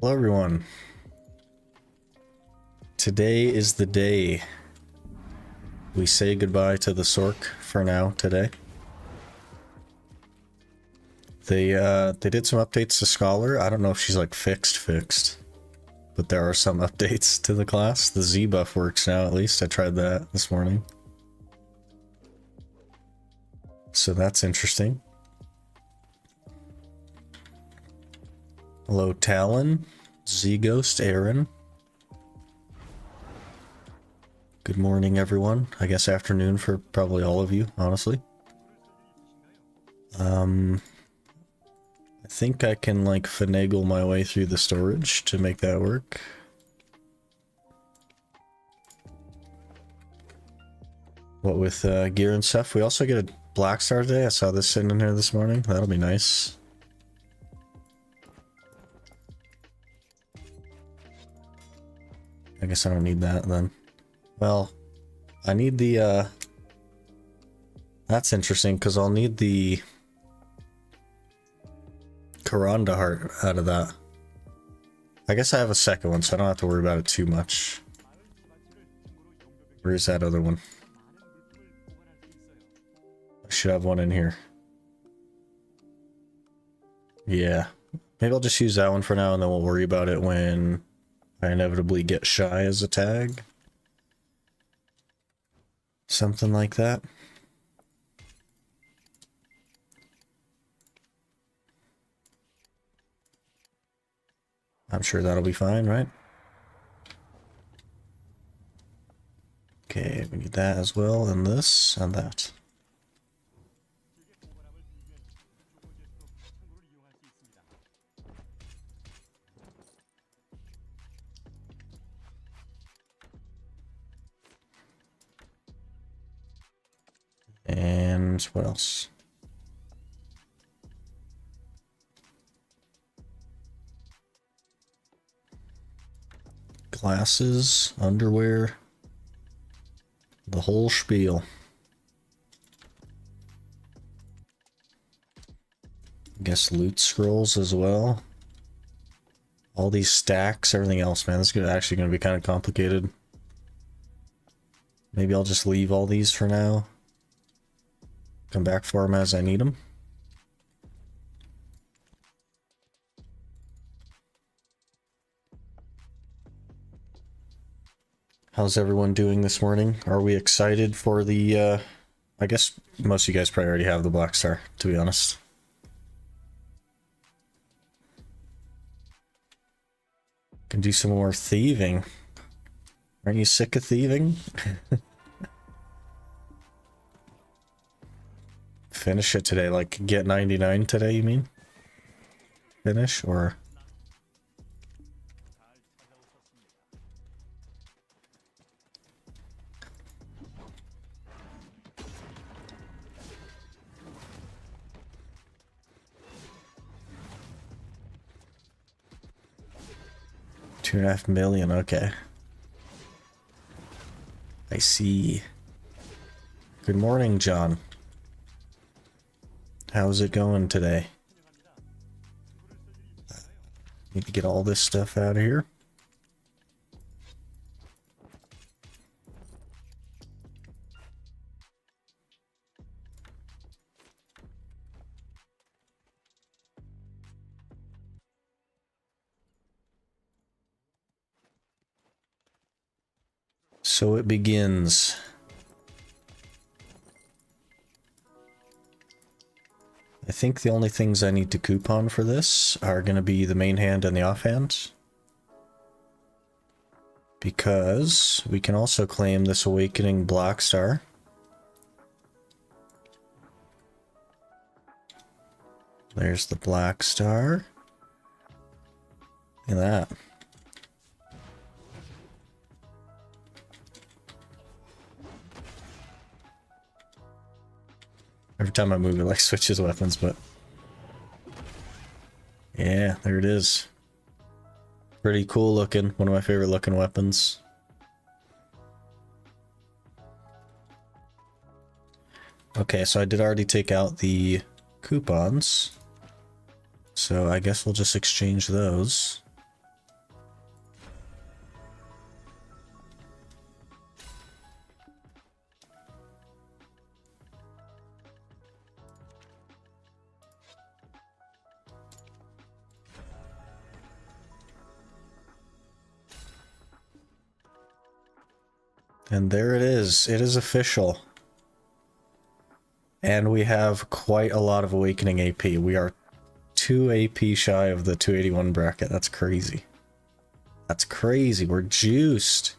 Hello everyone. Today is the day we say goodbye to the Sork for now today. They did some updates to Scholar. I don't know if she's like fixed, but there are some updates to the class. The Z buff works now at least. I tried that this morning. So that's interesting. Hello Talon, Z Ghost, Aaron. Good morning everyone. I guess afternoon for probably all of you, honestly. I think I can like finagle my way through the storage to make that work. What with gear and stuff. We also get a Black Star today. I saw this sitting in here this morning. That'll be nice. I guess I don't need that then. Well, I need the that's interesting because I'll need the Karanda heart out of that. I guess I have a second one, so I don't have to worry about it too much. Where's that other one? I should have one in here. Yeah. Maybe I'll just use that one for now, and then we'll worry about it when I inevitably get shy as a tag. Something like that. I'm sure that'll be fine, right? Okay, we need that as well, and this, and that. And what else? Glasses, underwear, the whole spiel. I guess loot scrolls as well. All these stacks, everything else, man. This is actually going to be kind of complicated. Maybe I'll just leave all these for now. Come back for them as I need them. How's everyone doing this morning? Are we excited for the, I guess most of you guys probably already have the Black Star, to be honest. Can do some more thieving. Aren't you sick of thieving? Finish it today, like get 99 today, you mean? Finish, or... $2.5 million, okay. I see. Good morning, John. How's it going today? Need to get all this stuff out of here. So it begins. I think the only things I need to coupon for this are going to be the main hand and the offhand. Because we can also claim this Awakening Black Star. There's the Black Star. Look at that. Every time I move it like switches weapons, but yeah, there it is. Pretty cool looking, one of my favorite looking weapons. Okay, so I did already take out the coupons. So I guess we'll just exchange those. And there it is. It is official. And we have quite a lot of Awakening AP. We are 2 AP shy of the 281 bracket. That's crazy. That's crazy. We're juiced.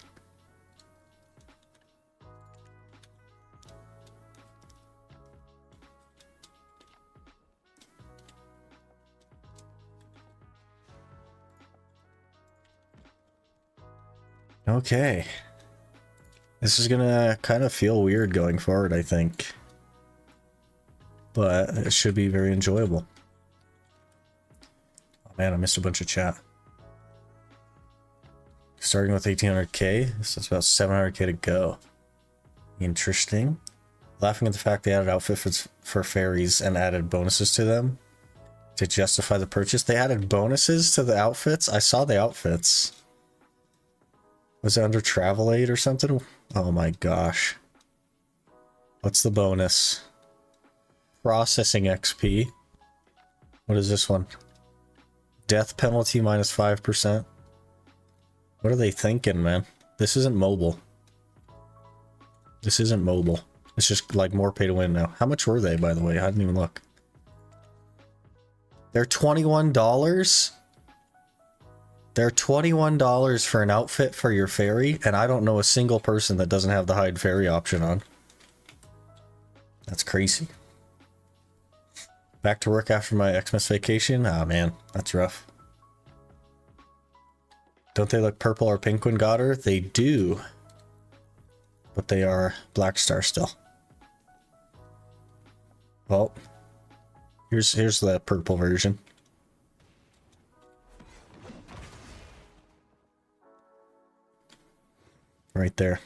Okay. This is gonna kind of feel weird going forward, I think. But it should be very enjoyable. Oh man, I missed a bunch of chat. Starting with 1800k, so it's about 700k to go. Interesting. Laughing at the fact they added outfits for fairies and added bonuses to them to justify the purchase. They added bonuses to the outfits? I saw the outfits. Was it under travel aid or something? Oh my gosh. What's the bonus? Processing XP. What is this one? Death penalty minus 5%. What are they thinking, man? This isn't mobile. This isn't mobile. It's just like more pay to win now. How much were they, by the way? I didn't even look. They're $21? They're $21 for an outfit for your fairy, and I don't know a single person that doesn't have the hide fairy option on. That's crazy. Back to work after my Xmas vacation? Ah, man, that's rough. Don't they look purple or pink when got her? They do. But they are Black Star still. Well, here's the purple version. Right there.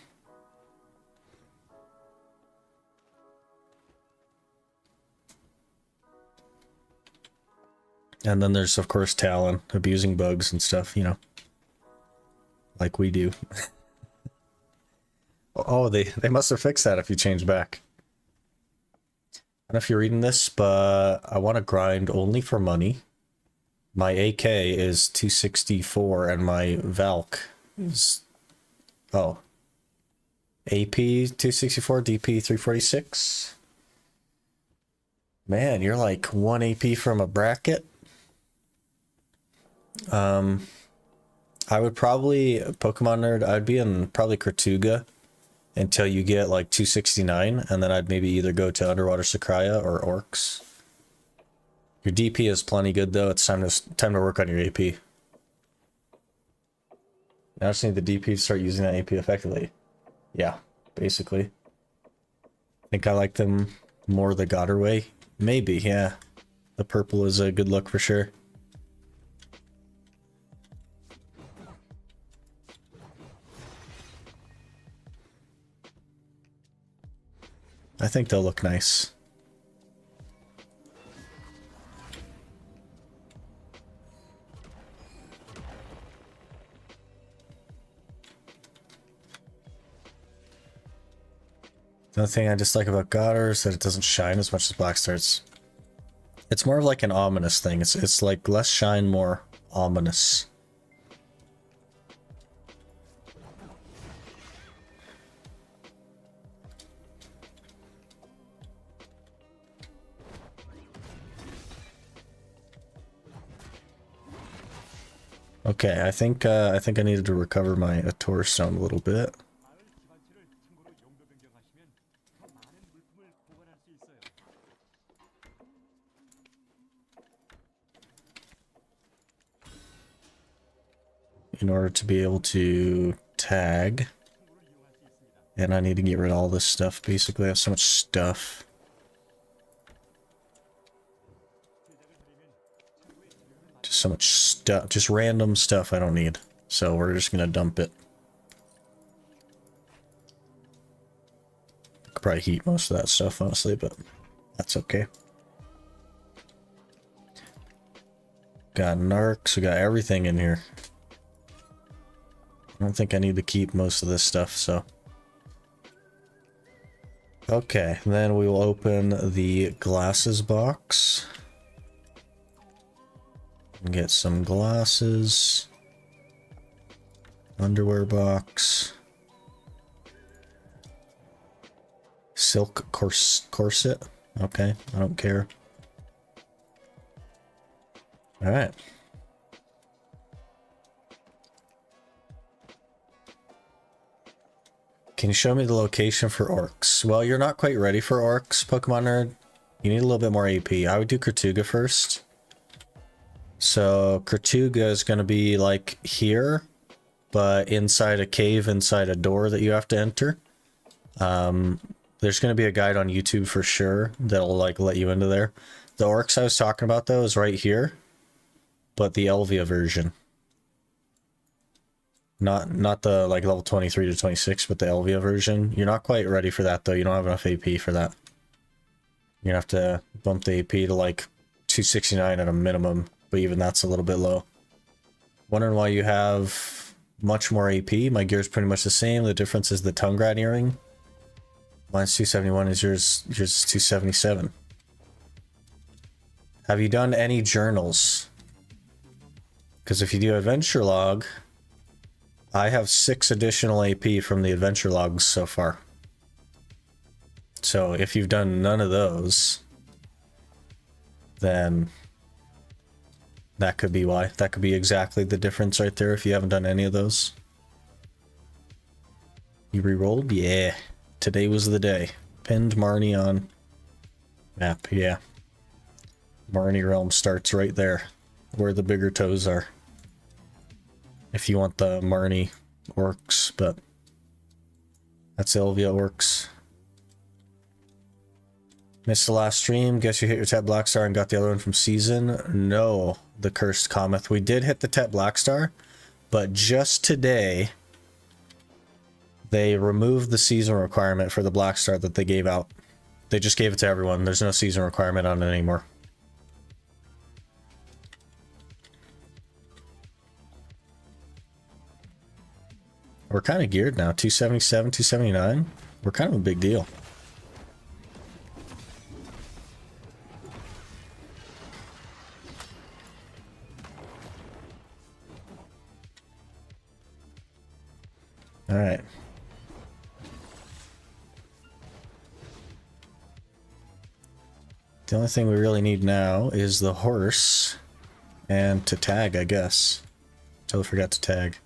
And then there's, of course, Talon abusing bugs and stuff, you know. Like we do. Oh, they must have fixed that if you change back. I don't know if you're reading this, but I want to grind only for money. My AK is 264 and my Valk is... Oh. AP 264, DP 346. Man, you're like 1 AP from a bracket. I would probably, Pokemon nerd, I'd be in probably Kertuga until you get like 269, and then I'd maybe either go to Underwater Sakraya or Orcs. Your DP is plenty good though. It's time to work on your AP. Now I just need the DP to start using that AP effectively. Yeah, basically. Think I like them more the Goddard way? Maybe, yeah. The purple is a good look for sure. I think they'll look nice. The thing I dislike about Goddard is that it doesn't shine as much as Black Stars. It's more of like an ominous thing. It's like less shine, more ominous. Okay, I think I needed to recover my Ator Stone a little bit. In order to be able to tag. And I need to get rid of all this stuff. Basically, I have so much stuff. Just so much stuff. Just random stuff I don't need. So we're just gonna dump it. I could probably heat most of that stuff, honestly, but that's okay. Got narcs, we got everything in here. I don't think I need to keep most of this stuff, so. Okay, then we will open the glasses box. Get some glasses. Underwear box. Silk corset. Okay, I don't care. All right. Can you show me the location for orcs? Well, you're not quite ready for orcs, Pokemon Nerd. You need a little bit more AP. I would do Kertuga first. So Kertuga is going to be like here, but inside a cave, inside a door that you have to enter. There's going to be a guide on YouTube for sure that'll like let you into there. The orcs I was talking about though is right here, but the Elvia version. Not the like level 23 to 26, but the Elvia version. You're not quite ready for that though. You don't have enough AP for that. You're gonna have to bump the AP to like 269 at a minimum, but even that's a little bit low. Wondering why you have much more AP. My gear's pretty much the same. The difference is the tongue grad earring. Mine's 271, is yours is 277. Have you done any journals? Because if you do adventure log, I have 6 additional AP from the adventure logs so far. So if you've done none of those, then that could be why. That could be exactly the difference right there if you haven't done any of those. You re-rolled? Yeah. Today was the day. Pinned Marnie on map, yeah. Marnie Realm starts right there, where the bigger toes are. If you want the Marnie orcs, but that's Elvia orcs. Missed the last stream. Guess you hit your Tet Black Star and got the other one from Season. No, the Cursed Cometh. We did hit the Tet Black Star, but just today they removed the season requirement for the Black Star that they gave out. They just gave it to everyone. There's no season requirement on it anymore. We're kind of geared now. 277, 279. We're kind of a big deal. All right. The only thing we really need now is the horse and to tag, I guess. Totally forgot to tag.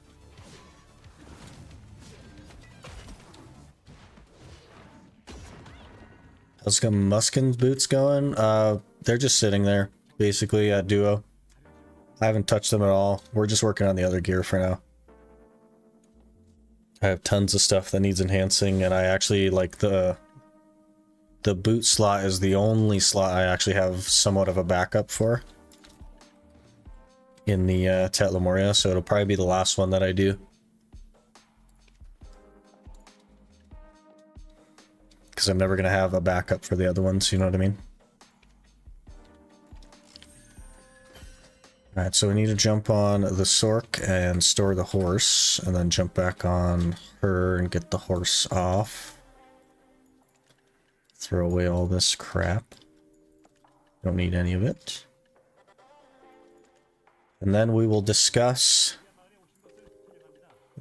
How's Muskin's boots going? They're just sitting there, basically, at Duo. I haven't touched them at all. We're just working on the other gear for now. I have tons of stuff that needs enhancing, and I actually like the boot slot is the only slot I actually have somewhat of a backup for in the Tet Lemuria, so it'll probably be the last one that I do. Because I'm never going to have a backup for the other ones, you know what I mean? Alright, so we need to jump on the Sork and store the horse, and then jump back on her and get the horse off. Throw away all this crap. Don't need any of it. And then we will discuss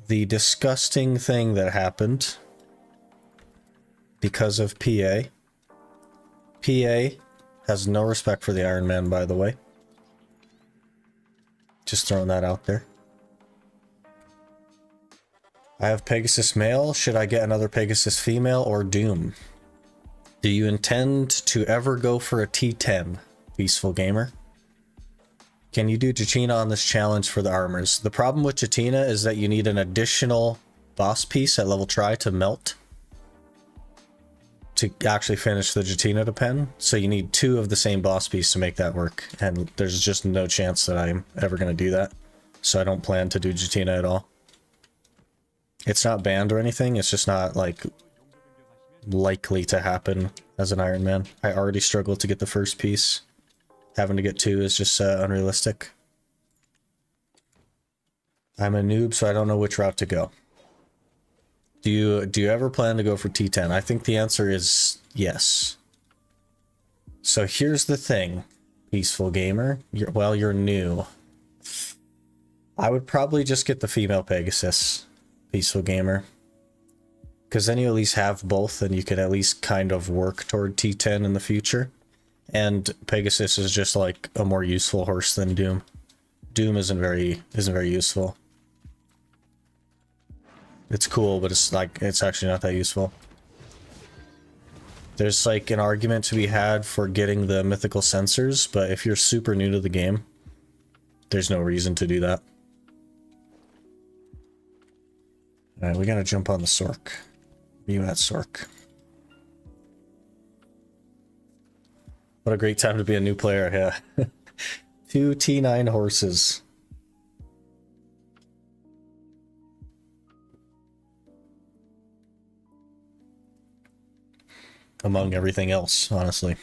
the disgusting thing that happened because of PA. PA has no respect for the Iron Man, by the way. Just throwing that out there. I have Pegasus male. Should I get another Pegasus female or Doom? Do you intend to ever go for a T10, Peaceful Gamer? Can you do Jatina on this challenge for the armors? The problem with Jatina is that you need an additional boss piece at level try to melt to actually finish the Jatina to pen. So you need 2 of the same boss piece to make that work. And there's just no chance that I'm ever going to do that. So I don't plan to do Jatina at all. It's not banned or anything. It's just not like likely to happen as an Iron Man. I already struggled to get the first piece. Having to get 2 is just unrealistic. I'm a noob, so I don't know which route to go. Do you ever plan to go for T10? I think the answer is yes. So here's the thing, Peaceful Gamer. You're new. I would probably just get the female Pegasus, Peaceful Gamer. Because then you at least have both, and you can at least kind of work toward T10 in the future. And Pegasus is just like a more useful horse than Doom. Doom isn't very useful. It's cool, but it's actually not that useful. There's like an argument to be had for getting the mythical sensors, but if you're super new to the game, there's no reason to do that. Alright, we gotta jump on the Sork. You at Sork. What a great time to be a new player, yeah. 2 T9 horses. Among everything else, honestly.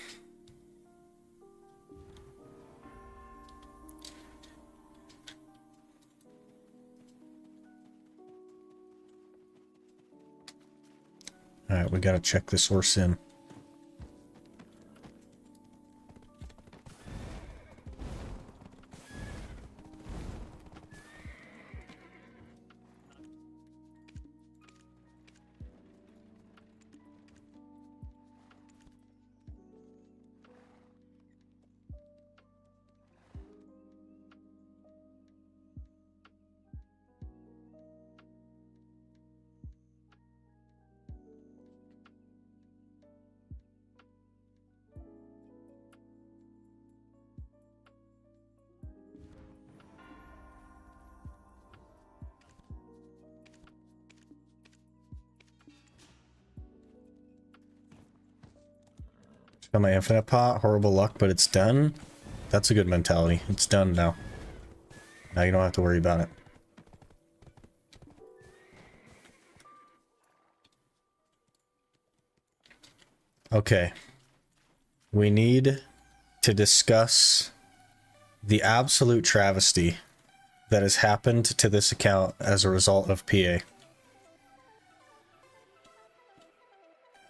Alright, we gotta check this horse in. Got my infinite pot, horrible luck, but it's done. That's a good mentality. It's done now. Now you don't have to worry about it. Okay. We need to discuss the absolute travesty that has happened to this account as a result of PA.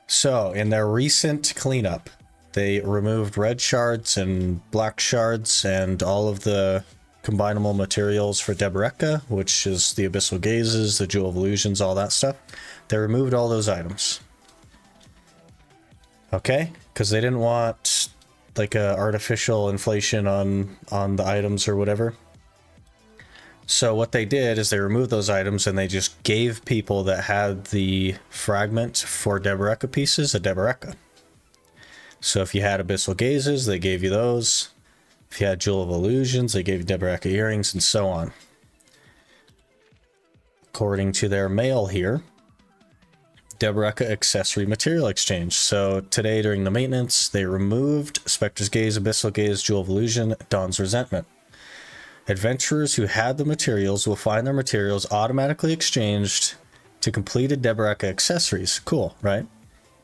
So, in their recent cleanup, they removed red shards and black shards and all of the combinable materials for Deboreka, which is the Abyssal Gazes, the Jewel of Illusions, all that stuff. They removed all those items. Okay? Because they didn't want like a artificial inflation on the items or whatever. So what they did is they removed those items and they just gave people that had the fragment for Deboreka pieces a Deboreka. So if you had Abyssal Gazes, they gave you those. If you had Jewel of Illusions, they gave you Deboreka earrings, and so on. According to their mail here, Deboreka accessory material exchange. So today during the maintenance, they removed Spectre's Gaze, Abyssal Gaze, Jewel of Illusion, Dawn's Resentment. Adventurers who had the materials will find their materials automatically exchanged to completed Deboreka accessories. Cool, right?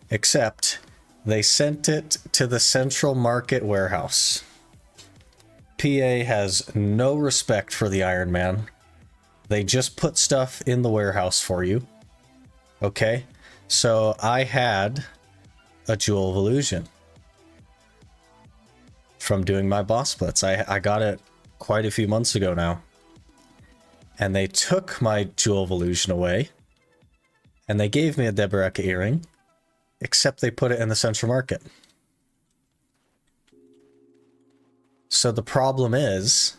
Except they sent it to the Central Market warehouse. PA has no respect for the Iron Man. They just put stuff in the warehouse for you. Okay? So I had a Jewel of Illusion from doing my boss splits. I got it quite a few months ago now. And they took my Jewel of Illusion away. And they gave me a Deboreka earring. Except they put it in the Central Market. So the problem is,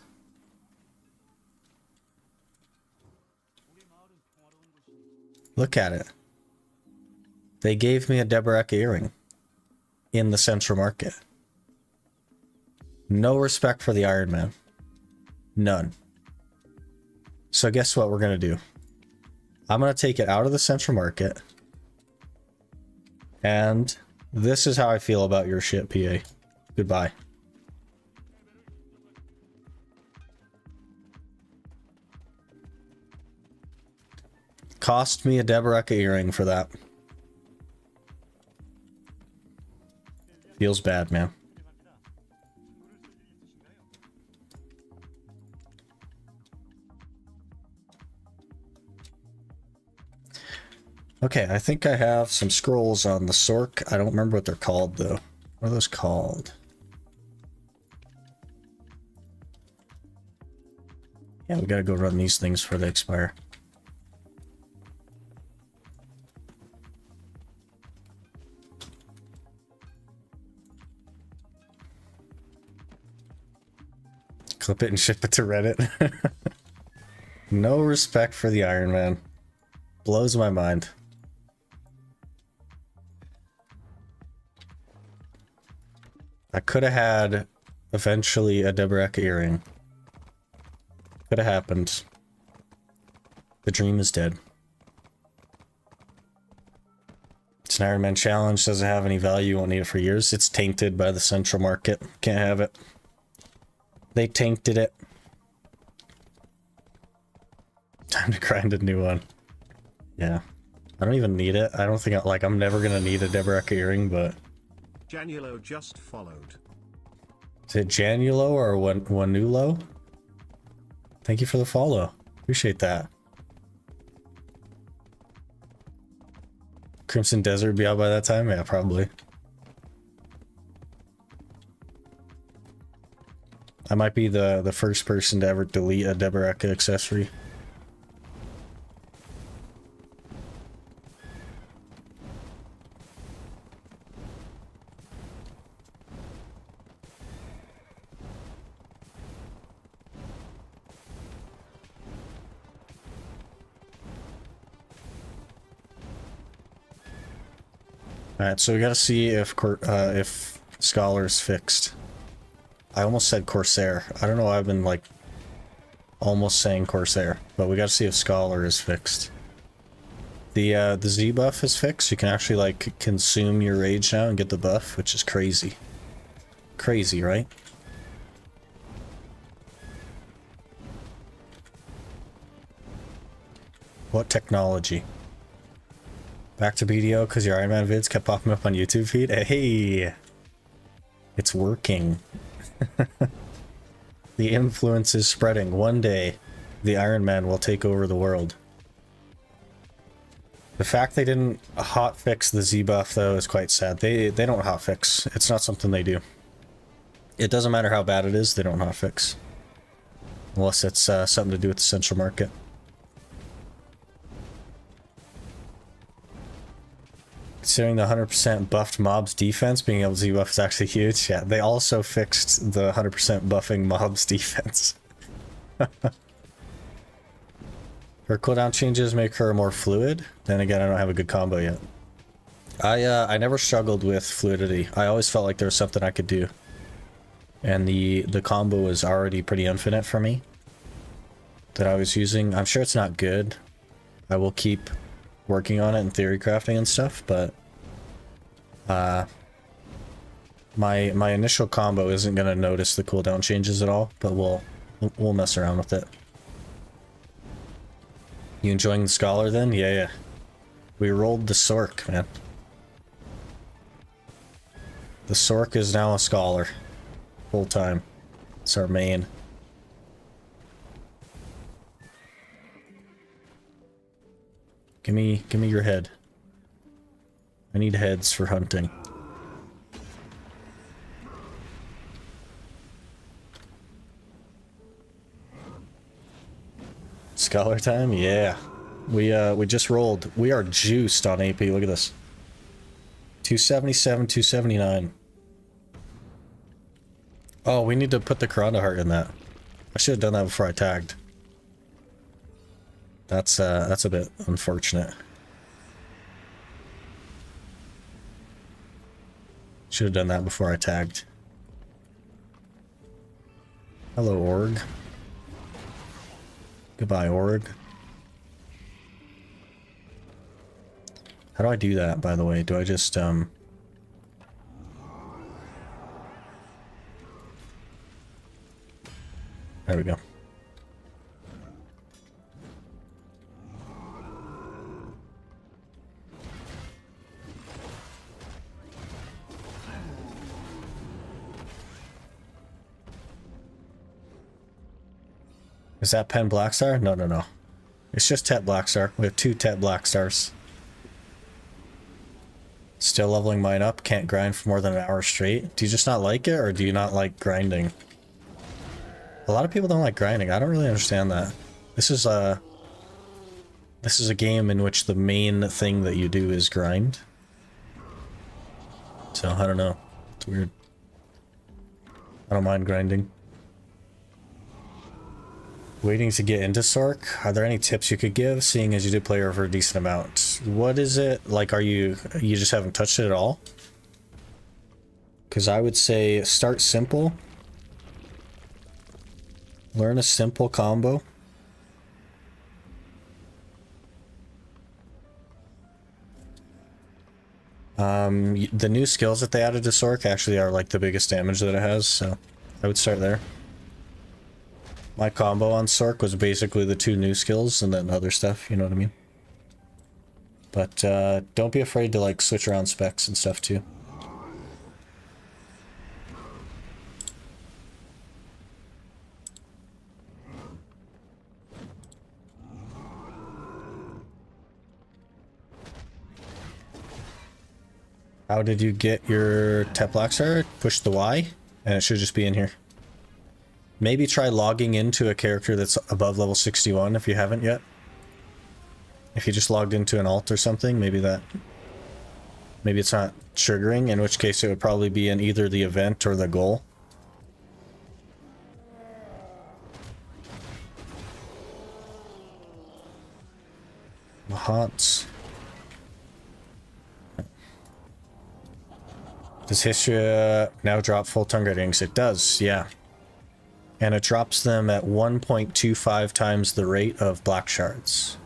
look at it. They gave me a Deboreka earring in the Central Market. No respect for the Iron Man. None. So guess what we're going to do? I'm going to take it out of the Central Market. And this is how I feel about your shit, PA. Goodbye. Cost me a Deboreka earring for that. Feels bad, man. Okay, I think I have some scrolls on the Sork. I don't remember what they're called, though. What are those called? Yeah, we gotta go run these things before they expire. Clip it and ship it to Reddit. No respect for the Iron Man. Blows my mind. I could have had eventually a Deboreka earring. Could have happened. The dream is dead. It's an Iron Man challenge. Doesn't have any value. You won't need it for years. It's tainted by the central market. Can't have it. They tainted it. Time to grind a new one. Yeah. I don't even need it. I don't think I'm never gonna need a Deboreka earring, but... Janulo just followed. Is it Janulo or Wanulo? Thank you for the follow. Appreciate that. Crimson Desert be out by that time? Yeah, probably. I might be the first person to ever delete a Deboreka accessory. Alright, so we gotta see if Scholar's fixed. I almost said Corsair. I don't know why I've been like almost saying Corsair, but we gotta see if Scholar is fixed. The Z buff is fixed. You can actually like consume your rage now and get the buff, which is crazy. Crazy, right? What technology? Back to BDO because your Iron Man vids kept popping up on YouTube feed. Hey, it's working. The influence is spreading. One day, the Iron Man will take over the world. The fact they didn't hotfix the Z buff though is quite sad. They don't hotfix. It's not something they do. It doesn't matter how bad it is. They don't hotfix, unless it's something to do with the central market. Considering the 100% buffed mobs defense, being able to Z-buff is actually huge. Yeah, they also fixed the 100% buffing mobs defense. Her cooldown changes make her more fluid. Then again, I don't have a good combo yet. I never struggled with fluidity. I always felt like there was something I could do. And the combo was already pretty infinite for me that I was using. I'm sure it's not good. I will keep working on it in theory crafting and stuff, but my initial combo isn't gonna notice the cooldown changes at all, but we'll mess around with it. You enjoying the Scholar then? Yeah. We rolled the Sork, man. The Sork is now a Scholar. Full time. It's our main. Give me your head. I need heads for hunting. Scholar time? Yeah. We just rolled. We are juiced on AP. Look at this. 277, 279. Oh, we need to put the Karanda Heart in that. I should have done that before I tagged. That's a bit unfortunate. Should have done that before I tagged. Hello, Org. Goodbye, Org. How do I do that, by the way? Do I just, There we go. Is that Pen Blackstar? No. It's just Tet Blackstar. We have 2 Tet Blackstars. Still leveling mine up. Can't grind for more than an hour straight. Do you just not like it, or do you not like grinding? A lot of people don't like grinding. I don't really understand that. This is a game in which the main thing that you do is grind. So, I don't know. It's weird. I don't mind grinding. Waiting to get into Sork. Are there any tips you could give, seeing as you did play her for a decent amount? What is it like? Are you just haven't touched it at all? Because I would say start simple. Learn a simple combo. The new skills that they added to Sork actually are like the biggest damage that it has, so I would start there. My combo on Sork was basically the 2 new skills and then other stuff, you know what I mean? But don't be afraid to like switch around specs and stuff too. How did you get your Teplaxar? Push the Y, and it should just be in here. Maybe try logging into a character that's above level 61 if you haven't yet. If you just logged into an alt or something, maybe it's not triggering, in which case it would probably be in either the event or the goal. Mahats. Does history now drop full tongue ratings? It does, yeah. And it drops them at 1.25 times the rate of black shards.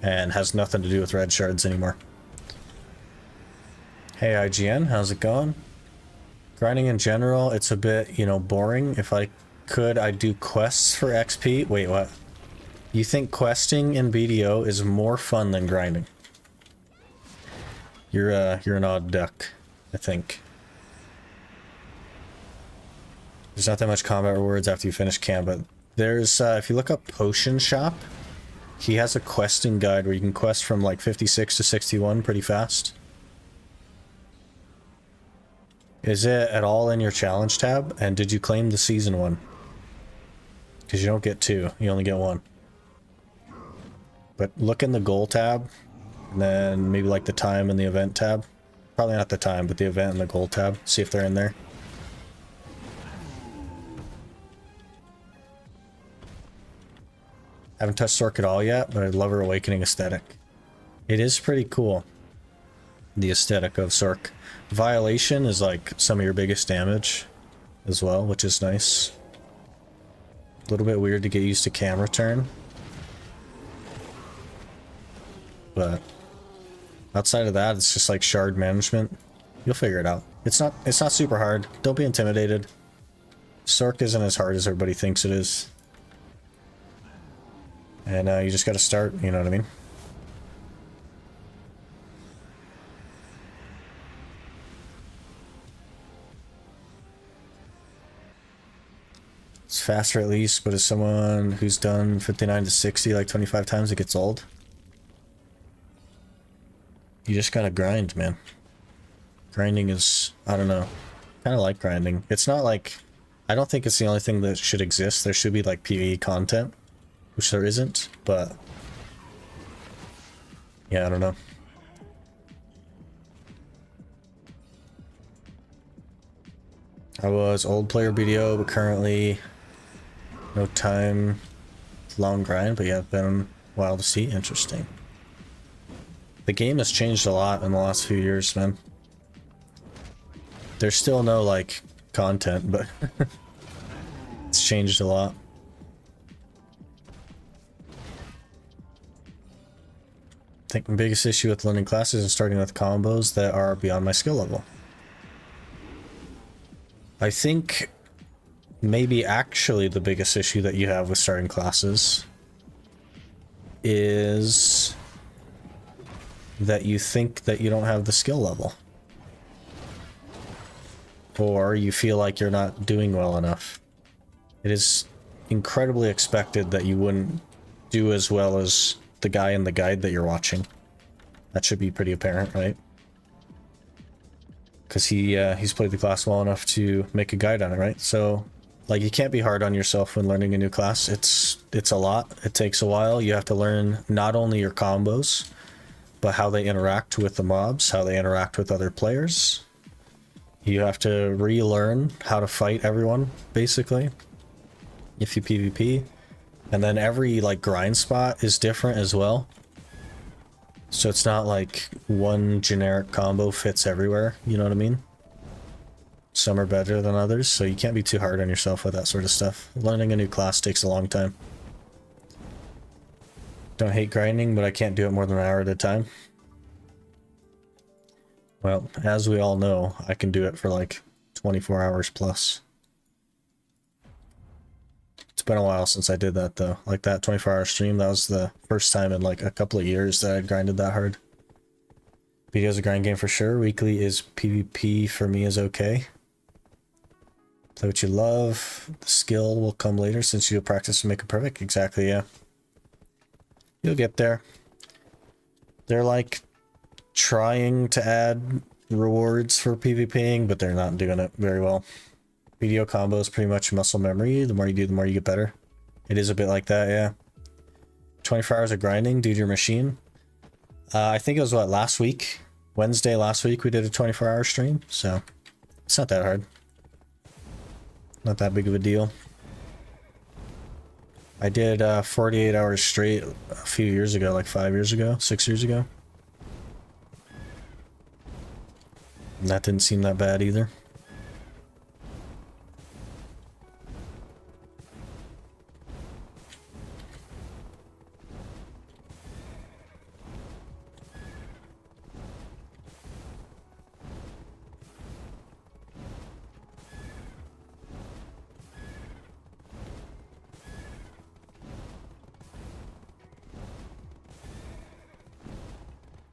And has nothing to do with red shards anymore. Hey IGN, how's it going? Grinding in general, it's a bit, boring. If I could, I'd do quests for XP. Wait, what? You think questing in BDO is more fun than grinding? You're an odd duck, I think. There's not that much combat rewards after you finish camp, but there's, if you look up Potion Shop, he has a questing guide where you can quest from like 56 to 61 pretty fast. Is it at all in your challenge tab? And did you claim the season one? Because you don't get 2, you only get 1. But look in the goal tab, and then maybe like the time and the event tab. Probably not the time, but the event and the goal tab. See if they're in there. Haven't touched Sork at all yet, but I love her awakening aesthetic. It is pretty cool, the aesthetic of Sork. Violation is like some of your biggest damage as well, which is nice. A little bit weird to get used to camera turn. But outside of that, it's just like shard management. You'll figure it out. It's not super hard. Don't be intimidated. Sork isn't as hard as everybody thinks it is. And you just gotta start, you know what I mean? It's faster at least, but as someone who's done 59 to 60 like 25 times, it gets old. You just gotta grind, man. Grinding is, I don't know, kind of like grinding. It's not like, I don't think it's the only thing that should exist. There should be like PvE content, which there isn't, but yeah, I don't know. I was old player BDO, but currently no time, long grind, but yeah, it's been a while to see. Interesting. The game has changed a lot in the last few years, man. There's still no, like, content, but it's changed a lot. I think my biggest issue with learning classes is starting with combos that are beyond my skill level. I think maybe actually the biggest issue that you have with starting classes is that you think that you don't have the skill level. Or you feel like you're not doing well enough. It is incredibly expected that you wouldn't do as well as the guy in the guide that you're watching. That should be pretty apparent, right? Because he's played the class well enough to make a guide on it, right? So, like, you can't be hard on yourself when learning a new class. It's a lot. It takes a while. You have to learn not only your combos, but how they interact with the mobs, how they interact with other players. You have to relearn how to fight everyone, basically, if you PvP. And then every like grind spot is different as well. So it's not like one generic combo fits everywhere, you know what I mean? Some are better than others, so you can't be too hard on yourself with that sort of stuff. Learning a new class takes a long time. Don't hate grinding, but I can't do it more than an hour at a time. Well, as we all know, I can do it for like 24 hours plus. It's been a while since I did that though. Like that 24-hour stream, that was the first time in like a couple of years that I'd grinded that hard. BDO is a grind game for sure. Weekly is PvP for me is okay. Play what you love. The skill will come later since you'll practice to make it perfect. Exactly, yeah. You'll get there. They're like trying to add rewards for PvPing, but they're not doing it very well. BDO combo is pretty much muscle memory. The more you do, the more you get better. It is a bit like that, yeah. 24 hours of grinding due to your machine. I think it was what, last week? Wednesday last week we did a 24-hour stream, so it's not that hard. Not that big of a deal. I did 48 hours straight a few years ago, like 5 years ago, 6 years ago. And that didn't seem that bad either.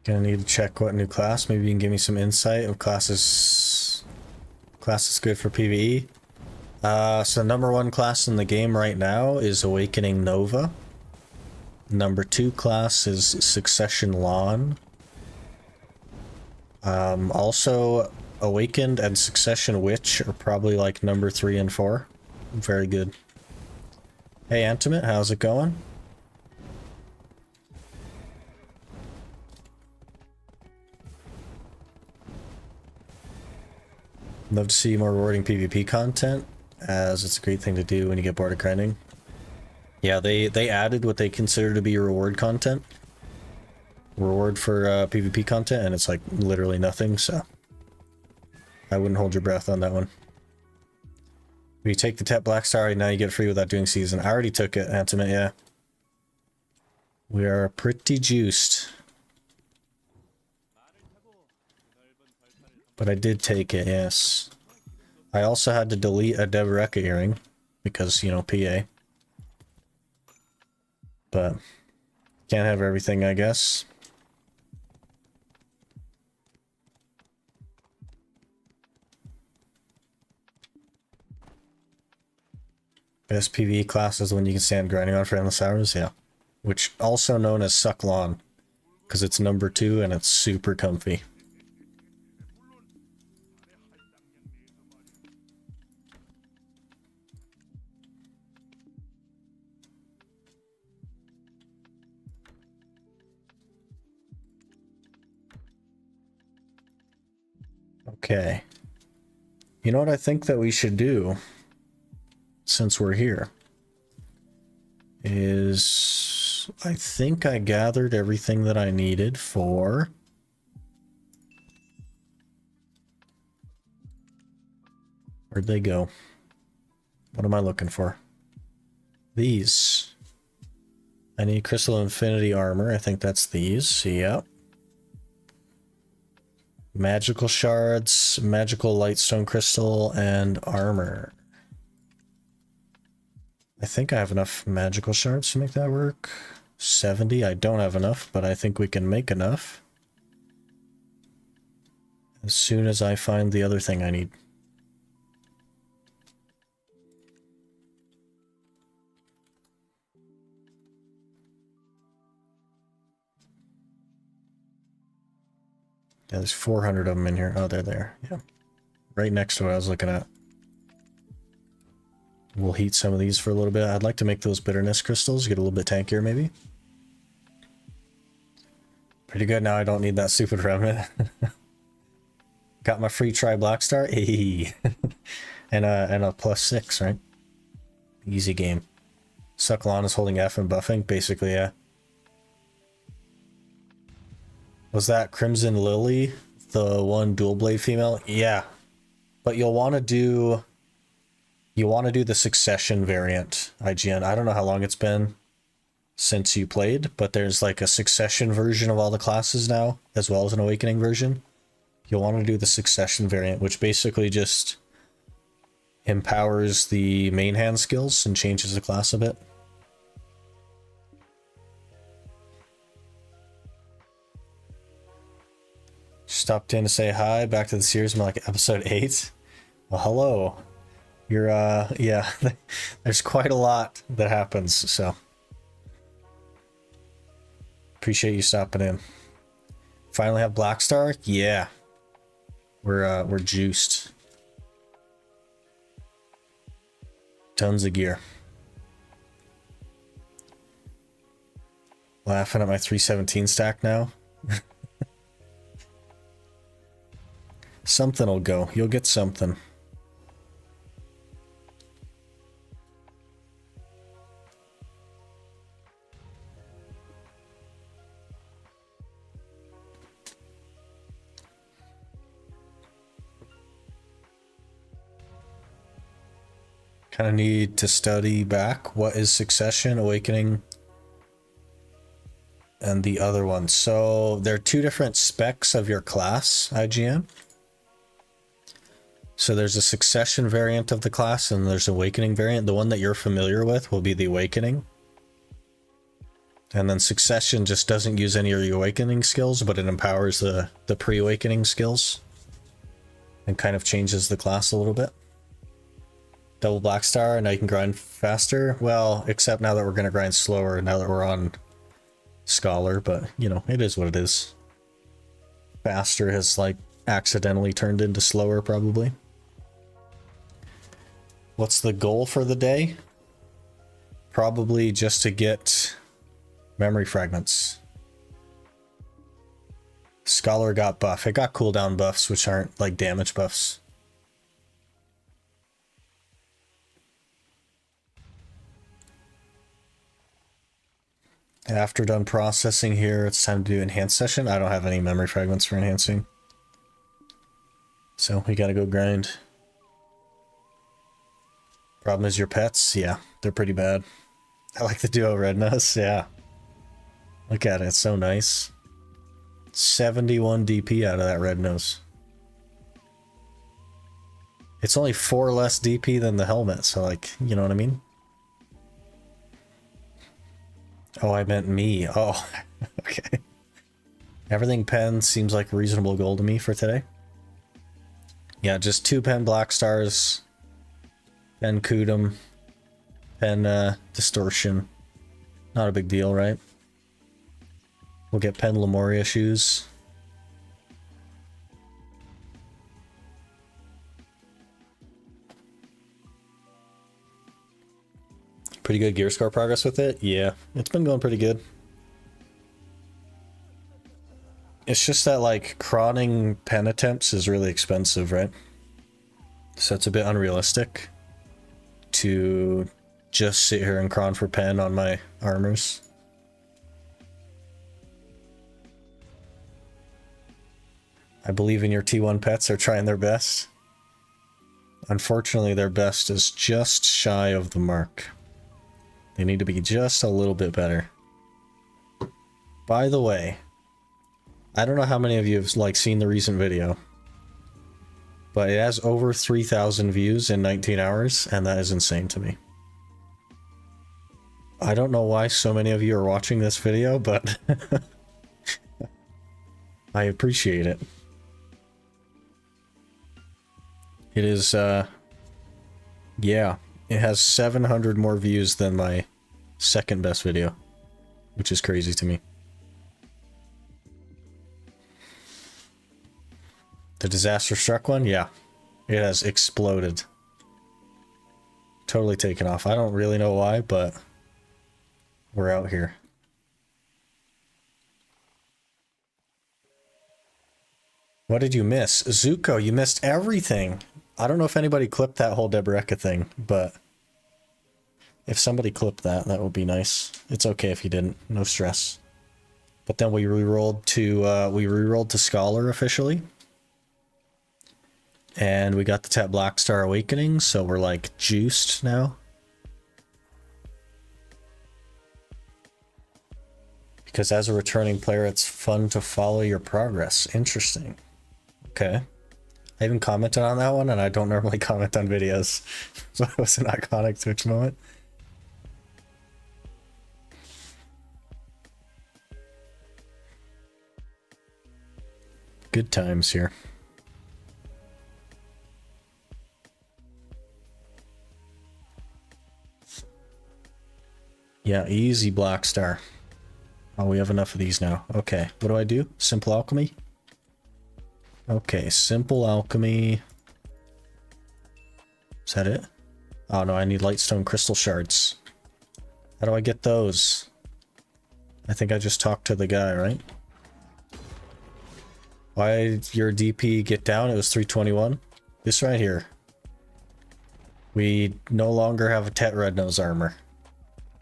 Gonna need to check what new class. Maybe you can give me some insight of classes good for PvE. So the number 1 class in the game right now is Awakening Nova. Number 2 class is Succession Lawn. Also Awakened and Succession Witch are probably like number 3 and 4. Very good. Hey Enhancement, how's it going? Love to see more rewarding PvP content, as it's a great thing to do when you get bored of grinding. Yeah, they added what they consider to be reward content. Reward for PvP content, and it's like literally nothing, so I wouldn't hold your breath on that one. If you take the Tep Black Star, now you get free without doing season. I already took it, Enhancement, yeah. We are pretty juiced. But I did take it, yes. I also had to delete a Deboreka earring, because, you know, PA. But, can't have everything, I guess. Best PvE class is the one you can stand grinding on for endless hours, yeah. Which, also known as Suck Lawn, because it's number 2 and it's super comfy. Okay. You know what I think that we should do, since we're here, is I think I gathered everything that I needed for where'd they go? What am I looking for? These. I need Crystal Infinity Armor. I think that's these. Yep. Magical Shards, Magical Lightstone Crystal, and Armor. I think I have enough Magical Shards to make that work. 70. I don't have enough, but I think we can make enough. As soon as I find the other thing I need. Yeah, there's 400 of them in here. Oh, they're there. Yeah. Right next to what I was looking at. We'll heat some of these for a little bit. I'd like to make those bitterness crystals, get a little bit tankier maybe. Pretty good now, I don't need that stupid remnant. Got my free try black star. Hey. and a +6, right? Easy game. Sucklon is holding F and buffing, basically, yeah. Was that Crimson Lily, the one dual blade female? Yeah. But you'll want to do the succession variant, IGN. I don't know how long it's been since you played, but there's like a succession version of all the classes now, as well as an awakening version. You'll want to do the succession variant, which basically just empowers the main hand skills and changes the class a bit. Stopped in to say hi, back to the series. I'm like episode 8. Well, hello. You're yeah, there's quite a lot that happens, so appreciate you stopping in. Finally have Black Star? Yeah. We're juiced. Tons of gear. Laughing at my 317 stack now. Something will go. You'll get something. Kind of need to study back. What is Succession, Awakening, and the other one? So there are two different specs of your class, IGN. So there's a Succession variant of the class and there's Awakening variant. The one that you're familiar with will be the Awakening. And then Succession just doesn't use any of your Awakening skills, but it empowers the pre-Awakening skills and kind of changes the class a little bit. Double Black Star, and now you can grind faster. Well, except now that we're going to grind slower now that we're on Scholar, but you know, it is what it is. Faster has like accidentally turned into slower probably. What's the goal for the day? Probably just to get memory fragments. Scholar got buff. It got cooldown buffs, which aren't like damage buffs. After done processing here, it's time to do enhance session. I don't have any memory fragments for enhancing. So we gotta go grind. Problem is your pets? Yeah, they're pretty bad. I like the duo red nose, yeah. Look at it, it's so nice. 71 DP out of that red nose. It's only 4 less DP than the helmet, so like, you know what I mean? Oh, I meant me. Oh, okay. Everything pen seems like a reasonable goal to me for today. Yeah, just 2 pen Black Stars, pen Kudum, pen Distortion. Not a big deal, right? We'll get pen Lemuria shoes. Pretty good gear score progress with it? Yeah, it's been going pretty good. It's just that, like, crawling pen attempts is really expensive, right? So it's a bit unrealistic to just sit here and cron for pen on my armors. I believe in your T1 pets are trying their best. Unfortunately, their best is just shy of the mark. They need to be just a little bit better. By the way, I don't know how many of you have like seen the recent video, but it has over 3,000 views in 19 hours, and that is insane to me. I don't know why so many of you are watching this video, but I appreciate it. It is, yeah. It has 700 more views than my second best video, which is crazy to me. The disaster struck one? Yeah. It has exploded. Totally taken off. I don't really know why, but we're out here. What did you miss? Zuko, you missed everything. I don't know if anybody clipped that whole Deboreka thing, but If somebody clipped that, that would be nice. It's okay if you didn't. No stress. But then we rerolled to Scholar officially. And we got the Tap Black Star Awakening, so we're like juiced now. Because as a returning player, it's fun to follow your progress. Interesting. Okay. I even commented on that one, and I don't normally comment on videos. So it was an iconic Twitch moment. Good times here. Yeah, easy Black Star. Oh, we have enough of these now. Okay, what do I do? Simple Alchemy? Okay, Simple Alchemy. Is that it? Oh no, I need Lightstone Crystal Shards. How do I get those? I think I just talked to the guy, right? Why did your DP get down? It was 321. This right here. We no longer have a Tet Red Nose armor.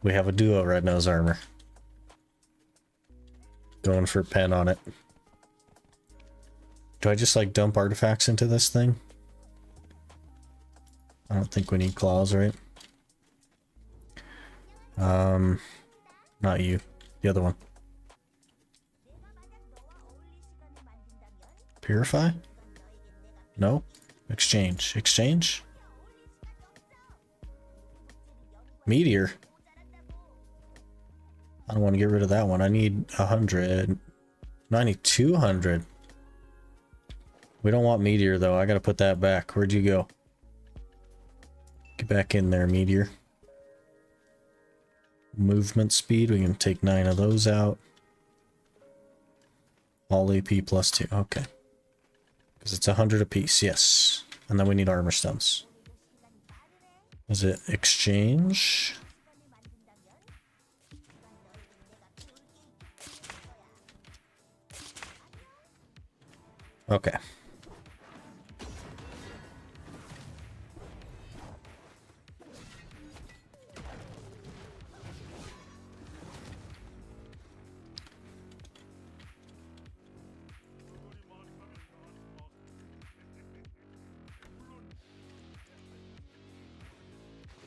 We have a duo Red Nose armor. Going for pen on it. Do I just like dump artifacts into this thing? I don't think we need claws, right? Not you. The other one. Purify? No? Exchange. Exchange? Meteor? I don't want to get rid of that one. I need 100. No, I need 200. We don't want Meteor, though. I gotta put that back. Where'd you go? Get back in there, Meteor. Movement speed. We can take 9 of those out. All AP plus 2. Okay. Because it's 100 apiece. Yes. And then we need armor stones. Is it exchange? Okay.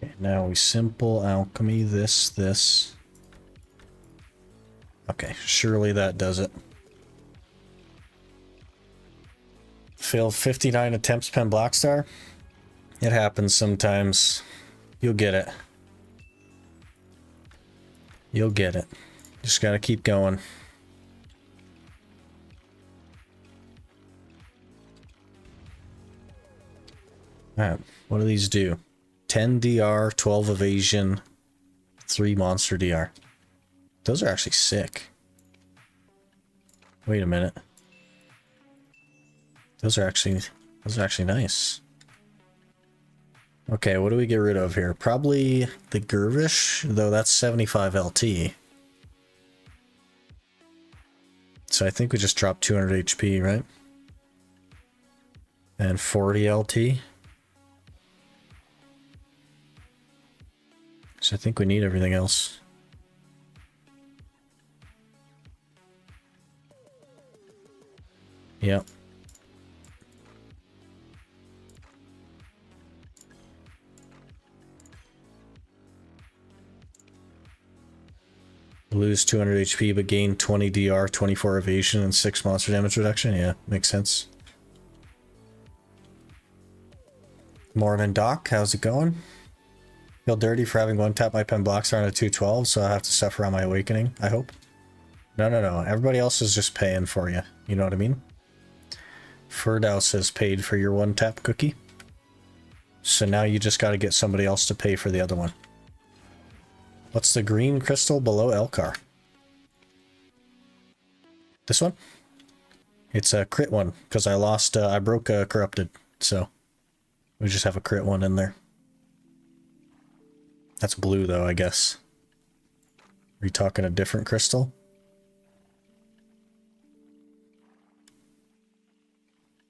Okay, now we simple alchemy this. Okay, surely that does it. Failed 59 attempts, Pen Black Star. It happens sometimes. You'll get it. You'll get it. Just gotta keep going. Alright, what do these do? 10 DR, 12 evasion, 3 monster DR. Those are actually sick. Wait a minute. Those are actually nice. Okay, what do we get rid of here? Probably the Gervish, though that's 75 LT. So I think we just dropped 200 HP, right? And 40 LT. So I think we need everything else. Yep. Lose 200 HP but gain 20 DR, 24 evasion, and 6 monster damage reduction. Yeah, makes sense. Morning, Doc. How's it going? Feel dirty for having one-tap my Pen Black Star on a 212, so I have to suffer on my awakening, I hope. No. Everybody else is just paying for you. You know what I mean? Ferdouse has paid for your one-tap cookie. So now you just got to get somebody else to pay for the other one. What's the green crystal below Elkar? This one? It's a crit one, because I lost, I broke a corrupted, so we just have a crit one in there. That's blue though, I guess. Are you talking a different crystal?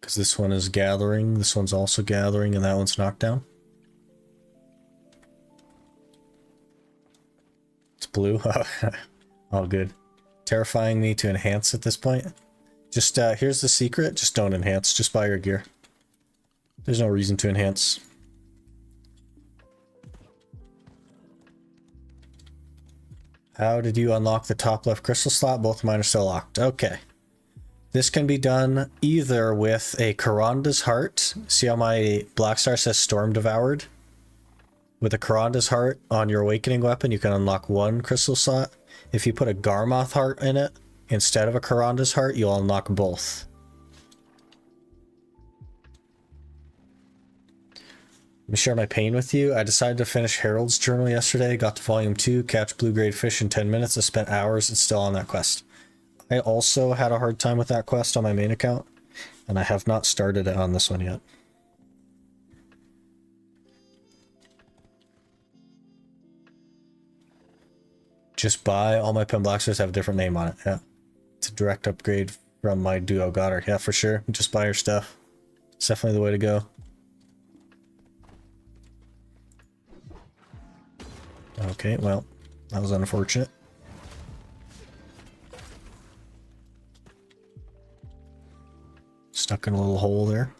Because this one is gathering, this one's also gathering, and that one's knocked down. blue. All good. Terrifying me to enhance at this point. Just, here's the secret. Just don't enhance. Just buy your gear. There's no reason to enhance. How did you unlock the top left crystal slot? Both of mine are still locked. Okay. This can be done either with a Karanda's Heart. See how my Black Star says Storm Devoured? With a Karanda's Heart on your Awakening weapon, you can unlock one crystal slot. If you put a Garmoth Heart in it, instead of a Karanda's Heart, you'll unlock both. Let me share my pain with you. I decided to finish Harold's Journal yesterday, got to volume 2, catch blue grade fish in 10 minutes. I spent hours and still on that quest. I also had a hard time with that quest on my main account, and I have not started it on this one yet. Just buy all my Pen Blackstars have a different name on it. Yeah. It's a direct upgrade from my duo. Got her. Yeah, for sure. Just buy your stuff. It's definitely the way to go. Okay, well, that was unfortunate. Stuck in a little hole there.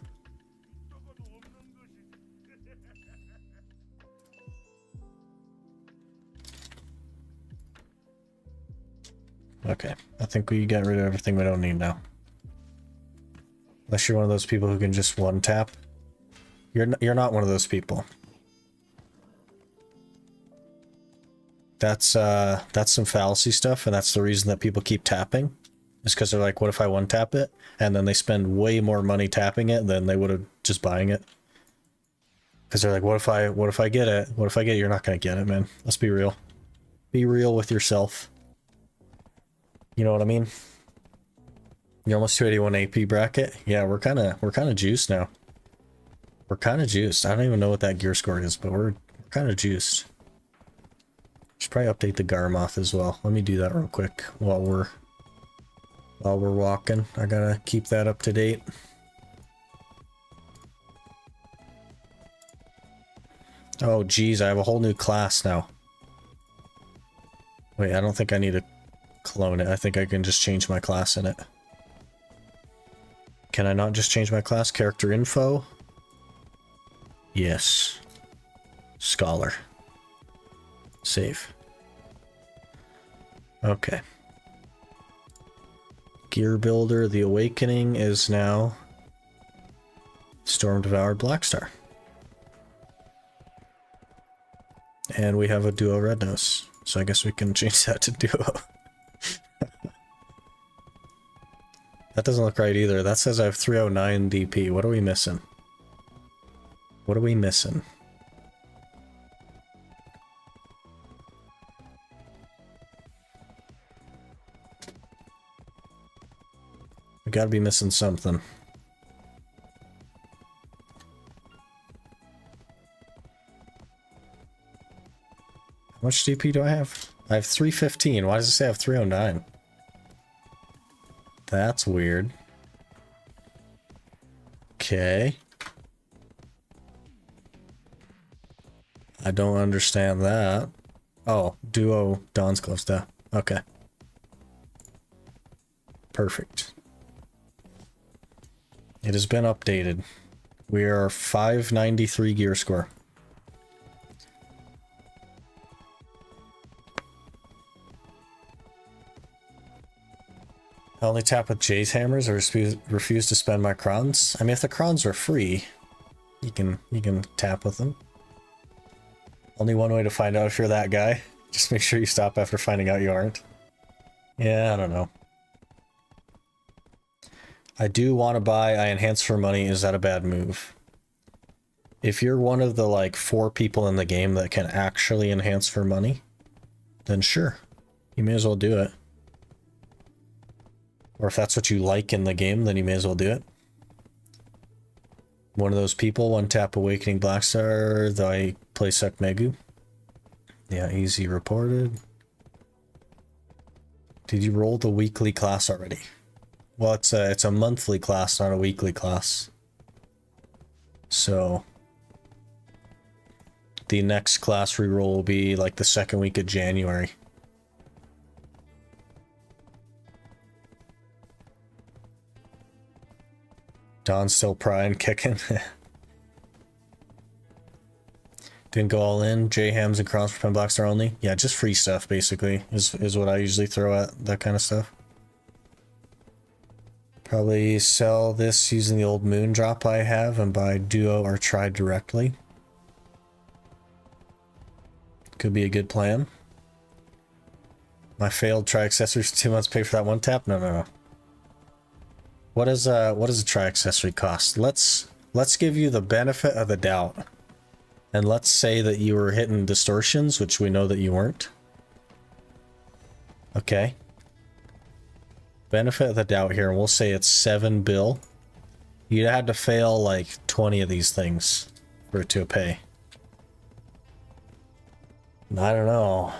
Okay, I think we got rid of everything we don't need now. Unless you're one of those people who can just one tap. You're not one of those people. That's some fallacy stuff, and that's the reason that people keep tapping. Is because they're like, what if I one tap it? And then they spend way more money tapping it than they would have just buying it. Because they're like, what if I get it? What if I get it? You're not gonna get it, man. Let's be real. Be real with yourself. You know what I mean? You're almost 281 AP bracket. Yeah, we're kind of juiced now. We're kind of juiced. I don't even know what that gear score is, but we're kind of juiced. Should probably update the Garmoth as well. Let me do that real quick while we're walking. I gotta keep that up to date. Oh geez, I have a whole new class now. Wait, I don't think I need to clone it. I think I can just change my class in it. Can I not just change my class? Character info? Yes. Scholar. Save. Okay. Gear Builder, the Awakening is now Storm Devoured Blackstar. And we have a duo red nose, so I guess we can change that to duo. That doesn't look right either. That says I have 309 DP. What are we missing? What are we missing? We gotta be missing something. How much DP do I have? I have 315. Why does it say I have 309? That's weird. Okay. I don't understand that. Oh, duo Dawn's Gloves, duh. Okay. Perfect. It has been updated. We are 593 gear score. I only tap with Jay's hammers. I refuse to spend my crowns. I mean, if the crowns are free, you can tap with them. Only one way to find out if you're that guy. Just make sure you stop after finding out you aren't. Yeah, I don't know. I do want to buy I enhance for money. Is that a bad move? If you're one of the like 4 people in the game that can actually enhance for money, then sure. You may as well do it. Or if that's what you like in the game, then you may as well do it. One of those people, one tap Awakening Blackstar, though I play Suck Megu. Yeah, easy reported. Did you roll the weekly class already? Well, it's a monthly class, not a weekly class. So the next class reroll will be like the second week of January. Don's still prying, kicking. Didn't go all in. J-hams and crowns for 10 blocks are only. Yeah, just free stuff, basically, is what I usually throw at that kind of stuff. Probably sell this using the old moon drop I have and buy duo or try directly. Could be a good plan. My failed try accessories for 2 months pay for that one tap? No, no, no. What does a try accessory cost? Let's give you the benefit of the doubt. And let's say that you were hitting distortions, which we know that you weren't. Okay. Benefit of the doubt here, and we'll say it's 7 bill. You'd have to fail like 20 of these things for it to pay. I don't know.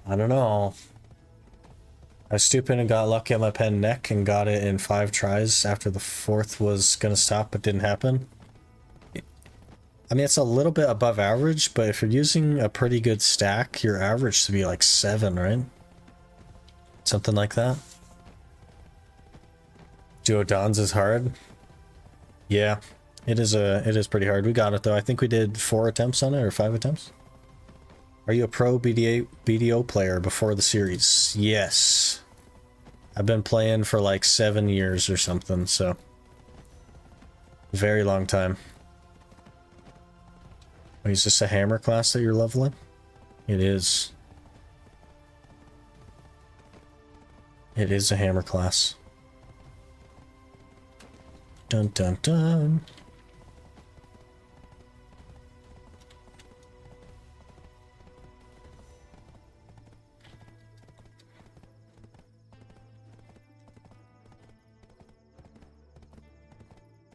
I don't know. I was stupid and got lucky on my pen neck and got it in 5 tries after the 4th was gonna stop but didn't happen. I mean, it's a little bit above average, but if you're using a pretty good stack, your average should be like 7, right? Something like that. Duodons is hard. Yeah, it is pretty hard. We got it though. I think we did 4 attempts on it, or 5 attempts. Are you a pro BDO player before the series? Yes. I've been playing for like 7 years or something, so very long time. Oh, is this a hammer class that you're leveling? It is. It is a hammer class. Dun dun dun.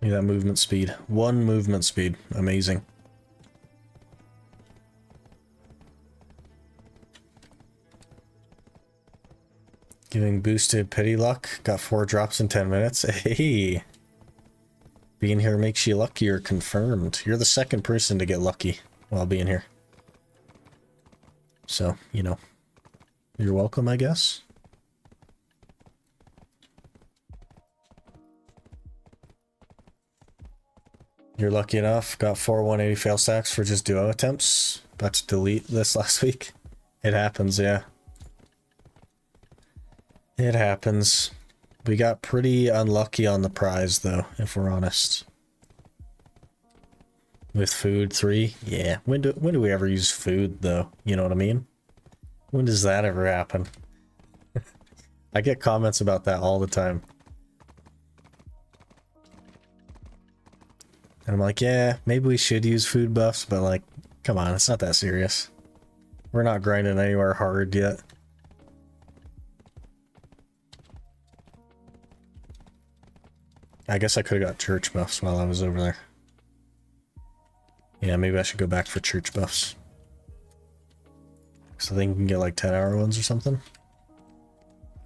Look at that movement speed. 1 movement speed. Amazing. Giving boosted pity luck. Got 4 drops in 10 minutes. Hey! Being here makes you luckier. Confirmed. You're the 2nd person to get lucky while being here. So, you know. You're welcome, I guess. You're lucky enough. Got 4 180 fail stacks for just duo attempts. About to delete this last week. It happens, yeah. It happens. We got pretty unlucky on the prize, though, if we're honest. With food, 3? Yeah. When do we ever use food, though? You know what I mean? When does that ever happen? I get comments about that all the time. And I'm like, yeah, maybe we should use food buffs, but like, come on, it's not that serious. We're not grinding anywhere hard yet. I guess I could have got church buffs while I was over there. Yeah, maybe I should go back for church buffs. So I think you can get like 10-hour ones or something.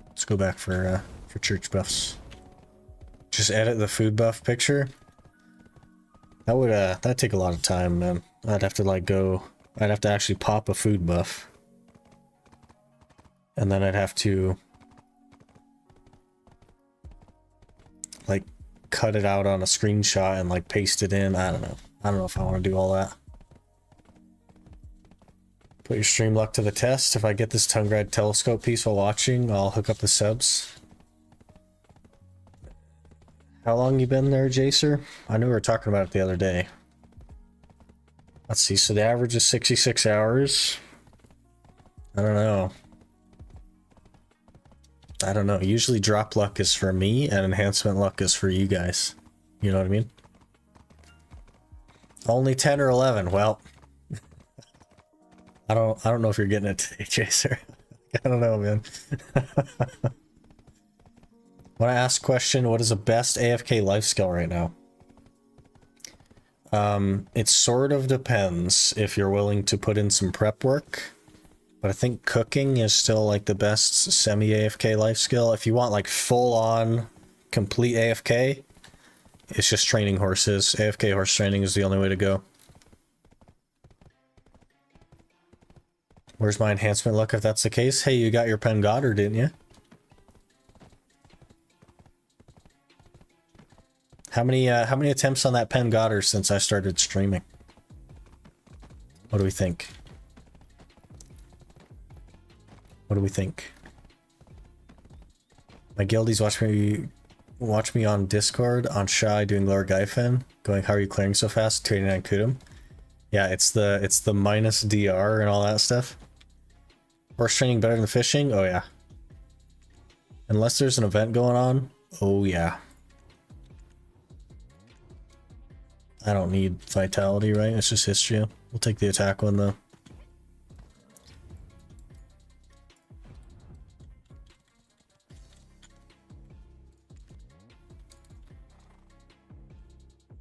Let's go back for church buffs. Just edit the food buff picture. That would that'd take a lot of time, man. I'd have to like go. I'd have to actually pop a food buff, and then I'd have to like cut it out on a screenshot and like paste it in. I don't know. I don't know if I want to do all that. Put your stream luck to the test. If I get this tongue grad telescope piece while watching, I'll hook up the subs. How long you been there, Jacer? I knew we were talking about it the other day. Let's see, so the average is 66 hours. I don't know. I don't know. Usually drop luck is for me and enhancement luck is for you guys. You know what I mean? Only 10 or 11. Well, I don't know if you're getting it today, Jacer. I don't know, man. When I ask question, what is the best AFK life skill right now? It sort of depends if you're willing to put in some prep work, but I think cooking is still like the best semi-AFK life skill. If you want like full-on complete AFK, it's just training horses. AFK horse training is the only way to go. Where's my enhancement luck if that's the case? Hey, you got your Pen Goddard, didn't you? How many attempts on that pen got her since I started streaming? What do we think? What do we think? My guildies watch me on Discord on Shy doing lower Gaifen, going, how are you clearing so fast? 289 Kudum. Yeah, it's the minus DR and all that stuff. Horse training better than fishing? Oh yeah. Unless there's an event going on, oh yeah. I don't need vitality, right? It's just history. We'll take the attack one though.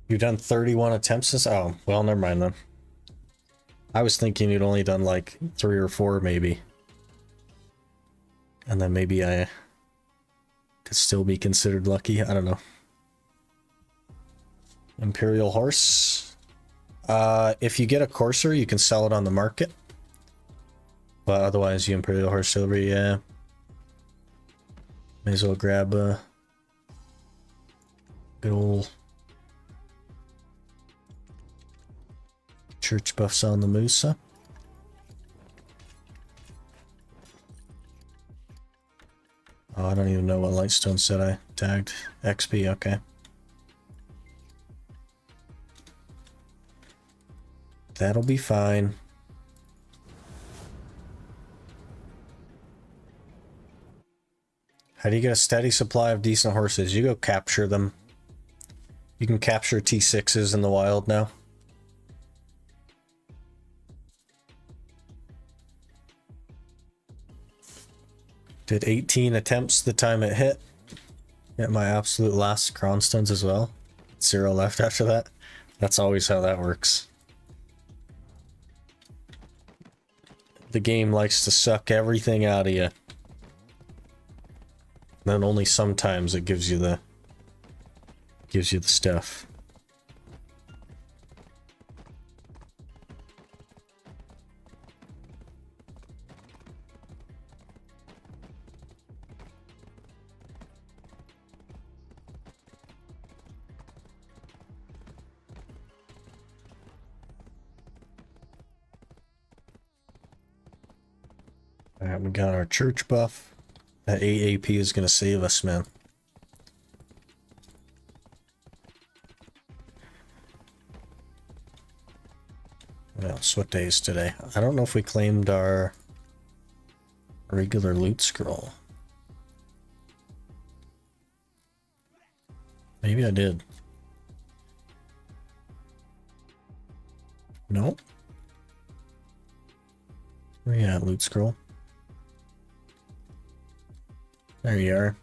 You've done 31 attempts this? Oh, well, never mind then. I was thinking you'd only done like 3 or 4 maybe. And then maybe I could still be considered lucky. I don't know. Imperial horse. If you get a courser, you can sell it on the market. But otherwise, you Imperial horse silver, yeah. May as well grab a good old church buffs on the moose, huh? Oh, I don't even know what Lightstone said I tagged. XP, okay. That'll be fine. How do you get a steady supply of decent horses? You go capture them. You can capture T6s in the wild now. Did 18 attempts the time it hit. Get my absolute last Kronstones as well. 0 left after that. That's always how that works. The game likes to suck everything out of you. Then only sometimes it gives you the stuff. Alright, we got our church buff. That AAP is gonna save us, man. What else? What day is today? I don't know if we claimed our regular loot scroll. Maybe I did. No? Where you at, loot scroll? There you are.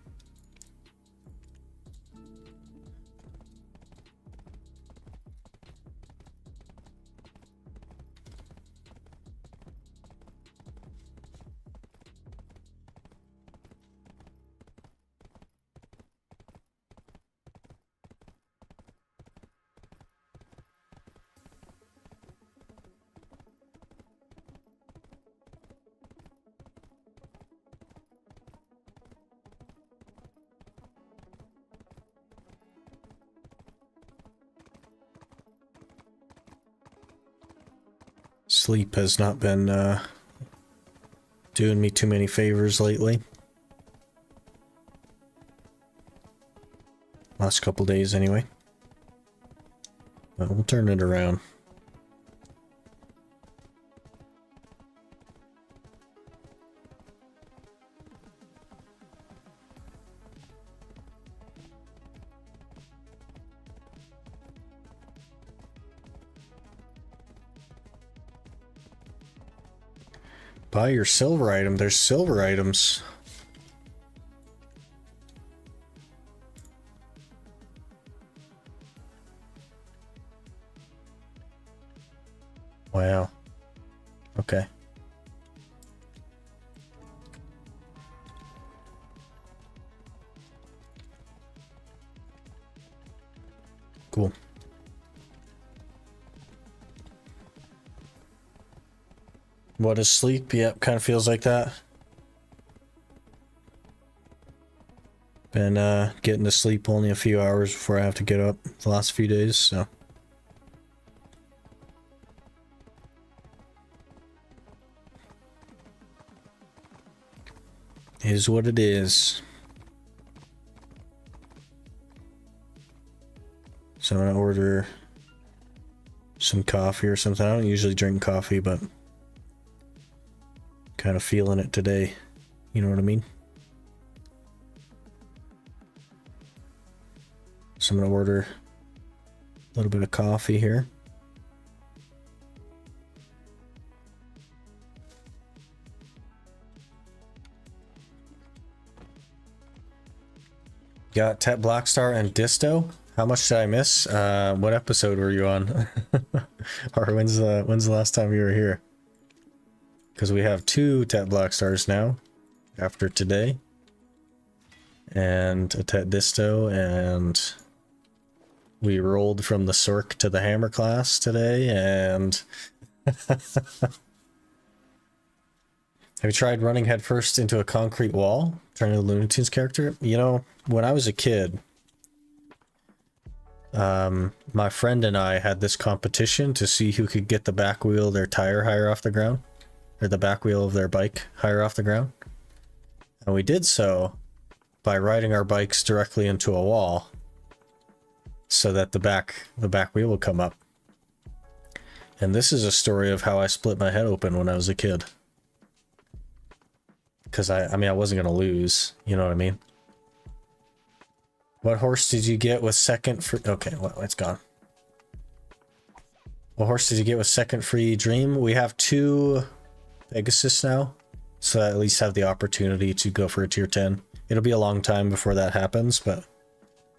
Sleep has not been doing me too many favors lately. Last couple days anyway. But we'll turn it around. Buy your silver item. There's silver items. Wow. Okay. Cool. What is sleep? Yep, kind of feels like that. Been getting to sleep only a few hours before I have to get up the last few days, so. It is what it is. So I'm gonna order some coffee or something. I don't usually drink coffee, but kind of feeling it today. You know what I mean? So I'm gonna order a little bit of coffee here. Got Tet Blackstar and Disto. How much did I miss? What episode were you on? Or when's the last time you were here? Because we have 2 Tet Blackstars now after today. And a Tet Disto, and we rolled from the Sork to the Hammer class today, and have you tried running headfirst into a concrete wall? Turning the Looney Tunes character? You know, when I was a kid, my friend and I had this competition to see who could get the back wheel of their tire higher off the ground, or the back wheel of their bike higher off the ground. And we did so by riding our bikes directly into a wall so that the back wheel would come up. And this is a story of how I split my head open when I was a kid. Because I mean, I wasn't going to lose, you know what I mean? What horse did you get with second free? Okay, well, it's gone. What horse did you get with second free dream? We have 2 Pegasus now, so I at least have the opportunity to go for a tier 10. It'll be a long time before that happens, but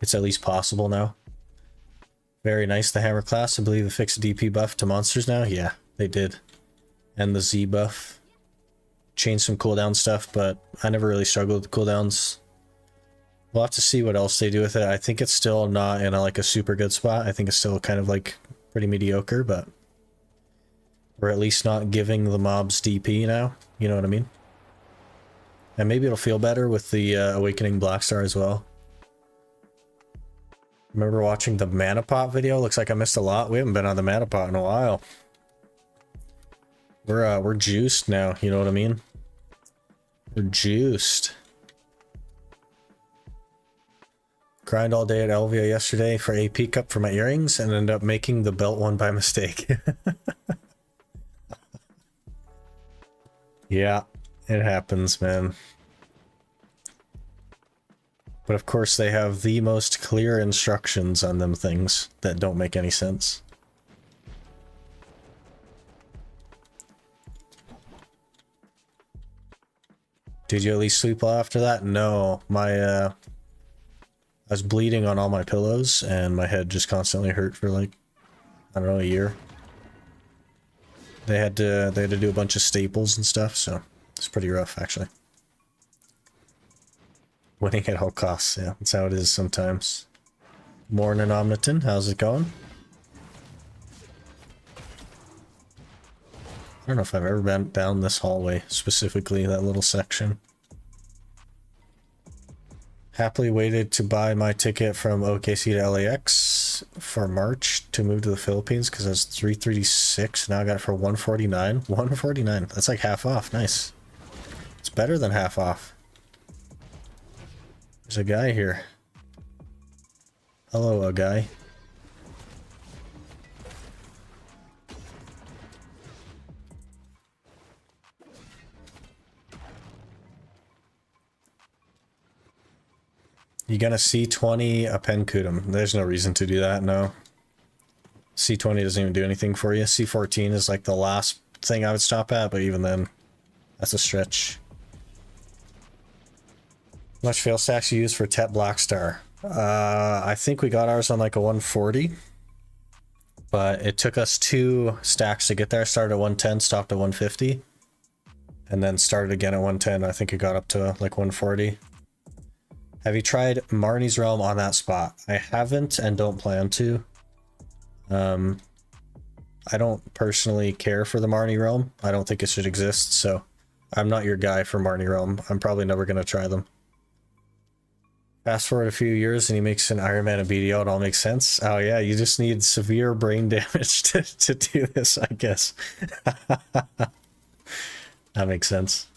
it's at least possible now. Very nice, the Hammer class. I believe they fixed DP buff to monsters now. Yeah, they did. And the Z buff. Changed some cooldown stuff, but I never really struggled with cooldowns. We'll have to see what else they do with it. I think it's still not in like a super good spot. I think it's still kind of like pretty mediocre, but we're at least not giving the mobs DP now. You know what I mean? And maybe it'll feel better with the Awakening Blackstar as well. Remember watching the Mana Pot video? Looks like I missed a lot. We haven't been on the Mana Pot in a while. We're juiced now, you know what I mean? We're juiced. Grind all day at Elvia yesterday for AP cup for my earrings and ended up making the belt one by mistake. Yeah, it happens, man. But of course they have the most clear instructions on them things that don't make any sense. Did you at least sleep well after that? No, I was bleeding on all my pillows and my head just constantly hurt for like, I don't know, a year. They had to do a bunch of staples and stuff, so it's pretty rough actually. Winning at all costs, yeah, that's how it is sometimes. Morning Omniton, how's it going? I don't know if I've ever been down this hallway, specifically that little section. Happily waited to buy my ticket from OKC to LAX for March to move to the Philippines because I was 336. Now I got it for 149. 149. That's like half off. Nice. It's better than half off. There's a guy here. Hello, a guy. You gonna C20 a Penkutum? There's no reason to do that, no. C20 doesn't even do anything for you. C14 is like the last thing I would stop at, but even then, that's a stretch. How much fail stacks you use for Tet Blackstar? I think we got ours on like a 140. But it took us 2 stacks to get there. Started at 110, stopped at 150. And then started again at 110. I think it got up to like 140. Have you tried Marnie's Realm on that spot? I haven't and don't plan to. I don't personally care for the Marnie Realm. I don't think it should exist, so I'm not your guy for Marnie Realm. I'm probably never going to try them. Fast forward a few years and he makes an Iron Man and BDO, it all makes sense. Oh yeah, you just need severe brain damage to do this, I guess. That makes sense.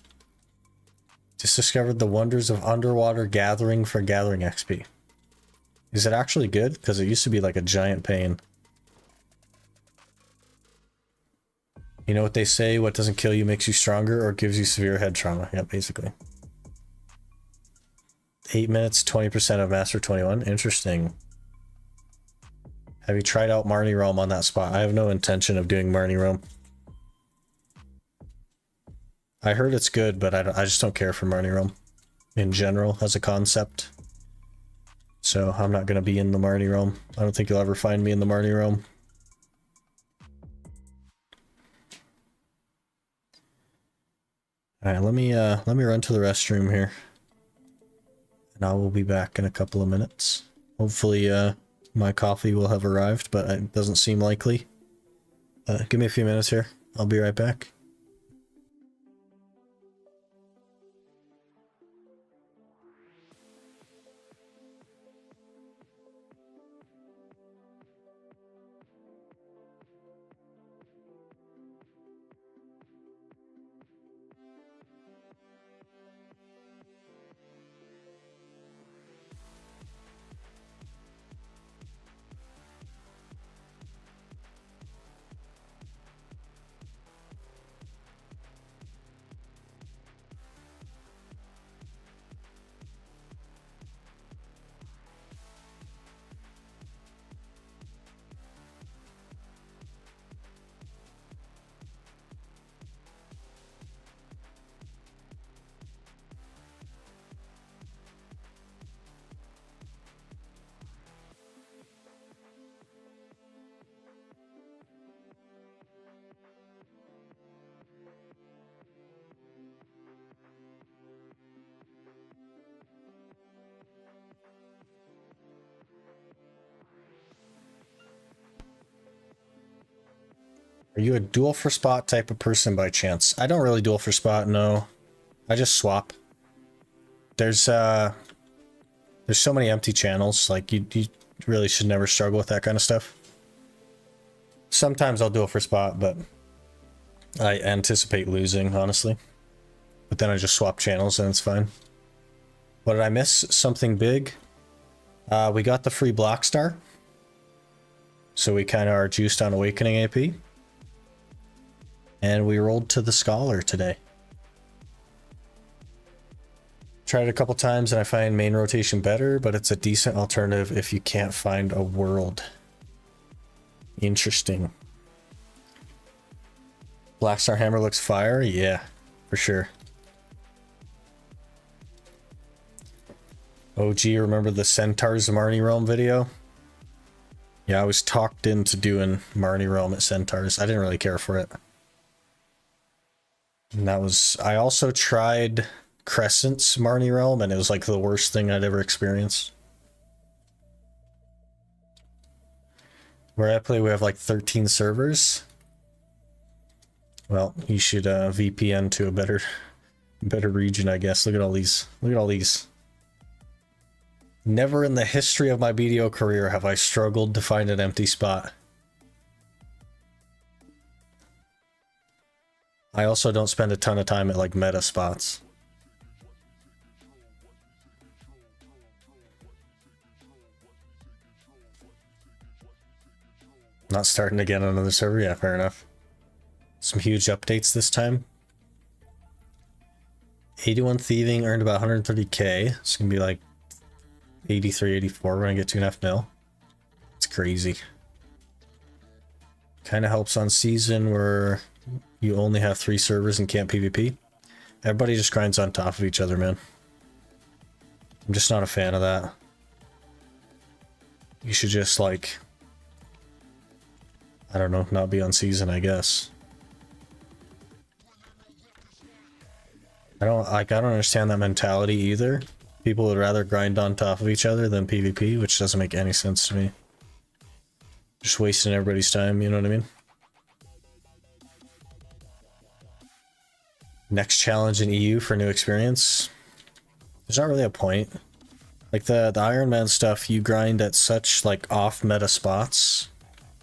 Just discovered the wonders of underwater gathering for gathering XP. Is it actually good? Because it used to be like a giant pain. You know what they say, what doesn't kill you makes you stronger or gives you severe head trauma. Yeah, basically. 8 minutes, 20% of Master 21. Interesting. Have you tried out Marnie Realm on that spot? I have no intention of doing Marnie Realm. I heard it's good, but I just don't care for Marnie Realm in general as a concept. So I'm not going to be in the Marnie Realm. I don't think you'll ever find me in the Marnie Realm. All right, let me run to the restroom here. And I will be back in a couple of minutes. Hopefully my coffee will have arrived, but it doesn't seem likely. Give me a few minutes here. I'll be right back. Are you a duel for spot type of person by chance? I don't really duel for spot, no. I just swap. There's so many empty channels, like you really should never struggle with that kind of stuff. Sometimes I'll duel for spot, but I anticipate losing, honestly. But then I just swap channels and it's fine. What did I miss? Something big. We got the free Black Star. So we kind of are juiced on Awakening AP. And we rolled to the Scholar today. Tried it a couple times and I find main rotation better, but it's a decent alternative if you can't find a world. Interesting. Black Star Hammer looks fire? Yeah, for sure. OG, remember the Centaurs Marnie Realm video? Yeah, I was talked into doing Marnie Realm at Centaurs. I didn't really care for it. And that was... I also tried Crescent's Marnie Realm, and it was like the worst thing I'd ever experienced. Where I play, we have like 13 servers. Well, you should VPN to a better region, I guess. Look at all these. Look at all these. Never in the history of my BDO career have I struggled to find an empty spot. I also don't spend a ton of time at like meta spots. Not starting again on another server? Yeah, fair enough. Some huge updates this time. 81 thieving earned about 130k. It's gonna be like 83, 84. We're gonna get 2.5 mil. It's crazy. Kind of helps on season where you only have 3 servers and can't PvP. Everybody just grinds on top of each other, man. I'm just not a fan of that. You should just like, I don't know, not be on season, I guess. I don't understand that mentality either. People would rather grind on top of each other than PvP, which doesn't make any sense to me. Just wasting everybody's time, you know what I mean? Next challenge in EU for new experience. There's not really a point. Like the Iron Man stuff, you grind at such like off meta spots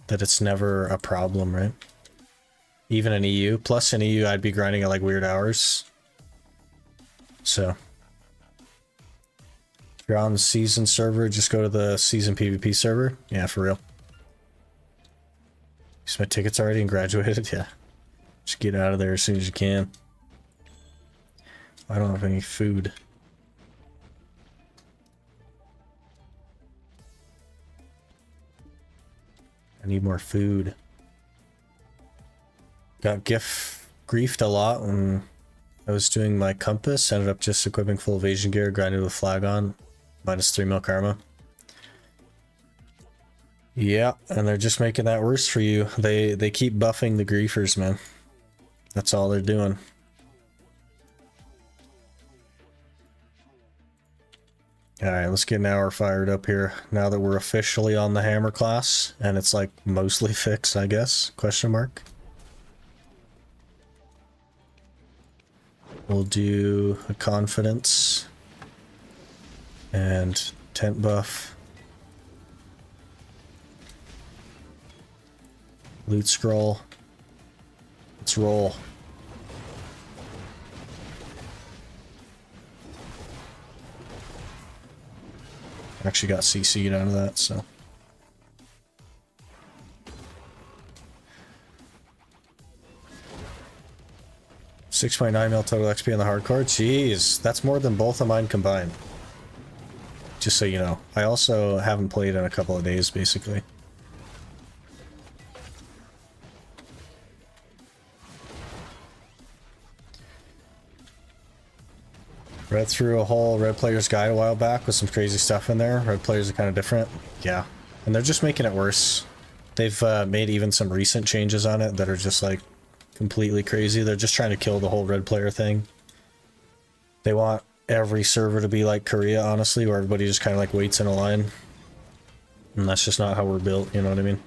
that it's never a problem, right? Even in EU. Plus in EU, I'd be grinding at like weird hours. So if you're on the season server, just go to the season PvP server. Yeah, for real. Used my tickets already and graduated? Yeah. Just get out of there as soon as you can. I don't have any food. I need more food. Got griefed a lot when I was doing my compass. Ended up just equipping full evasion gear, grinded with flag on. -3 mil karma. Yeah, and they're just making that worse for you. They keep buffing the griefers, man. That's all they're doing. Alright, let's get an hour fired up here. Now that we're officially on the hammer class, and it's like mostly fixed, I guess? Question mark. We'll do a confidence and tent buff. Loot scroll. Let's roll. Actually got CC'd out of that, so. $6.9 mil total XP on the hardcore. Jeez, that's more than both of mine combined. Just so you know. I also haven't played in a couple of days, basically. Read through a whole Red Player's Guide a while back with some crazy stuff in there. Red Players are kind of different. Yeah. And they're just making it worse. They've made even some recent changes on it that are just like completely crazy. They're just trying to kill the whole Red Player thing. They want every server to be like Korea, honestly, where everybody just kind of like waits in a line. And that's just not how we're built, you know what I mean?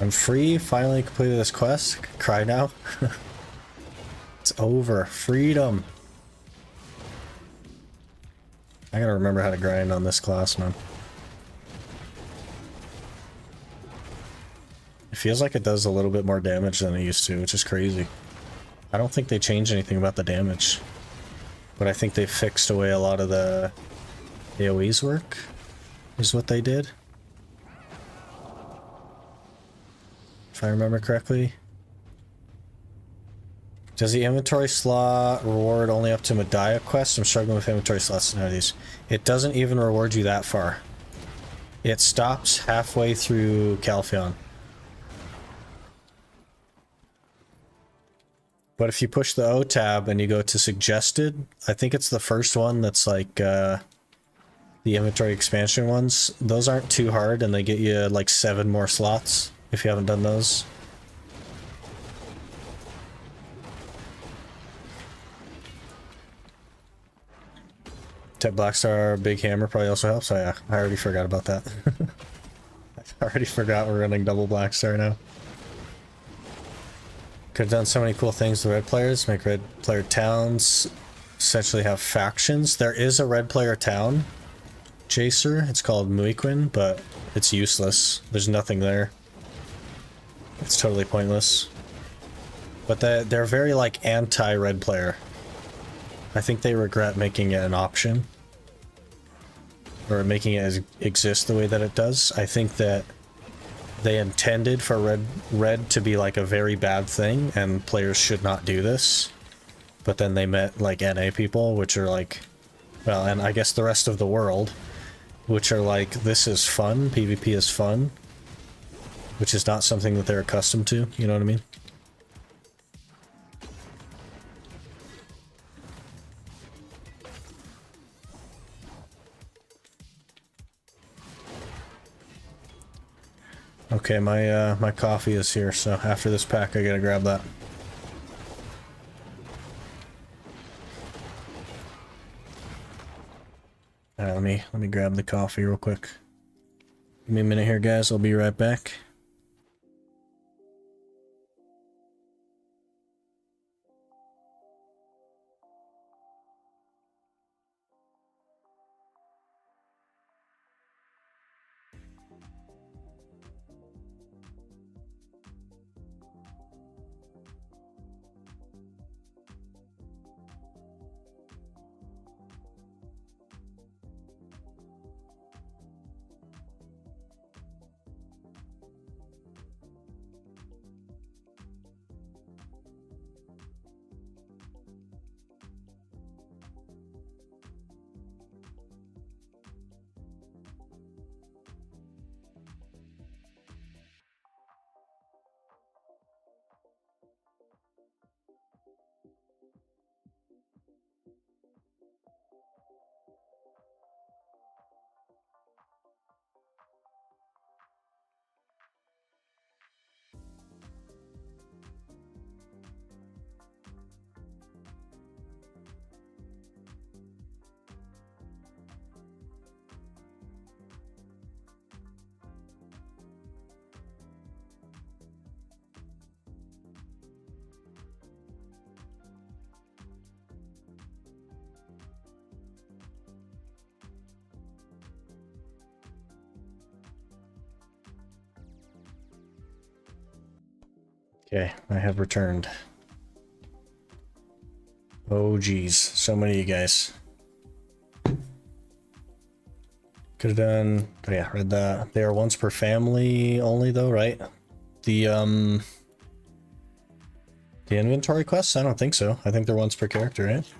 I'm free, finally completed this quest. Cry now. It's over. Freedom. I gotta remember how to grind on this class, man. It feels like it does a little bit more damage than it used to, which is crazy. I don't think they changed anything about the damage. But I think they fixed away a lot of the AoE's work, is what they did. If I remember correctly. Does the inventory slot reward only up to Medaya quest? I'm struggling with inventory slots nowadays. It doesn't even reward you that far. It stops halfway through Calpheon. But if you push the O tab and you go to suggested, I think it's the first one that's like the inventory expansion ones. Those aren't too hard and they get you like 7 more slots. If you haven't done those. Tech Blackstar Big Hammer probably also helps. Oh yeah, I already forgot about that. I already forgot we're running double Blackstar now. Could have done so many cool things with red players. Make red player towns essentially have factions. There is a red player town chaser. It's called Muiquin, but it's useless. There's nothing there. It's totally pointless. But they're very, like, anti-red player. I think they regret making it an option. Or making it exist the way that it does. I think that they intended for red to be, like, a very bad thing, and players should not do this. But then they met, like, NA people, which are, like... Well, and I guess the rest of the world, which are like, this is fun, PvP is fun. Which is not something that they're accustomed to, you know what I mean? Okay, my coffee is here, so after this pack I gotta grab that. Alright, let me grab the coffee real quick. Give me a minute here, guys. I'll be right back. Okay, I have returned. Oh geez, so many of you guys. Could have done, oh yeah, read that. They are once per family only though, right? The inventory quests? I don't think so. I think they're once per character, right?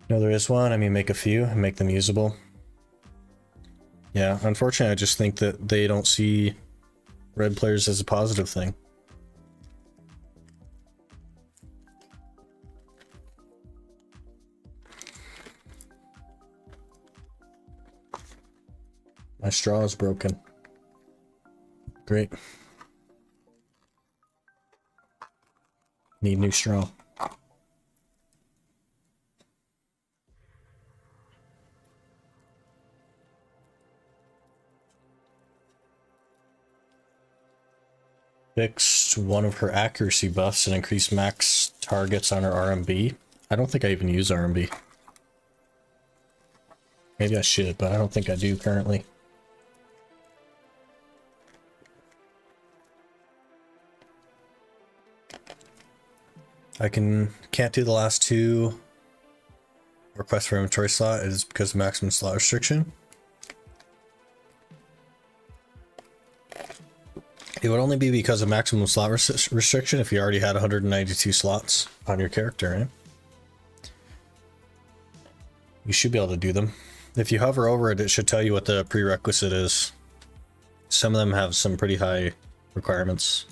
No, there is one. I mean, make a few and make them usable. Yeah, unfortunately, I just think that they don't see red players as a positive thing. My straw is broken. Great. Need new straw. Fixed one of her accuracy buffs and increased max targets on her RMB. I don't think I even use RMB. Maybe I should, but I don't think I do currently. I can't do the last two requests for inventory slot. It is because of maximum slot restriction. It would only be because of maximum slot restriction if you already had 192 slots on your character, right? You should be able to do them. If you hover over it, it should tell you what the prerequisite is. Some of them have some pretty high requirements.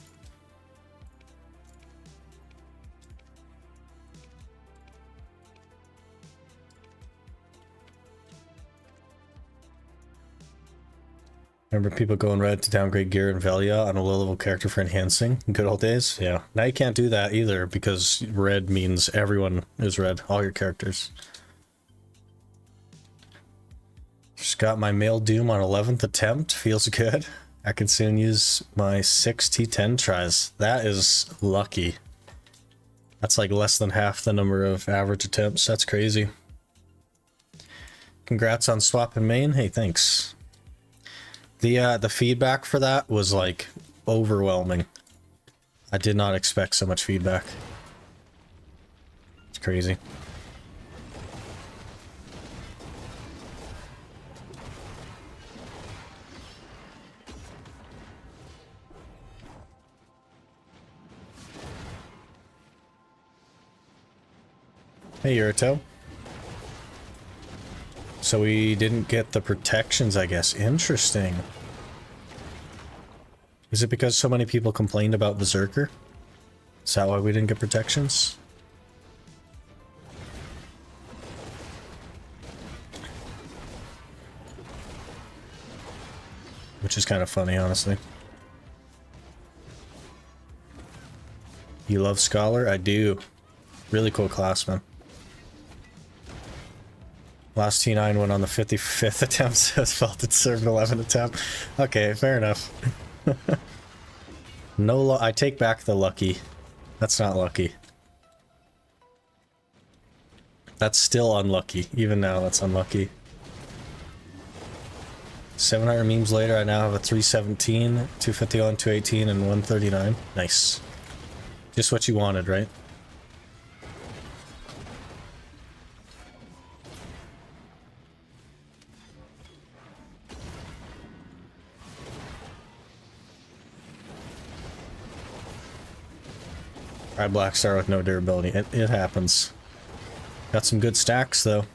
Remember people going red to downgrade gear and Velia on a low-level character for enhancing? Good old days? Yeah. Now you can't do that either because red means everyone is red. All your characters. Just got my male doom on 11th attempt. Feels good. I can soon use my 6 T10 tries. That is lucky. That's like less than half the number of average attempts. That's crazy. Congrats on swapping main. Hey, thanks. The feedback for that was like overwhelming. I did not expect so much feedback. It's crazy. Hey, Yurito. So we didn't get the protections, I guess. Interesting. Is it because so many people complained about Berserker? Is that why we didn't get protections? which is kind of funny, honestly. You love Scholar? I do. Really cool class, man. Last T9 went on the 55th attempt, so it felt it served 11 attempt. Okay, fair enough. No, I take back the lucky. That's not lucky. That's still unlucky. Even now, that's unlucky. 700 memes later, I now have a 317, 251, 218, and 139. Nice. Just what you wanted, right? Alright, Black Star with no durability. It happens. Got some good stacks, though.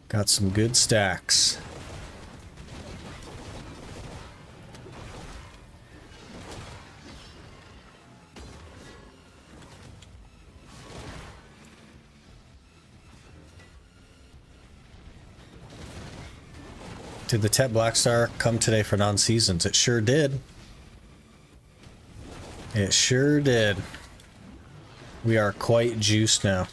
Got some good stacks. Did the Tet Black Star come today for non-seasons? It sure did. It sure did. We are quite juiced now.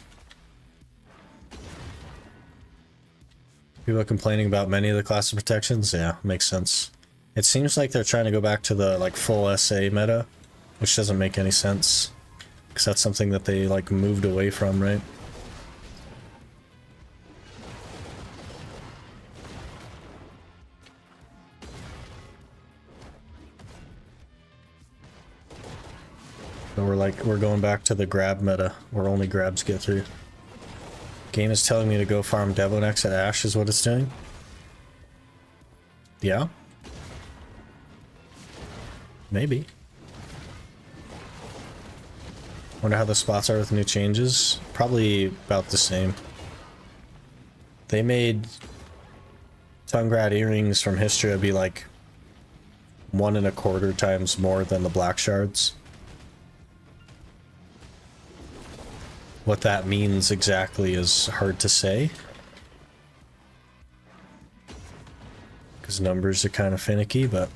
People are complaining about many of the class of protections. Yeah, makes sense. It seems like they're trying to go back to the like full SA meta, which doesn't make any sense. Because that's something that they like moved away from, right? So we're going back to the grab meta, where only grabs get through. Game is telling me to go farm Devonex at Ash is what it's doing. Yeah. Maybe. Wonder how the spots are with new changes. Probably about the same. They made Tongue-Grad earrings from Histria be like 1.25 times more than the black shards. What that means exactly is hard to say. Because numbers are kind of finicky, but...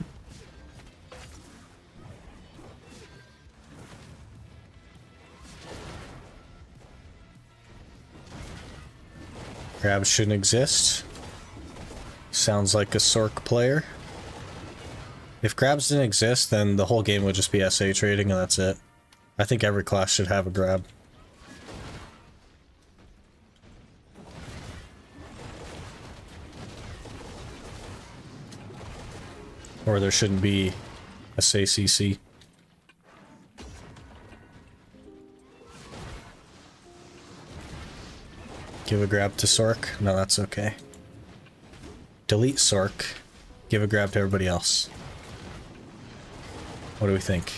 Grabs shouldn't exist. Sounds like a Sork player. If grabs didn't exist, then the whole game would just be SA trading and that's it. I think every class should have a grab. Or there shouldn't be a SA CC. Give a grab to Sork? No, that's okay. Delete Sork. Give a grab to everybody else. What do we think?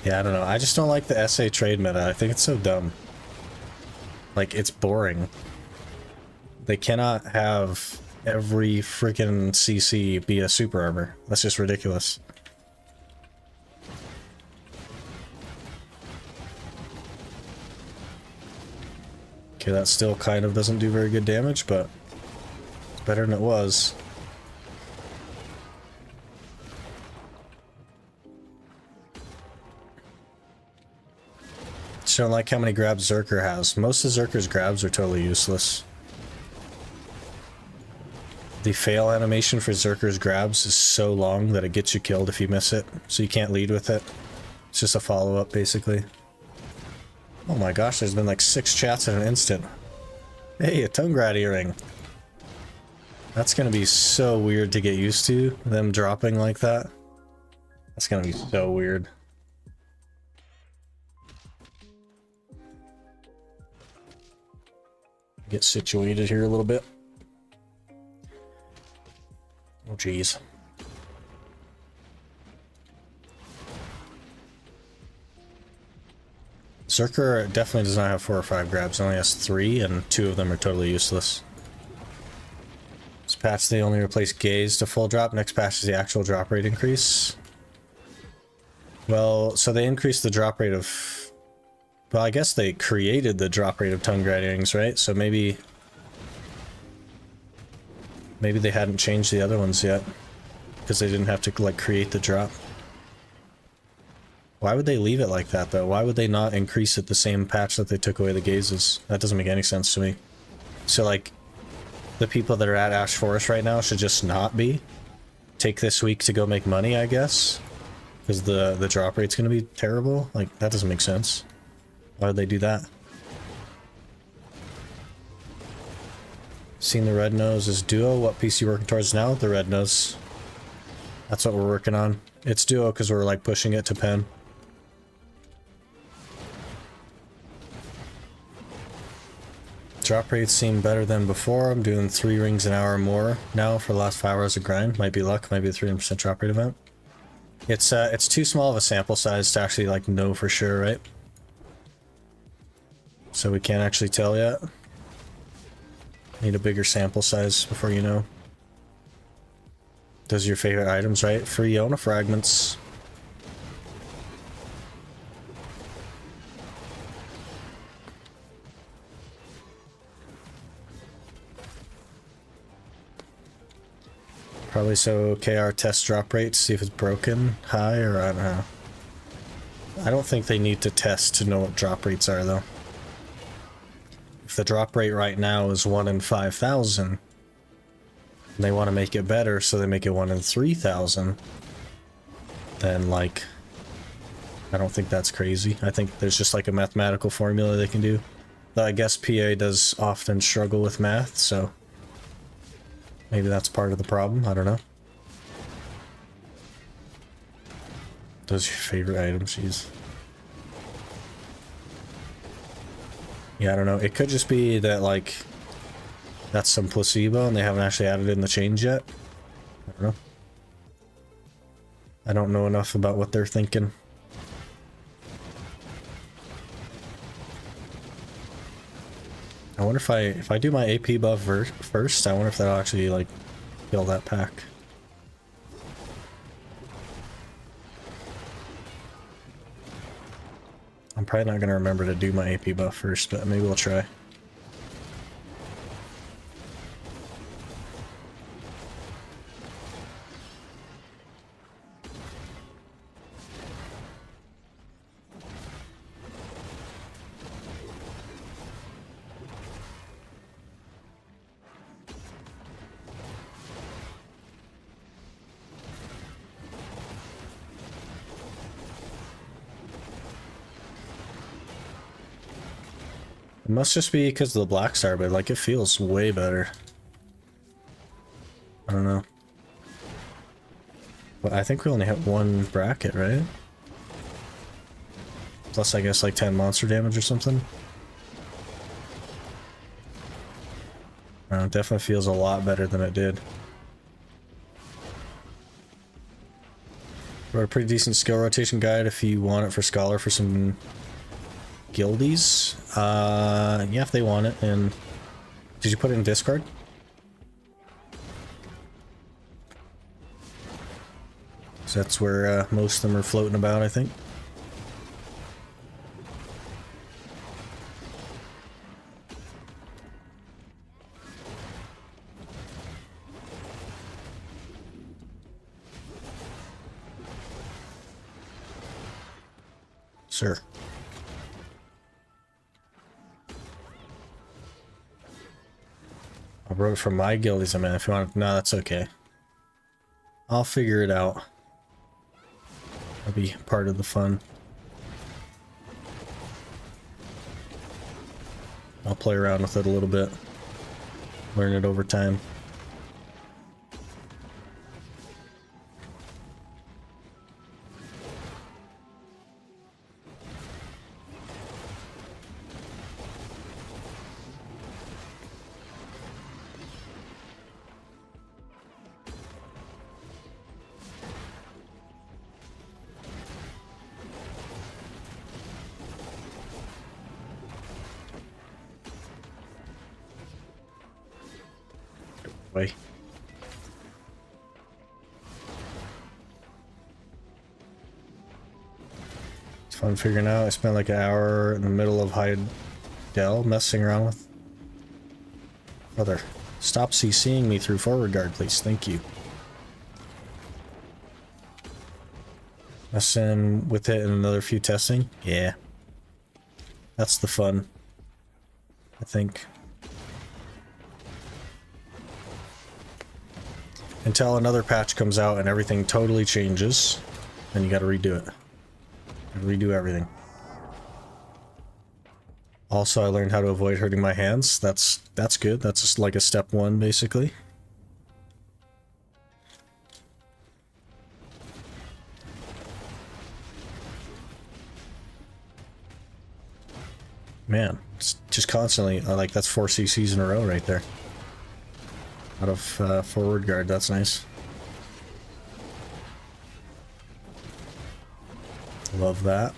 Yeah, I don't know. I just don't like the SA trade meta. I think it's so dumb. Like, it's boring. They cannot have every freaking CC be a super armor. That's just ridiculous. Okay, that still kind of doesn't do very good damage, but it's better than it was. Just don't like how many grabs Zerker has. Most of Zerker's grabs are totally useless. The fail animation for Zerker's grabs is so long that it gets you killed if you miss it, so you can't lead with it. It's just a follow-up, basically. Oh my gosh, there's been like 6 chats in an instant. Hey, a Tongue-Grad earring. That's gonna be so weird to get used to, them dropping like that. That's gonna be so weird. Get situated here a little bit. Oh, jeez. Zerker definitely does not have 4 or 5 grabs. It only has 3, and 2 of them are totally useless. patch they only replace gaze to full drop. Next patch is the actual drop rate increase. Well, so they increased the drop rate of... Well, I guess they created the drop rate of tongue grad earrings, right? So maybe they hadn't changed the other ones yet. Because they didn't have to, like, create the drop. Why would they leave it like that, though? Why would they not increase it the same patch that they took away the gazes? That doesn't make any sense to me. So, like, the people that are at Ash Forest right now should just not be. Take this week to go make money, I guess. Because the drop rate's going to be terrible. Like, that doesn't make sense. Why would they do that? Seen the red nose is duo. What piece you working towards now? The red nose. That's what we're working on. It's duo because we're like pushing it to pen. Drop rates seem better than before. I'm doing 3 rings an hour more now for the last 5 hours of grind. Might be luck, might be a 300% drop rate event. It's too small of a sample size to actually like know for sure, right? So we can't actually tell yet. Need a bigger sample size before you know. Those are your favorite items, right? Free Iona fragments. Probably so KR test drop rate to see if it's broken high or I don't know. I don't think they need to test to know what drop rates are though. If the drop rate right now is 1 in 5,000, and they want to make it better so they make it 1 in 3,000, then like, I don't think that's crazy. I think there's just like a mathematical formula they can do. Though I guess PA does often struggle with math, so maybe that's part of the problem. I don't know. Those are your favorite items, jeez. Yeah, I don't know. It could just be that, like, that's some placebo and they haven't actually added in the change yet. I don't know. I don't know enough about what they're thinking. I wonder if I do my AP buff first, I wonder if that'll actually, like, kill that pack. I'm probably not going to remember to do my AP buff first, but maybe we'll try. It must just be because of the Black Star, but like it feels way better. I don't know. But I think we only have 1 bracket, right? Plus I guess like 10 monster damage or something. It definitely feels a lot better than it did. Wrote a pretty decent skill rotation guide if you want it for Scholar for some guildies. Yeah, if they want it. And did you put it in Discord? So that's where most of them are floating about, I think. Sir. I wrote it from my guildies, man. If you want, no, that's okay. I'll figure it out. That'll be part of the fun. I'll play around with it a little bit. Learn it over time. Way. fun figuring out. I spent like an hour in the middle of Hyde Dell messing around with. Brother, stop CCing me through forward guard, please. Thank you. Messing with it and another few testing. Yeah. That's the fun, I think. Until another patch comes out and everything totally changes, then you gotta redo it. Redo everything. Also, I learned how to avoid hurting my hands. That's good. That's just like a step one, basically. Man, it's just constantly, like, that's 4 CCs in a row right there. Out of forward guard, that's nice. Love that.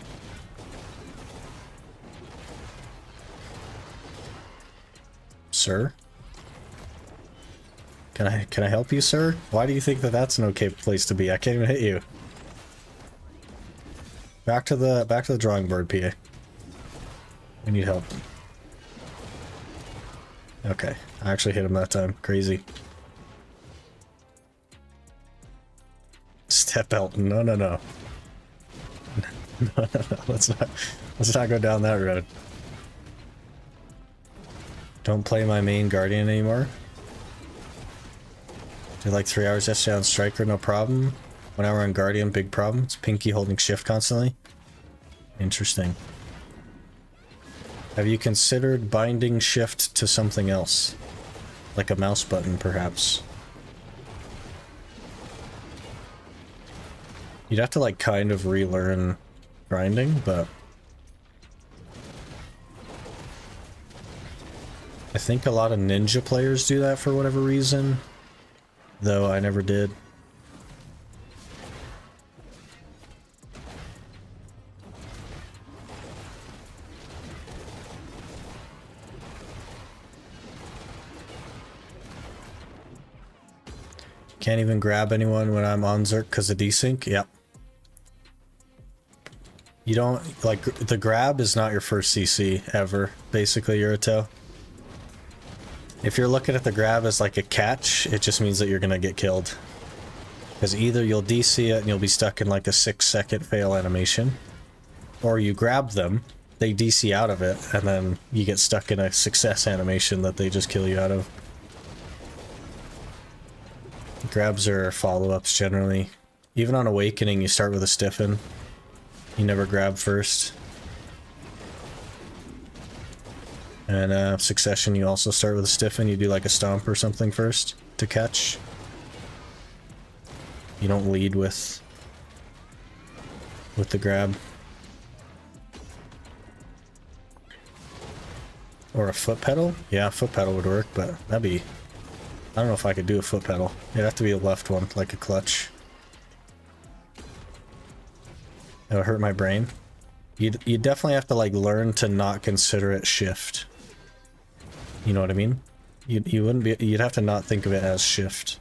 Sir? Can I help you, sir? Why do you think that that's an okay place to be? I can't even hit you. Back to the drawing board, PA. I need help. Okay, I actually hit him that time. Crazy. Step out. No, no, no. No, no, no. Let's not go down that road. Don't play my main guardian anymore. Did like 3 hours yesterday on striker, no problem. 1 hour on guardian, big problem. It's Pinky holding shift constantly. Interesting. Have you considered binding shift to something else? Like a mouse button, perhaps? You'd have to like kind of relearn grinding, but I think a lot of ninja players do that for whatever reason, though I never did. Can't even grab anyone when I'm on Zerk because of desync? Yep. You don't, like, the grab is not your first CC ever, basically, Yurito. If you're looking at the grab as like a catch, it just means that you're gonna get killed. Because either you'll DC it and you'll be stuck in like a 6-second fail animation, or you grab them, they DC out of it, and then you get stuck in a success animation that they just kill you out of. Grabs are follow-ups generally. Even on Awakening, you start with a stiffen. You never grab first. And Succession, you also start with a stiffen. You do like a stomp or something first to catch. You don't lead with the grab. Or a foot pedal? Yeah, foot pedal would work, but that'd be... I don't know if I could do a foot pedal. It'd have to be a left one, like a clutch. It would hurt my brain. You'd definitely have to like learn to not consider it shift. You know what I mean? You wouldn't be. You'd have to not think of it as shift.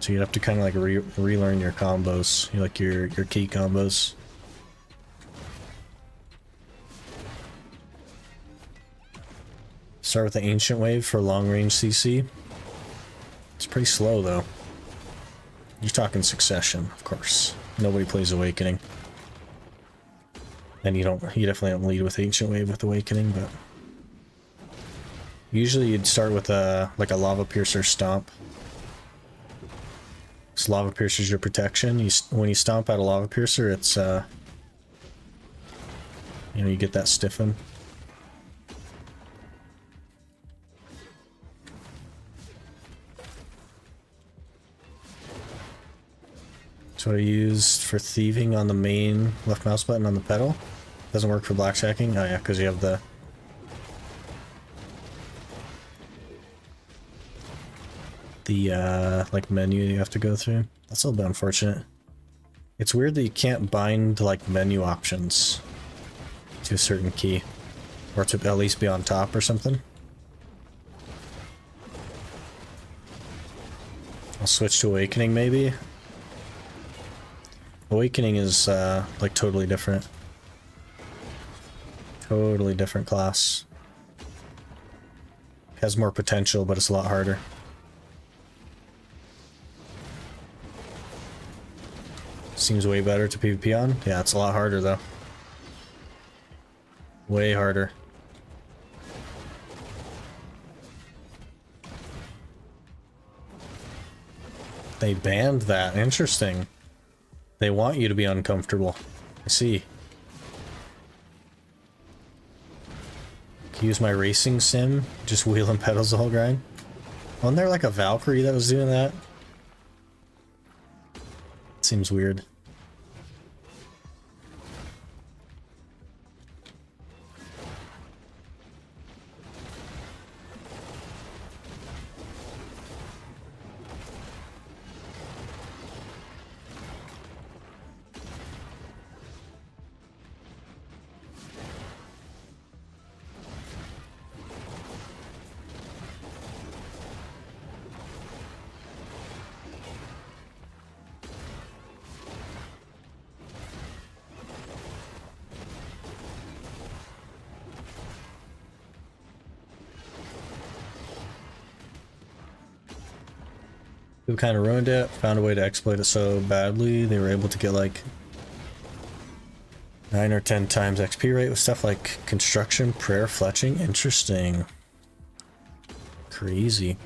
So you'd have to kind of like relearn your combos, like your key combos. Start with the Ancient Wave for long range CC. It's pretty slow though. You're talking Succession, of course. Nobody plays Awakening. And you definitely don't lead with Ancient Wave with Awakening, but usually you'd start with like a Lava Piercer Stomp. So Lava Piercer's your protection. When you stomp out a Lava Piercer, it's you know, you get that stiffen. So I used for thieving on the main left mouse button on the pedal. Doesn't work for blackjacking. Oh yeah, because you have the like menu you have to go through. That's a little bit unfortunate. It's weird that you can't bind like menu options to a certain key, or to at least be on top or something. I'll switch to Awakening maybe. Awakening is like totally different. Totally different class. Has more potential, but it's a lot harder. Seems way better to PvP on. Yeah, it's a lot harder though. Way harder. They banned that. Interesting. They want you to be uncomfortable. I see. Can use my racing sim, just wheel and pedals the whole grind. Wasn't there like a Valkyrie that was doing that? Seems weird. Who kind of ruined it, found a way to exploit it so badly, they were able to get like 9 or 10 times XP rate with stuff like construction, prayer, fletching. Interesting. Crazy.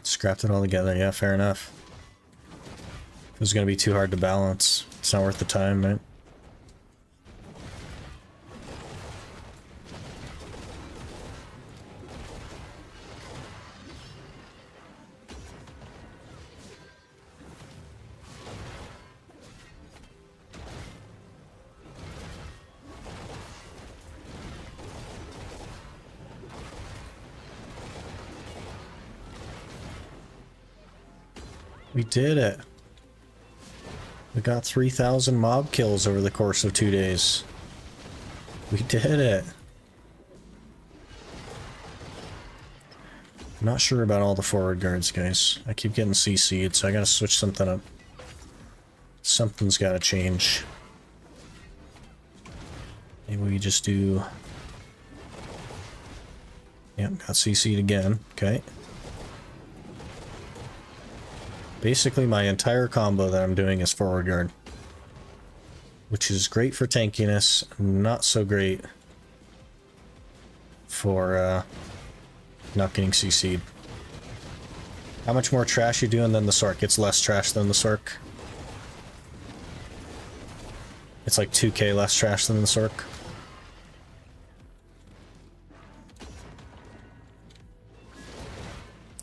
Scrapped it all together. Yeah, fair enough. It was going to be too hard to balance. It's not worth the time, right? We did it. We got 3,000 mob kills over the course of 2 days. We did it. I'm not sure about all the forward guards, guys. I keep getting CC'd, so I gotta switch something up. Something's gotta change. Maybe we just do... Yep, got CC'd again. Okay. Basically, my entire combo that I'm doing is forward guard. Which is great for tankiness, not so great for not getting CC'd. How much more trash you doing than the Sork? It's less trash than the Sork. It's like 2k less trash than the Sork.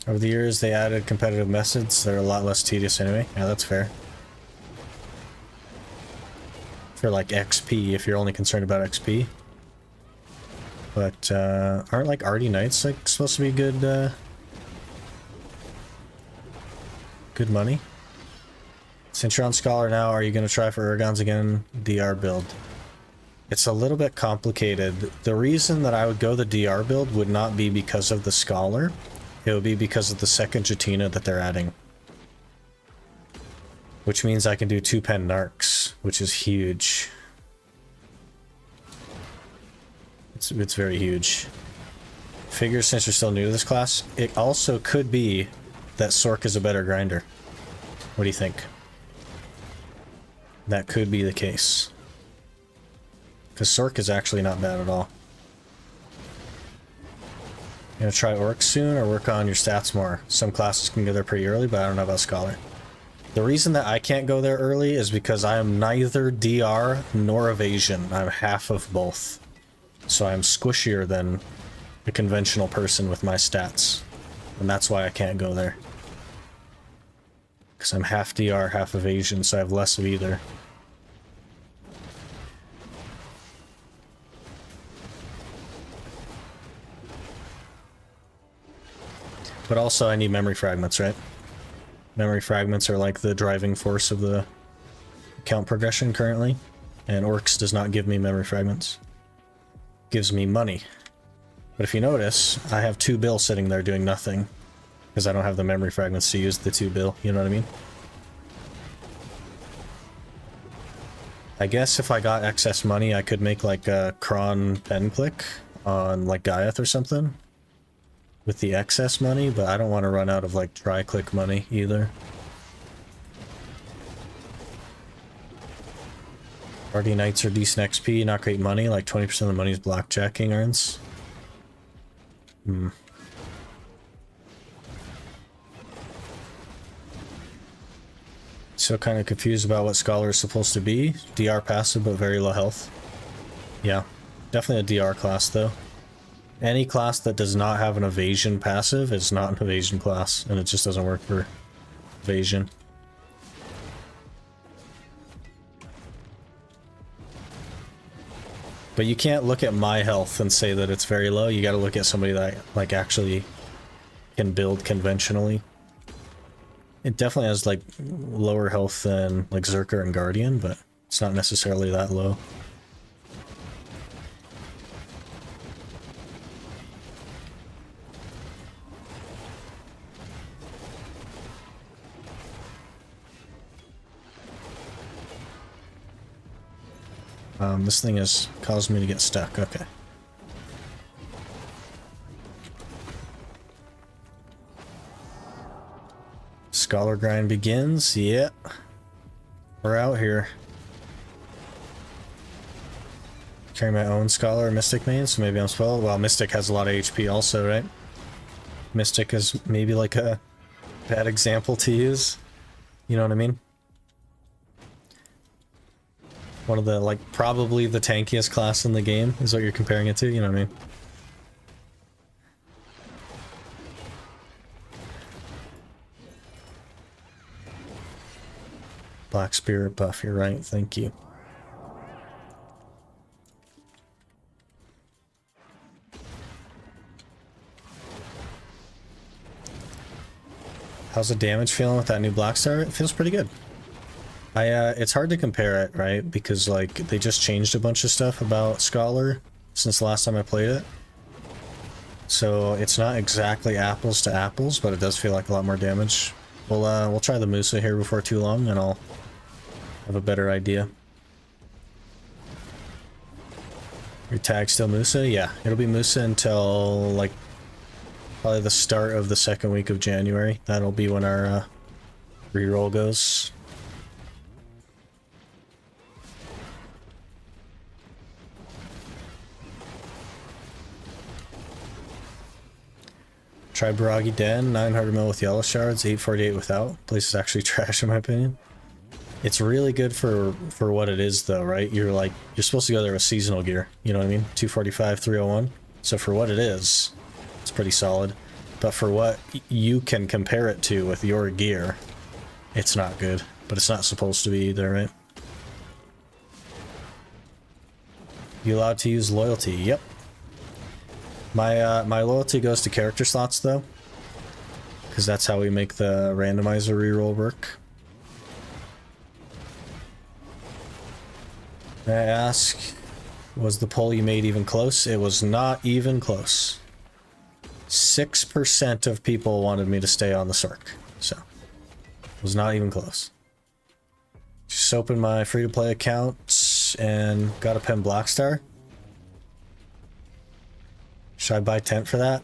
Over the years, they added competitive methods. They're a lot less tedious anyway. Yeah, that's fair. For like XP, if you're only concerned about XP. But aren't like Arty Knights like supposed to be good good money? Since you're on Scholar now, are you going to try for Urgons again? DR build. It's a little bit complicated. The reason that I would go the DR build would not be because of the Scholar. It would be because of the second Jatina that they're adding. Which means I can do 2-pen narcs, which is huge. It's very huge. Figure, since you're still new to this class, it also could be that Sork is a better grinder. What do you think? That could be the case. Because Sork is actually not bad at all. You gonna try Orc soon or work on your stats more? Some classes can go there pretty early, but I don't know about Scholar. The reason that I can't go there early is because I am neither DR nor Evasion. I'm half of both. So I'm squishier than a conventional person with my stats. And that's why I can't go there. Because I'm half DR, half Evasion, so I have less of either. But also I need memory fragments, right? Memory fragments are like the driving force of the count progression currently. And Orcs does not give me memory fragments. Gives me money. But if you notice, I have 2 bill sitting there doing nothing. Because I don't have the memory fragments to use the 2 bill, you know what I mean? I guess if I got excess money, I could make like a Kron pen click on like Gaiath or something with the excess money, but I don't want to run out of like tri-click money either. Party Knights are decent XP, not great money, like 20% of the money is blackjacking earns. Still kind of confused about what Scholar is supposed to be. DR passive, but very low health. Yeah, definitely a DR class though. Any class that does not have an evasion passive is not an evasion class, and it just doesn't work for evasion. But you can't look at my health and say that it's very low. You gotta look at somebody that like actually can build conventionally. It definitely has like lower health than like Zerker and Guardian, but it's not necessarily that low. This thing has caused me to get stuck. Okay. Scholar grind begins. Yep. We're out here. Carry my own Scholar Mystic main, so maybe I'm spoiled. Well, Mystic has a lot of HP also, right? Mystic is maybe like a bad example to use. You know what I mean? One of the, like, probably the tankiest class in the game is what you're comparing it to, you know what I mean? Black Spirit buff, you're right, thank you. How's the damage feeling with that new Black Star? It feels pretty good. It's hard to compare it, right? Because, like, they just changed a bunch of stuff about Scholar since the last time I played it. So it's not exactly apples to apples, but it does feel like a lot more damage. We'll try the Musa here before too long, and I'll have a better idea. Your tag still Musa? Yeah, it'll be Musa until, like, probably the start of the second week of January. That'll be when our reroll goes. Try Baragi Den, 900 mil with yellow shards, 848 without. Place is actually trash in my opinion. It's really good for what it is though, right? You're supposed to go there with seasonal gear, you know what I mean? 245, 301. So for what it is, it's pretty solid. But for what you can compare it to with your gear, it's not good. But it's not supposed to be either, right? You allowed to use loyalty? Yep. My loyalty goes to character slots though, because that's how we make the randomizer reroll work. May I ask, was the poll you made even close? It was not even close. 6% of people wanted me to stay on the Cirque, so it was not even close. Just opened my free-to-play account and got a pen Blackstar. Should I buy tent for that?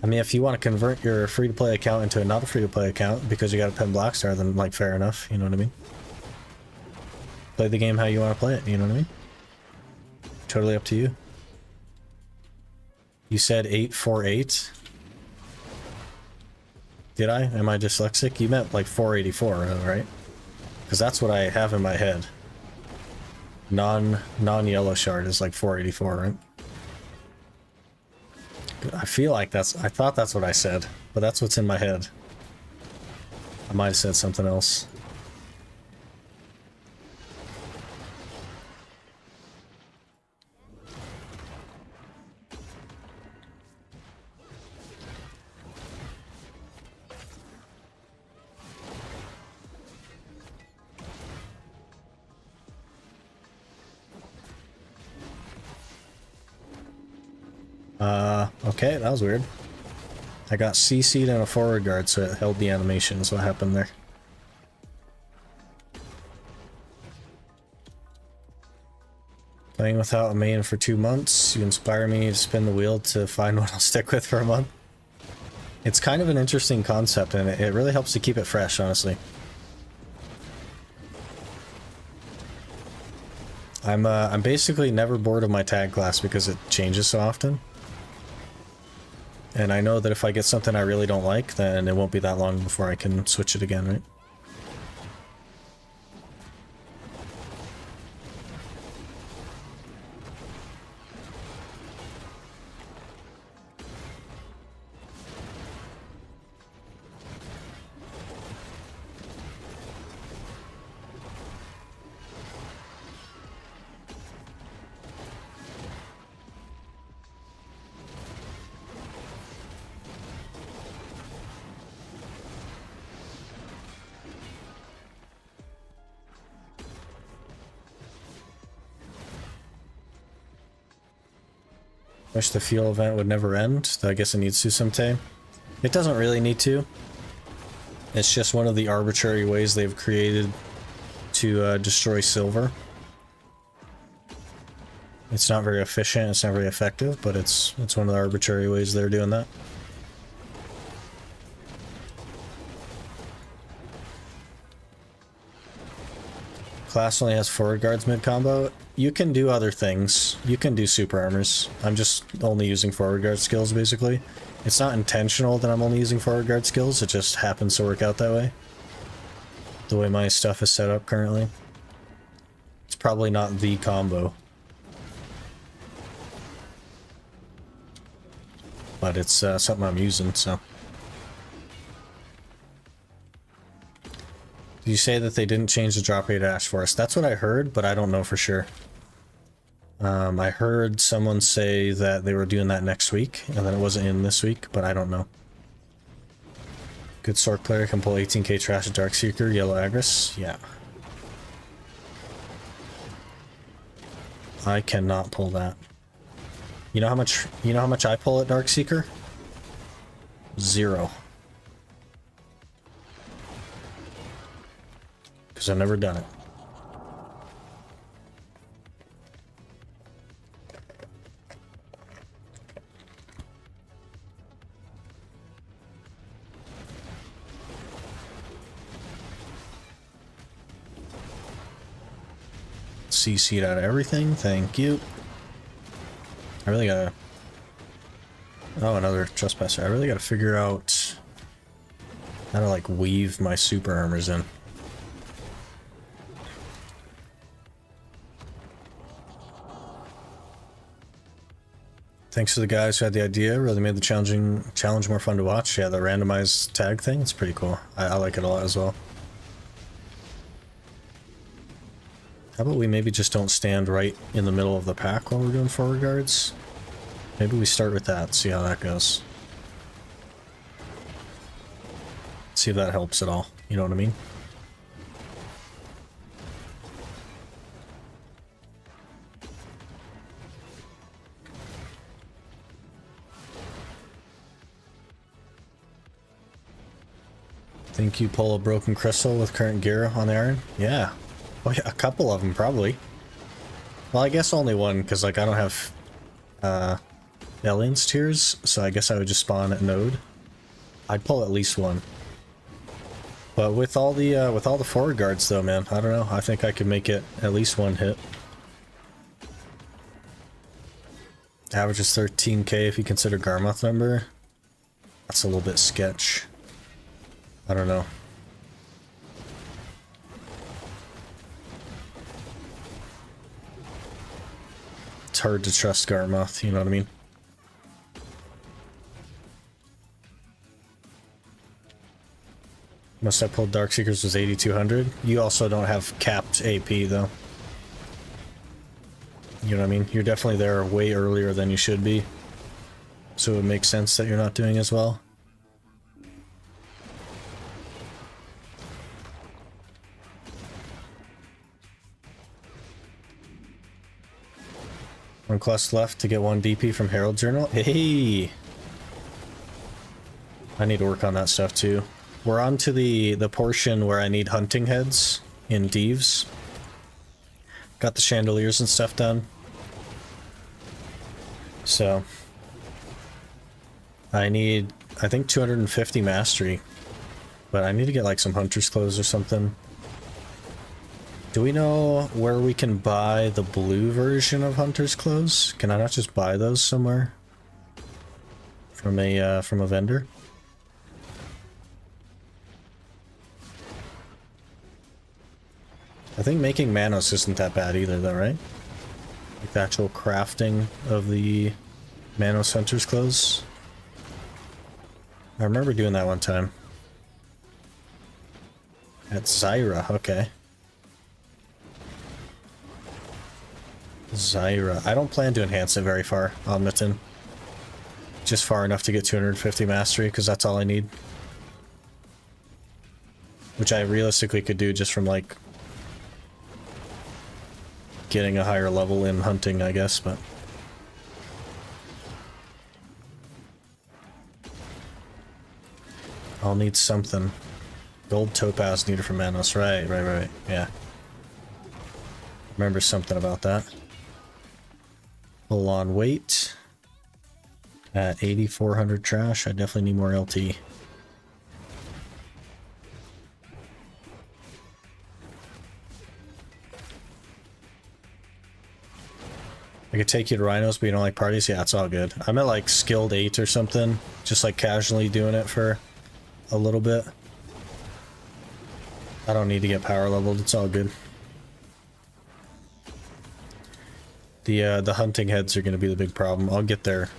I mean, if you want to convert your free-to-play account into another free-to-play account because you got a pen Blackstar, then, like, fair enough, you know what I mean? Play the game how you want to play it, you know what I mean? Totally up to you. You said 848? Did I? Am I dyslexic? You meant, like, 484, right? Because that's what I have in my head. Non-yellow shard is, like, 484, right? I feel like I thought that's what I said, but that's what's in my head. I might have said something else. Okay, that was weird. I got CC'd in a forward guard, so it held the animation, is what happened there. Playing without a main for 2 months. You inspire me to spin the wheel to find what I'll stick with for a month. It's kind of an interesting concept, and it really helps to keep it fresh, honestly. I'm basically never bored of my tag class because it changes so often. And I know that if I get something I really don't like, then it won't be that long before I can switch it again, right? Wish the fuel event would never end. I guess it needs to someday. It doesn't really need to. It's just one of the arbitrary ways they've created to destroy silver. It's not very efficient, it's not very effective, but it's one of the arbitrary ways they're doing that. Class only has forward guards mid combo. You can do other things. You can do super armors. I'm just only using forward guard skills, basically. It's not intentional that I'm only using forward guard skills, it just happens to work out that way. The way my stuff is set up currently. It's probably not the combo. But it's something I'm using, so. Did you say that they didn't change the drop rate at Ash Forest? That's what I heard, but I don't know for sure. I heard someone say that they were doing that next week, and then it wasn't in this week, but I don't know. Good Sork player can pull 18k trash at Darkseeker, Yellow Agris. Yeah. I cannot pull that. You know how much I pull at Darkseeker? 0. Because I've never done it. CC'd out of everything, thank you. I really gotta... Oh, another trespasser. I really gotta figure out how to, like, weave my super armors in. Thanks to the guys who had the idea, really made the challenge more fun to watch. Yeah, the randomized tag thing, it's pretty cool. I like it a lot as well. How about we maybe just don't stand right in the middle of the pack while we're doing forward guards? Maybe we start with that, see how that goes. See if that helps at all, you know what I mean? Think you pull a broken crystal with current gear on the iron? Yeah. Oh yeah, a couple of them probably. Well, I guess only one, because like I don't have Alien's Tears, so I guess I would just spawn at node. I'd pull at least one. But with all the forward guards though, man, I don't know. I think I could make it at least one hit. Average is 13k if you consider Garmoth number. That's a little bit sketch. I don't know. It's hard to trust Garmoth, you know what I mean? Must have pulled Darkseekers was 8200. You also don't have capped AP though. You know what I mean? You're definitely there way earlier than you should be. So it makes sense that you're not doing as well. One quest left to get 1 DP from Herald Journal. Hey! I need to work on that stuff too. We're on to the portion where I need hunting heads in Deeves. Got the chandeliers and stuff done. So I need, I think 250 mastery, but I need to get like some hunter's clothes or something. Do we know where we can buy the blue version of hunter's clothes? Can I not just buy those somewhere from a vendor? I think making Manos isn't that bad either though, right? Like the actual crafting of the Manos hunter's clothes. I remember doing that one time. At Zyra, okay. Zyra. I don't plan to enhance it very far on Mitten. Just far enough to get 250 mastery, because that's all I need. Which I realistically could do just from, like, getting a higher level in hunting, I guess, but... I'll need something. Gold topaz needed for Manos. Right, yeah. Remember something about that. Full on weight. At 8,400 trash, I definitely need more LT. I could take you to Rhinos, but you don't like parties? Yeah, it's all good. I'm at like skilled 8 or something. Just like casually doing it for a little bit. I don't need to get power leveled, it's all good. The hunting heads are going to be the big problem. I'll get there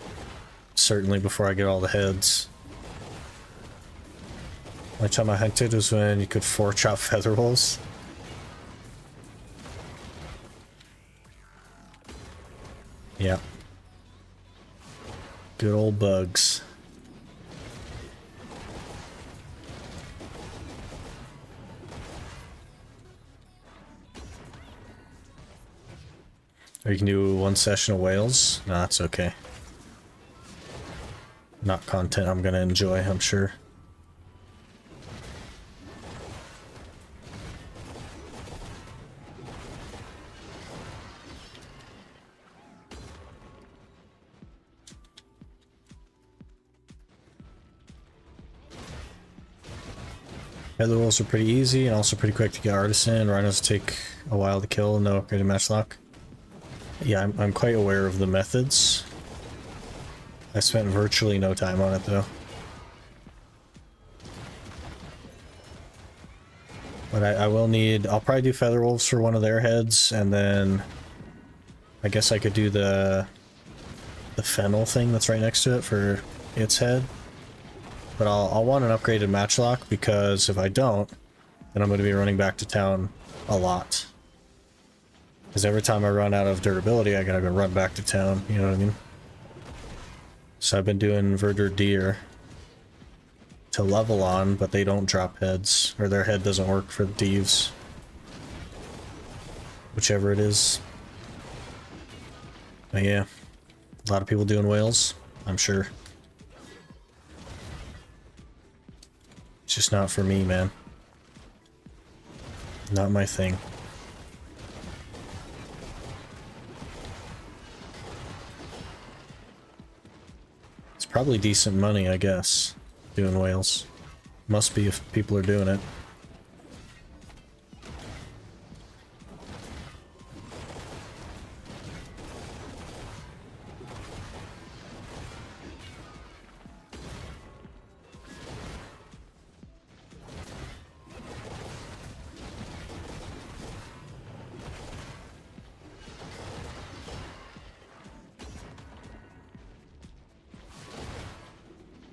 certainly before I get all the heads. The only time I hunted was when you could 4-chop feather wolves. Yeah. Good old bugs. Or you can do one session of whales. No, that's okay. Not content I'm gonna enjoy, I'm sure. Feather wolves are pretty easy and also pretty quick to get artisan. Rhinos take a while to kill, no upgraded matchlock. Yeah, I'm quite aware of the methods. I spent virtually no time on it though. But I will need, I'll probably do feather wolves for one of their heads, and then I guess I could do the fennel thing that's right next to it for its head. But I'll want an upgraded matchlock, because if I don't, then I'm going to be running back to town a lot. Because every time I run out of durability, I gotta go run back to town, you know what I mean? So I've been doing Verdure Deer to level on, but they don't drop heads, or their head doesn't work for the Thieves. Whichever it is. But yeah, a lot of people doing whales, I'm sure. It's just not for me, man. Not my thing. Probably decent money, I guess, doing whales. Must be if people are doing it.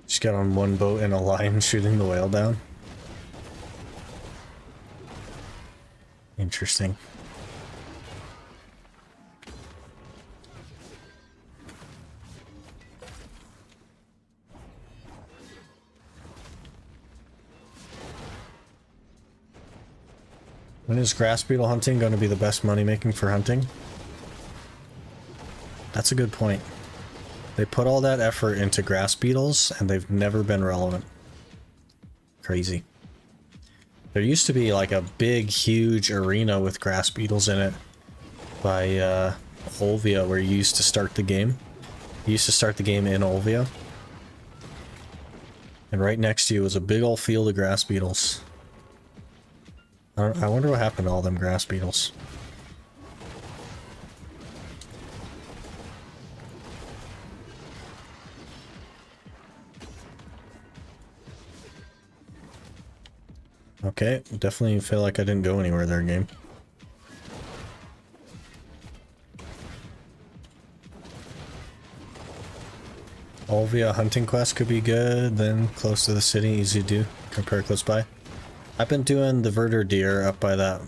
Just get on one boat in a line shooting the whale down. Interesting. When is grass beetle hunting going to be the best money making for hunting? That's a good point. They put all that effort into grass beetles, and they've never been relevant. Crazy. There used to be like a big, huge arena with grass beetles in it by Olvia, where you used to start the game. You used to start the game in Olvia. And right next to you was a big old field of grass beetles. I wonder what happened to all them grass beetles. Okay, definitely feel like I didn't go anywhere there, game. Olvia hunting quest could be good, then close to the city, easy to do, compare close by. I've been doing the Verdure Deer up by that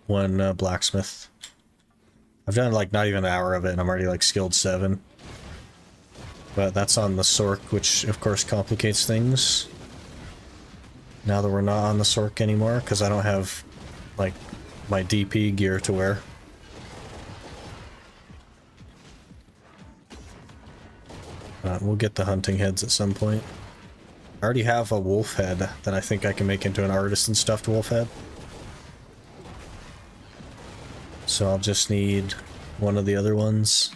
one blacksmith. I've done like not even an hour of it and I'm already like skilled 7. But that's on the Sork, which of course complicates things. Now that we're not on the Sork anymore, because I don't have like my DP gear to wear. We'll get the hunting heads at some point. I already have a wolf head that I think I can make into an artisan stuffed wolf head. So I'll just need one of the other ones.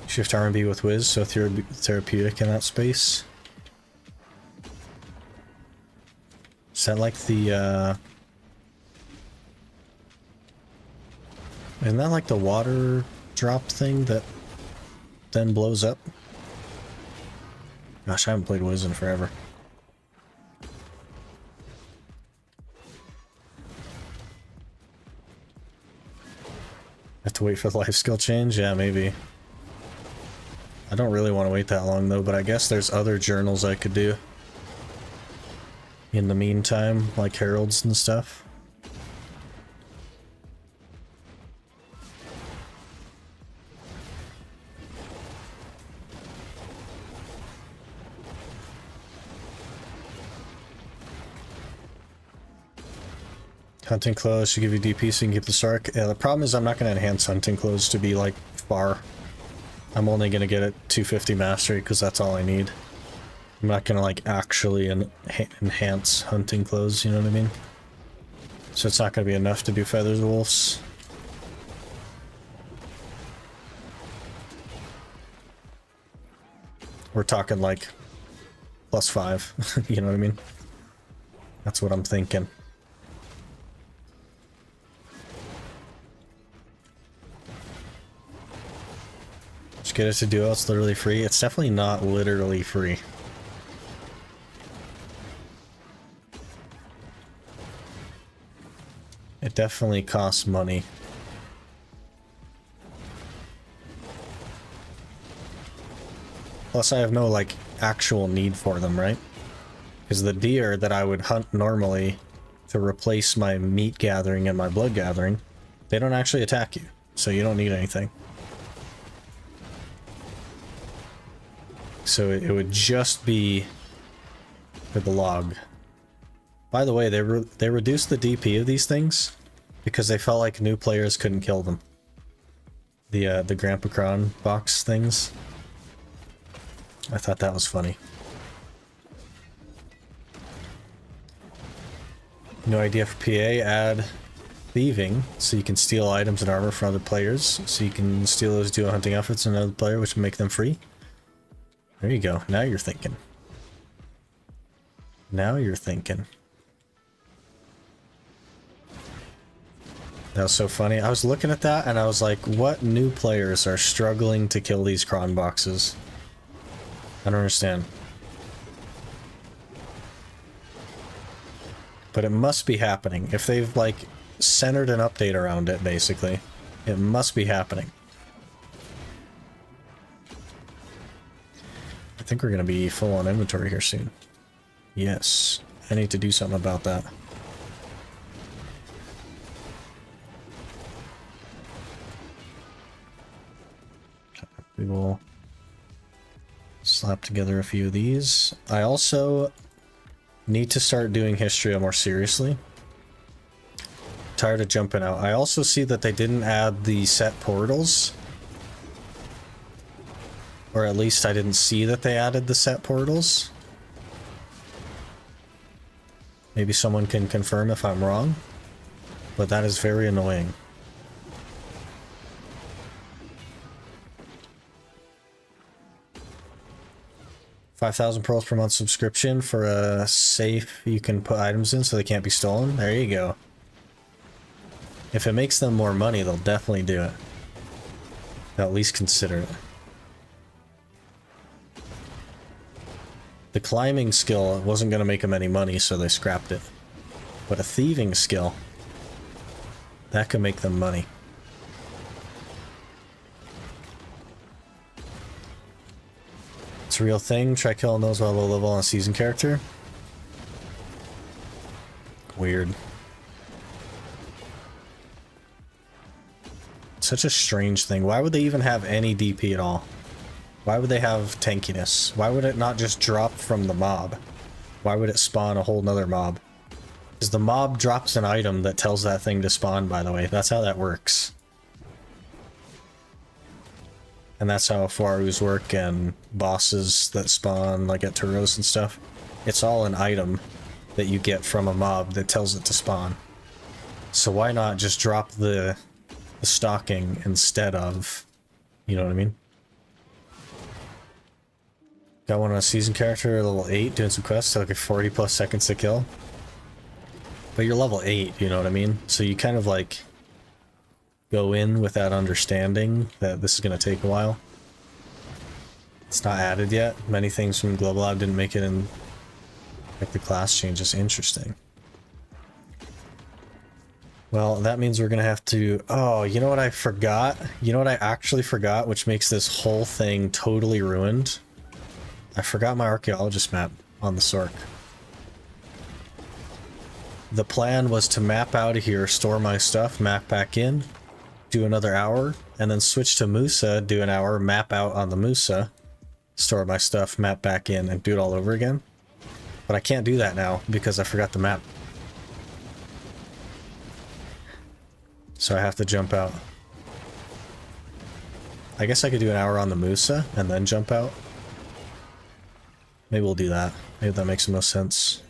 Shift R&B with Wiz, so therapeutic in that space. Is that like the, isn't that like the water drop thing that then blows up? Gosh, I haven't played Wiz in forever. Have to wait for the life skill change? Yeah, maybe. I don't really want to wait that long though, but I guess there's other journals I could do in the meantime, like heralds and stuff. Hunting clothes should give you DP so you can keep the Sark. Yeah, the problem is I'm not going to enhance hunting clothes to be like far. I'm only going to get it 250 mastery because that's all I need. I'm not going to like actually enhance hunting clothes, you know what I mean? So it's not going to be enough to do Feathers Wolves. We're talking like +5, you know what I mean? That's what I'm thinking. Just get it to do it, it's literally free. It's definitely not literally free. It definitely costs money. Plus I have no like actual need for them, right? Because the deer that I would hunt normally to replace my meat gathering and my blood gathering, they don't actually attack you, so you don't need anything. So it would just be for the log. By the way, they reduced the DP of these things because they felt like new players couldn't kill them. The Grandpa Kron box things. I thought that was funny. No idea for PA, add thieving so you can steal items and armor from other players. So you can steal those dual hunting outfits from another player, which will make them free. There you go. Now you're thinking. Now you're thinking. That was so funny. I was looking at that and I was like, what new players are struggling to kill these cron boxes? I don't understand. But it must be happening. If they've like centered an update around it, basically, it must be happening. I think we're going to be full on inventory here soon. Yes, I need to do something about that. We will slap together a few of these. I also need to start doing Histria more seriously. Tired of jumping out. I also see that they didn't add the set portals. Or at least I didn't see that they added the set portals. Maybe someone can confirm if I'm wrong. but that is very annoying. $5,000 pearls per month subscription for a safe you can put items in so they can't be stolen. There you go. If it makes them more money, they'll definitely do it. They'll at least consider it. The climbing skill wasn't going to make them any money, so they scrapped it. But a thieving skill, that could make them money. It's a real thing. Try killing those while low level on a season character. Weird. Such a strange thing. Why would they even have any DP at all? Why would they have tankiness? Why would it not just drop from the mob? Why would it spawn a whole nother mob? Because the mob drops an item that tells that thing to spawn, by the way. That's how that works. And that's how Faru's work and bosses that spawn, like at Turos and stuff. It's all an item that you get from a mob that tells it to spawn. So why not just drop the stocking instead of, you know what I mean? Got one on a season character, level 8, doing some quests, so like 40 plus seconds to kill. But you're level 8, you know what I mean? So you kind of like go in with that understanding that this is going to take a while. It's not added yet. Many things from Global Lab didn't make it in like the class changes. Interesting. Well, that means we're going to have to... Oh, you know what I forgot? You know what I actually forgot, which makes this whole thing totally ruined? I forgot my archaeologist map on the Sork. The plan was to map out of here, store my stuff, map back in, do another hour, and then switch to Musa, do an hour, map out on the Musa, store my stuff, map back in, and do it all over again. But I can't do that now because I forgot the map. So I have to jump out. I guess I could do an hour on the Musa and then jump out. Maybe we'll do that. Maybe that makes the most sense.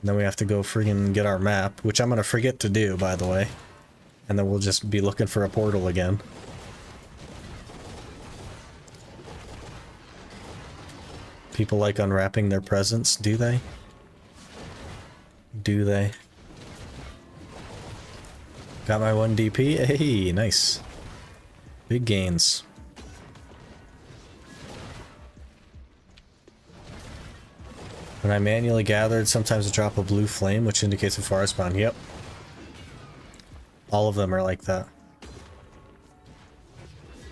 And then we have to go friggin' get our map, which I'm gonna forget to do, by the way. And then we'll just be looking for a portal again. People like unwrapping their presents, do they? Do they? Got my 1 DP? Hey, nice. Big gains. When I manually gathered, sometimes I drop a blue flame, which indicates a forest spawn. Yep. All of them are like that.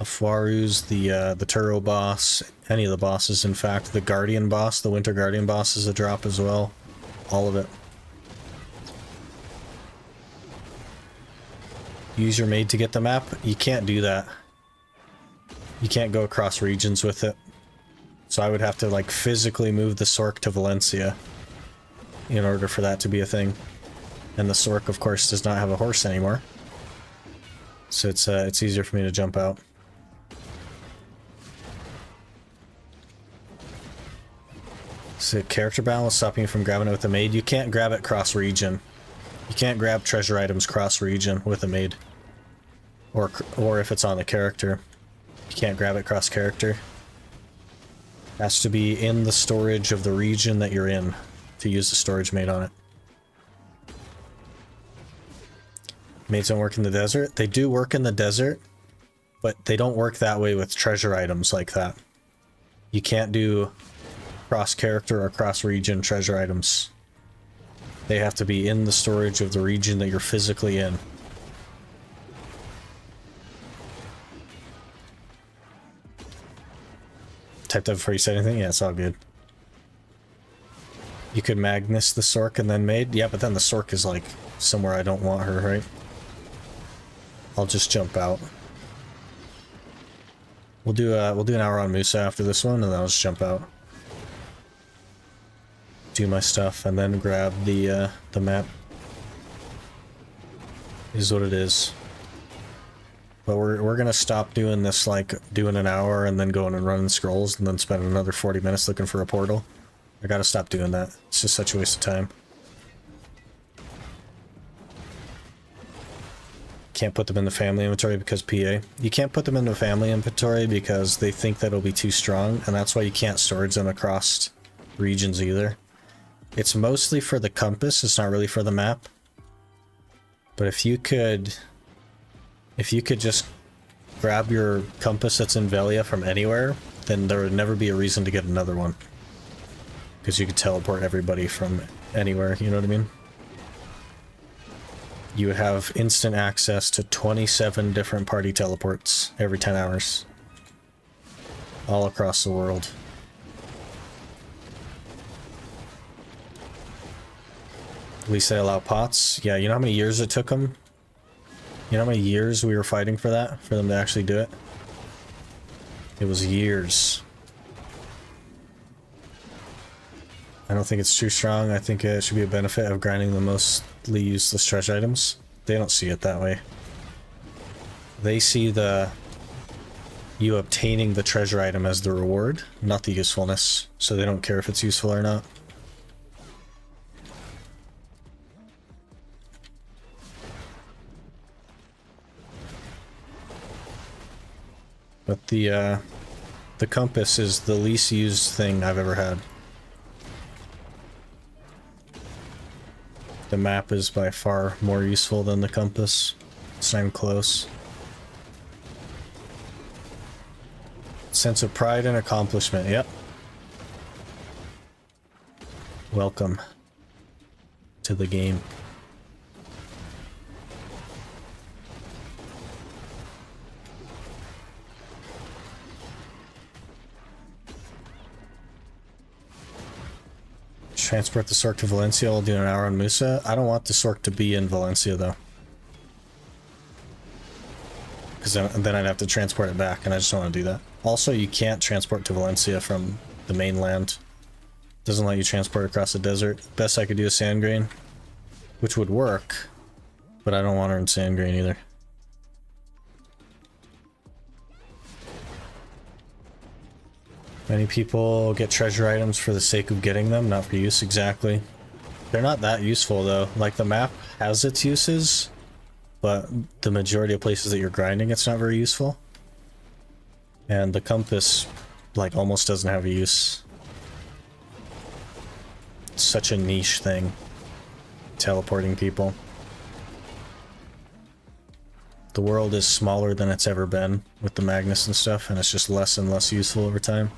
Afaru's, the Turo boss, any of the bosses, in fact. The Guardian boss, the Winter Guardian boss is a drop as well. All of it. Use your maid to get the map? You can't do that. You can't go across regions with it. So I would have to like physically move the Sork to Valencia in order for that to be a thing. And the Sork, of course, does not have a horse anymore. So it's easier for me to jump out. So character balance stopping you from grabbing it with a maid. You can't grab it cross region. You can't grab treasure items cross region with a maid. Or if it's on a character. You can't grab it cross character. Has to be in the storage of the region that you're in to use the storage maid on it. Maids don't work in the desert. They do work in the desert, but they don't work that way with treasure items like that. You can't do cross character or cross region treasure items. They have to be in the storage of the region that you're physically in. Typed up before you said anything? Yeah, it's all good. You could Magnus the Sork and then maid? Yeah, but then the Sork is like somewhere I don't want her, right? I'll just jump out. We'll do an hour on Musa after this one, and then I'll just jump out. Do my stuff, and then grab the map. Is what it is. But we're gonna stop doing this, like doing an hour and then going and running scrolls and then spending another 40 minutes looking for a portal. I gotta stop doing that. It's just such a waste of time. can't put them in the family inventory because PA. You can't put them in the family inventory because they think that it'll be too strong, and that's why you can't storage them across regions either. It's mostly for the compass, it's not really for the map. But if you could just grab your compass that's in Velia from anywhere, then there would never be a reason to get another one. Because you could teleport everybody from anywhere, you know what I mean? You would have instant access to 27 different party teleports every 10 hours. All across the world. At least they allow pots. Yeah, you know how many years it took them? You know how many years we were fighting for that? For them to actually do it? It was years. I don't think it's too strong. I think it should be a benefit of grinding the mostly useless treasure items. They don't see it that way. They see you obtaining the treasure item as the reward, not the usefulness. So they don't care if it's useful or not. But the compass is the least used thing I've ever had. The map is by far more useful than the compass. It's not even close. Sense of pride and accomplishment, yep. Welcome to the game. Transport the Sork to Valencia, I'll do an hour on Musa. I don't want the Sork to be in Valencia though. Because then I'd have to transport it back, and I just don't want to do that. Also, you can't transport to Valencia from the mainland. Doesn't let you transport across the desert. Best I could do is Sandgrain, which would work, but I don't want her in Sandgrain either. Many people get treasure items for the sake of getting them, not for use exactly. They're not that useful though. Like, the map has its uses, but the majority of places that you're grinding, it's not very useful. And the compass, like, almost doesn't have a use. It's such a niche thing. Teleporting people. The world is smaller than it's ever been with the Magnus and stuff, and it's just less and less useful over time.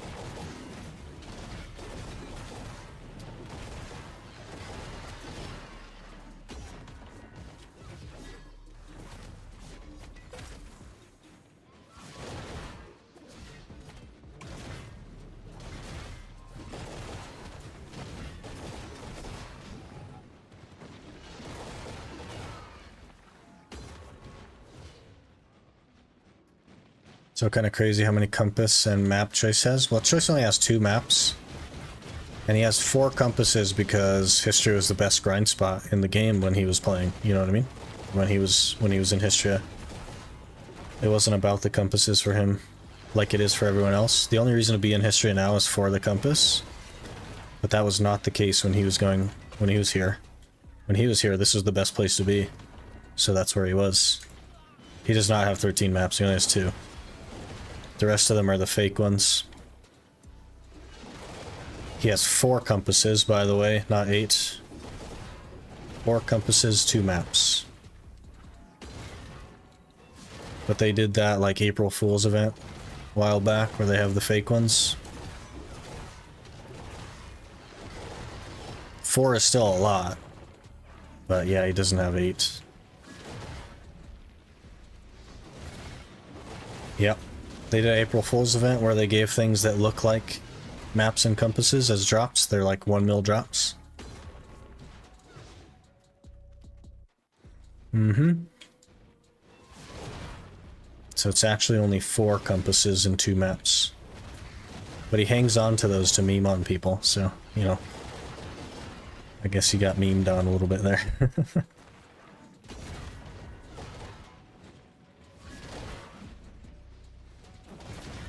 So kind of crazy how many compass and map Choice has. Well, Choice only has 2 maps. And he has 4 compasses because History was the best grind spot in the game when he was playing. You know what I mean? When he was in History. It wasn't about the compasses for him like it is for everyone else. The only reason to be in History now is for the compass. But that was not the case when he was here. When he was here, this was the best place to be. So that's where he was. He does not have 13 maps, he only has 2. The rest of them are the fake ones. He has 4 compasses, by the way, not 8. 4 compasses, 2 maps. But they did that like April Fool's event a while back where they have the fake ones. 4 is still a lot. But yeah, he doesn't have 8. Yep. They did an April Fool's event where they gave things that look like maps and compasses as drops. They're like 1 mil drops. So it's actually only 4 compasses and 2 maps. But he hangs on to those to meme on people, so, you know. I guess he got memed on a little bit there.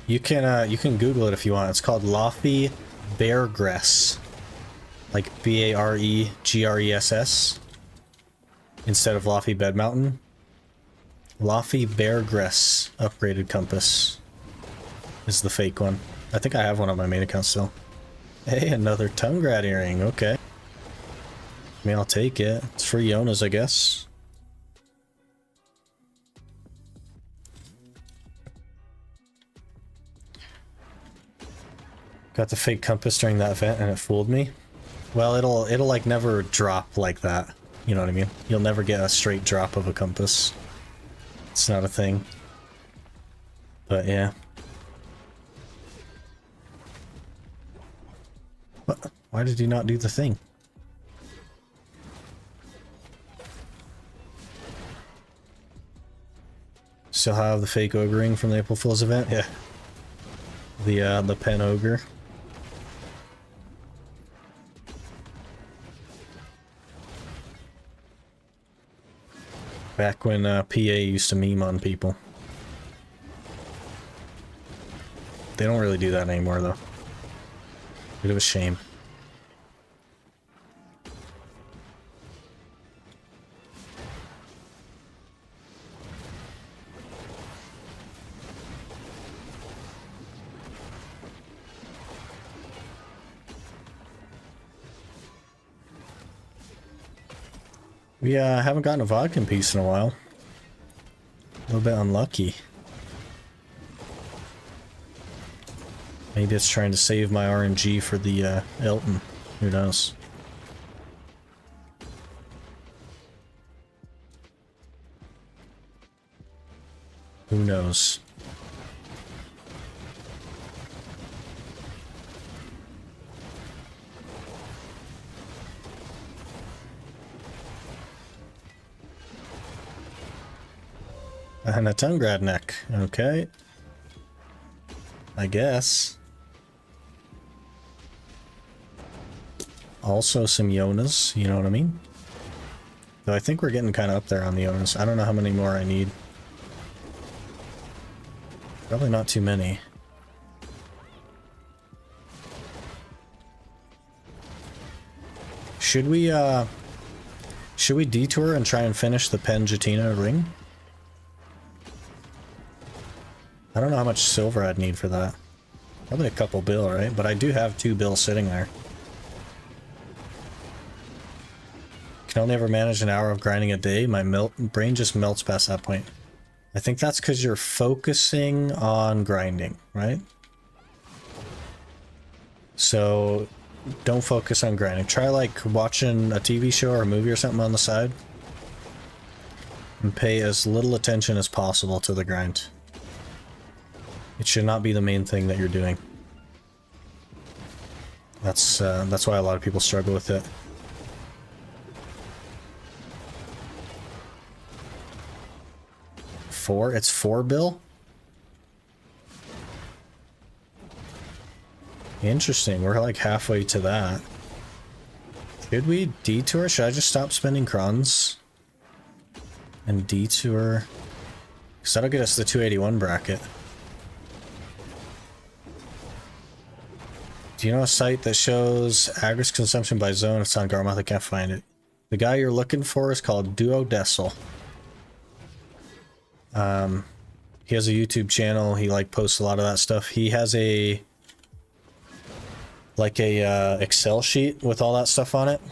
You can Google it if you want. It's called Lofty Beargress, like Bareggress, instead of Lofty Bed Mountain. Lofty Beargrass upgraded compass is the fake one. I think I have one on my main account still. Hey, another tongue grad earring. Okay. I mean, I'll take it. It's for Yona's, I guess. Got the fake compass during that event and it fooled me. Well, it'll like never drop like that. You know what I mean? You'll never get a straight drop of a compass. It's not a thing. But yeah. What? Why did he not do the thing? Still have the fake ogre ring from the April Fool's event? Yeah. The pen ogre. Back when PA used to meme on people. They don't really do that anymore though. Bit of a shame. We haven't gotten a vodka piece in a while. A little bit unlucky. Maybe it's trying to save my RNG for the Elton. Who knows? Who knows? And a tongue grad neck. Okay. I guess. Also some Yonas, you know what I mean? Though I think we're getting kind of up there on the Yonas. I don't know how many more I need. Probably not too many. Should we detour and try and finish the Penjatina ring? I don't know how much silver I'd need for that. Probably a couple bill, right? But I do have 2 bill sitting there. Can only ever manage an hour of grinding a day. My brain just melts past that point. I think that's because you're focusing on grinding, right? So don't focus on grinding. Try like watching a TV show or a movie or something on the side. And pay as little attention as possible to the grind. It should not be the main thing that you're doing. That's why a lot of people struggle with it. It's 4 bill? Interesting, we're like halfway to that. Should we detour? Should I just stop spending crons? And detour? Because that'll get us the 281 bracket. Do you know a site that shows Agris consumption by zone? It's on Garmoth, I can't find it. The guy you're looking for is called Duodecil. He has a YouTube channel. He like posts a lot of that stuff. He has a Excel sheet with all that stuff on it.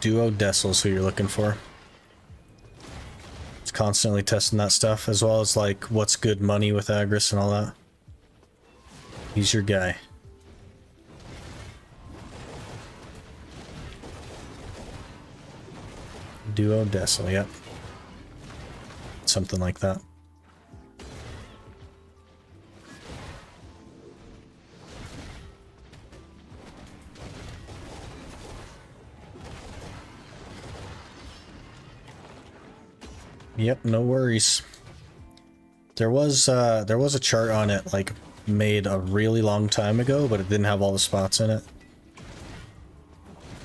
Duodecil is who you're looking for. It's constantly testing that stuff, as well as like what's good money with Agris and all that. He's your guy. Duodecil, yep. Something like that. Yep, no worries. There was a chart on it like made a really long time ago, but it didn't have all the spots in it.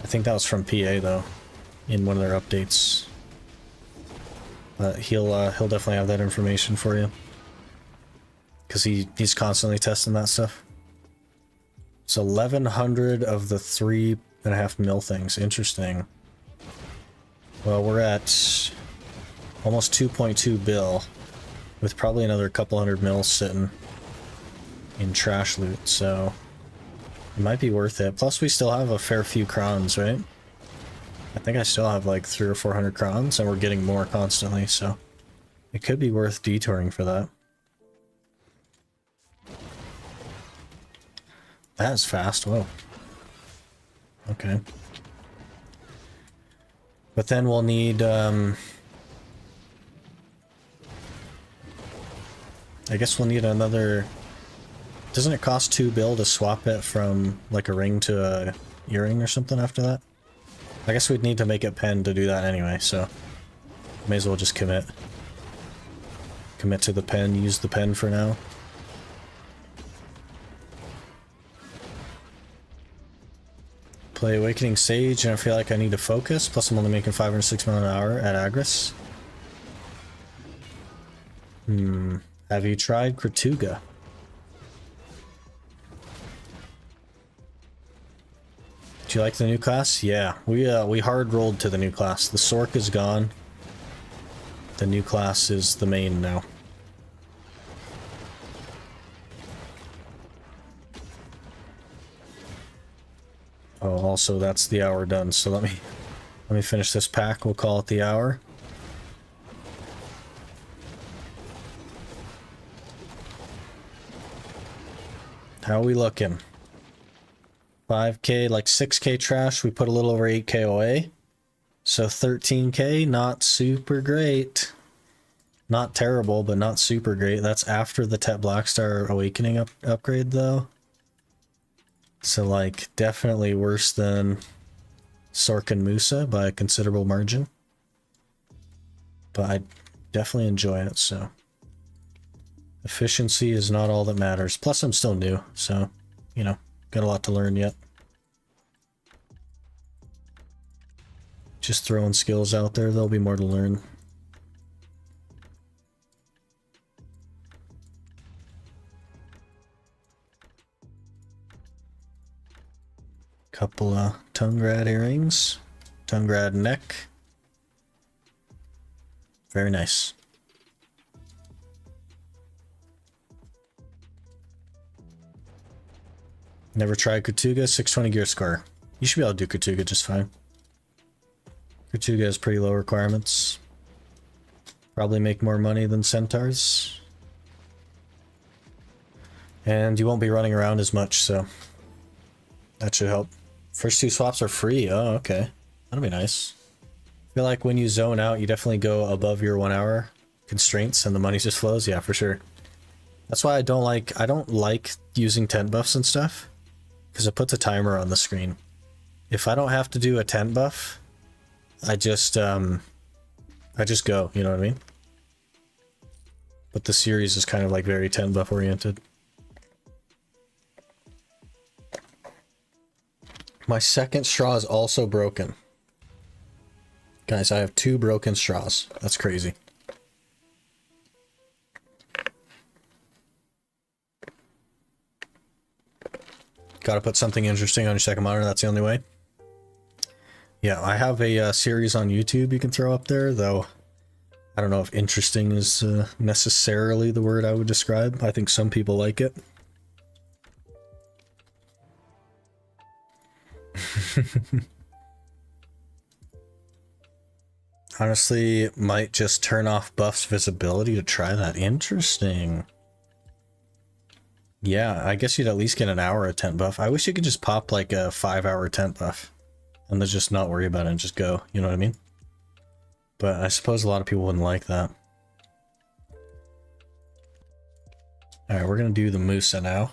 I think that was from PA though, in one of their updates. But he'll definitely have that information for you, because he's constantly testing that stuff. It's 1100 of the 3.5 mil things. Interesting. Well, we're at almost 2.2 bill, with probably another couple hundred mils sitting in trash loot, so it might be worth it. Plus, we still have a fair few crowns, right? I think I still have like 300 or 400 crowns, and we're getting more constantly, so it could be worth detouring for that. That is fast, whoa. Okay. But then we'll need, I guess we'll need another... Doesn't it cost 2 bill to swap it from like a ring to a earring or something after that? I guess we'd need to make it pen to do that anyway, so may as well just commit. Commit to the pen, use the pen for now. Play Awakening Sage, and I feel like I need to focus, plus I'm only making 506 mil an hour at Agris. Have you tried Kratuga? Do you like the new class? Yeah, we hard rolled to the new class. The Sork is gone. The new class is the main now. Oh, also that's the hour done. So let me finish this pack. We'll call it the hour. How are we looking? 5k, like 6k trash. We put a little over 8k away. So 13k, not super great. Not terrible, but not super great. That's after the Tet Blackstar Awakening upgrade, though. So, like, definitely worse than Sork and Musa by a considerable margin. But I definitely enjoy it, so. Efficiency is not all that matters. Plus, I'm still new, so, you know, got a lot to learn yet. Just throwing skills out there, there'll be more to learn. Couple of Tungrad earrings, Tungrad neck. Very nice. Never tried Kratuga, 620 gear score. You should be able to do Kratuga just fine. Kratuga has pretty low requirements. Probably make more money than Centaurs. And you won't be running around as much, so that should help. First 2 swaps are free. Oh, okay. That'll be nice. I feel like when you zone out, you definitely go above your 1 hour constraints and the money just flows. Yeah, for sure. That's why I don't like using tent buffs and stuff, because it puts a timer on the screen. If I don't have to do a tent buff, I just go, you know what I mean? But the series is kind of like very tent buff oriented. My second straw is also broken. Guys, I have 2 broken straws. That's crazy. Gotta put something interesting on your second monitor, that's the only way. Yeah, I have a series on YouTube you can throw up there, though I don't know if interesting is necessarily the word I would describe. I think some people like it. Honestly, might just turn off buffs visibility to try that. Interesting. Yeah, I guess you'd at least get an hour of tent buff. I wish you could just pop like a 5-hour tent buff and then just not worry about it and just go, you know what I mean? But I suppose a lot of people wouldn't like that. Alright, we're gonna do the Musa now.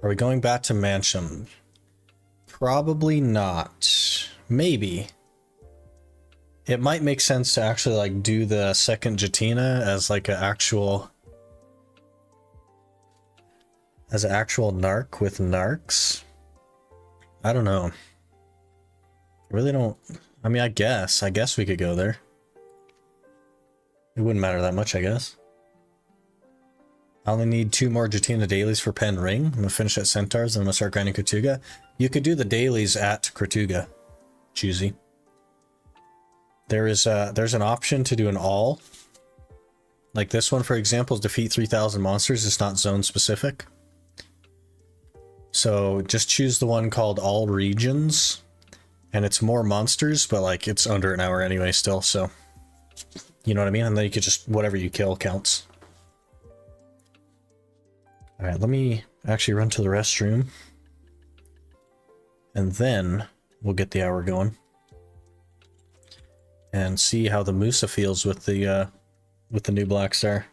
Are we going back to Mansion? Probably not. Maybe. It might make sense to actually like do the second Jatina as like an actual narc with narcs. I don't know. I really don't. I mean, I guess we could go there. It wouldn't matter that much, I guess. I only need 2 more Jatina dailies for Pen Ring. I'm gonna finish at Centaurs and I'm gonna start grinding Kratuga. You could do the dailies at Kratuga. Choosy. There's an option to do an all. Like this one, for example, is defeat 3,000 monsters. It's not zone specific. So just choose the one called all regions. And it's more monsters, but like it's under an hour anyway still, so you know what I mean? And then you could just, whatever you kill counts. Alright, let me actually run to the restroom. And then we'll get the hour going. And see how the Musa feels with the new Black Star.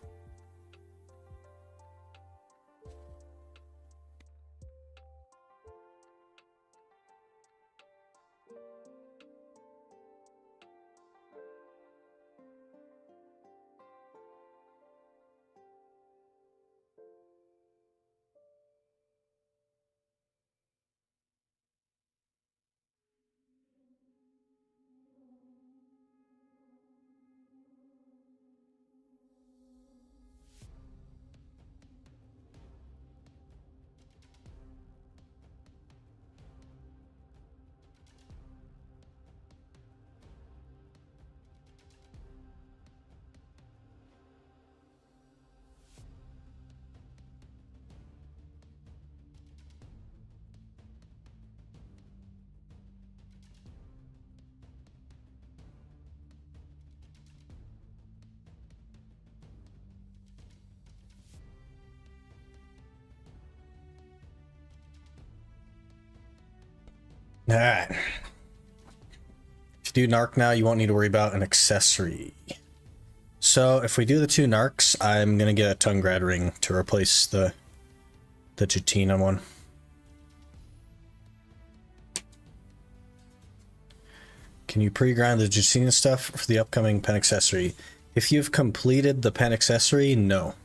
Alright. If you do Narc now, you won't need to worry about an accessory. So if we do the 2 Narcs, I'm gonna get a Tungrad ring to replace the Jatina one. Can you pre-grind the Jatina stuff for the upcoming pen accessory? If you've completed the pen accessory, no.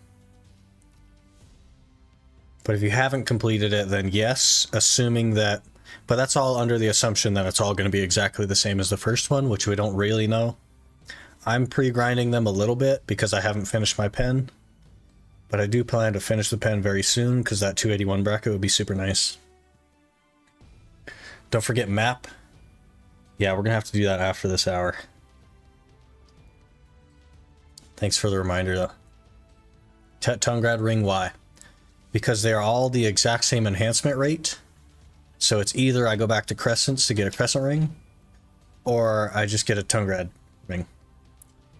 But if you haven't completed it, then yes, assuming that... But that's all under the assumption that it's all going to be exactly the same as the first one, which we don't really know. I'm pre-grinding them a little bit because I haven't finished my pen. But I do plan to finish the pen very soon because that 281 bracket would be super nice. Don't forget map. Yeah, we're going to have to do that after this hour. Thanks for the reminder though. Tungrad ring, why? Because they are all the exact same enhancement rate. So it's either I go back to Crescents to get a Crescent ring, or I just get a Tungrad ring.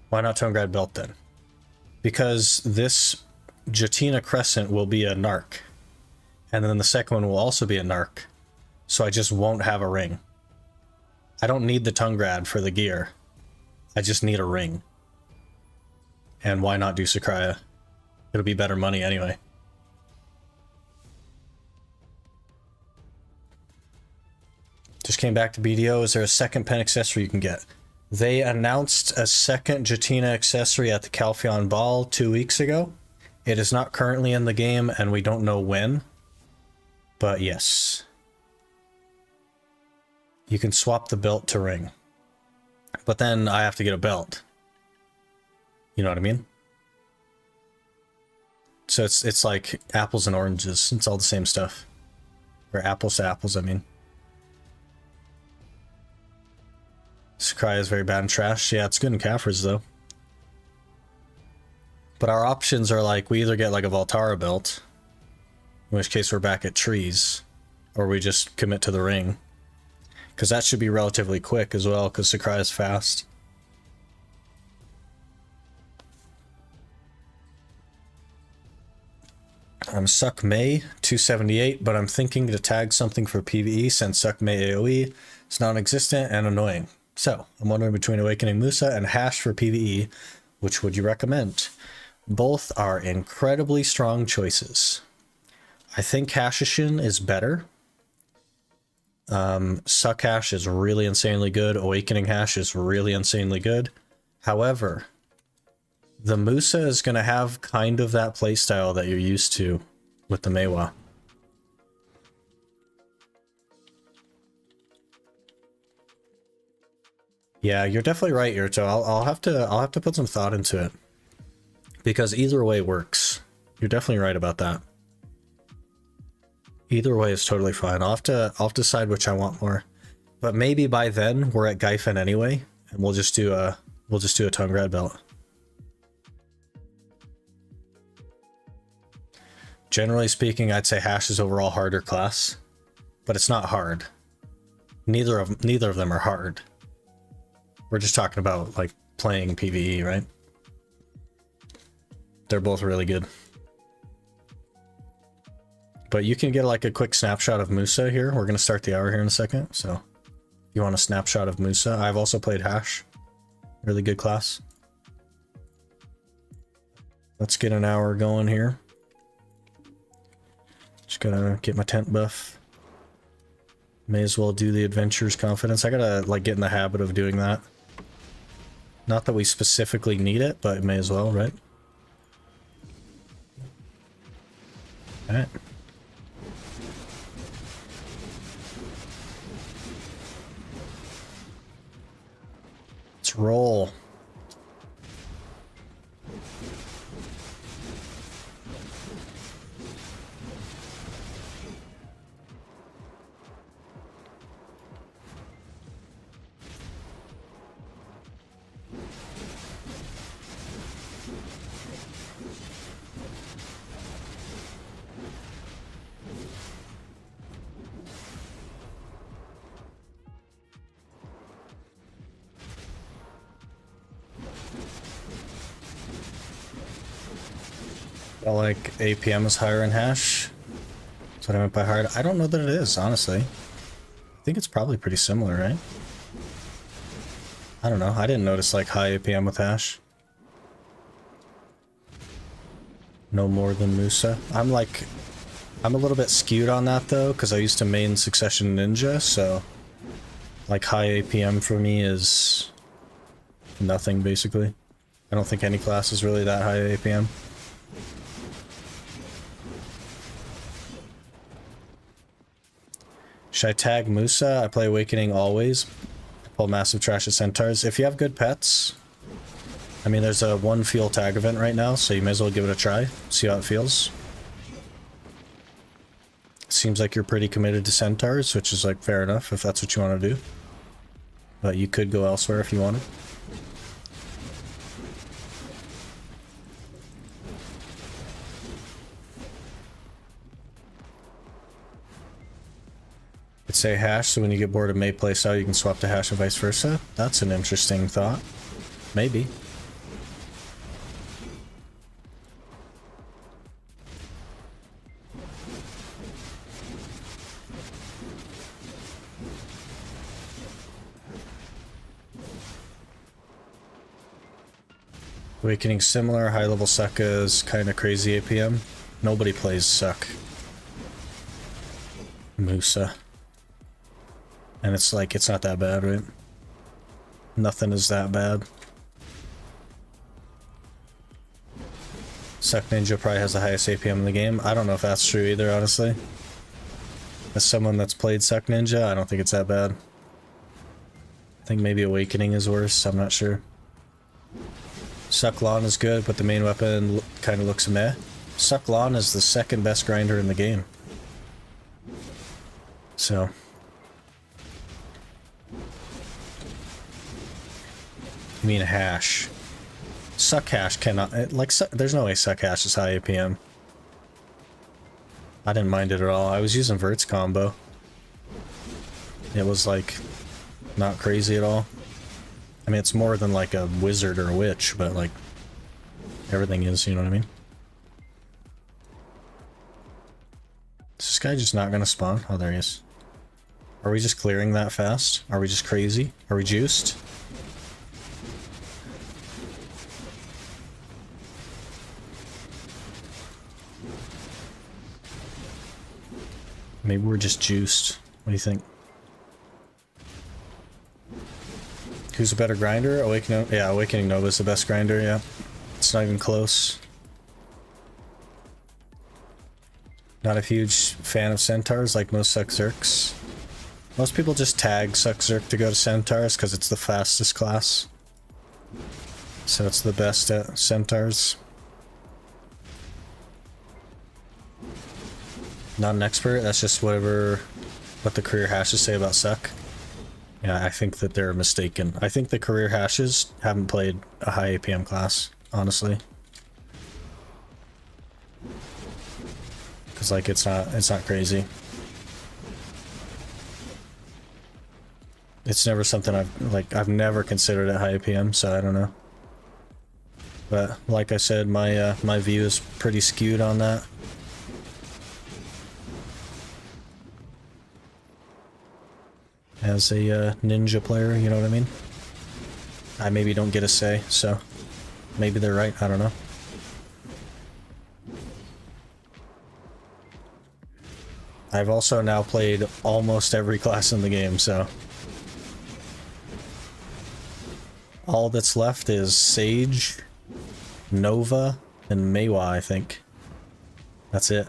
Why not Tungrad belt then? Because this Jatina Crescent will be a Narc. And then the second one will also be a Narc. So I just won't have a ring. I don't need the Tungrad for the gear. I just need a ring. And why not do Sakraya? It'll be better money anyway. Just came back to BDO. Is there a second pen accessory you can get? They announced a second Jatina accessory at the Calpheon Ball 2 weeks ago. It is not currently in the game, and we don't know when. But yes. You can swap the belt to ring. But then I have to get a belt. You know what I mean? So it's like apples and oranges. It's all the same stuff. Or apples to apples, I mean. Sakraya is very bad in trash. Yeah, it's good in Caffers, though. But our options are like, we either get like a Voltara belt, in which case we're back at trees, or we just commit to the ring. Because that should be relatively quick as well, because Sakraya is fast. I'm Suck May 278, but I'm thinking to tag something for PvE since Suck May AoE is non-existent and annoying. So, I'm wondering between Awakening Musa and Hash for PvE, which would you recommend? Both are incredibly strong choices. I think Hashashin is better. Suck Hash is really insanely good. Awakening Hash is really insanely good. However, the Musa is going to have kind of that playstyle that you're used to with the Meiwa. Yeah, you're definitely right, Yurto. I'll have to put some thought into it. Because either way works. You're definitely right about that. Either way is totally fine. I'll have to decide which I want more. But maybe by then we're at Gaifen anyway, and we'll just do a tongue grad belt. Generally speaking, I'd say Hash is overall harder class, but it's not hard. Neither of them are hard. We're just talking about like playing PvE, right? They're both really good. But you can get like a quick snapshot of Musa here. We're gonna start the hour here in a second, so if you want a snapshot of Musa. I've also played Hash. Really good class. Let's get an hour going here. Just gotta get my tent buff. May as well do the adventures confidence. I gotta like get in the habit of doing that. Not that we specifically need it, but it may as well, right? Alright. Let's roll. Felt like APM is higher in Hash. That's what I meant by hard. I don't know that it is, honestly. I think it's probably pretty similar, right? I don't know. I didn't notice like high APM with Hash. No more than Musa. I'm a little bit skewed on that though, because I used to main Succession Ninja, so like high APM for me is nothing basically. I don't think any class is really that high APM. Should I tag Musa? I play Awakening always. I pull massive trash at Centaurs. If you have good pets, I mean, there's a 1 fuel tag event right now, so you may as well give it a try. See how it feels. Seems like you're pretty committed to Centaurs, which is like fair enough if that's what you want to do. But you could go elsewhere if you wanted. Could say Hash, so when you get bored of May playstyle, you can swap to Hash and vice versa. That's an interesting thought. Maybe. Awakening similar, high level Sekka is kind of crazy APM. Nobody plays Suck. Musa. And it's like, it's not that bad, right? Nothing is that bad. Suck Ninja probably has the highest APM in the game. I don't know if that's true either, honestly. As someone that's played Suck Ninja, I don't think it's that bad. I think maybe Awakening is worse, I'm not sure. Suck Lawn is good, but the main weapon kind of looks meh. Suck Lawn is the second best grinder in the game. So... I mean Hash. Suck Hash cannot... there's no way Suck Hash is high APM. I didn't mind it at all. I was using Vert's combo. It was like... not crazy at all. I mean, it's more than like a wizard or a witch, but like... everything is, you know what I mean? Is this guy just not gonna spawn? Oh, there he is. Are we just clearing that fast? Are we just crazy? Are we juiced? Maybe we're just juiced. What do you think? Who's a better grinder? Awakening, yeah, Awakening Nova's the best grinder, yeah. It's not even close. Not a huge fan of Centaurs like most Suck-Zerks. Most people just tag Suck-Zerk to go to Centaurs because it's the fastest class. So it's the best at Centaurs. Not an expert, that's just what the career hashes say about suck. Yeah, I think that they're mistaken. I think the career hashes haven't played a high APM class, honestly. Cause like it's not crazy. It's never something I've never considered at high APM, so I don't know. But like I said, my view is pretty skewed on that. As a ninja player, you know what I mean? I maybe don't get a say, so maybe they're right, I don't know. I've also now played almost every class in the game, so all that's left is Sage, Nova, and Meiwa, I think. That's it.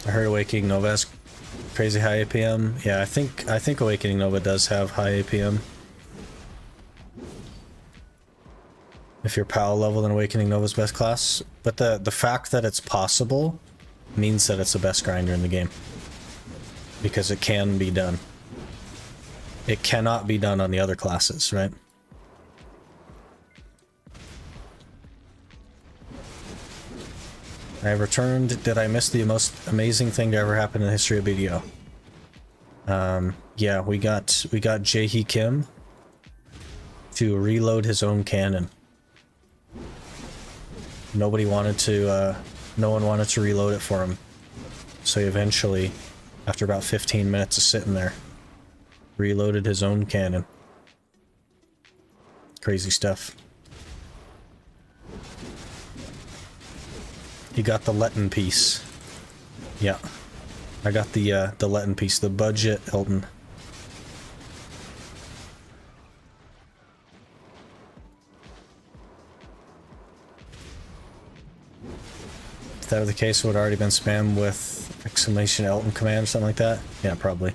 I heard Awakening Nova has crazy high APM. Yeah, I think Awakening Nova does have high APM. If you're PAL level, then Awakening Nova's best class. But the fact that it's possible means that it's the best grinder in the game. Because it can be done. It cannot be done on the other classes, right? I have returned. Did I miss the most amazing thing to ever happen in the history of BDO? Yeah, we got Jae-hee Kim to reload his own cannon. No one wanted to reload it for him. So he eventually, after about 15 minutes of sitting there, reloaded his own cannon. Crazy stuff. He got the Letten piece. Yeah. I got the Letten piece, the budget Elton. If that were the case, it would have already been spammed with exclamation Elton command or something like that. Yeah, probably.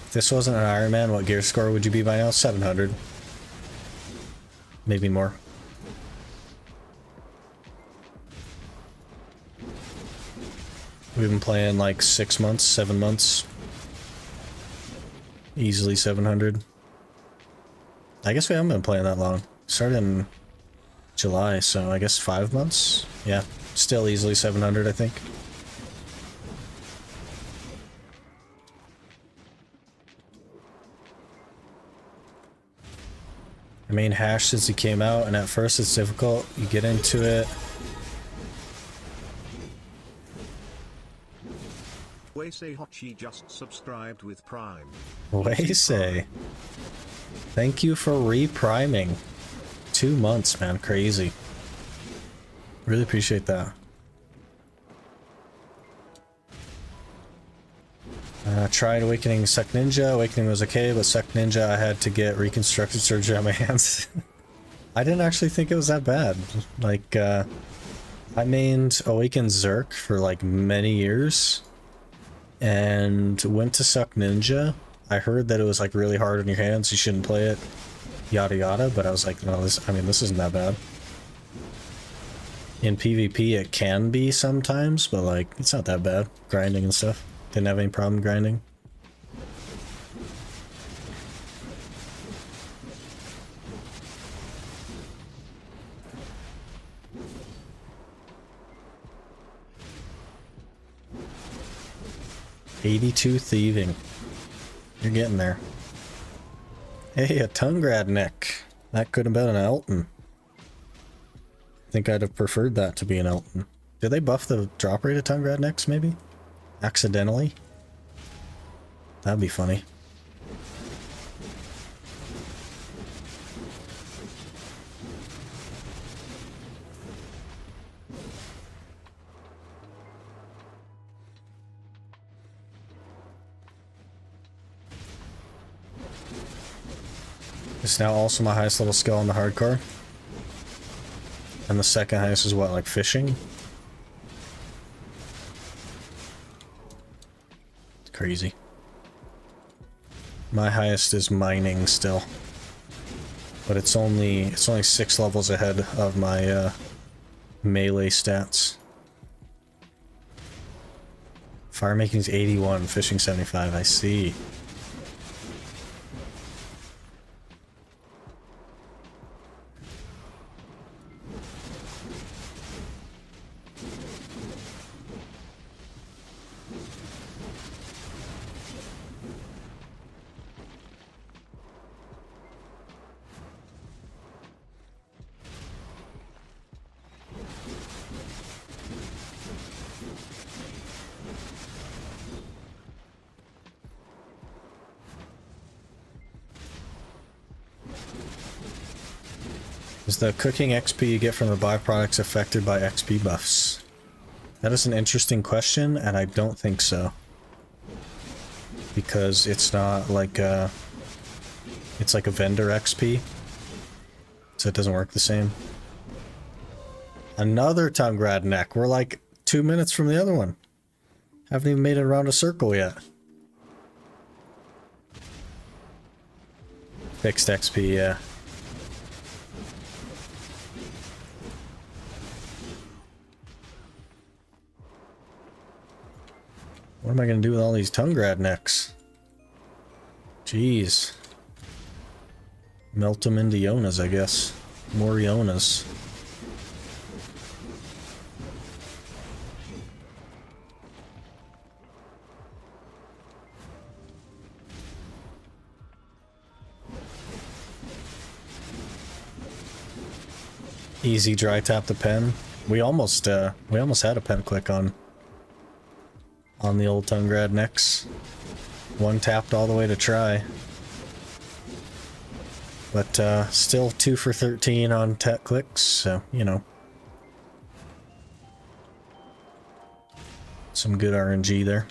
If this wasn't an Iron Man, what gear score would you be by now? 700. Maybe more. We've been playing like 6 months, 7 months. Easily 700. I guess we haven't been playing that long. Started in July, so I guess 5 months? Yeah, still easily 700, I think. I mean, hash since he came out, and at first it's difficult. You get into it. Waysay Hochi just subscribed with Prime. Waysay. Thank you for repriming. 2 months, man. Crazy. Really appreciate that. Tried Awakening Suck Ninja. Awakening was okay, but Suck Ninja I had to get reconstructive surgery on my hands. I didn't actually think it was that bad. Like, I mained Awaken Zerk for like many years. And went to Suck Ninja. I heard that it was like really hard on your hands, you shouldn't play it. Yada yada, but I was like, no, this isn't that bad. In PvP it can be sometimes, but like, it's not that bad. Grinding and stuff. Didn't have any problem grinding. $82 thieving. You're getting there. Hey, a Tungrad neck. That could have been an Elton. I think I'd have preferred that to be an Elton. Did they buff the drop rate of Tungrad necks, maybe? Accidentally? That'd be funny. It's now also my highest level skill on the hardcore. And the second highest is what, like fishing? It's crazy. My highest is mining still. but it's only 6 levels ahead of my melee stats. Fire making's 81, fishing 75. I see. Is the cooking XP you get from the byproducts affected by XP buffs? That is an interesting question, and I don't think so. Because it's not like a... It's like a vendor XP. So it doesn't work the same. Another Tungrad neck. We're like 2 minutes from the other one. Haven't even made it around a circle yet. Fixed XP, yeah. What am I going to do with all these Tungrad necks? Jeez. Melt them into Yonas, I guess. More Yonas. Easy dry tap the pen. We almost had a pen click on the old Tungrad necks. One tapped all the way to try. But still 2 for 13 on tech clicks, so, you know. Some good RNG there.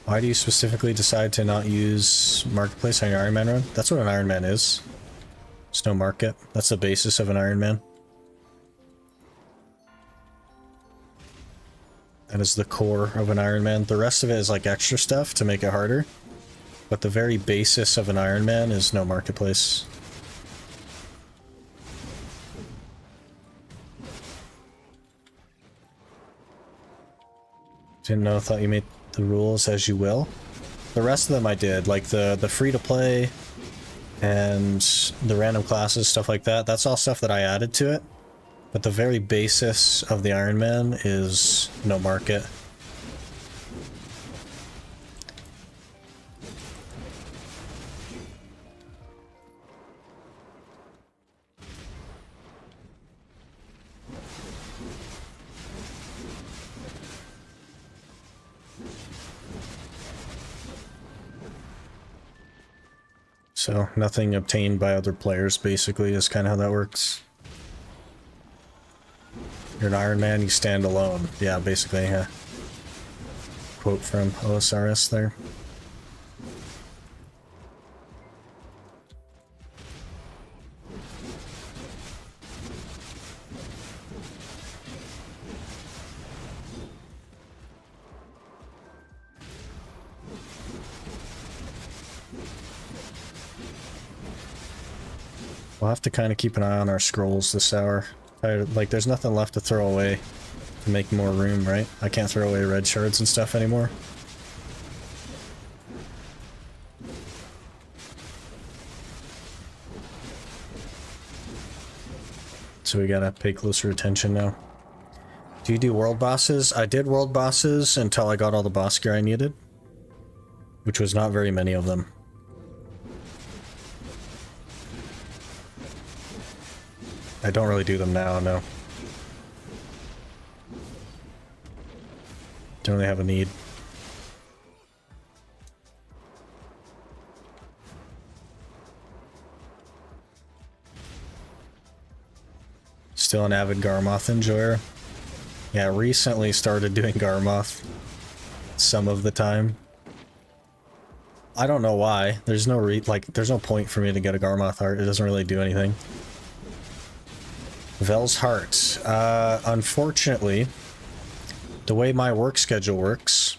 Why do you specifically decide to not use Marketplace on your Iron Man run? That's what an Iron Man is. There's no market. That's the basis of an Iron Man. That is the core of an Iron Man. The rest of it is like extra stuff to make it harder. But the very basis of an Iron Man is no marketplace. Didn't know, thought you made the rules as you will. The rest of them I did, like the free-to-play and the random classes, stuff like that. That's all stuff that I added to it. But the very basis of the Iron Man is no market. So nothing obtained by other players, basically, is kind of how that works. You're an Iron Man, you stand alone. Yeah, basically, yeah. Quote from OSRS there. We'll have to kind of keep an eye on our scrolls this hour. Like, there's nothing left to throw away to make more room, right? I can't throw away red shards and stuff anymore. So we gotta pay closer attention now. Do you do world bosses? I did world bosses until I got all the boss gear I needed, which was not very many of them. I don't really do them now, no. Don't really have a need. Still an avid Garmoth enjoyer. Yeah, recently started doing Garmoth some of the time. I don't know why. There's no there's no point for me to get a Garmoth heart. It doesn't really do anything. Vel's Heart. Unfortunately, the way my work schedule works,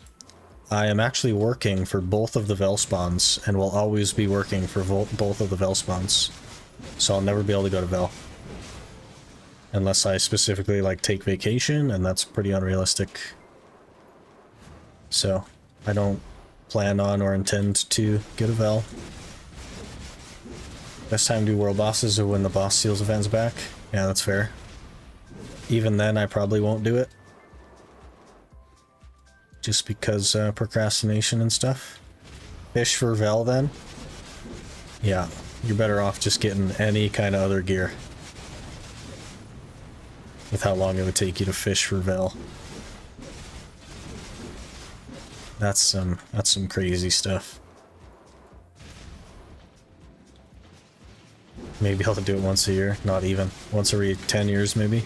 I am actually working for both of the Vel spawns, and will always be working for both of the Vel spawns. So I'll never be able to go to Vel. Unless I specifically, like, take vacation, and that's pretty unrealistic. So, I don't plan on or intend to get a Vel. Best time to do world bosses is when the boss seals event's back. Yeah, that's fair. Even then, I probably won't do it. Just because procrastination and stuff. Fish for Vel then? Yeah, you're better off just getting any kind of other gear. With how long it would take you to fish for Vel. That's some crazy stuff. Maybe I'll do it once a year, not even. Once every 10 years maybe.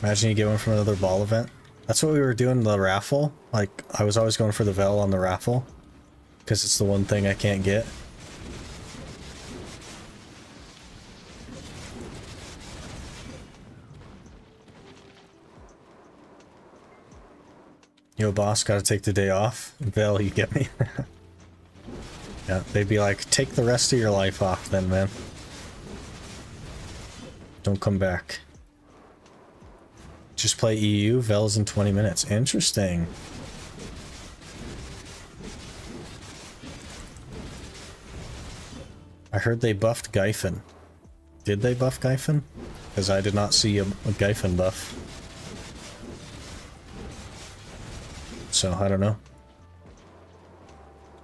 Imagine you get one from another ball event. That's what we were doing in the raffle. Like, I was always going for the Vel on the raffle. Because it's the one thing I can't get. Yo, boss, gotta take the day off. Vel, you get me? Yeah, they'd be like, take the rest of your life off then, man. Don't come back. Just play EU, Vel's in 20 minutes. Interesting. I heard they buffed Gyphon. Did they buff Gyphon? Because I did not see a Gyphon buff. So, I don't know.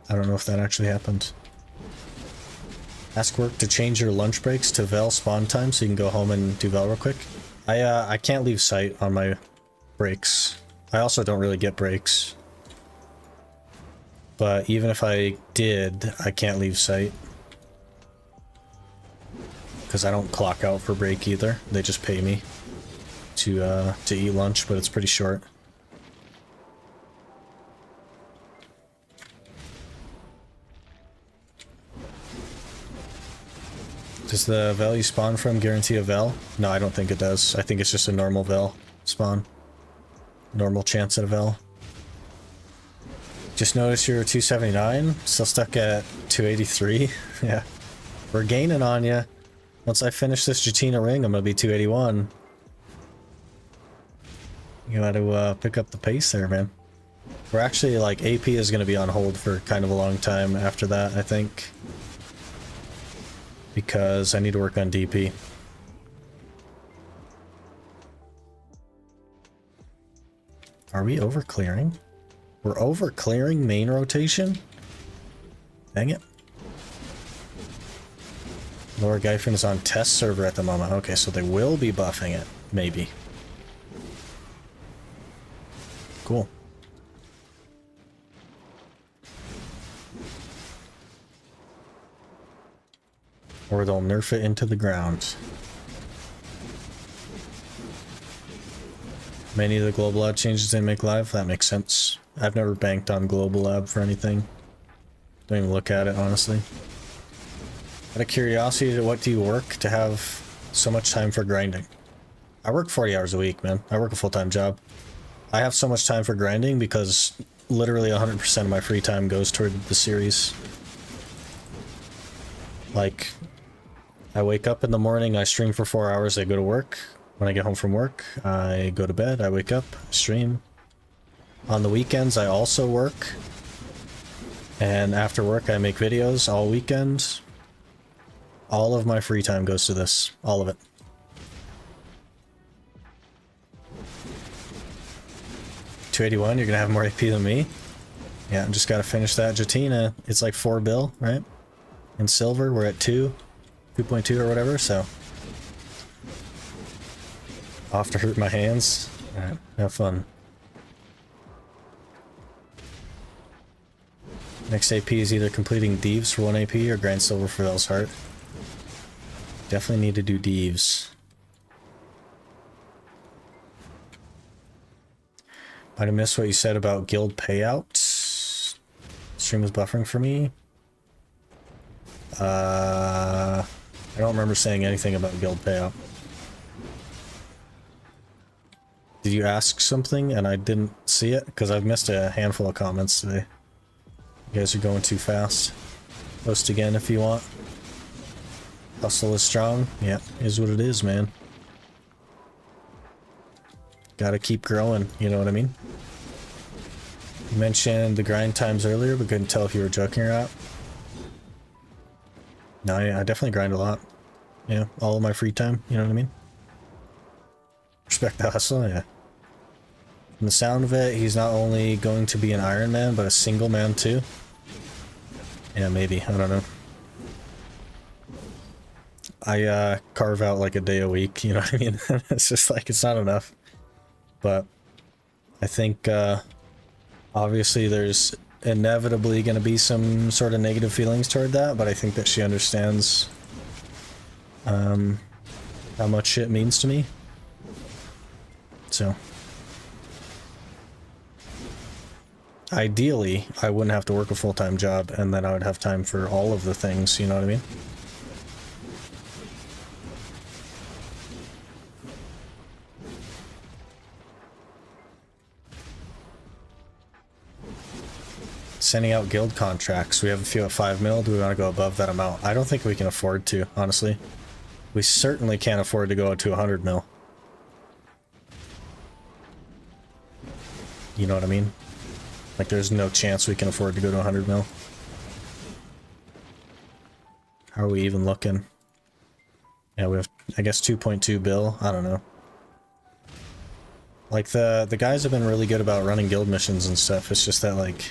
I don't know if that actually happened. Ask work to change your lunch breaks to Vel spawn time so you can go home and do Vel real quick. I can't leave site on my breaks. I also don't really get breaks. But even if I did, I can't leave site. Because I don't clock out for break either. They just pay me to eat lunch, but it's pretty short. Does the Vel you spawn from guarantee a Vel? No, I don't think it does. I think it's just a normal Vel spawn. Normal chance at a Vel. Just noticed you're 279, still stuck at 283. Yeah. We're gaining on you. Once I finish this Jatina ring, I'm gonna be 281. You gotta pick up the pace there, man. We're actually, like, AP is gonna be on hold for kind of a long time after that, I think. Because I need to work on DP. Are we over clearing? We're over clearing main rotation? Dang it. Lower Gyphon is on test server at the moment. Okay, so they will be buffing it. Maybe. Cool. Or they'll nerf it into the ground. Many of the global lab changes they make live. That makes sense. I've never banked on global lab for anything. Don't even look at it, honestly. Out of curiosity, what do you work to have so much time for grinding? I work 40 hours a week, man. I work a full-time job. I have so much time for grinding because literally 100% of my free time goes toward the series. Like, I wake up in the morning, I stream for 4 hours, I go to work. When I get home from work, I go to bed, I wake up, stream. On the weekends, I also work. And after work, I make videos all weekend. All of my free time goes to this. All of it. $281, you're gonna have more AP than me? Yeah, I just gotta finish that Jatina. It's like 4 bill, right? In silver, we're at 2.2 or whatever, so. I'll have to hurt my hands. Alright, have fun. Next AP is either completing Thieves for 1 AP or Grind Silver for Vel's Heart. Definitely need to do Thieves. Might have missed what you said about guild payouts. Stream was buffering for me. I don't remember saying anything about guild payout. Did you ask something and I didn't see it? Because I've missed a handful of comments today. You guys are going too fast. Post again if you want. Hustle is strong. Yeah, is what it is, man. Gotta keep growing, you know what I mean? You mentioned the grind times earlier, but couldn't tell if you were joking or not. No, I definitely grind a lot. Yeah, all of my free time, you know what I mean? Respect the hustle, yeah. From the sound of it, he's not only going to be an Iron Man, but a single man too. Yeah, maybe, I don't know. I carve out like a day a week, you know what I mean? It's just like, it's not enough. But I think obviously there's inevitably going to be some sort of negative feelings toward that, but I think that she understands how much it means to me. So ideally, I wouldn't have to work a full-time job, and then I would have time for all of the things, you know what I mean? Sending out guild contracts. We have a few at 5 mil. Do we want to go above that amount? I don't think we can afford to, honestly. We certainly can't afford to go to 100 mil. You know what I mean? Like, there's no chance we can afford to go to 100 mil. How are we even looking? Yeah, we have, I guess, 2.2 bill. I don't know. Like, the guys have been really good about running guild missions and stuff. It's just that, like,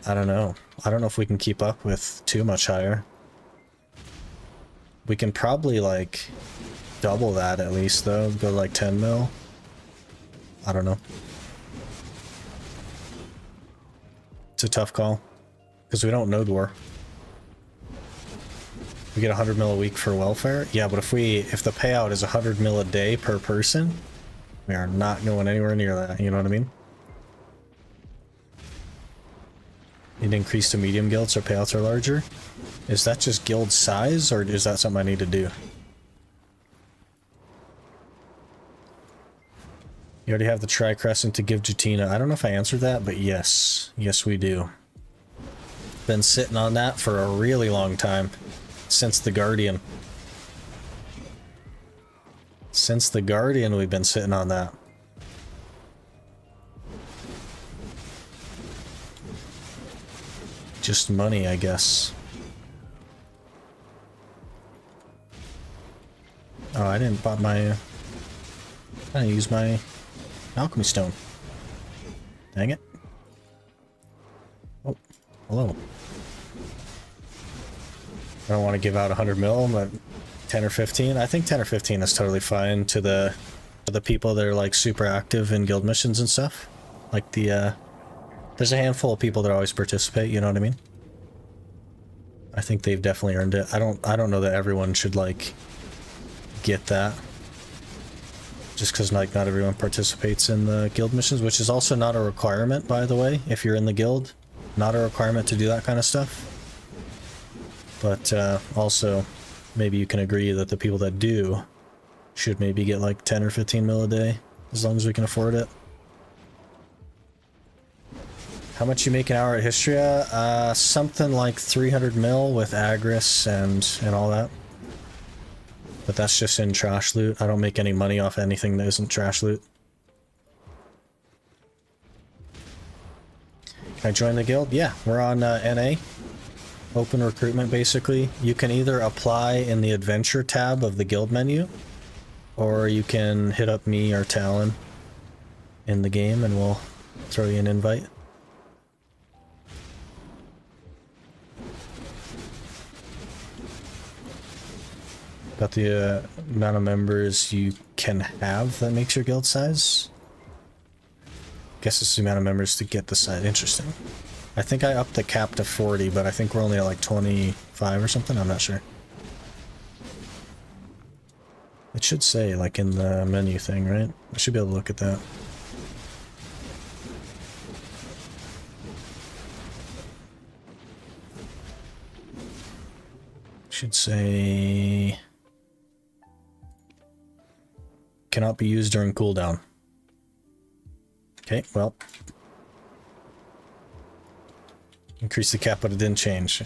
I don't know. I don't know if we can keep up with too much higher. We can probably, like, double that at least, though. Go to, like, 10 mil. I don't know. It's a tough call. Because we don't node war. We get 100 mil a week for welfare? Yeah, but if the payout is 100 mil a day per person, we are not going anywhere near that, you know what I mean? Need to increase to medium guilds so payouts are larger. Is that just guild size, or is that something I need to do? You already have the Tri-Crescent to give Jatina. I don't know if I answered that, but yes. Yes, we do. Been sitting on that for a really long time. Since the Guardian. Since the Guardian, we've been sitting on that. Just money, I guess. Oh, I didn't buy my... I didn't use my alchemy stone. Dang it. Oh, hello. I don't want to give out 100 mil, but 10 or 15. I think 10 or 15 is totally fine to the people that are like super active in guild missions and stuff. Like there's a handful of people that always participate, you know what I mean? I think they've definitely earned it. I don't know that everyone should like get that. Just because like not everyone participates in the guild missions, which is also not a requirement, by the way, if you're in the guild. Not a requirement to do that kind of stuff. But also, maybe you can agree that the people that do should maybe get like 10 or 15 mil a day, as long as we can afford it. How much you make an hour at Histria? Something like 300 mil with Agris and all that. But that's just in trash loot. I don't make any money off anything that isn't trash loot. Can I join the guild? Yeah, we're on NA. Open recruitment, basically. You can either apply in the adventure tab of the guild menu, or you can hit up me or Talon in the game and we'll throw you an invite. Got the amount of members you can have that makes your guild size. Guess it's the amount of members to get the size. Interesting. I think I upped the cap to 40, but I think we're only at like 25 or something. I'm not sure. It should say like in the menu thing, right? I should be able to look at that. Should say cannot be used during cooldown. Okay, well. Increase the cap, but it didn't change.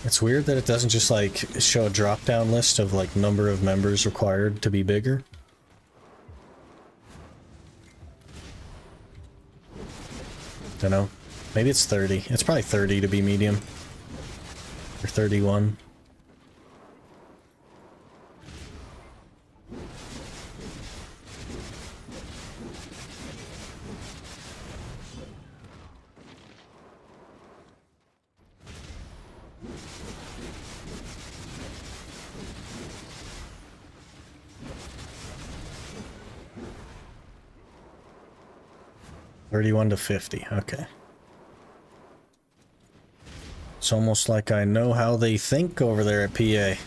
It's weird that it doesn't just like show a drop-down list of like number of members required to be bigger. Don't know. Maybe it's 30. It's probably 30 to be medium. Or 31. $31 to $50. Okay. It's almost like I know how they think over there at PA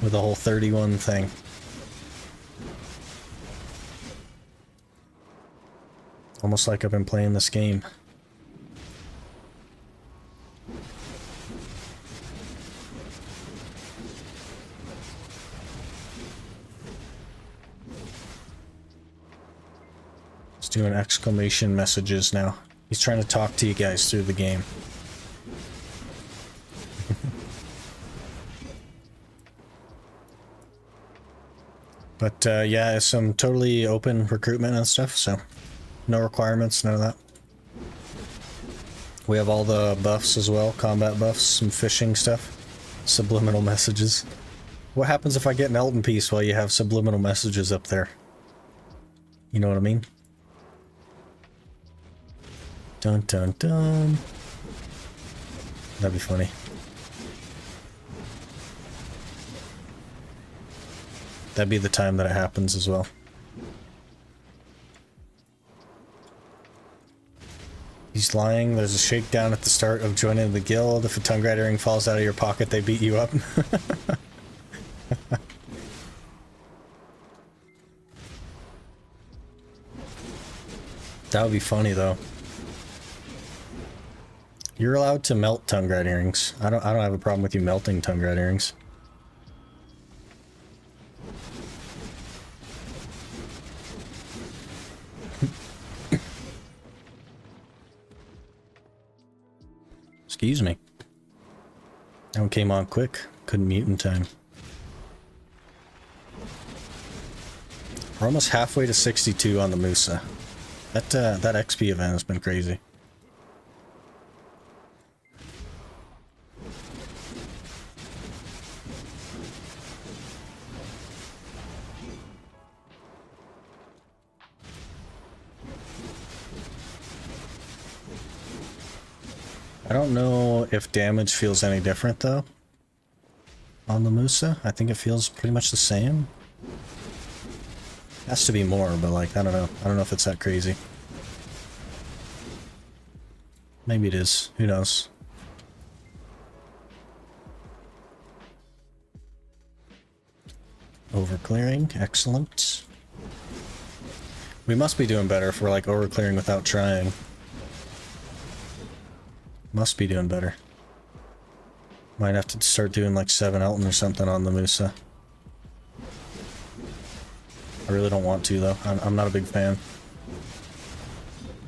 with the whole 31 thing. Almost like I've been playing this game. He's doing exclamation messages now. He's trying to talk to you guys through the game. But yeah, some totally open recruitment and stuff, so no requirements, none of that. We have all the buffs as well, combat buffs, some fishing stuff, subliminal messages. What happens if I get an Elton piece while you have subliminal messages up there? You know what I mean? Dun dun dun. That'd be funny. That'd be the time that it happens as well. He's lying. There's a shakedown at the start of joining the guild. If a tongue rat earring falls out of your pocket, they beat you up. That would be funny though. You're allowed to melt tongue rat earrings. I don't have a problem with you melting tongue rat earrings. Excuse me. That one came on quick. Couldn't mute in time. We're almost halfway to 62 on the Musa. That XP event has been crazy. I don't know if damage feels any different though on the Musa. I think it feels pretty much the same. Has to be more, but like, I don't know. I don't know if it's that crazy. Maybe it is. Who knows? Overclearing. Excellent. We must be doing better if we're like overclearing without trying. Must be doing better. Might have to start doing like 7 Elton or something on the Musa. I really don't want to though. I'm not a big fan.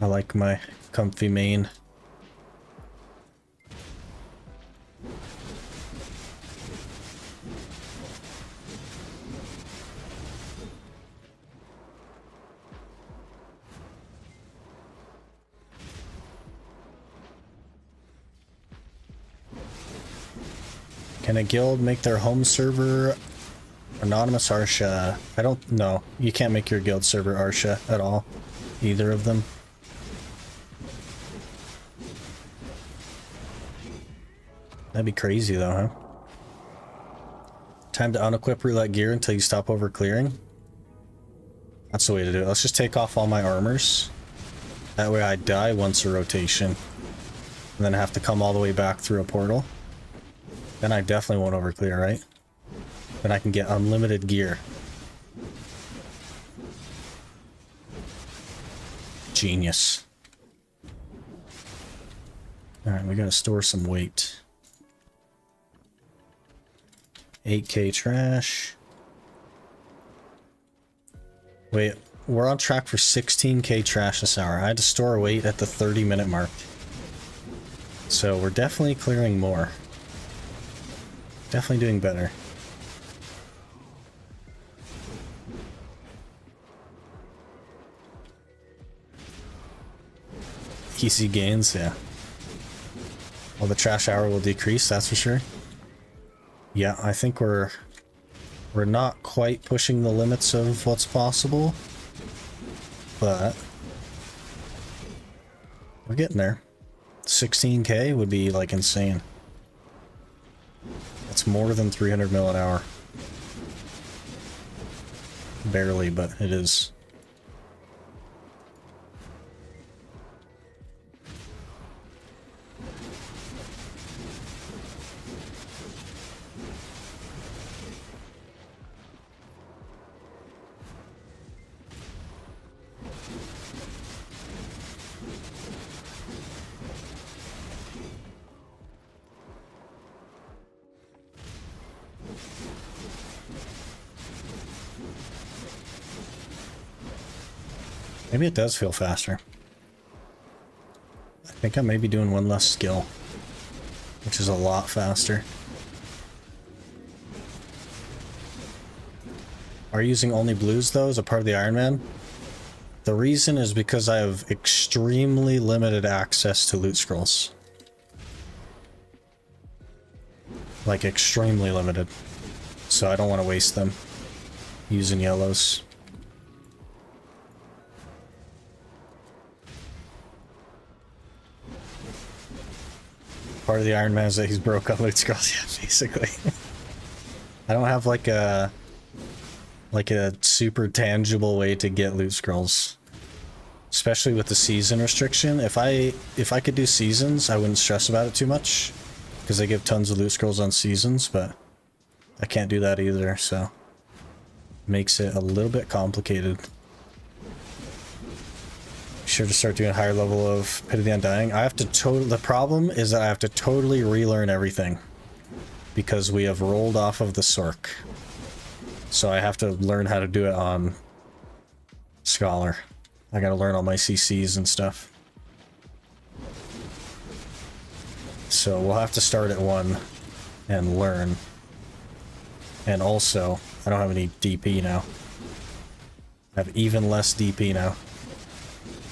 I like my comfy main. Can a guild make their home server anonymous Arsha? I don't know. You can't make your guild server Arsha at all. Either of them. That'd be crazy though, huh? Time to unequip roulette gear until you stop overclearing. That's the way to do it. Let's just take off all my armors. That way I die once a rotation. And then I have to come all the way back through a portal. Then I definitely won't overclear, right? Then I can get unlimited gear. Genius. Alright, we gotta store some weight. 8k trash. Wait, we're on track for 16k trash this hour. I had to store weight at the 30-minute mark. So we're definitely clearing more. Definitely doing better. Easy gains, yeah. Well, the trash hour will decrease, that's for sure. Yeah, I think we're not quite pushing the limits of what's possible, but we're getting there. 16k would be like insane. That's more than 300 mil an hour. Barely, but it is. Maybe it does feel faster. I think I may be doing one less skill, which is a lot faster. Are you using only blues though as a part of the Ironman? The reason is because I have extremely limited access to loot scrolls. Like extremely limited. So I don't want to waste them using yellows. Part of the Iron Man is that he's broke up loot scrolls, yeah, basically. I don't have like a super tangible way to get loot scrolls. Especially with the season restriction. If I could do seasons, I wouldn't stress about it too much. Because they give tons of loot scrolls on seasons, but I can't do that either, so makes it a little bit complicated. Sure to start doing a higher level of Pit of the Undying. I have to the problem is that I have to totally relearn everything because we have rolled off of the Sork. So I have to learn how to do it on Scholar. I gotta learn all my CCs and stuff. So we'll have to start at 1 and learn. And also, I don't have any DP now. I have even less DP now.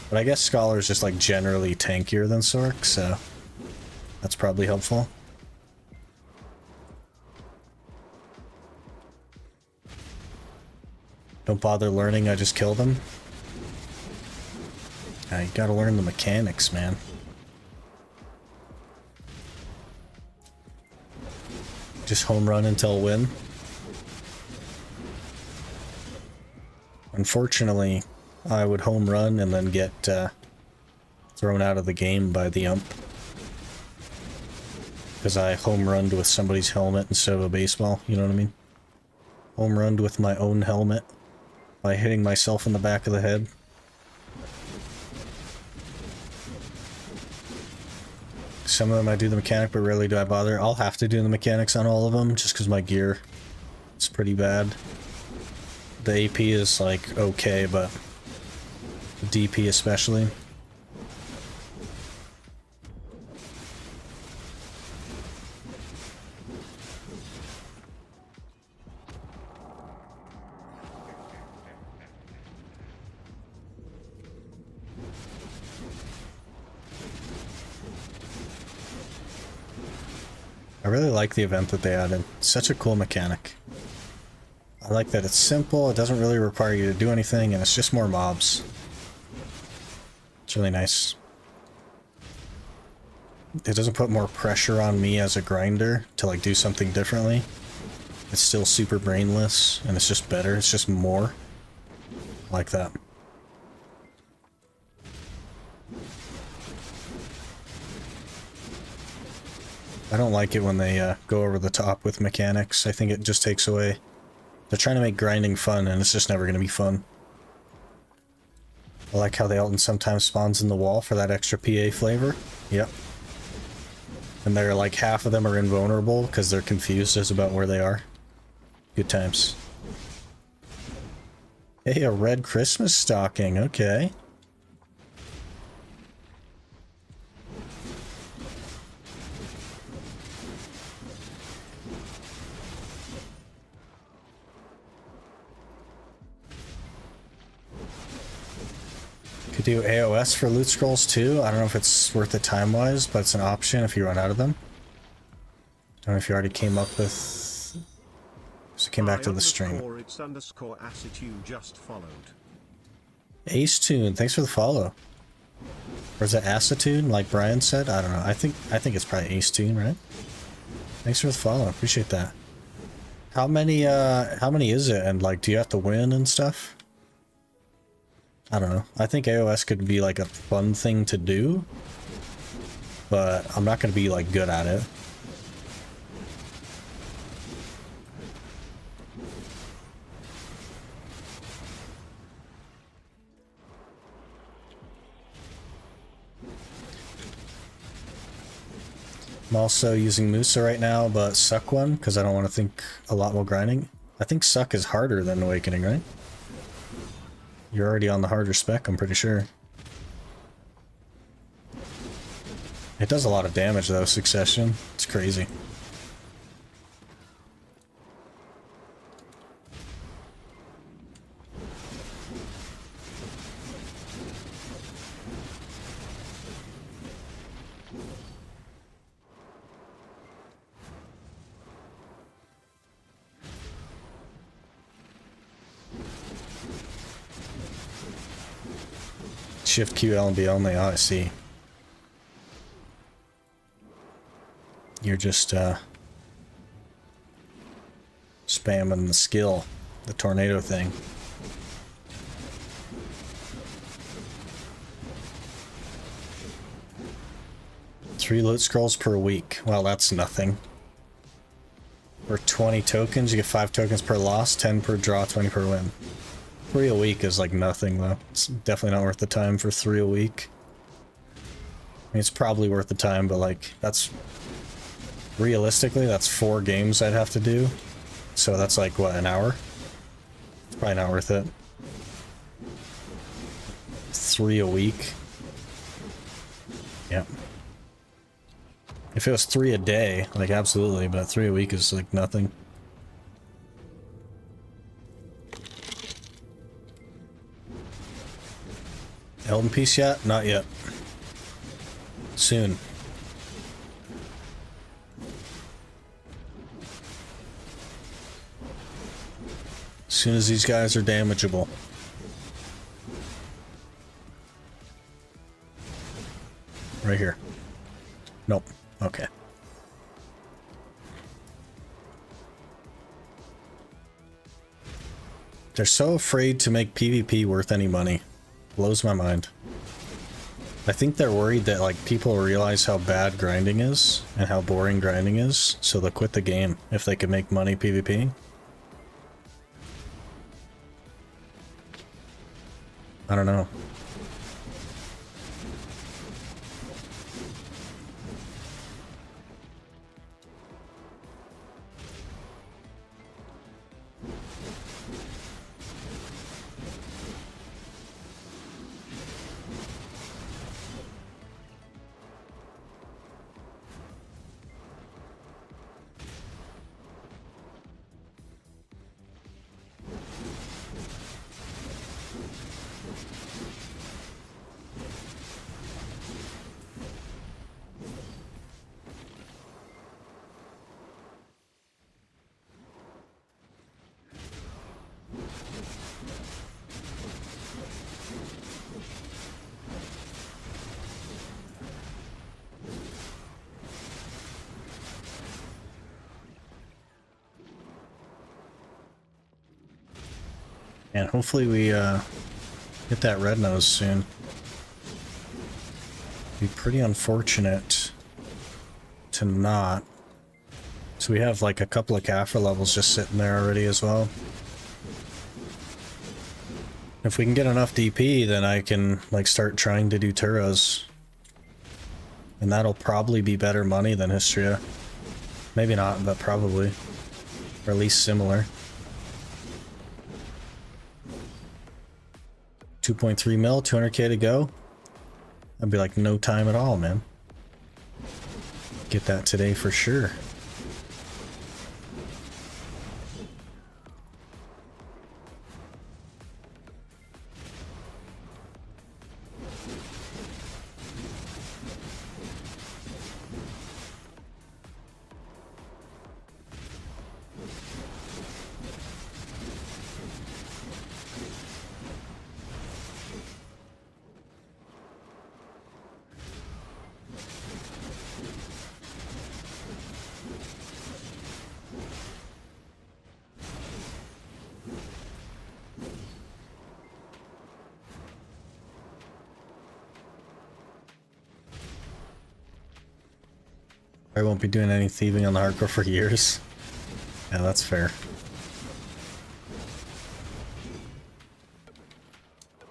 But I guess Scholar is just like generally tankier than Sork, so that's probably helpful. Don't bother learning, I just kill them. You gotta learn the mechanics, man. Just home run until win. Unfortunately, I would home run and then get thrown out of the game by the ump. Because I home runned with somebody's helmet instead of a baseball, you know what I mean? Home runned with my own helmet by hitting myself in the back of the head. Some of them I do the mechanic, but rarely do I bother. I'll have to do the mechanics on all of them just because my gear is pretty bad. The AP is like okay, but the DP especially. I really like the event that they added. It's such a cool mechanic. I like that it's simple, it doesn't really require you to do anything, and it's just more mobs. It's really nice. It doesn't put more pressure on me as a grinder to like do something differently. It's still super brainless, and it's just better, it's just more. I like that. I don't like it when they go over the top with mechanics. I think it just takes away... They're trying to make grinding fun, and it's just never going to be fun. I like how the Elton sometimes spawns in the wall for that extra PA flavor. Yep. And they're like, half of them are invulnerable because they're confused as about where they are. Good times. Hey, a red Christmas stocking. Okay. Could do AOS for loot scrolls too. I don't know if it's worth it time-wise, but it's an option if you run out of them. Don't know if you already came up with... So came back to the stream. It's underscore Acetune just followed. Ace Tune, thanks for the follow. Or is it Acetune, like Brian said? I don't know. I think it's probably Ace Tune, right? Thanks for the follow. Appreciate that. How many is it? And like, do you have to win and stuff? I don't know. I think AOS could be like a fun thing to do, but I'm not going to be like good at it. I'm also using Musa right now, but Suck one, because I don't want to think a lot more grinding. I think Suck is harder than Awakening, right? You're already on the harder spec, I'm pretty sure. It does a lot of damage though, Succession. It's crazy. Shift Q, L, and B only. Oh, I see. You're just spamming the skill, the tornado thing. Three loot scrolls per week. Well, that's nothing. For 20 tokens, you get 5 tokens per loss, 10 per draw, 20 per win. 3 a week is like nothing though. It's definitely not worth the time for 3 a week. I mean, it's probably worth the time, but like, that's... Realistically, that's 4 games I'd have to do. So that's like, what, an hour? It's probably not worth it. 3 a week. Yep. If it was 3 a day, like absolutely, but 3 a week is like nothing. Elden piece yet? Not yet. Soon. As soon as these guys are damageable. Right here. Nope. Okay. They're so afraid to make PvP worth any money. Blows my mind. I think they're worried that like people realize how bad grinding is and how boring grinding is, so they'll quit the game if they can make money PvP. I don't know. And hopefully we get that red nose soon. Be pretty unfortunate to not. So we have like a couple of Kaffir levels just sitting there already as well. If we can get enough DP, then I can like start trying to do Turas. And that'll probably be better money than Histria. Maybe not, but probably. Or at least similar. 2.3 mil, 200k to go. That'd be like no time at all, man. Get that today for sure. I won't be doing any thieving on the hardcore for years. Yeah, that's fair.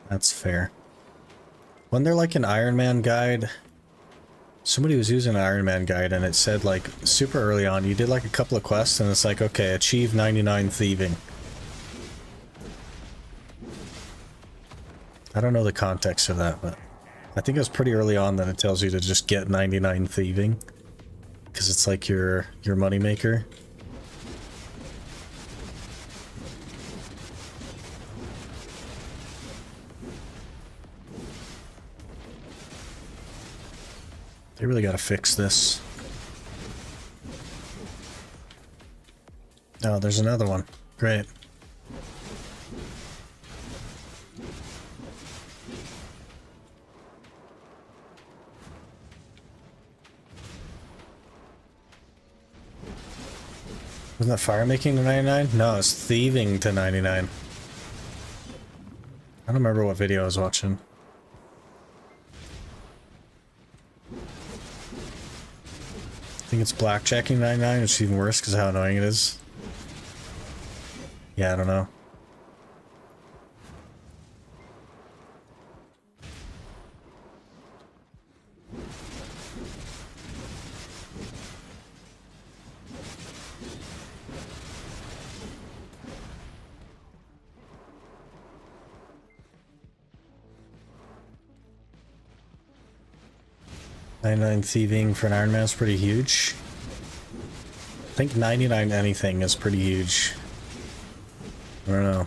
That's fair. Wasn't there like an Iron Man guide? Somebody was using an Iron Man guide and it said like super early on, you did like a couple of quests and it's like, okay, achieve 99 thieving. I don't know the context of that, but I think it was pretty early on that it tells you to just get 99 thieving. Because it's like your money maker. They really gotta fix this. Oh, there's another one. Great. Wasn't that fire making to 99? No, it's thieving to 99. I don't remember what video I was watching. I think it's blackjacking 99, which is even worse because of how annoying it is. Yeah, I don't know. $99 thieving for an Iron Man is pretty huge. I think 99 anything is pretty huge. I don't know.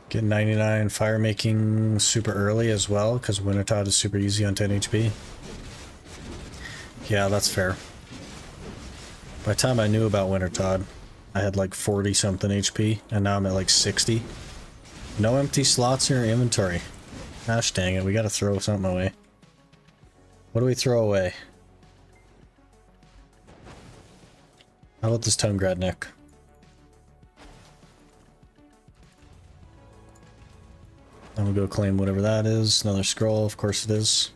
Get 99 fire making super early as well, because Wintertod is super easy on 10 HP. Yeah, that's fair. By the time I knew about Wintertod, I had like 40 something HP, and now I'm at like 60. No empty slots in your inventory. Gosh dang it, we gotta throw something away. What do we throw away? How about this Tungrat neck? I'm gonna go claim whatever that is. Another scroll, of course it is.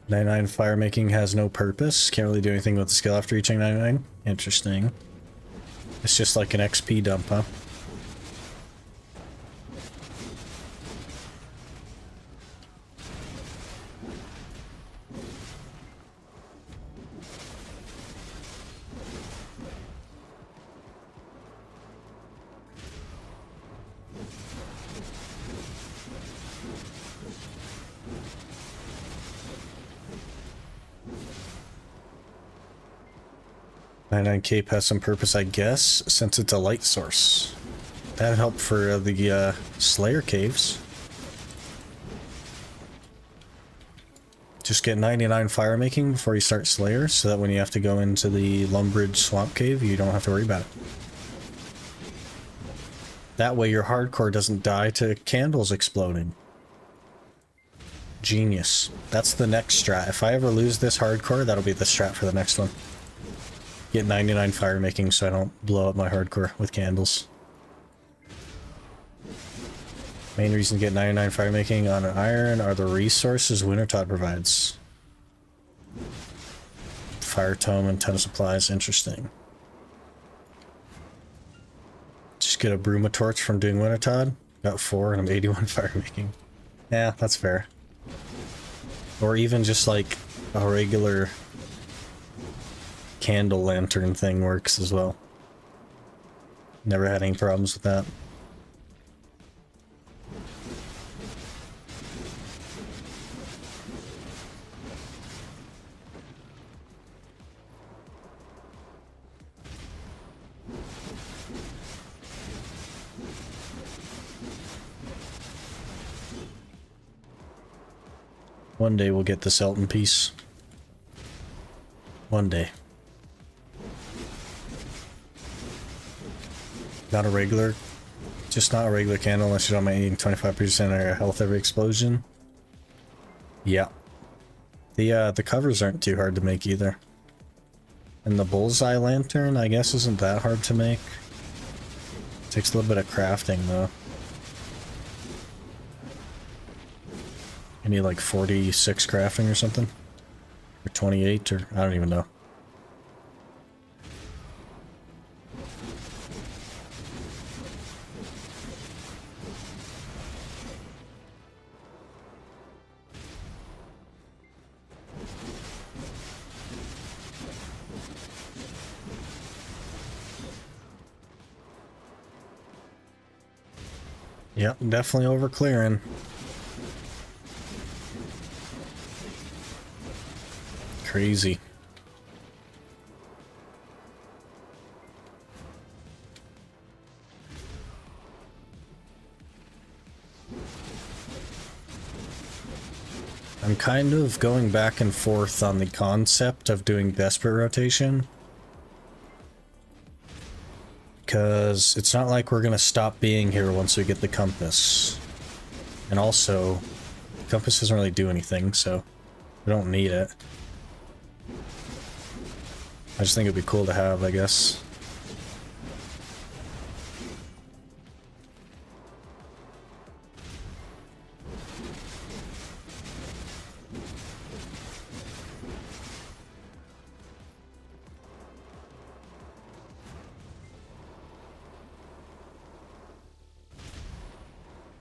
$99 fire making has no purpose. Can't really do anything with the skill after reaching 99. Interesting. It's just like an XP dump, huh? Cape has some purpose, I guess, since it's a light source. That'd help for the Slayer caves. Just get 99 fire making before you start Slayer, so that when you have to go into the Lumbridge Swamp Cave, you don't have to worry about it. That way your hardcore doesn't die to candles exploding. Genius. That's the next strat. If I ever lose this hardcore, that'll be the strat for the next one. Get 99 fire making so I don't blow up my hardcore with candles. Main reason to get 99 fire making on an iron are the resources Wintertod provides. fire tome and 10 supplies. Interesting. Just get a bruma torch from doing Wintertod. Got 4 and I'm 81 fire making. Yeah, that's fair. Or even just like a regular candle lantern thing works as well. Never had any problems with that. One day we'll get the Selton piece. One day. Not a regular, just not a regular candle unless you're on my eating 25% of your health every explosion. Yeah. The covers aren't too hard to make either. And the bullseye lantern, I guess, isn't that hard to make. Takes a little bit of crafting though. You need like 46 crafting or something? Or 28, or I don't even know. Yep, definitely over clearing. Crazy. I'm kind of going back and forth on the concept of doing desperate rotation. Because it's not like we're going to stop being here once we get the compass. And also, the compass doesn't really do anything, so we don't need it. I just think it'd be cool to have, I guess.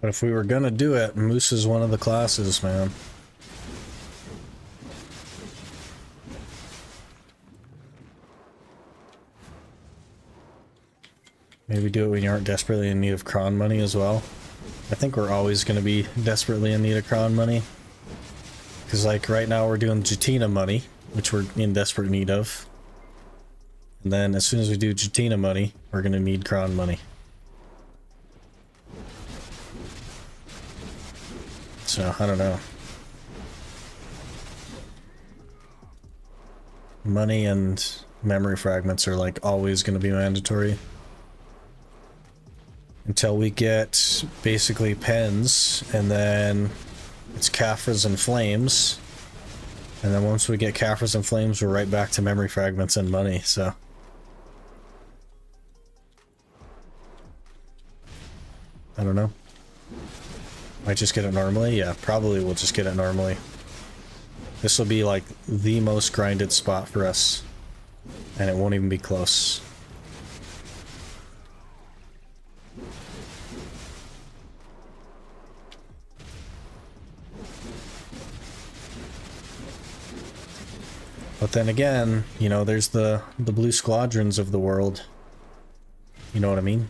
But if we were gonna do it, Moose is one of the classes, man. Maybe do it when you aren't desperately in need of cron money as well. I think we're always going to be desperately in need of cron money. Because like right now we're doing Jatina money, which we're in desperate need of. And then as soon as we do Jatina money, we're going to need cron money. So, I don't know. Money and memory fragments are like always going to be mandatory. Until we get basically pens, and then it's Caphras and Flames. And then once we get Caphras and Flames, we're right back to memory fragments and money, so. I don't know. Might just get it normally? Yeah, probably we'll just get it normally. This will be like the most grinded spot for us. And it won't even be close. But then again, you know, there's the blue squadrons of the world. You know what I mean?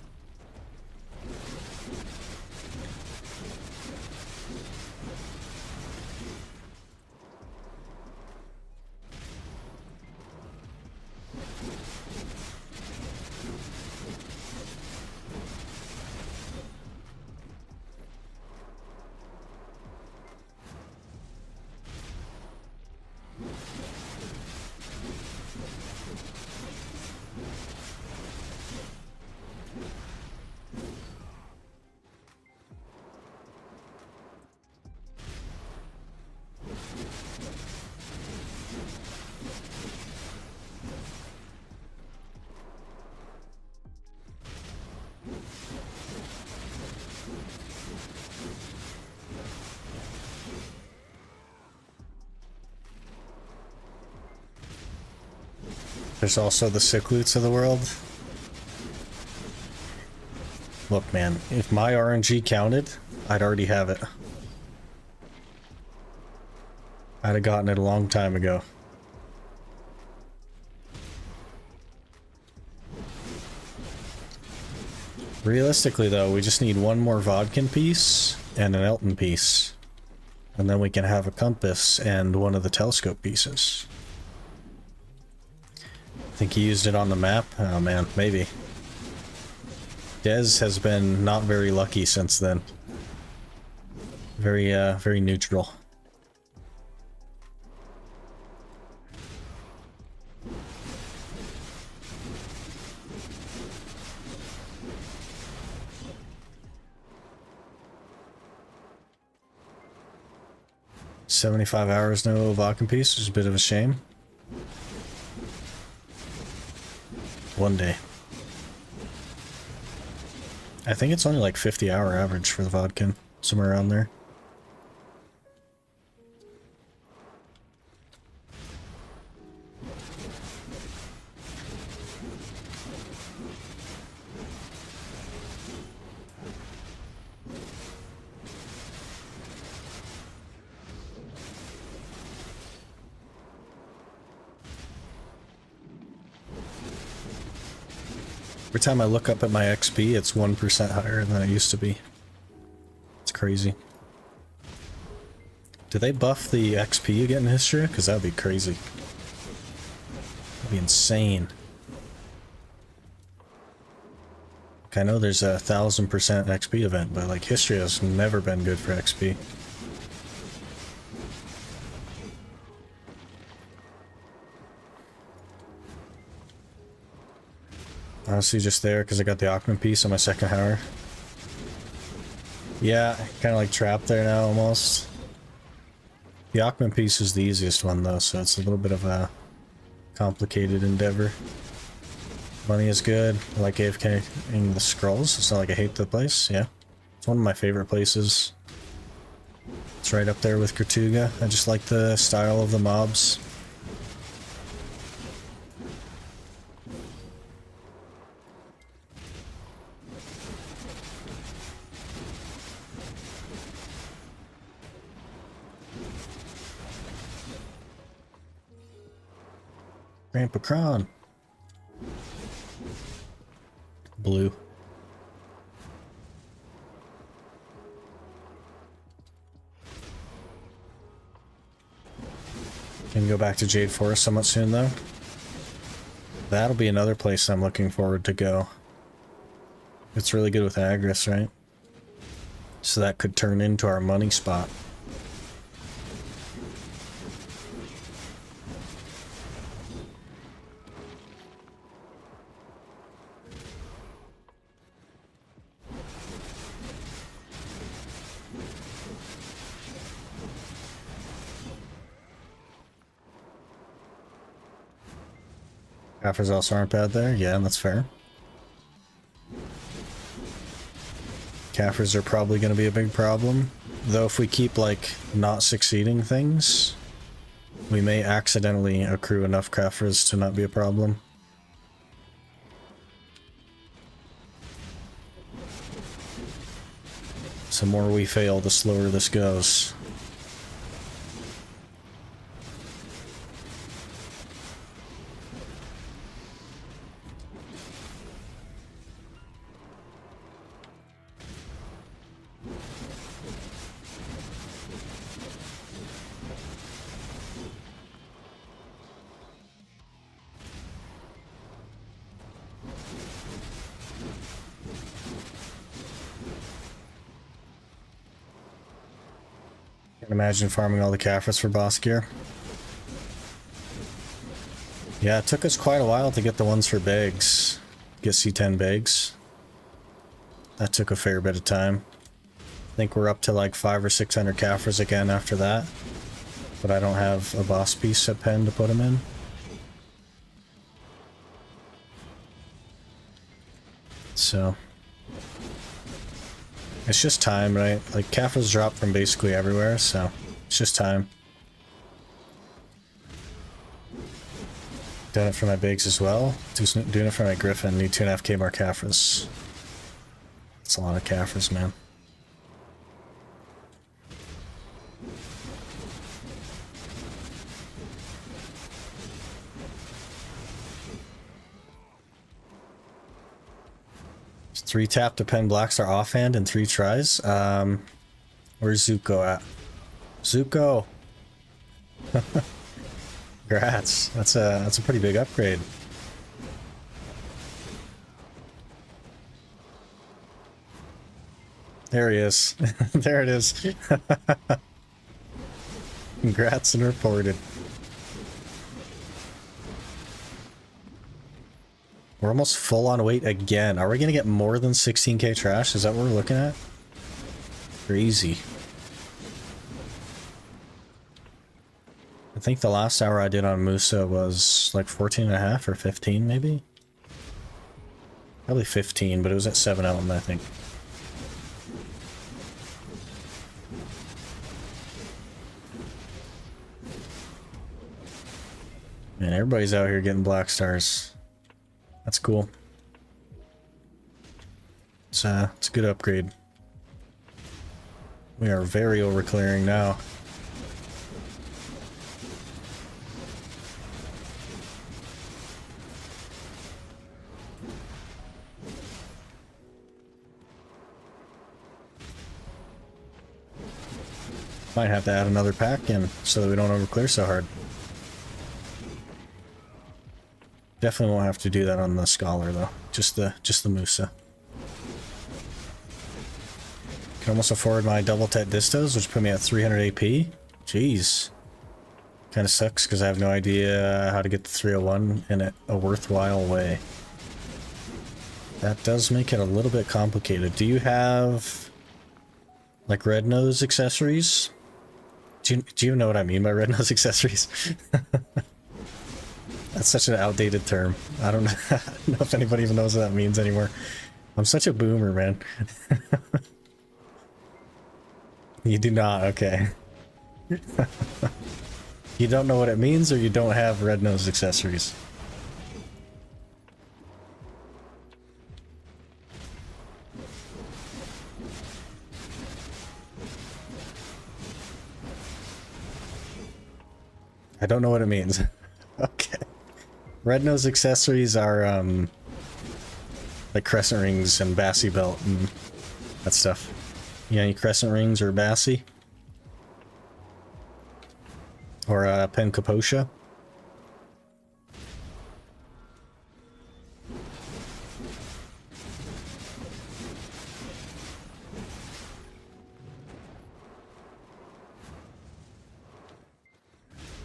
There's also the sick loots of the world. Look, man, if my RNG counted, I'd already have it. I'd have gotten it a long time ago. Realistically, though, we just need one more Vodkin piece and an Elton piece. And then we can have a compass and one of the telescope pieces. I think he used it on the map. Oh man, maybe. Dez has been not very lucky since then. Very neutral. $75 hours, no Vodkin piece, which is a bit of a shame. One day. I think it's only like 50-hour average for the Vodkin, somewhere around there. Every time I look up at my XP, it's 1% higher than it used to be. It's crazy. Do they buff the XP you get in history? Because that'd be crazy. That'd be insane. Like, I know there's a 1000% XP event, but like history has never been good for XP. Honestly, just there because I got the Ackman piece on my second hour. Yeah, kind of like trapped there now almost. The Ackman piece is the easiest one though, so it's a little bit of a complicated endeavor. Money is good. I like AFKing the scrolls. It's not like I hate the place. Yeah, it's one of my favorite places. It's right up there with Kertuga. I just like the style of the mobs. Grandpa Kron. Blue. Can go back to Jade Forest somewhat soon though. That'll be another place I'm looking forward to go. It's really good with Agris, right? So that could turn into our money spot. Caffers also aren't bad there. Yeah, that's fair. Caffers are probably going to be a big problem. Though if we keep, like, not succeeding things, we may accidentally accrue enough Caffers to not be a problem. So the more we fail, the slower this goes. Imagine farming all the Caffers for boss gear. Yeah, it took us quite a while to get the ones for bags. Get C10 bags. That took a fair bit of time. I think we're up to like 500 or 600 Caffers again after that. But I don't have a boss piece at pen to put them in. So it's just time, right? Like, Caffers drop from basically everywhere, so it's just time. Done it for my Biggs as well. Doing it for my Griffin. Need 2.5k more Caphras. That's a lot of Caphras, man. It's 3 tap to pen Blackstar offhand in 3 tries. Where's Zuko at? Zuko! Congrats. That's a pretty big upgrade. There he is. There it is. Congrats and reported. We're almost full on weight again. Are we gonna get more than 16k trash? Is that what we're looking at? Crazy. I think the last hour I did on Musa was like 14.5 or 15 maybe? Probably 15, but it was at 7 Elm, I think. Man, everybody's out here getting black stars. That's cool. It's a good upgrade. We are very over clearing now. Might have to add another pack in so that we don't overclear so hard. Definitely won't have to do that on the Scholar though. Just the Musa. Can almost afford my double tet distos, which put me at 300 AP. Jeez. Kind of sucks because I have no idea how to get to 301 in a worthwhile way. That does make it a little bit complicated. Do you have like red nose accessories? Do you even know what I mean by red nose accessories? That's such an outdated term. I don't know if anybody even knows what that means anymore. I'm such a boomer, man. You do not, okay. You don't know what it means, or you don't have red nose accessories? I don't know what it means. Okay. Red nose accessories are like crescent rings and Bassie belt and that stuff. You got any crescent rings or Bassie? Or Pen Kaposha?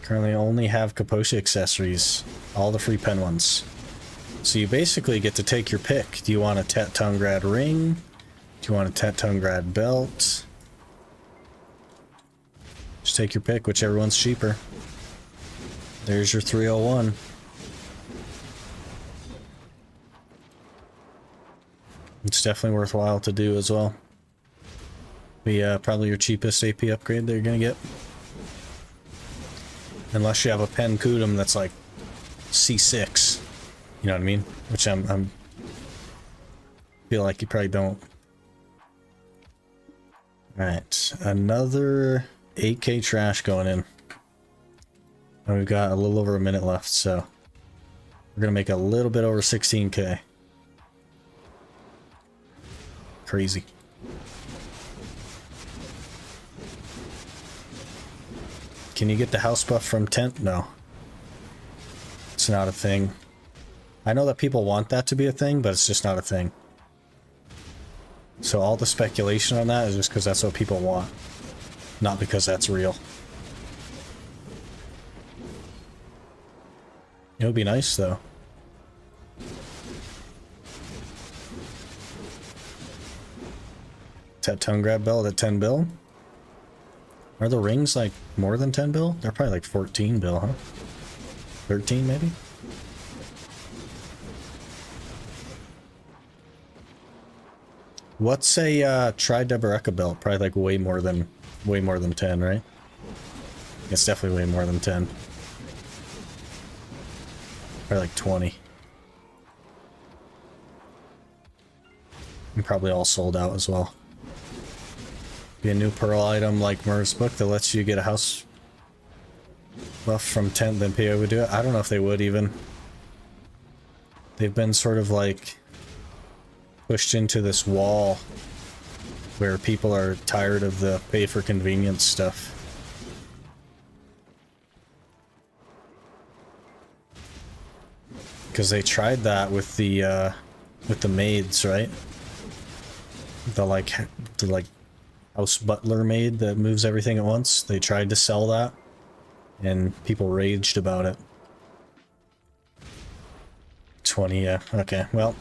Currently only have Kaposha accessories, all the free pen ones. So you basically get to take your pick. Do you want a Tet Tungrad ring? Do you want a Tet Tungrad belt? Just take your pick, whichever one's cheaper. There's your 301. It's definitely worthwhile to do as well. Be probably your cheapest AP upgrade that you're gonna get. Unless you have a Pen Kudum that's like C6. You know what I mean? Which I'm feel like you probably don't. Alright, another 8k trash going in. And we've got a little over a minute left, so we're gonna make a little bit over 16k. Crazy. Can you get the house buff from Tent? No. It's not a thing. I know that people want that to be a thing, but it's just not a thing. So all the speculation on that is just because that's what people want. Not because that's real. It would be nice, though. Tet Tungrad belt at 10 bill? Are the rings like more than 10 bill? They're probably like 14 bill, huh? 13 maybe? What's a Tri-Deboreka belt? Probably like way more than 10, right? It's definitely way more than 10. Probably like 20. And probably all sold out as well. Be a new pearl item like Merv's book that lets you get a house buff from 10, then PO would do it. I don't know if they would even. They've been sort of like pushed into this wall where people are tired of the pay for convenience stuff. Because they tried that with the maids, right? The like house butler maid that moves everything at once. They tried to sell that, and people raged about it. 20, yeah. Okay, well.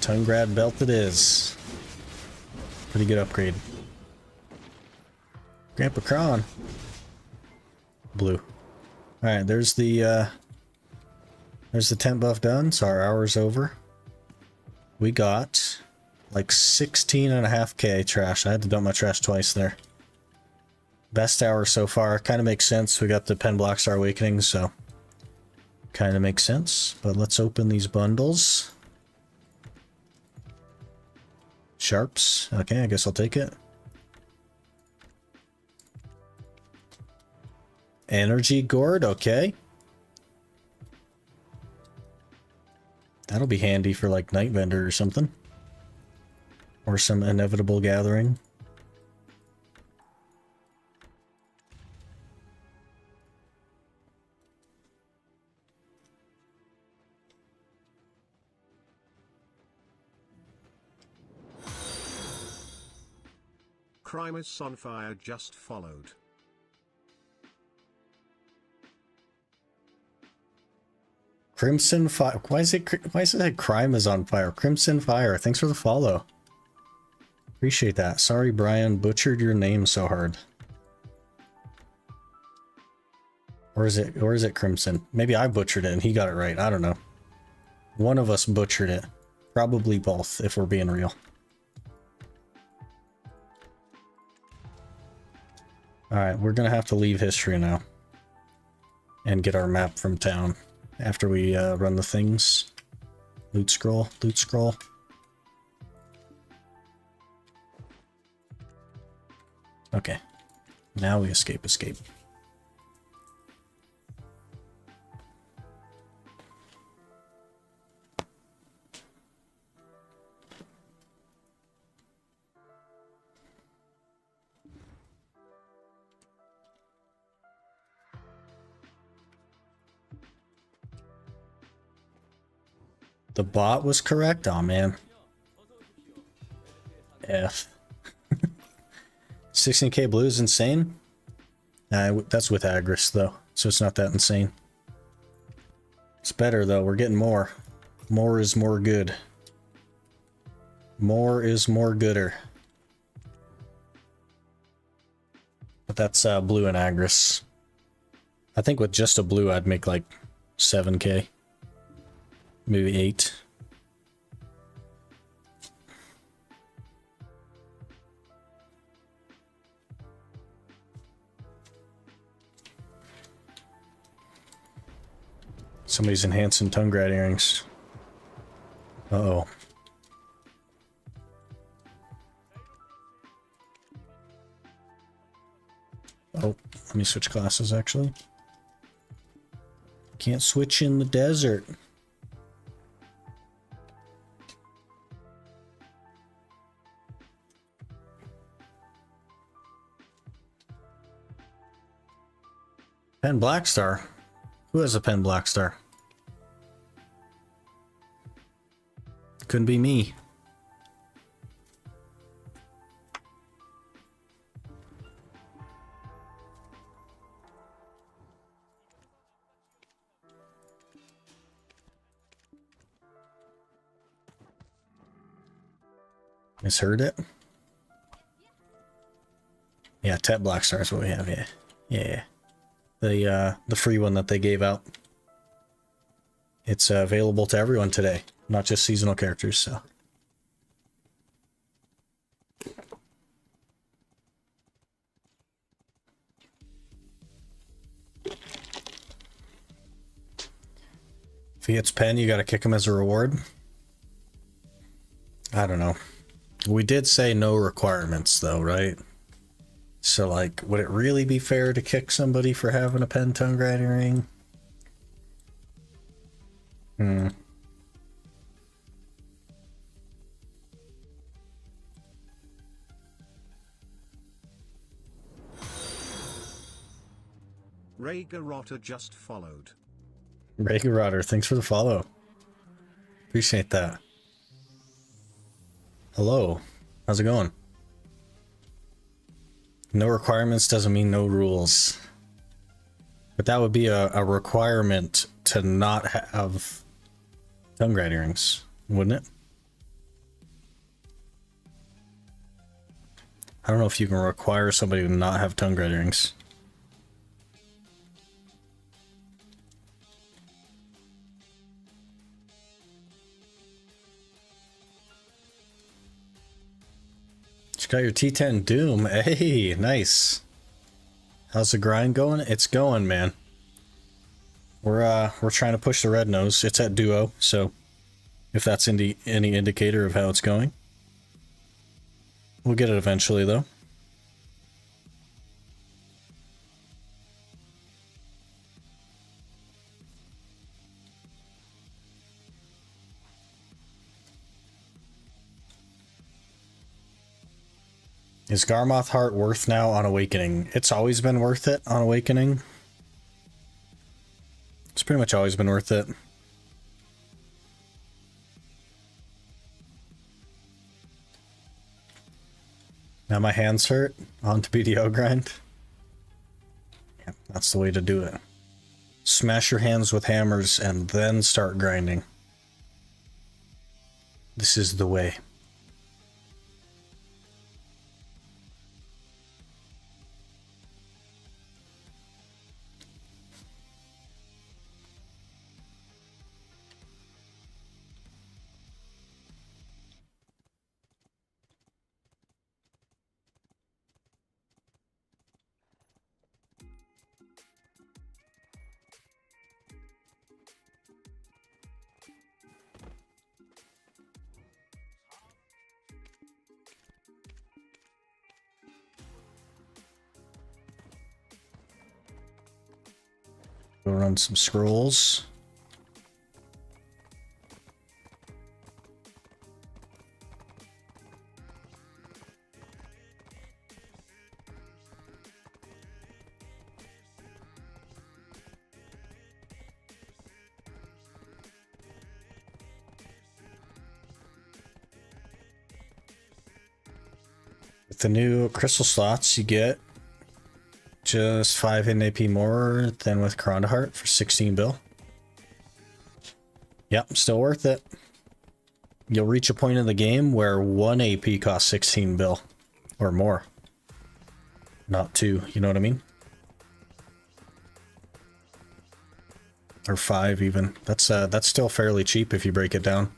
Tungrad belt it is. Pretty good upgrade. Grandpa Kron. Blue. Alright, there's the tent buff done, so our hour's over. We got like 16.5k trash. I had to dump my trash twice there. Best hour so far. Kind of makes sense. We got the Pen Blackstar Awakening, so kind of makes sense. But let's open these bundles. Sharps. Okay, I guess I'll take it. Energy Gourd. Okay. That'll be handy for like Night Vendor or something. Or some inevitable gathering. Crimus Sunfire just followed. Crimson Fire. Why is it Crime is on fire? Crimson Fire. Thanks for the follow. Appreciate that. Sorry, Brian, butchered your name so hard. Or is it Crimson? Maybe I butchered it and he got it right. I don't know. One of us butchered it. Probably both, if we're being real. Alright, we're gonna have to leave history now. And get our map from town. After we run the things. Loot scroll, loot scroll. Okay. Now we escape. The bot was correct? Aw, man. F. 16k blue is insane? That's with Agris, though, so it's not that insane. It's better, though. We're getting more. More is more good. More is more gooder. But that's blue and Agris. I think with just a blue, I'd make like 7k. Maybe 8. Somebody's enhancing Tungrad earrings. Uh-oh. Oh, let me switch classes, actually. Can't switch in the desert. Pen Blackstar? Who has a Pen Blackstar? Couldn't be me. Misheard it? Yeah, Tet Blackstar is what we have, yeah. Yeah. The free one that they gave out. It's available to everyone today, not just seasonal characters, so. If he hits pen, you gotta kick him as a reward. I don't know. We did say no requirements though, right? So like, would it really be fair to kick somebody for having a pen tongue grinding ring? Ray Garotta just followed. Ray Rotter, thanks for the follow. Appreciate that. Hello, how's it going? No requirements doesn't mean no rules. But that would be a requirement to not have tongue grinding rings, wouldn't it? I don't know if you can require somebody to not have tongue grinding rings. Just got your T10 Doom. Hey, nice. How's the grind going? It's going, man. We're trying to push the red nose. It's at duo, so if that's any indicator of how it's going. We'll get it eventually, though. Is Garmoth Heart worth now on Awakening? It's always been worth it on Awakening. It's pretty much always been worth it. Now my hands hurt. On to BDO grind. Yeah, that's the way to do it. Smash your hands with hammers and then start grinding. This is the way. Go run some scrolls. With the new crystal slots, you get just 5 hidden AP more than with Karanda Heart for 16 bill. Yep, still worth it. You'll reach a point in the game where 1 AP costs 16 bill or more. Not 2, you know what I mean? Or 5 even. That's still fairly cheap if you break it down.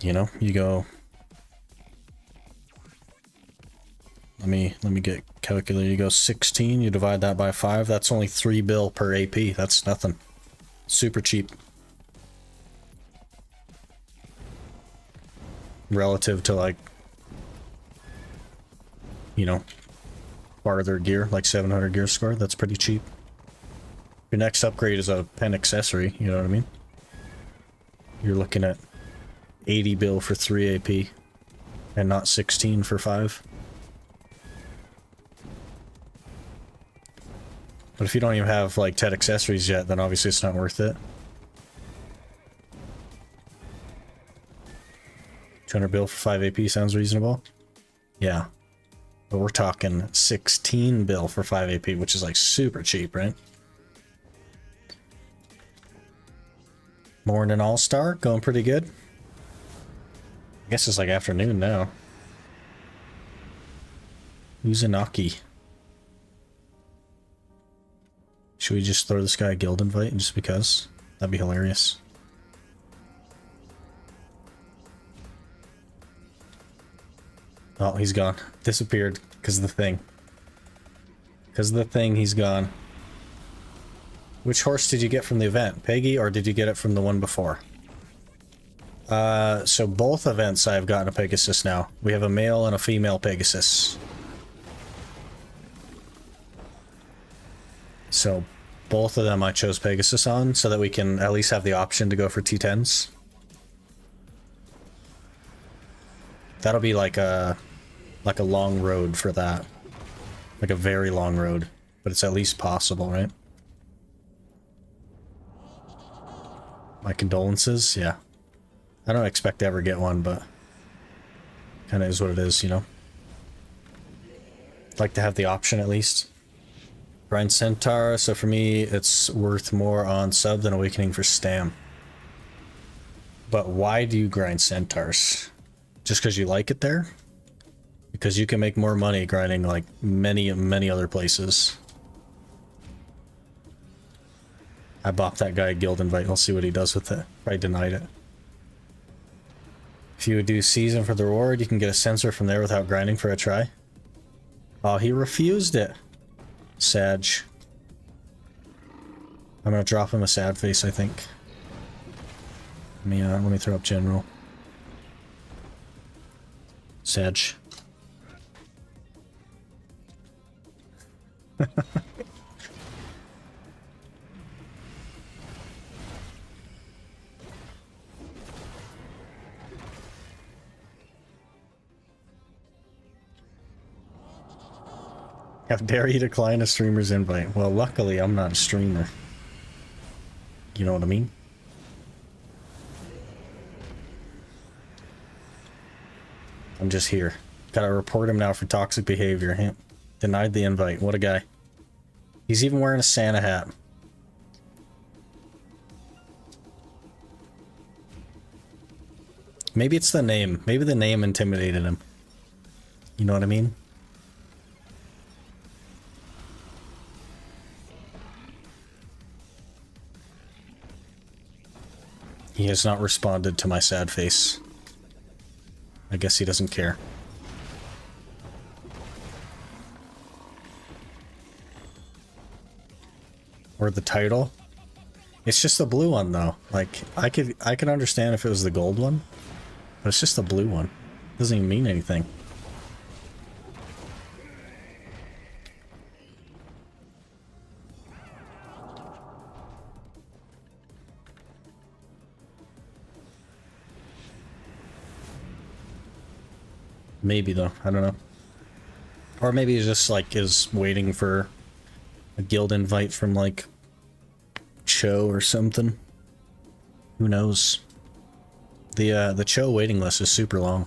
You know, you go. Let me get calculator. You go 16, you divide that by 5, that's only 3 bill per AP. That's nothing. Super cheap. Relative to like, you know, farther gear, like 700 gear score, that's pretty cheap. Your next upgrade is a pen accessory, you know what I mean? You're looking at 80 bill for 3 AP and not 16 for 5. But if you don't even have like 10 accessories yet, then obviously it's not worth it. 200 bill for 5 AP sounds reasonable. Yeah. But we're talking 16 bill for 5 AP, which is like super cheap, right? Morning All-Star, going pretty good. I guess it's like afternoon now. Uzanaki. Should we just throw this guy a guild invite just because? That'd be hilarious. Oh, he's gone. Disappeared because of the thing. Because of the thing, he's gone. Which horse did you get from the event? Peggy, or did you get it from the one before? So both events I've gotten a Pegasus now. We have a male and a female Pegasus. So both of them I chose Pegasus on so that we can at least have the option to go for T10s. That'll be like a long road for that. Like a very long road. But it's at least possible, right? My condolences, yeah. I don't expect to ever get one, but kind of is what it is, you know? I'd like to have the option at least. Grind Centaur, so for me, it's worth more on sub than Awakening for Stam. But why do you grind Centaurs? Just because you like it there? Because you can make more money grinding like many other places. I bopped that guy a guild invite. I'll see what he does with it. Probably denied it. If you would do season for the reward, you can get a sensor from there without grinding for a try. Oh, he refused it. Sag. I'm gonna drop him a sad face, I think. Let me throw up general. Sag. How dare you decline a streamer's invite? Well, luckily I'm not a streamer. You know what I mean? I'm just here. Gotta report him now for toxic behavior. Denied the invite. What a guy. He's even wearing a Santa hat. Maybe it's the name. Maybe the name intimidated him. You know what I mean? He has not responded to my sad face. I guess he doesn't care. Or the title. It's just the blue one though. Like I could understand if it was the gold one, but it's just the blue one. Doesn't even mean anything. Maybe though, I don't know. Or maybe he's just like is waiting for a guild invite from like Cho or something. Who knows? The Cho waiting list is super long.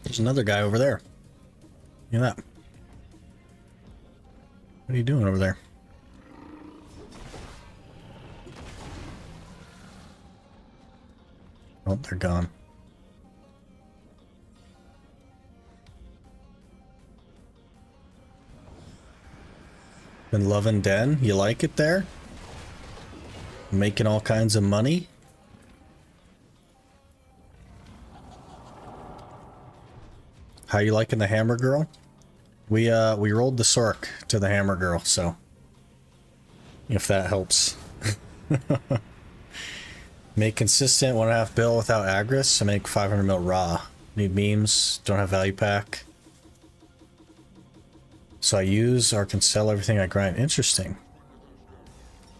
There's another guy over there. Look at that. What are you doing over there? Oh, they're gone. Been loving Den? You like it there? Making all kinds of money? How you liking the Hammer Girl? We rolled the Sork to the Hammer Girl, so if that helps. Make consistent 1.5 bill without Agris to make 500 mil raw. Need memes, don't have value pack. So I use or can sell everything I grind. Interesting.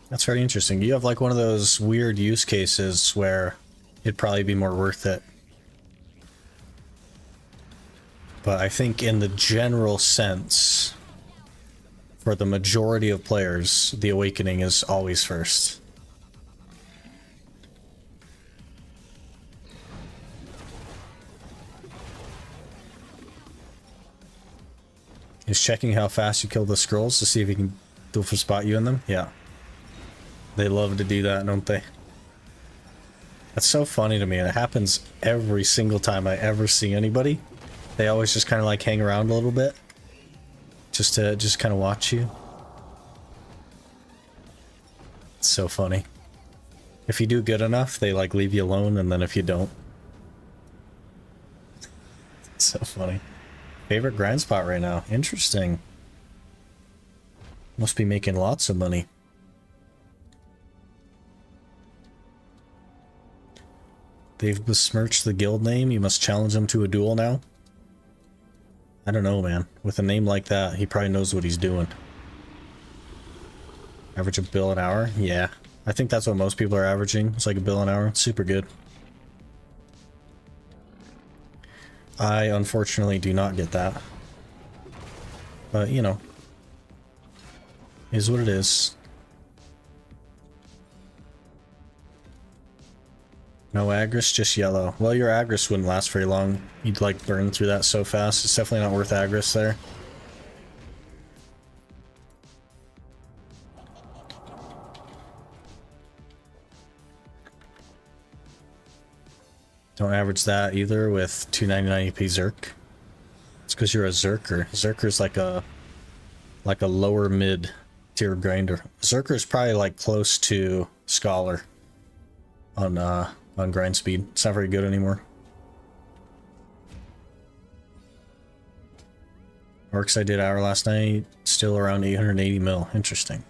That's very interesting. You have like one of those weird use cases where it'd probably be more worth it. But I think in the general sense, for the majority of players, the Awakening is always first. He's checking how fast you kill the scrolls to see if he can doofer spot you in them. Yeah. They love to do that, don't they? That's so funny to me, and it happens every single time I ever see anybody. They always just kind of like hang around a little bit. Just to kind of watch you. It's so funny. If you do good enough, they like leave you alone, and then if you don't. It's so funny. Favorite grind spot right now. Interesting. Must be making lots of money. They've besmirched the guild name. You must challenge them to a duel now. I don't know, man. With a name like that, he probably knows what he's doing. Average a bill an hour? Yeah. I think that's what most people are averaging. It's like a bill an hour. It's super good. I unfortunately do not get that. But, you know. Is what it is. No Agris, just yellow. Well, your Agris wouldn't last very long. You'd like burn through that so fast. It's definitely not worth Agris there. Don't average that either with 299 EP Zerk. It's because you're a Zerker. Zerker's like a lower mid tier grinder. Zerker's probably like close to Scholar on grind speed. It's not very good anymore. Orcs I did hour last night, still around 880 mil. Interesting.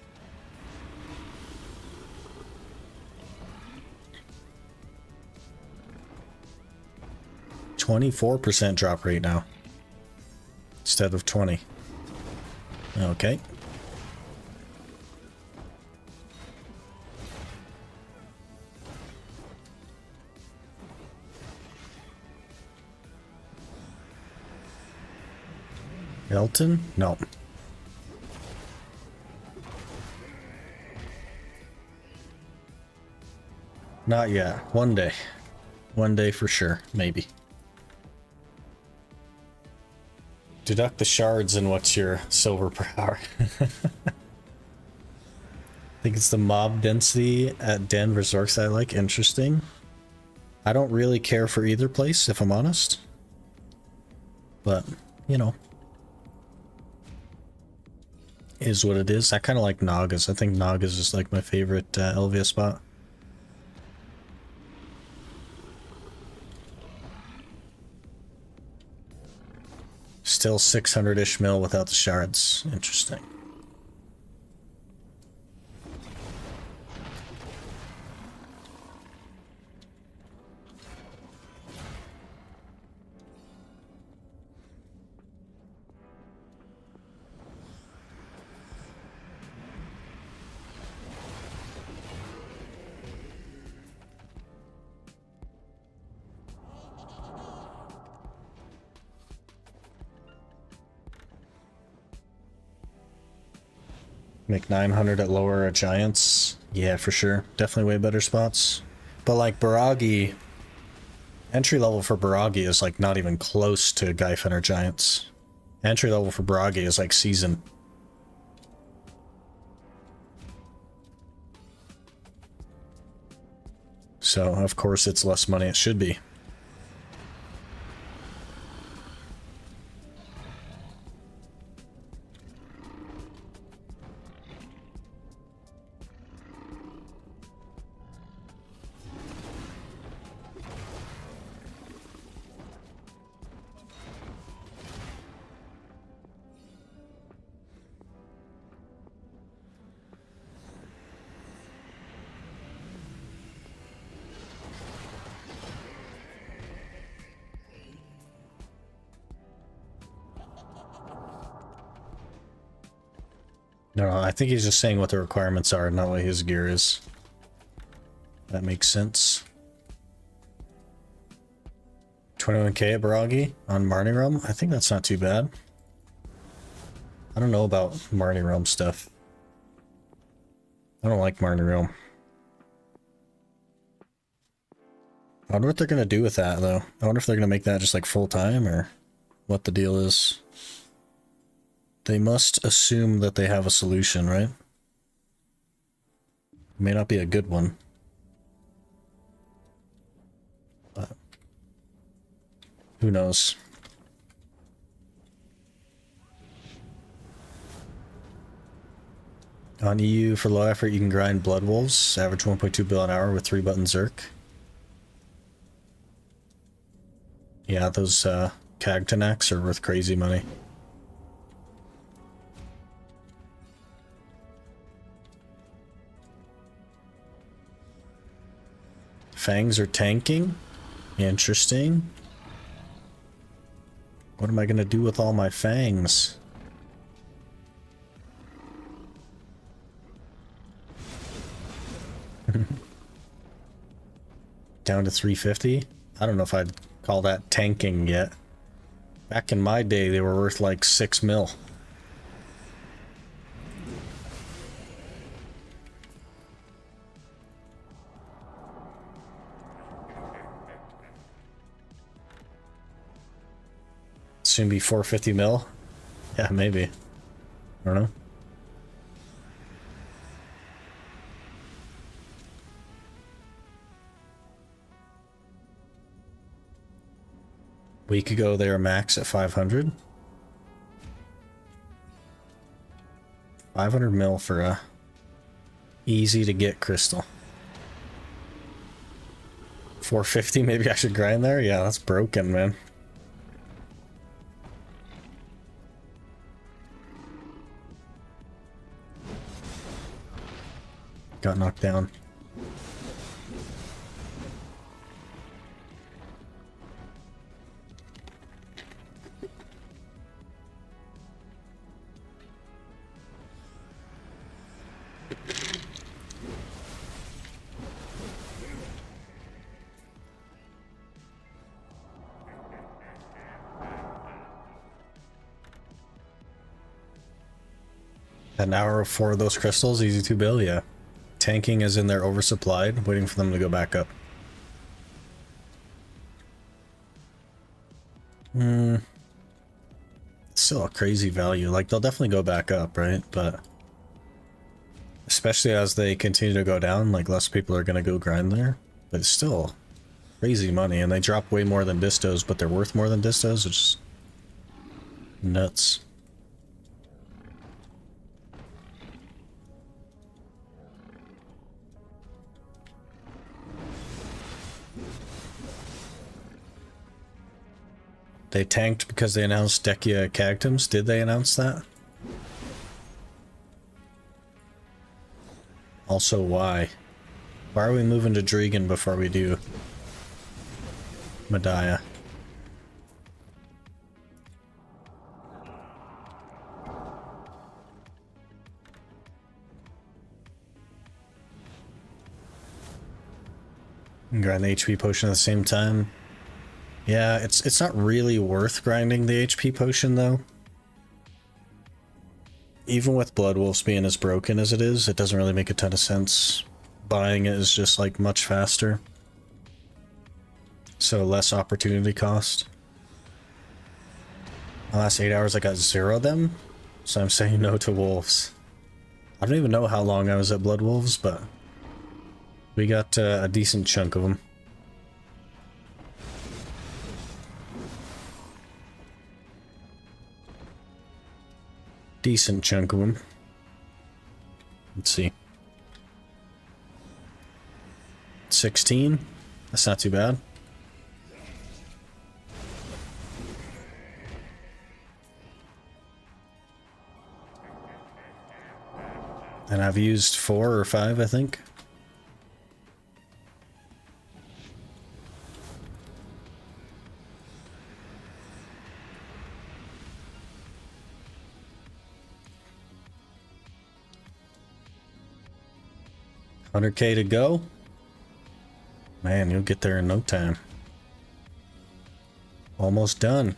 %24 drop rate now instead of 20. Okay. Elton? No. Not yet. One day. One day for sure. Maybe. Deduct the shards and what's your silver per hour? I think it's the mob density at Den Resorts I like. Interesting. I don't really care for either place, if I'm honest. But, you know. Is what it is. I kind of like Nagas. I think Nagas is like my favorite Elvia spot. Still 600-ish mil without the shards. Interesting. Make 900 at lower giants. Yeah, for sure. Definitely way better spots. But like Baragi, entry level for Baragi is like not even close to Gaifen or giants. Entry level for Baragi is like season. So of course it's less money. It should be. No, I think he's just saying what the requirements are, not what his gear is. That makes sense. 21k at Baragi on Marnie Realm? I think that's not too bad. I don't know about Marnie Realm stuff. I don't like Marnie Realm. I wonder what they're gonna do with that, though. I wonder if they're gonna make that just like full-time, or what the deal is. They must assume that they have a solution, right? May not be a good one. But who knows? On EU, for low effort, you can grind Blood Wolves, average 1.2 bill an hour with 3-button Zerk. Yeah, those Cagtonaks are worth crazy money. Fangs are tanking. Interesting. What am I gonna do with all my fangs? Down to 350? I don't know if I'd call that tanking yet. Back in my day, they were worth like 6 mil. Soon be 450 mil? Yeah, maybe. I don't know. Week ago, they were max at 500. 500 mil for a easy to get crystal. 450, maybe I should grind there? Yeah, that's broken, man. Got knocked down. An hour of 4 of those crystals, easy 2 bill, yeah. Tanking is in there oversupplied, waiting for them to go back up. Still a crazy value. Like, they'll definitely go back up, right? But especially as they continue to go down, like, less people are gonna go grind there. But it's still crazy money, and they drop way more than distos, but they're worth more than distos, which is nuts. They tanked because they announced Dekia Cactums. Did they announce that? Also, why? Why are we moving to Dregan before we do Medaya? And grind the HP potion at the same time. Yeah, it's not really worth grinding the HP potion, though. Even with Blood Wolves being as broken as it is, it doesn't really make a ton of sense. Buying it is just, like, much faster. So less opportunity cost. The last 8 hours I got 0 of them, so I'm saying no to wolves. I don't even know how long I was at Blood Wolves, but we got a decent chunk of them. Decent chunk of them. Let's see. 16? That's not too bad. And I've used 4 or 5, I think. $100K to go. Man, you'll get there in no time. Almost done.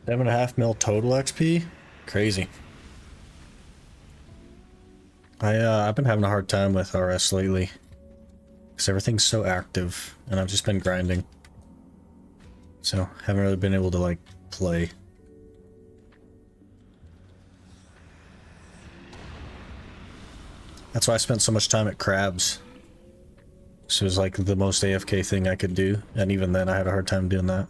7.5 mil total XP? Crazy. I've been having a hard time with RS lately. Because everything's so active, and I've just been grinding. So, haven't really been able to, like, play. That's why I spent so much time at crabs. So it was like the most AFK thing I could do, and even then I had a hard time doing that.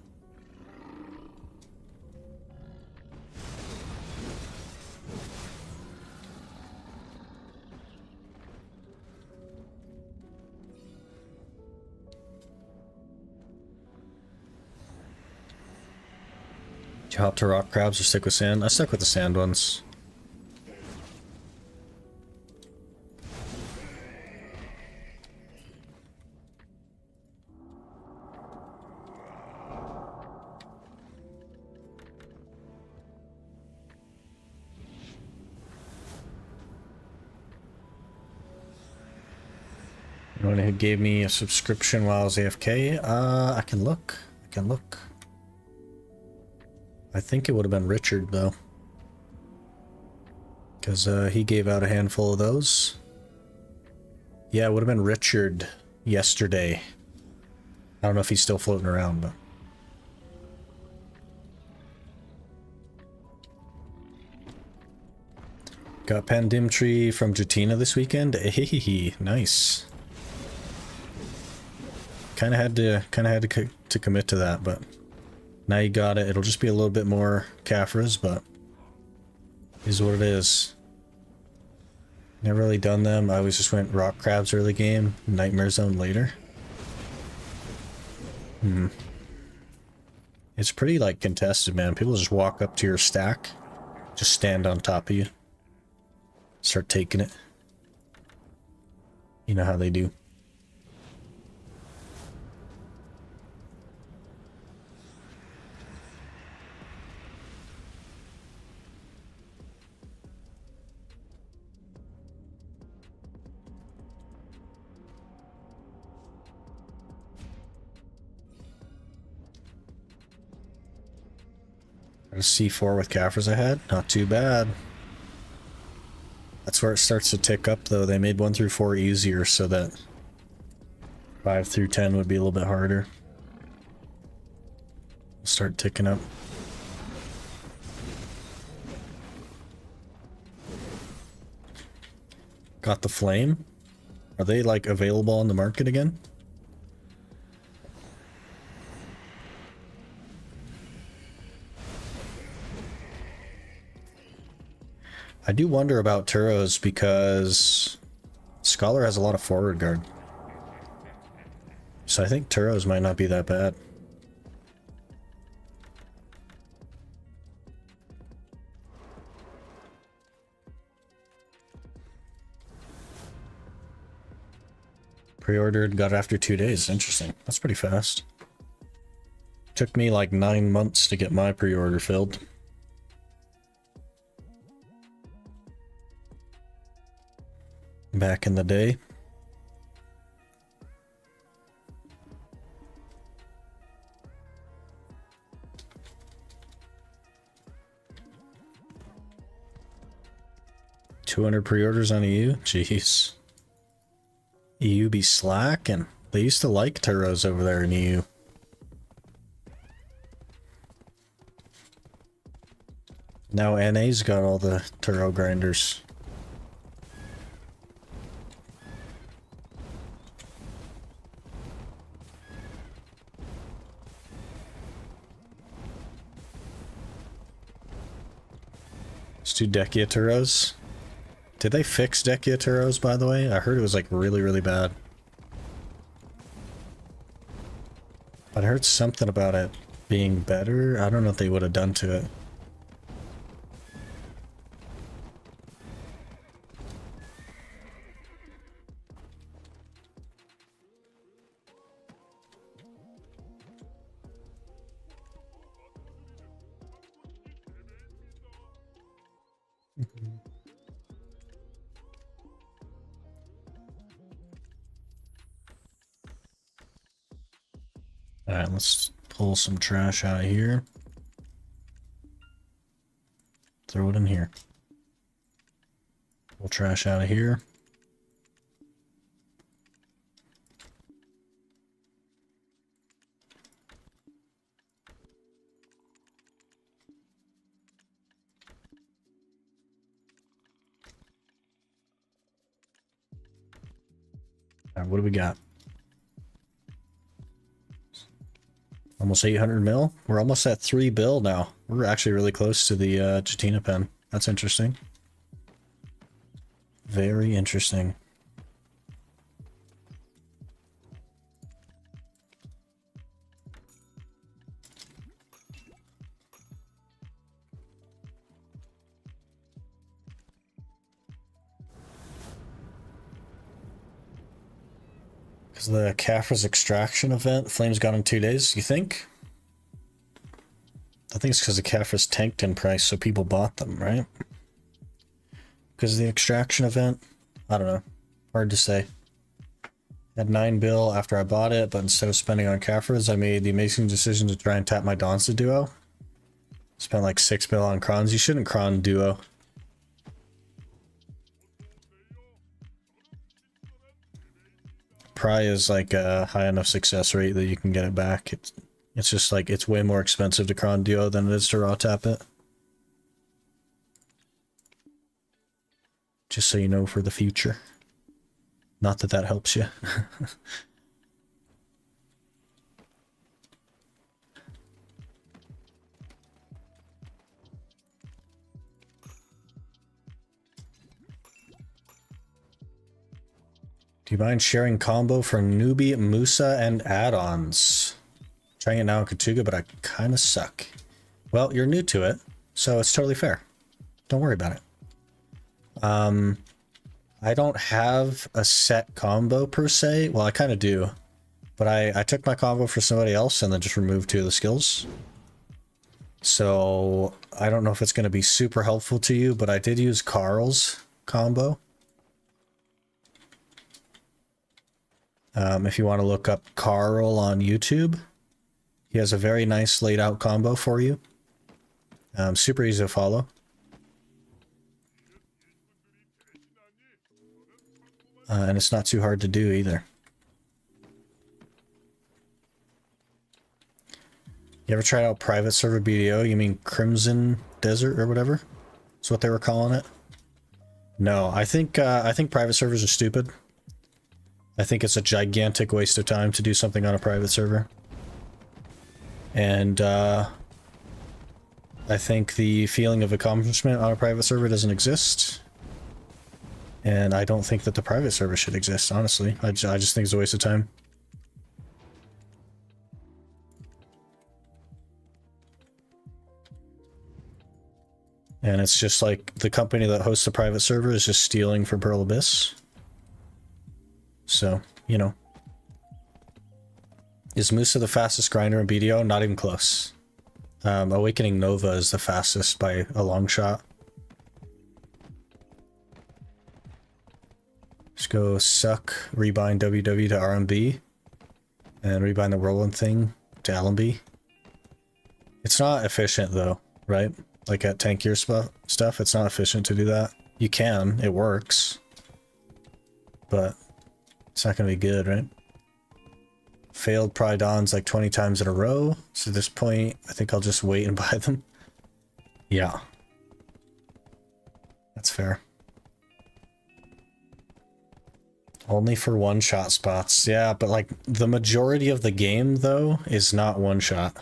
Did you hop to rock crabs or stick with sand? I stuck with the sand ones. Anyone who gave me a subscription while I was AFK? I can look. I can look. I think it would have been Richard, though. Because he gave out a handful of those. Yeah, it would have been Richard yesterday. I don't know if he's still floating around, but... Got Pandimtree from Jatina this weekend. Hey, nice. Kind of had to commit to that, but now you got it. It'll just be a little bit more Caphras, but is what it is. Never really done them. I always just went rock crabs early game, nightmare zone later. It's pretty like contested, man. People just walk up to your stack, just stand on top of you, start taking it. You know how they do. A C4 with Caphras I had. Not too bad. That's where it starts to tick up, though. They made 1 through 4 easier so that 5 through 10 would be a little bit harder. Start ticking up. Got the flame. Are they, like, available on the market again? I do wonder about Turos because Scholar has a lot of forward guard. So I think Turos might not be that bad. Pre-ordered, got it after 2 days. Interesting. That's pretty fast. Took me like 9 months to get my pre-order filled. Back in the day. $200 pre-orders on EU? Jeez. EU be slacking. They used to like Turos over there in EU. Now NA's got all the Turo grinders. Let's do Dekiaturos. Did they fix Dekiaturos, by the way? I heard it was like really, really bad. But I heard something about it being better. I don't know what they would have done to it. Alright, let's pull some trash out of here. throw it in here. Pull trash out of here. All right, what do we got? Almost 800 mil. We're almost at 3 bill now. We're actually really close to the Jatina pen. That's interesting. Very interesting. Because the Caphra's extraction event, Flames got in 2 days, you think? I think it's because the Caphra's tanked in price, so people bought them, right? Because of the extraction event? I don't know. Hard to say. Had 9 bill after I bought it, but instead of spending on Caphras, I made the amazing decision to try and tap my Donza duo. Spent like 6 bill on Crons. You shouldn't Cron duo. Pry is like a high enough success rate that you can get it back. It's just like, it's way more expensive to Cron duo than it is to raw tap it. Just so you know for the future. Not that that helps you. Do you mind sharing combo for newbie, Musa, and add-ons? Trying it now in Katuga, but I kind of suck. Well, you're new to it, so it's totally fair. Don't worry about it. I don't have a set combo per se. Well, I kind of do. But I took my combo for somebody else and then just removed 2 of the skills. So I don't know if it's going to be super helpful to you, but I did use Carl's combo. If you want to look up Carl on YouTube, he has a very nice laid out combo for you. Super easy to follow. And it's not too hard to do either. You ever tried out private server BDO? You mean Crimson Desert or whatever? That's what they were calling it. No, I think private servers are stupid. I think it's a gigantic waste of time to do something on a private server. And I think the feeling of accomplishment on a private server doesn't exist. And I don't think that the private server should exist, honestly. I just think it's a waste of time. And it's just like the company that hosts the private server is just stealing from Pearl Abyss. So, you know. Is Musa the fastest grinder in BDO? Not even close. Awakening Nova is the fastest by a long shot. Just go suck, rebind WW to RMB, and rebind the whirlwind thing to LMB. It's not efficient though, right? Like at tankier stuff, it's not efficient to do that. You can, it works, but it's not gonna be good, right? Failed Prydons like 20 times in a row. So at this point, I think I'll just wait and buy them. Yeah. That's fair. Only for one-shot spots. Yeah, but like the majority of the game though is not one-shot.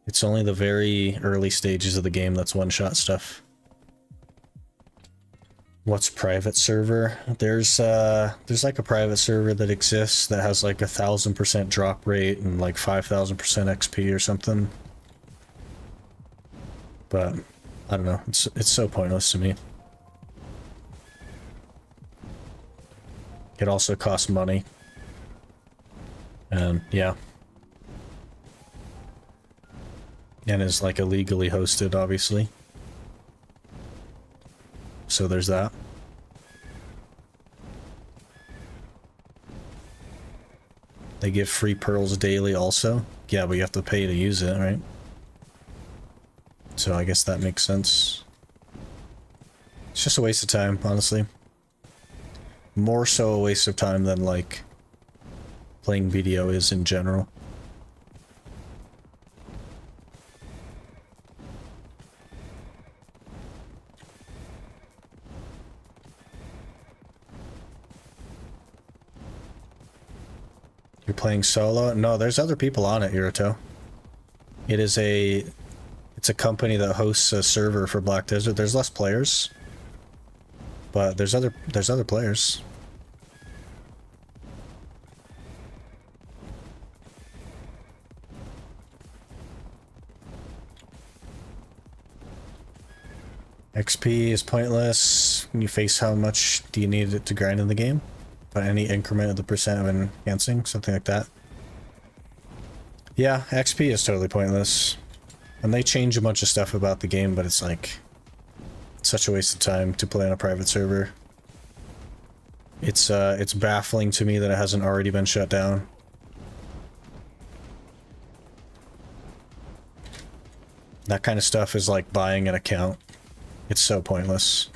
It's only the very early stages of the game that's one-shot stuff. What's private server? There's like a private server that exists that has like 1000% drop rate and like 5000% XP or something. But I don't know. It's so pointless to me. It also costs money. And yeah. And is like illegally hosted, obviously. So there's that. They give free pearls daily also. Yeah, but you have to pay to use it, right? So I guess that makes sense. It's just a waste of time, honestly. More so a waste of time than, like, playing BDO is in general. You're playing solo? No, there's other people on it, Yuruto. It's a company that hosts a server for Black Desert. There's less players, but there's other players. XP is pointless when you face how much do you need it to grind in the game. But any increment of the percent of enhancing, something like that. Yeah, XP is totally pointless. And they change a bunch of stuff about the game, but it's like such a waste of time to play on a private server. It's baffling to me that it hasn't already been shut down. That kind of stuff is like buying an account. It's so pointless.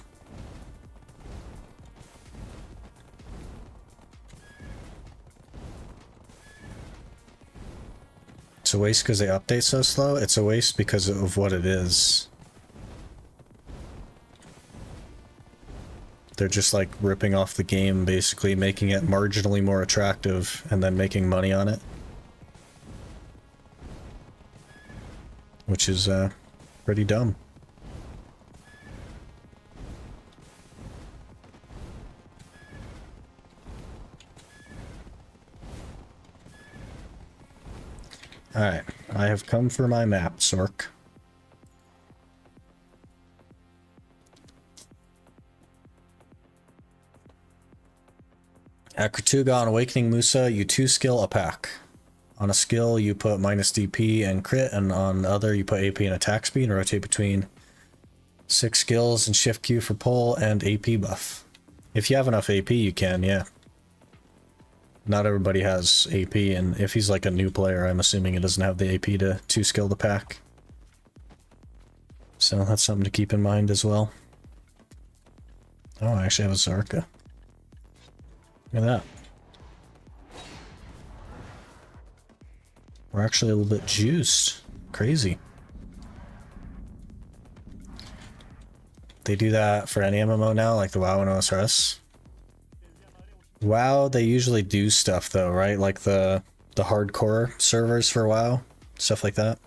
It's a waste because they update so slow. It's a waste because of what it is. They're just like ripping off the game, basically making it marginally more attractive and then making money on it. Which is pretty dumb. Alright, I have come for my map, Sork. At Kratuga on Awakening Musa, you 2-skill a pack. On a skill, you put minus DP and crit, and on other, you put AP and attack speed, and rotate between 6 skills and shift Q for pull and AP buff. If you have enough AP, you can, yeah. Not everybody has AP, and if he's like a new player, I'm assuming he doesn't have the AP to 2-skill the pack. So that's something to keep in mind as well. Oh, I actually have a Zarka. Look at that. We're actually a little bit juiced. Crazy. They do that for any MMO now, like the WoW and OSRS. WoW, they usually do stuff though, right? Like the hardcore servers for WoW, stuff like that.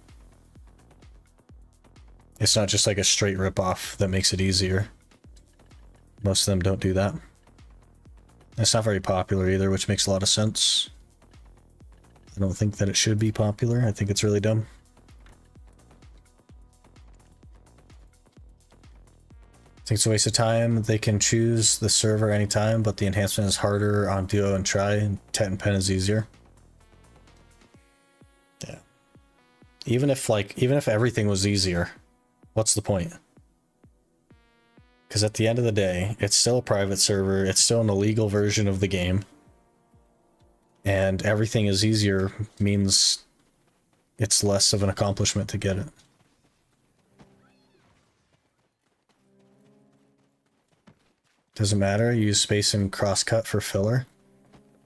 It's not just like a straight ripoff that makes it easier. Most of them don't do that. It's not very popular either, which makes a lot of sense. I don't think that it should be popular. I think it's really dumb. I think it's a waste of time. They can choose the server anytime, but the enhancement is harder on Duo and Try, and Tet and Pen is easier. Yeah. Even if everything was easier, what's the point? Because at the end of the day, it's still a private server, it's still an illegal version of the game. And everything is easier means it's less of an accomplishment to get it. Doesn't matter, use space and crosscut for filler.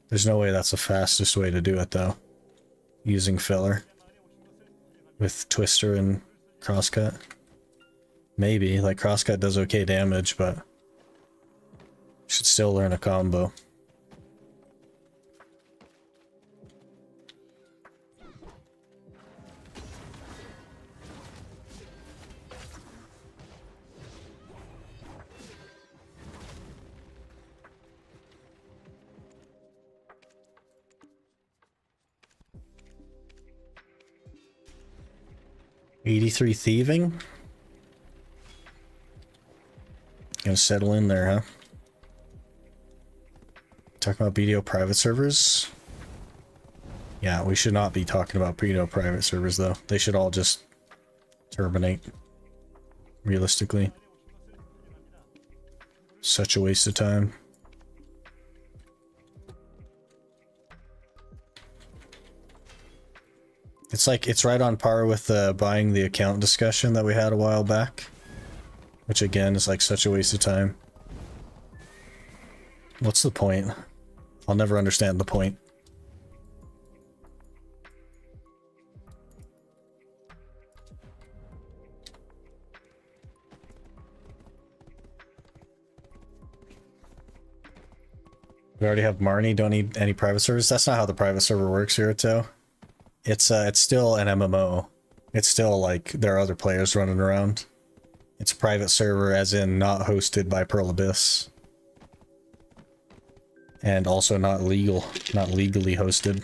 There's no way that's the fastest way to do it though. Using filler. With twister and crosscut. Maybe, like crosscut does okay damage, but should still learn a combo. $83 thieving? Gonna settle in there, huh? Talking about BDO private servers? Yeah, we should not be talking about BDO private servers though. They should all just terminate. Realistically. Such a waste of time. It's like, it's right on par with buying the account discussion that we had a while back. which again is like such a waste of time. What's the point? I'll never understand the point. We already have Marnie, don't need any private servers. That's not how the private server works here, Toe. It's still an MMO. It's still like there are other players running around. It's a private server as in not hosted by Pearl Abyss. And also not legally hosted.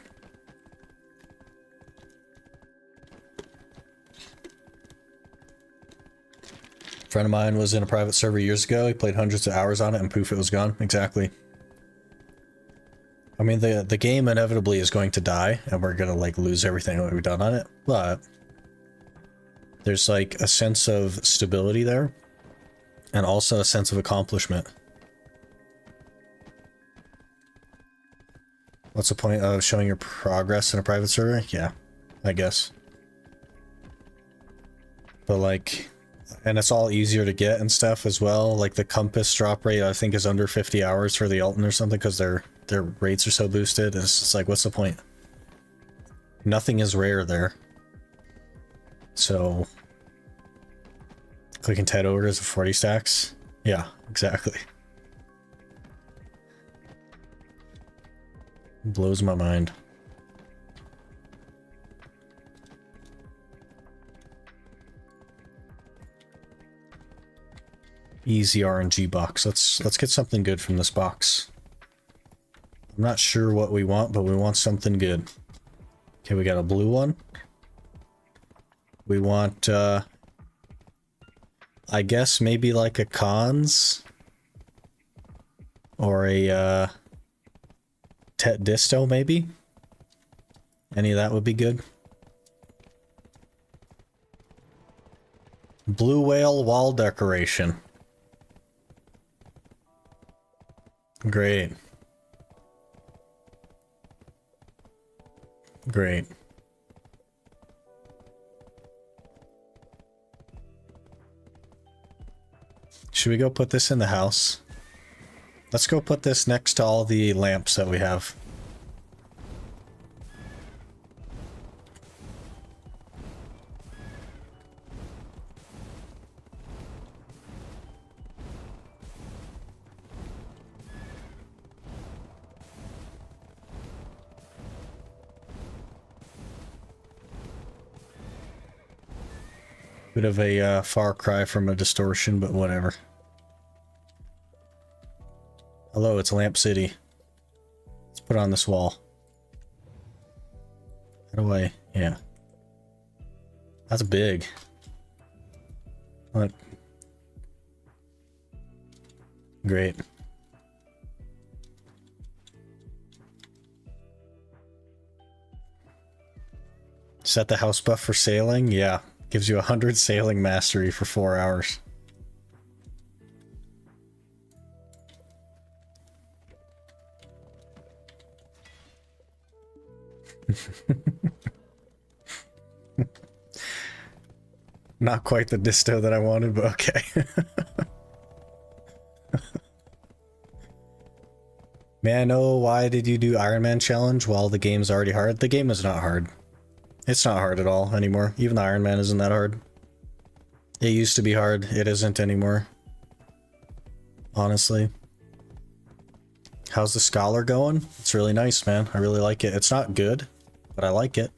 A friend of mine was in a private server years ago. He played hundreds of hours on it and poof, it was gone. Exactly. I mean, the game inevitably is going to die, and we're gonna, like, lose everything that we've done on it, but there's, like, a sense of stability there, and also a sense of accomplishment. What's the point of showing your progress in a private server? Yeah, I guess. But, like, and it's all easier to get and stuff as well. Like, the compass drop rate, I think, is under 50 hours for the Alton or something, because their rates are so boosted. It's just like, what's the point? Nothing is rare there. So, clicking Ted orders of 40 stacks? Yeah, exactly. Blows my mind. Easy RNG box. Let's get something good from this box. I'm not sure what we want, but we want something good. Okay, we got a blue one. We want, I guess maybe like a cons. Or a, Tet Disto, maybe? Any of that would be good. Blue whale wall decoration. Great. Great. Should we go put this in the house? Let's go put this next to all the lamps that we have. Bit of a far cry from a distortion, but whatever. Hello, it's Lamp City. Let's put it on this wall. How do I... yeah. That's big. What? Great. Set the house buff for sailing? Yeah. Gives you 100 sailing mastery for 4 hours. Not quite the disto that I wanted, but okay. May I know why did you do Iron Man challenge while the game's already hard? The game is not hard. It's not hard at all anymore. Even the Iron Man isn't that hard. It used to be hard. It isn't anymore. Honestly. How's the Scholar going? It's really nice, man. I really like it. It's not good, but I like it.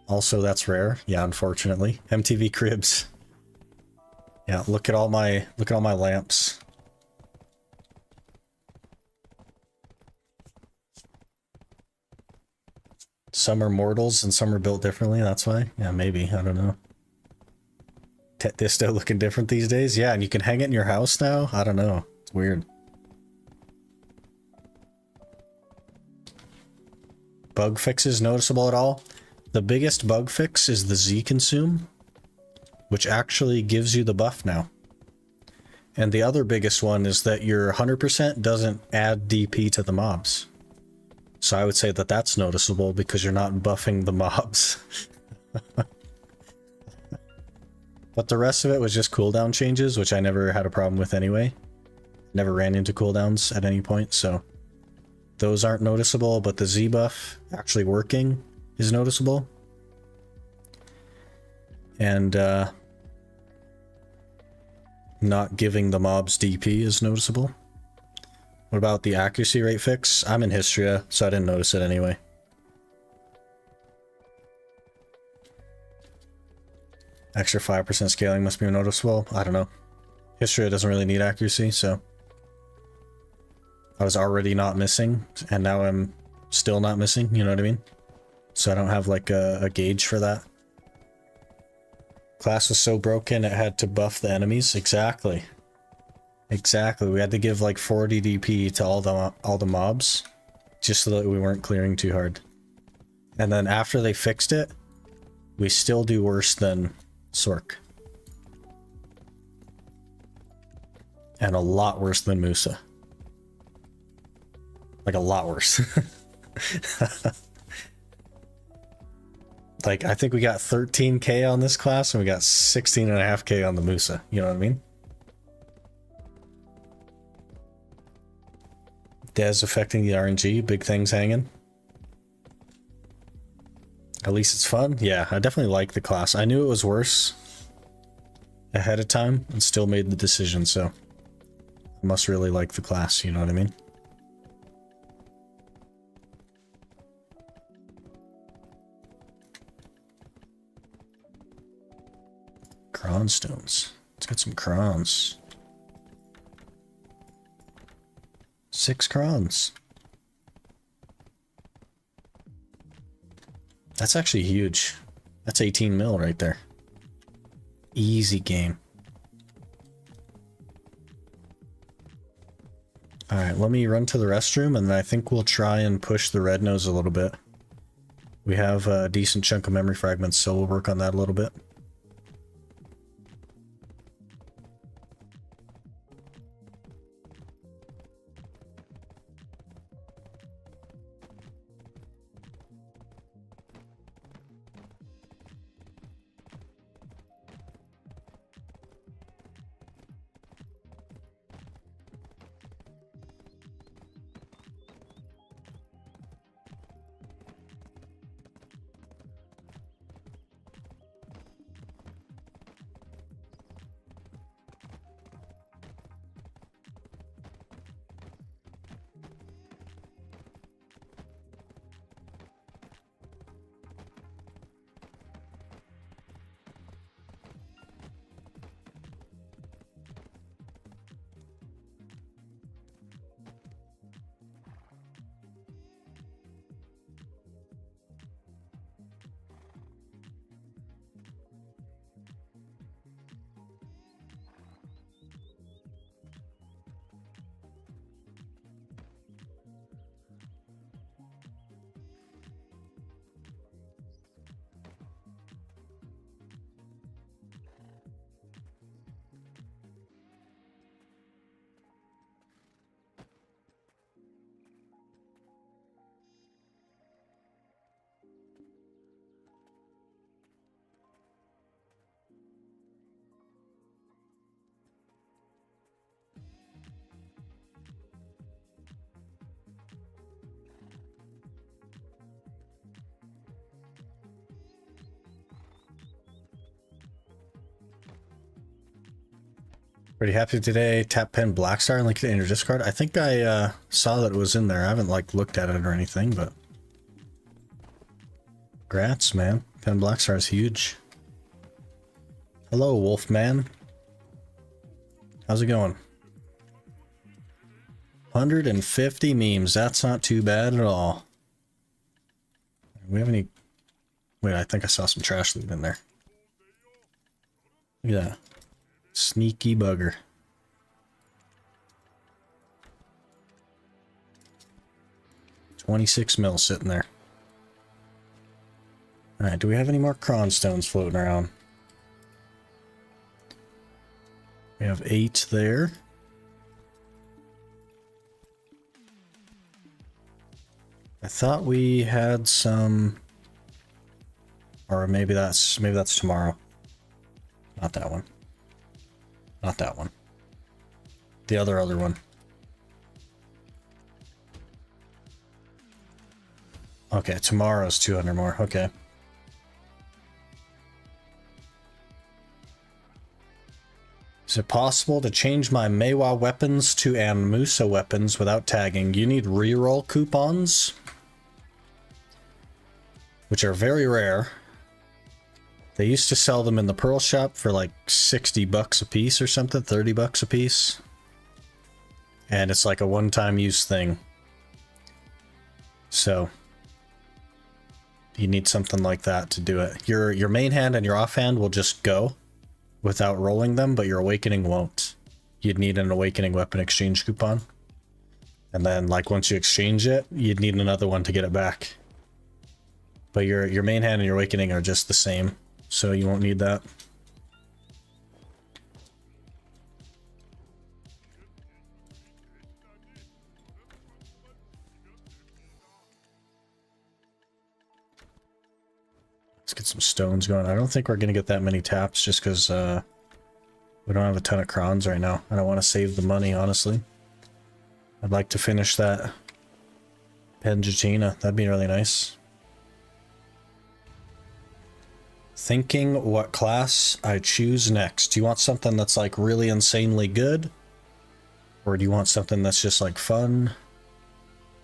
Also, that's rare. Yeah, unfortunately. MTV Cribs. Yeah, look at all my lamps. Some are mortals and some are built differently, that's why. Yeah, maybe. I don't know. Tet Disto looking different these days? Yeah, and you can hang it in your house now? I don't know. It's weird. Bug fixes noticeable at all? The biggest bug fix is the Z consume, which actually gives you the buff now. And the other biggest one is that your 100% doesn't add DP to the mobs. So I would say that that's noticeable because you're not buffing the mobs. But the rest of it was just cooldown changes, which I never had a problem with anyway. Never ran into cooldowns at any point, so those aren't noticeable, but the Z buff actually working is noticeable. And not giving the mobs DP is noticeable. What about the accuracy rate fix? I'm in Histria, so I didn't notice it anyway. Extra 5% scaling must be noticeable. I don't know. Histria doesn't really need accuracy, so I was already not missing, and now I'm still not missing, you know what I mean? So I don't have like a gauge for that. Class was so broken it had to buff the enemies. Exactly. Exactly. We had to give like 40 DP to all the mobs just so that we weren't clearing too hard. And then after they fixed it, we still do worse than Sork. And a lot worse than Musa. Like a lot worse. Like, I think we got 13k on this class and we got 16.5k on the Musa. You know what I mean? Dez affecting the RNG. Big things hanging. At least it's fun. Yeah, I definitely like the class. I knew it was worse ahead of time and still made the decision, so I must really like the class, you know what I mean? Cron stones. Let's get some crons. 6 crons. That's actually huge. That's 18 mil right there. Easy game. Alright, let me run to the restroom and then I think we'll try and push the red nose a little bit. We have a decent chunk of memory fragments, so we'll work on that a little bit. Pretty happy today. Tap pen Blackstar and link it in your Discord. I think I saw that it was in there. I haven't like looked at it or anything, but congrats, man. Pen Blackstar is huge. Hello, Wolfman. How's it going? 150 memes. That's not too bad at all. Do we have any? Wait, I think I saw some trash loot in there. Look at that. Sneaky bugger. $26 mil sitting there. Alright, do we have any more cron stones floating around? We have 8 there. I thought we had some, or maybe that's tomorrow. Not that one. Not that one. The other one. Okay, tomorrow's 200 more. Okay. Is it possible to change my Meiwa weapons to Anmusa weapons without tagging? You need reroll coupons, which are very rare. They used to sell them in the Pearl shop for like 60 bucks a piece or something, 30 bucks a piece. And it's like a one-time use thing. So you need something like that to do it. Your main hand and your offhand will just go without rolling them, but your awakening won't. You'd need an awakening weapon exchange coupon. And then like once you exchange it, you'd need another one to get it back. But your main hand and your awakening are just the same, so you won't need that. Let's get some stones going. I don't think we're going to get that many taps just because we don't have a ton of crowns right now. I don't want to save the money, honestly. I'd like to finish that Penjatina. That'd be really nice. Thinking what class I choose next. Do you want something that's like really insanely good? Or do you want something that's just like fun?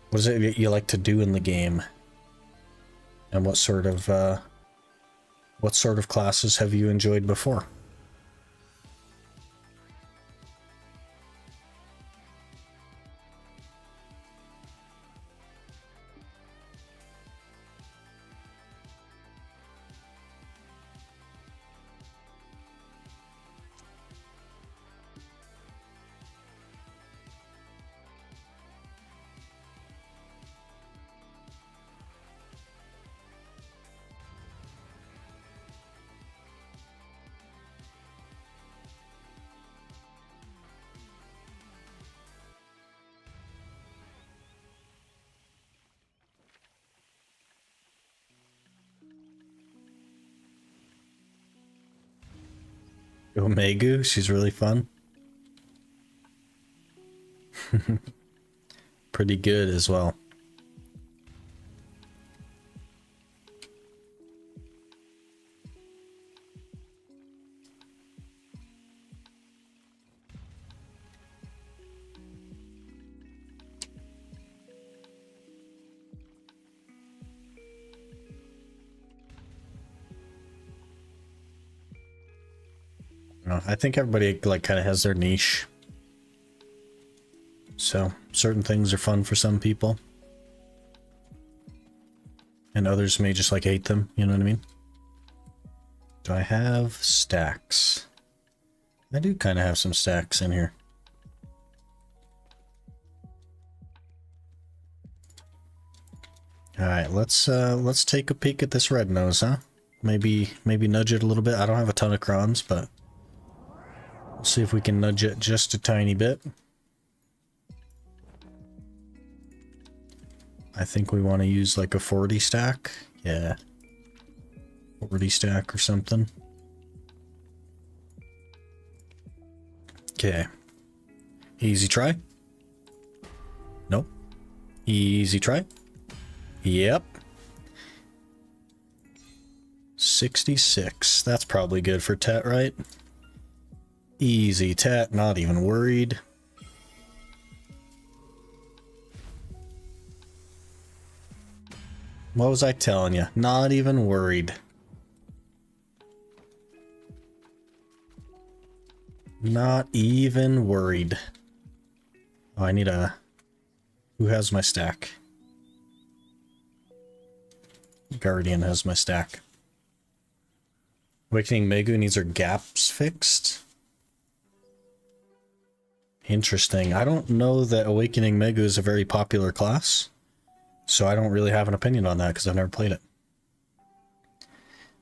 What is it you like to do in the game? And what sort of classes have you enjoyed before? Omegu, she's really fun. Pretty good as well. I think everybody like kind of has their niche. So certain things are fun for some people. And others may just like hate them, you know what I mean? Do I have stacks? I do kind of have some stacks in here. Alright, let's take a peek at this red nose, huh? Maybe nudge it a little bit. I don't have a ton of crons, but we'll see if we can nudge it just a tiny bit. I think we want to use like a 40 stack. Yeah. 40 stack or something. Okay. Easy try. Nope. Easy try. Yep. 66. That's probably good for Tet, right? Easy Tet, not even worried. What was I telling you? Not even worried. Not even worried. Oh, I need a... Who has my stack? Guardian has my stack. Awakening Megu needs her gaps fixed. Interesting. I don't know that Awakening Megu is a very popular class, so I don't really have an opinion on that because I've never played it.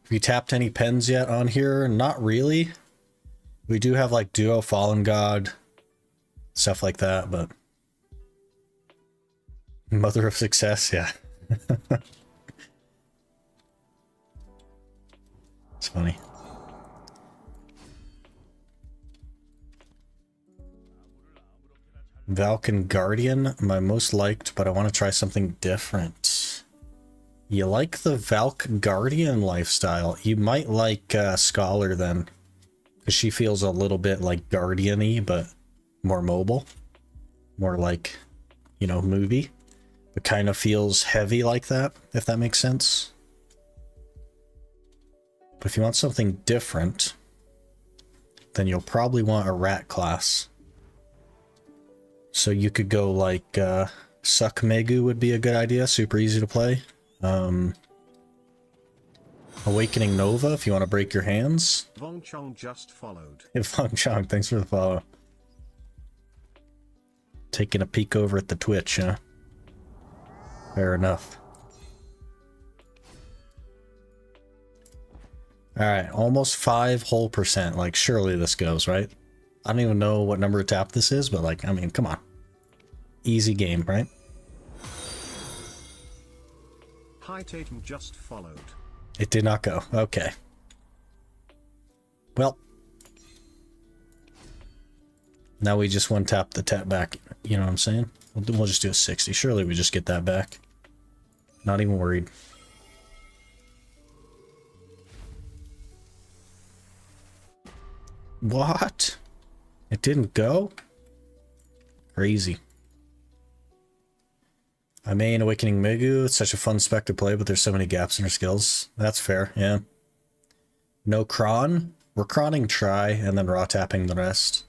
Have you tapped any pens yet on here? Not really. We do have like Duo Fallen God, stuff like that, but... Mother of Success, yeah. It's funny. Valken Guardian, my most liked, but I want to try something different. You like the Valk Guardian lifestyle. You might like Scholar then, because she feels a little bit like Guardian-y, but more mobile. More like, you know, movie. But kind of feels heavy like that, if that makes sense. But if you want something different, then you'll probably want a rat class. So you could go like Suck Megu would be a good idea, super easy to play. Awakening Nova if you want to break your hands. Vong Chong just followed. Hey, Vong Chong, thanks for the follow. Taking a peek over at the Twitch, huh? Fair enough. Alright, almost 5 whole %. Like, surely this goes, right? I don't even know what number of tap this is, but like, I mean, come on. Easy game, right? Hi Tatum just followed. It did not go. Okay. Well. Now we just one tap the tap back. You know what I'm saying? We'll just do a 60. Surely we just get that back. Not even worried. What? It didn't go? Crazy. I main Awakening Megu. It's such a fun spec to play, but there's so many gaps in her skills. That's fair, yeah. No Kron. We're Kroning Try and then raw tapping the rest.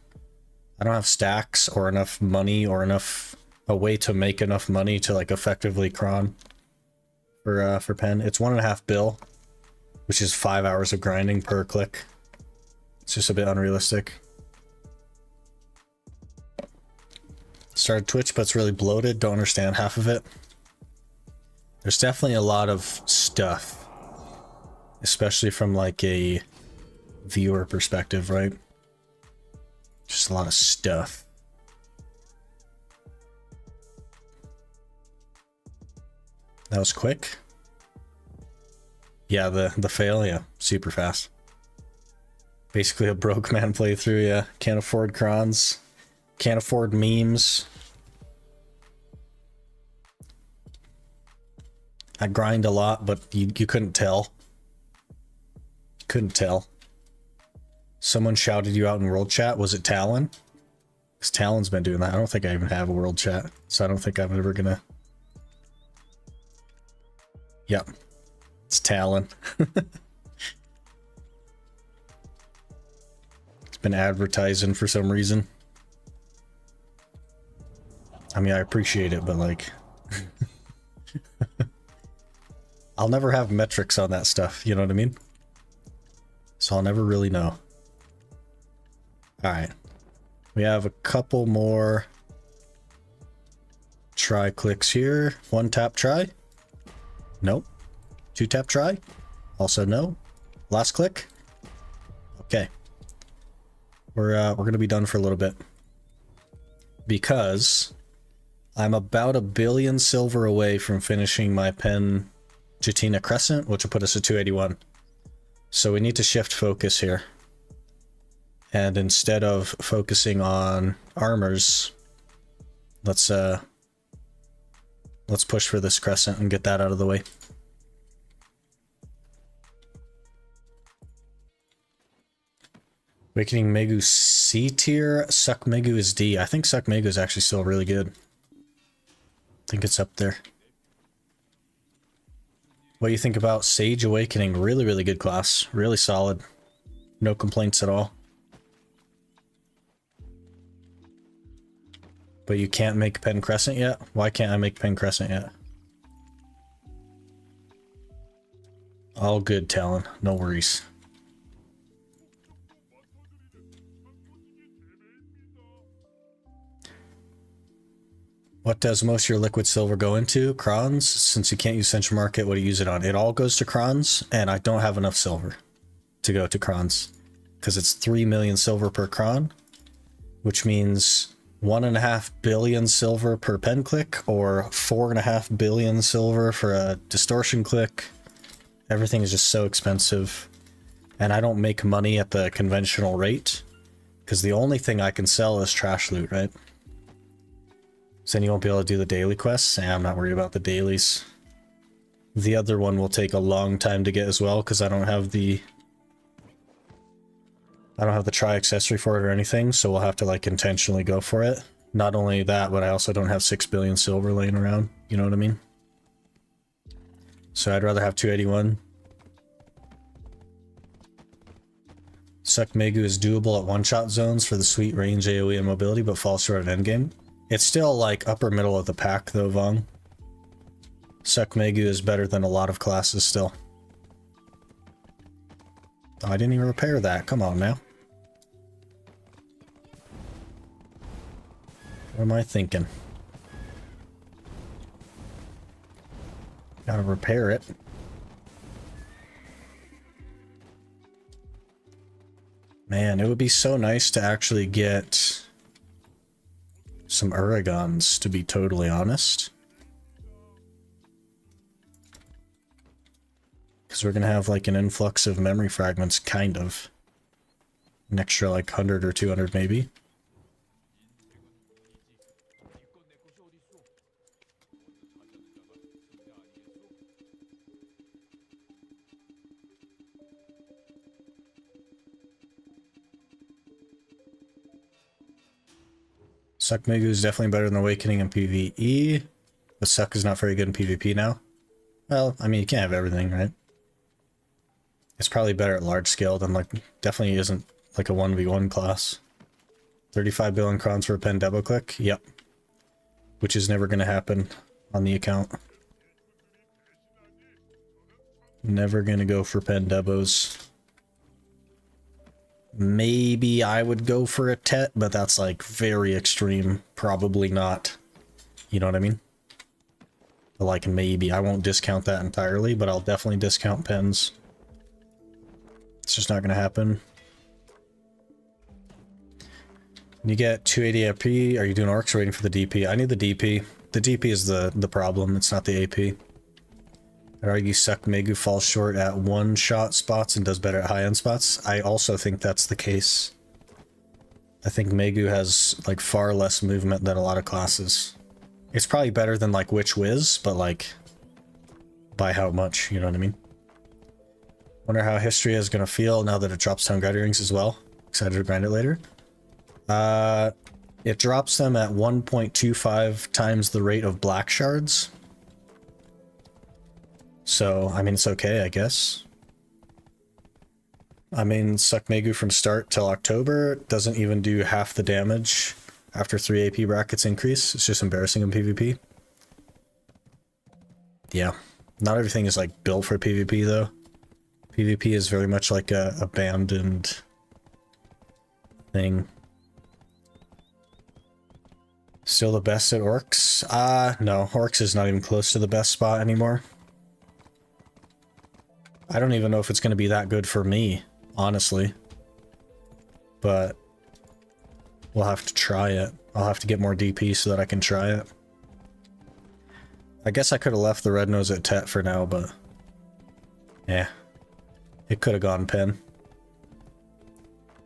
I don't have stacks or enough money or enough a way to make enough money to like effectively Kron for pen. It's 1.5 bill, which is 5 hours of grinding per click. It's just a bit unrealistic. Started Twitch, but it's really bloated. Don't understand half of it. There's definitely a lot of stuff, especially from like a viewer perspective, right? Just a lot of stuff. That was quick. Yeah, the fail, yeah, super fast. Basically a broke man playthrough, yeah. Can't afford crons. Can't afford memes. I grind a lot, but you couldn't tell. Couldn't tell. Someone shouted you out in world chat. Was it Talon? Because Talon's been doing that. I don't think I even have a world chat, so I don't think I'm ever gonna... Yep. It's Talon. It's been advertising for some reason. I mean, I appreciate it, but like... I'll never have metrics on that stuff, you know what I mean? So I'll never really know. Alright. We have a couple more try clicks here. 1 tap try. Nope. 2 tap try. Also no. Last click. Okay. We're gonna be done for a little bit. Because I'm about 1 billion silver away from finishing my pen Jatina Crescent, which will put us at 281. So we need to shift focus here. And instead of focusing on armors, let's push for this Crescent and get that out of the way. Awakening Megu C tier, Suck Megu is D. I think Suck Megu is actually still really good. I think it's up there. What do you think about Sage Awakening? Really, really good class. Really solid. No complaints at all. But you can't make Pen Crescent yet? Why can't I make Pen Crescent yet? All good, Talon. No worries. What does most of your liquid silver go into? Crons? Since you can't use Central Market, what do you use it on? It all goes to crons, and I don't have enough silver to go to crons. Because it's 3 million silver per cron, which means 1.5 billion silver per pen click, or 4.5 billion silver for a distortion click. Everything is just so expensive. And I don't make money at the conventional rate, because the only thing I can sell is trash loot, right? So then you won't be able to do the daily quests. I'm not worried about the dailies. The other one will take a long time to get as well, because I don't have the try accessory for it or anything, so we'll have to like intentionally go for it. Not only that, but I also don't have 6 billion silver laying around, you know what I mean? So I'd rather have 281. Suck Megu is doable at one-shot zones for the sweet range AoE and mobility, but falls short at endgame. It's still like upper middle of the pack though, Vong. Suck Megu is better than a lot of classes still. Oh, I didn't even repair that. Come on now. What am I thinking? Gotta repair it. Man, it would be so nice to actually get some Uragons, to be totally honest. Because we're going to have like an influx of memory fragments, kind of. An extra like 100 or 200 maybe. Suck Megu is definitely better than Awakening in PvE. But Suck is not very good in PvP now. Well, I mean, you can't have everything, right? It's probably better at large scale than like, definitely isn't like a 1v1 class. 35 billion crowns for a pen double click? Yep. Which is never going to happen on the account. Never going to go for pen debos. Maybe I would go for a Tet, but that's like very extreme. Probably not. You know what I mean? But like maybe. I won't discount that entirely, but I'll definitely discount pens. It's just not going to happen. When you get 280 AP, are you doing orcs or waiting for the DP? I need the DP. The DP is the problem, it's not the AP. I'd argue Suck Megu falls short at one-shot spots and does better at high-end spots. I also think that's the case. I think Megu has like far less movement than a lot of classes. It's probably better than like Witch Wiz, but like by how much, you know what I mean? Wonder how History is going to feel now that it drops down Guiding Rings as well. Excited to grind it later. It drops them at 1.25 times the rate of Black Shards. So, I mean, it's okay, I guess. I mean, Suck Megu from start till October doesn't even do half the damage after 3 AP brackets increase. It's just embarrassing in PvP. Yeah, not everything is like built for PvP though. PvP is very much like a abandoned thing. Still the best at Orcs? No, Orcs is not even close to the best spot anymore. I don't even know if it's going to be that good for me, honestly. But we'll have to try it. I'll have to get more DP so that I can try it. I guess I could have left the red nose at Tet for now, but yeah, it could have gone pen.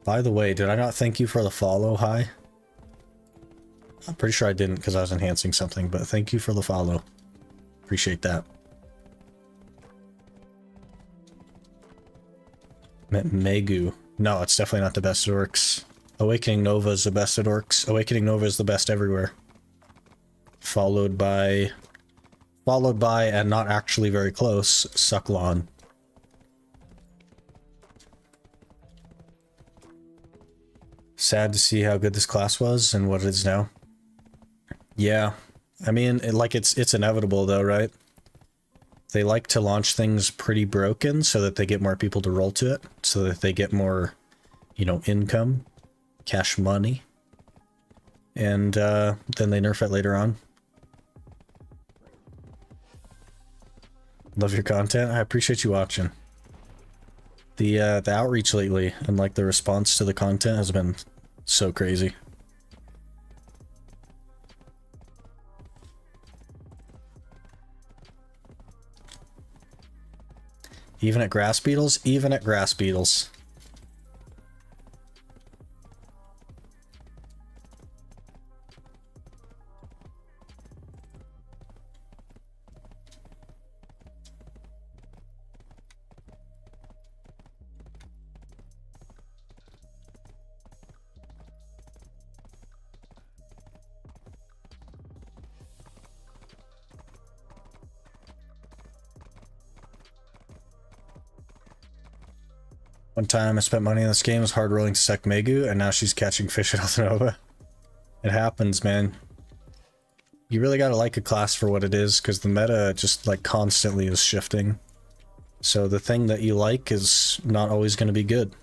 By the way, did I not thank you for the follow? Hi. I'm pretty sure I didn't because I was enhancing something, but thank you for the follow. Appreciate that. Megu. No, it's definitely not the best at Orcs. Awakening Nova is the best at Orcs. Awakening Nova is the best everywhere. Followed by and not actually very close, Sucklon. Sad to see how good this class was and what it is now. Yeah, I mean, it's inevitable though, right? They like to launch things pretty broken so that they get more people to roll to it, so that they get more, you know, income, cash money, and then they nerf it later on. Love your content. I appreciate you watching. The outreach lately and like the response to the content has been so crazy. Even at grass beetles? Even at grass beetles. One time I spent money on this game, was hard rolling Sek Megu, and now she's catching fish at Altanova. It happens, man. You really gotta like a class for what it is, because the meta just like constantly is shifting. So the thing that you like is not always going to be good.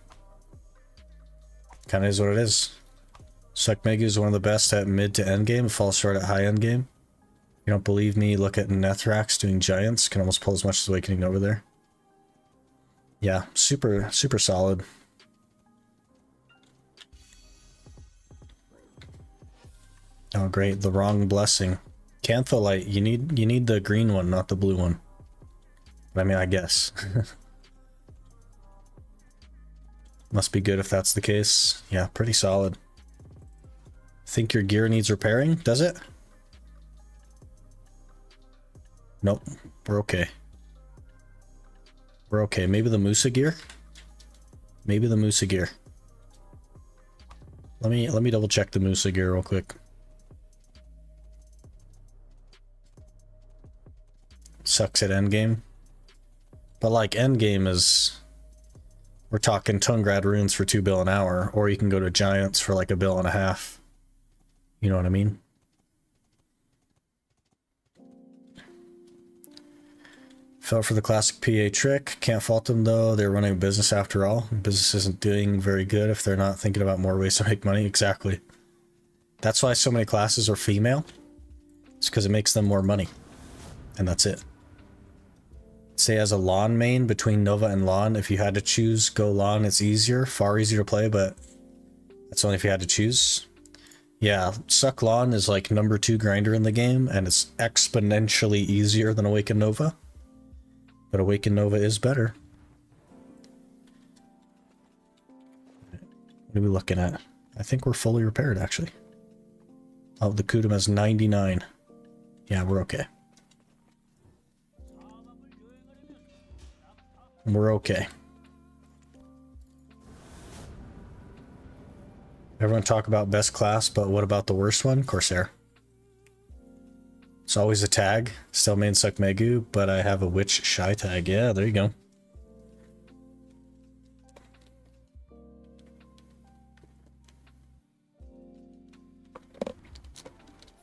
Kind of is what it is. Sek Megu is one of the best at mid to end game, falls short at high end game. You don't believe me? Look at Nethrax doing giants. Can almost pull as much as Awakening over there. Yeah, super solid. Oh great, the wrong blessing. Cantholite, you need the green one, not the blue one. But I mean, I guess. Must be good if that's the case. Yeah, pretty solid. Think your gear needs repairing? Does it? Nope, we're okay. We're okay. Maybe the Musa gear? Maybe the Musa gear. Let me double check the Musa gear real quick. Sucks at endgame. But like endgame is, we're talking Tungrad runes for 2 bill an hour, or you can go to giants for like 1.5 bill. You know what I mean? Fell for the classic PA trick. Can't fault them though. They're running a business after all. Business isn't doing very good if they're not thinking about more ways to make money. Exactly. That's why so many classes are female. It's because it makes them more money. And that's it. Say as a lawn main between Nova and lawn, if you had to choose go lawn, it's easier, far easier to play, but that's only if you had to choose. Yeah, Suck Lawn is like number 2 grinder in the game, and it's exponentially easier than Awaken Nova. But Awaken Nova is better. What are we looking at? I think we're fully repaired, actually. Oh, the Kudum has 99. Yeah, we're okay. We're okay. Everyone talk about best class, but what about the worst one? Corsair. It's always a tag. Still main Suck Megu, but I have a Witch Shy tag. Yeah, there you go.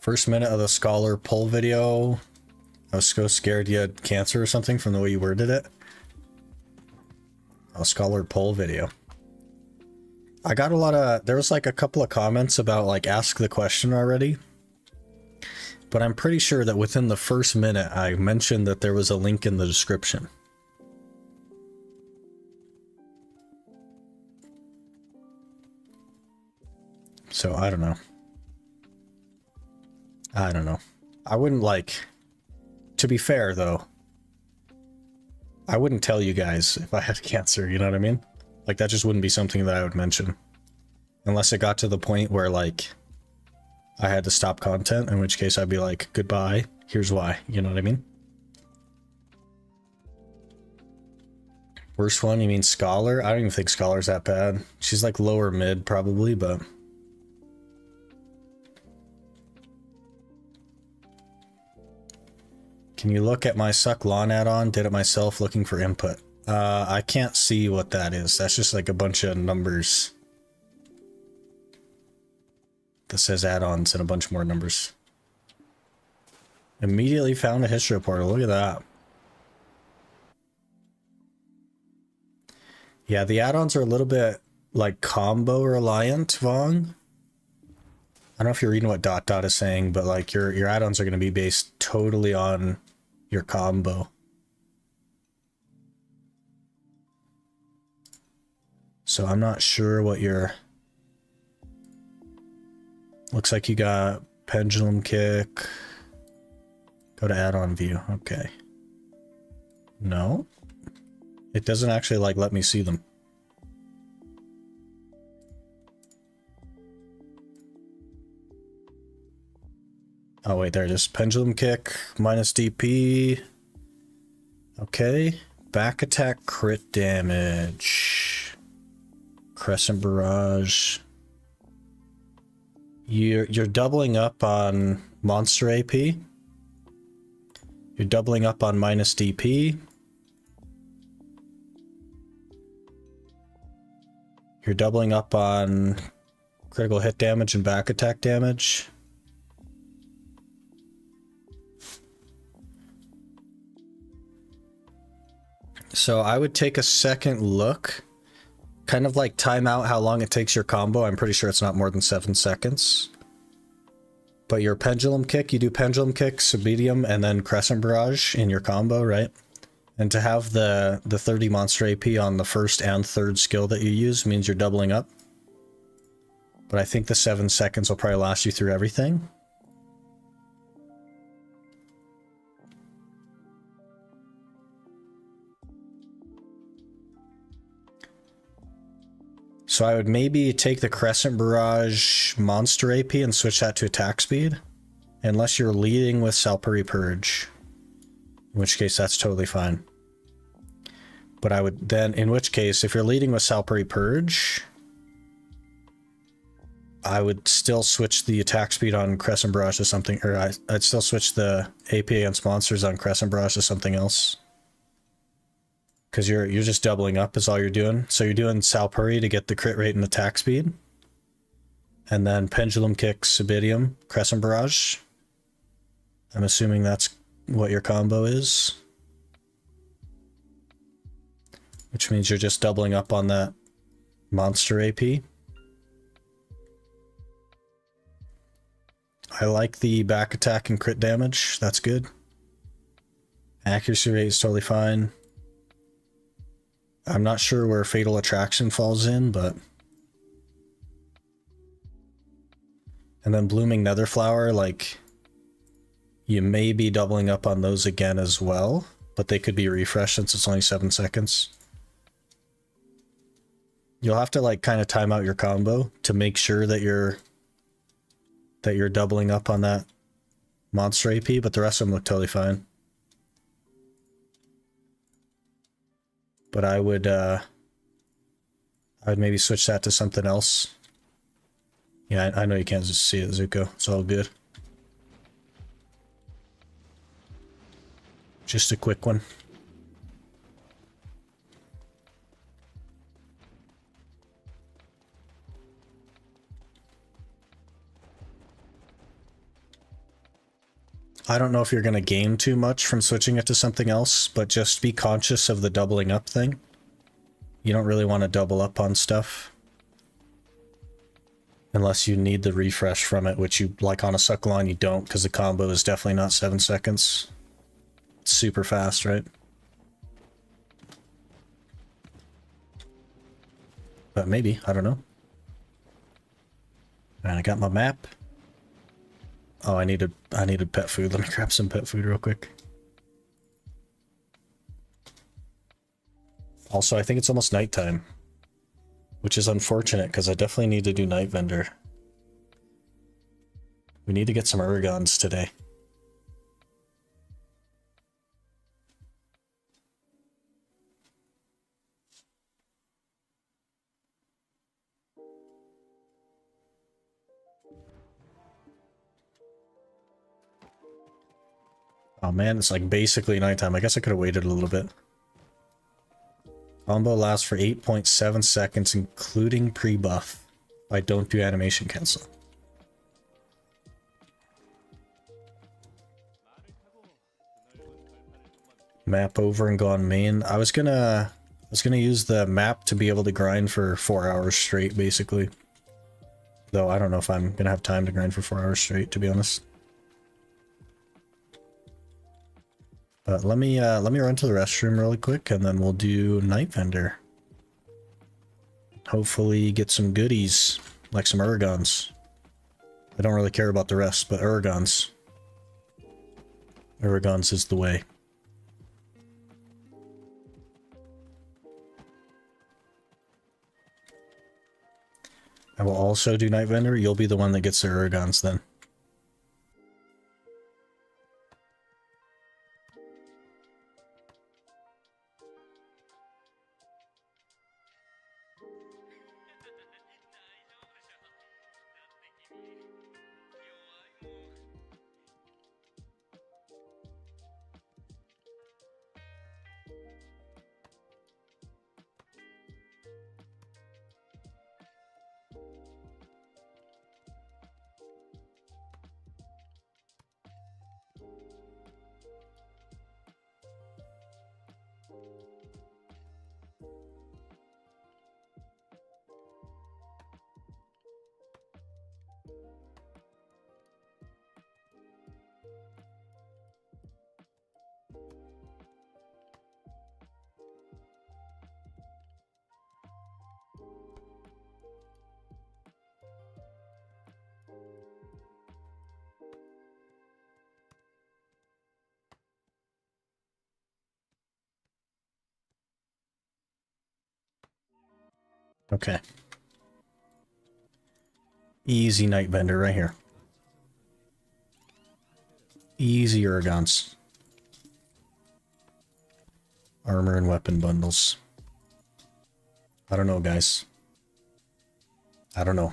First minute of the Scholar poll video. I was so scared you had cancer or something from the way you worded it. A Scholar poll video. I got a lot of, there was like a couple of comments about like ask the question already. But I'm pretty sure that within the first minute I mentioned that there was a link in the description. So I don't know. I don't know. I wouldn't like, to be fair though, I wouldn't tell you guys if I had cancer, you know what I mean? Like that just wouldn't be something that I would mention. Unless it got to the point where like I had to stop content, in which case I'd be like, goodbye, here's why, you know what I mean? Worst one, you mean Scholar? I don't even think Scholar's that bad. She's like lower mid probably, but... Can you look at my Suck Lawn add-on? Did it myself looking for input. I can't see what that is. That's just like a bunch of numbers. That says add-ons and a bunch more numbers. Immediately found a history portal. Look at that. Yeah, the add-ons are a little bit like combo reliant, Vong. I don't know if you're reading what Dot Dot is saying, but like your add-ons are going to be based totally on your combo. So I'm not sure what your... Looks like you got Pendulum Kick. Go to add-on view. Okay. No. It doesn't actually like let me see them. Oh wait, there it is. Pendulum Kick, minus DP. Okay. Back attack crit damage. Crescent Barrage. You're doubling up on monster AP. You're doubling up on minus DP. You're doubling up on critical hit damage and back attack damage. So I would take a second look, kind of like time out how long it takes your combo. I'm pretty sure it's not more than 7 seconds. But your pendulum kick, you do pendulum kick, submedium, and then crescent barrage in your combo, right? And to have the 30 monster AP on the first and third skill that you use means you're doubling up. But I think the 7 seconds will probably last you through everything. So I would maybe take the Crescent Barrage monster AP and switch that to attack speed. Unless you're leading with Salpuri Purge. In which case that's totally fine. But I would then, in which case, if you're leading with Salpuri Purge, I would still switch the attack speed on Crescent Barrage to something, or I'd still switch the AP against monsters on Crescent Barrage to something else. Because you're just doubling up is all you're doing. So you're doing Salpuri to get the crit rate and attack speed. And then Pendulum Kick, Submedium, Crescent Barrage. I'm assuming that's what your combo is. Which means you're just doubling up on that monster AP. I like the back attack and crit damage. That's good. Accuracy rate is totally fine. I'm not sure where Fatal Attraction falls in, but... And then Blooming Netherflower, like... You may be doubling up on those again as well, but they could be refreshed since it's only 7 seconds. You'll have to like kind of time out your combo to make sure that you're doubling up on that monster AP, but the rest of them look totally fine. But I would maybe switch that to something else. Yeah, I know you can't just see it, Zuko. It's all good. Just a quick one. I don't know if you're going to gain too much from switching it to something else, but just be conscious of the doubling up thing. You don't really want to double up on stuff. Unless you need the refresh from it, which you, like on a Sucklon, you don't, because the combo is definitely not 7 seconds. It's super fast, right? But maybe, I don't know. And I got my map. Oh, I needed pet food. Let me grab some pet food real quick. Also, I think it's almost nighttime, which is unfortunate because I definitely need to do Night Vendor. We need to get some Urgons today. Oh man, it's like basically nighttime. I guess I could have waited a little bit. Combo lasts for 8.7 seconds, including pre-buff. I don't do animation cancel. Map over and go on main. I was gonna use the map to be able to grind for 4 hours straight, basically. Though I don't know if I'm gonna have time to grind for 4 hours straight, to be honest. But let me run to the restroom really quick, and then we'll do Night Vendor. Hopefully get some goodies, like some Urgons. I don't really care about the rest, but Urgons. Urgons is the way. I will also do Night Vendor. You'll be the one that gets the Urgons then. Okay. Easy night vendor right here. Easy Urgons. Armor and weapon bundles. I don't know, guys. I don't know.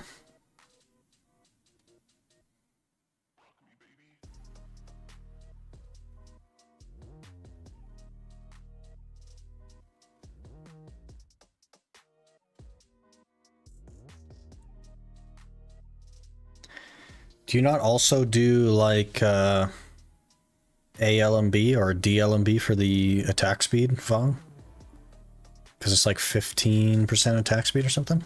Do you not also do like ALMB or DLMB for the attack speed, Vong? Because it's like 15% attack speed or something?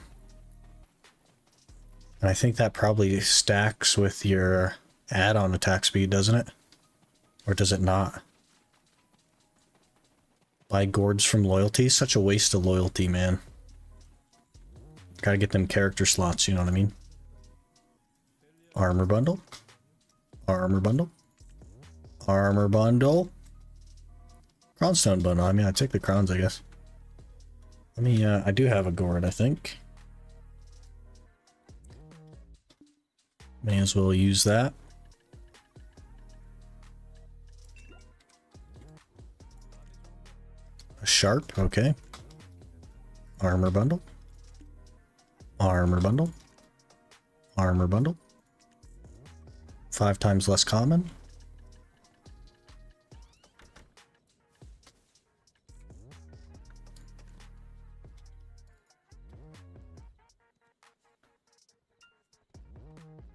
And I think that probably stacks with your add-on attack speed, doesn't it? Or does it not? Buy gourds from loyalty? Such a waste of loyalty, man. Gotta get them character slots, you know what I mean? Armor bundle. Armor bundle. Armor bundle. Crownstone bundle. I mean, I take the crowns, I guess. Let me, I do have a gourd, I think. May as well use that. A sharp, okay. Armor bundle. Armor bundle. Armor bundle. 5 times less common.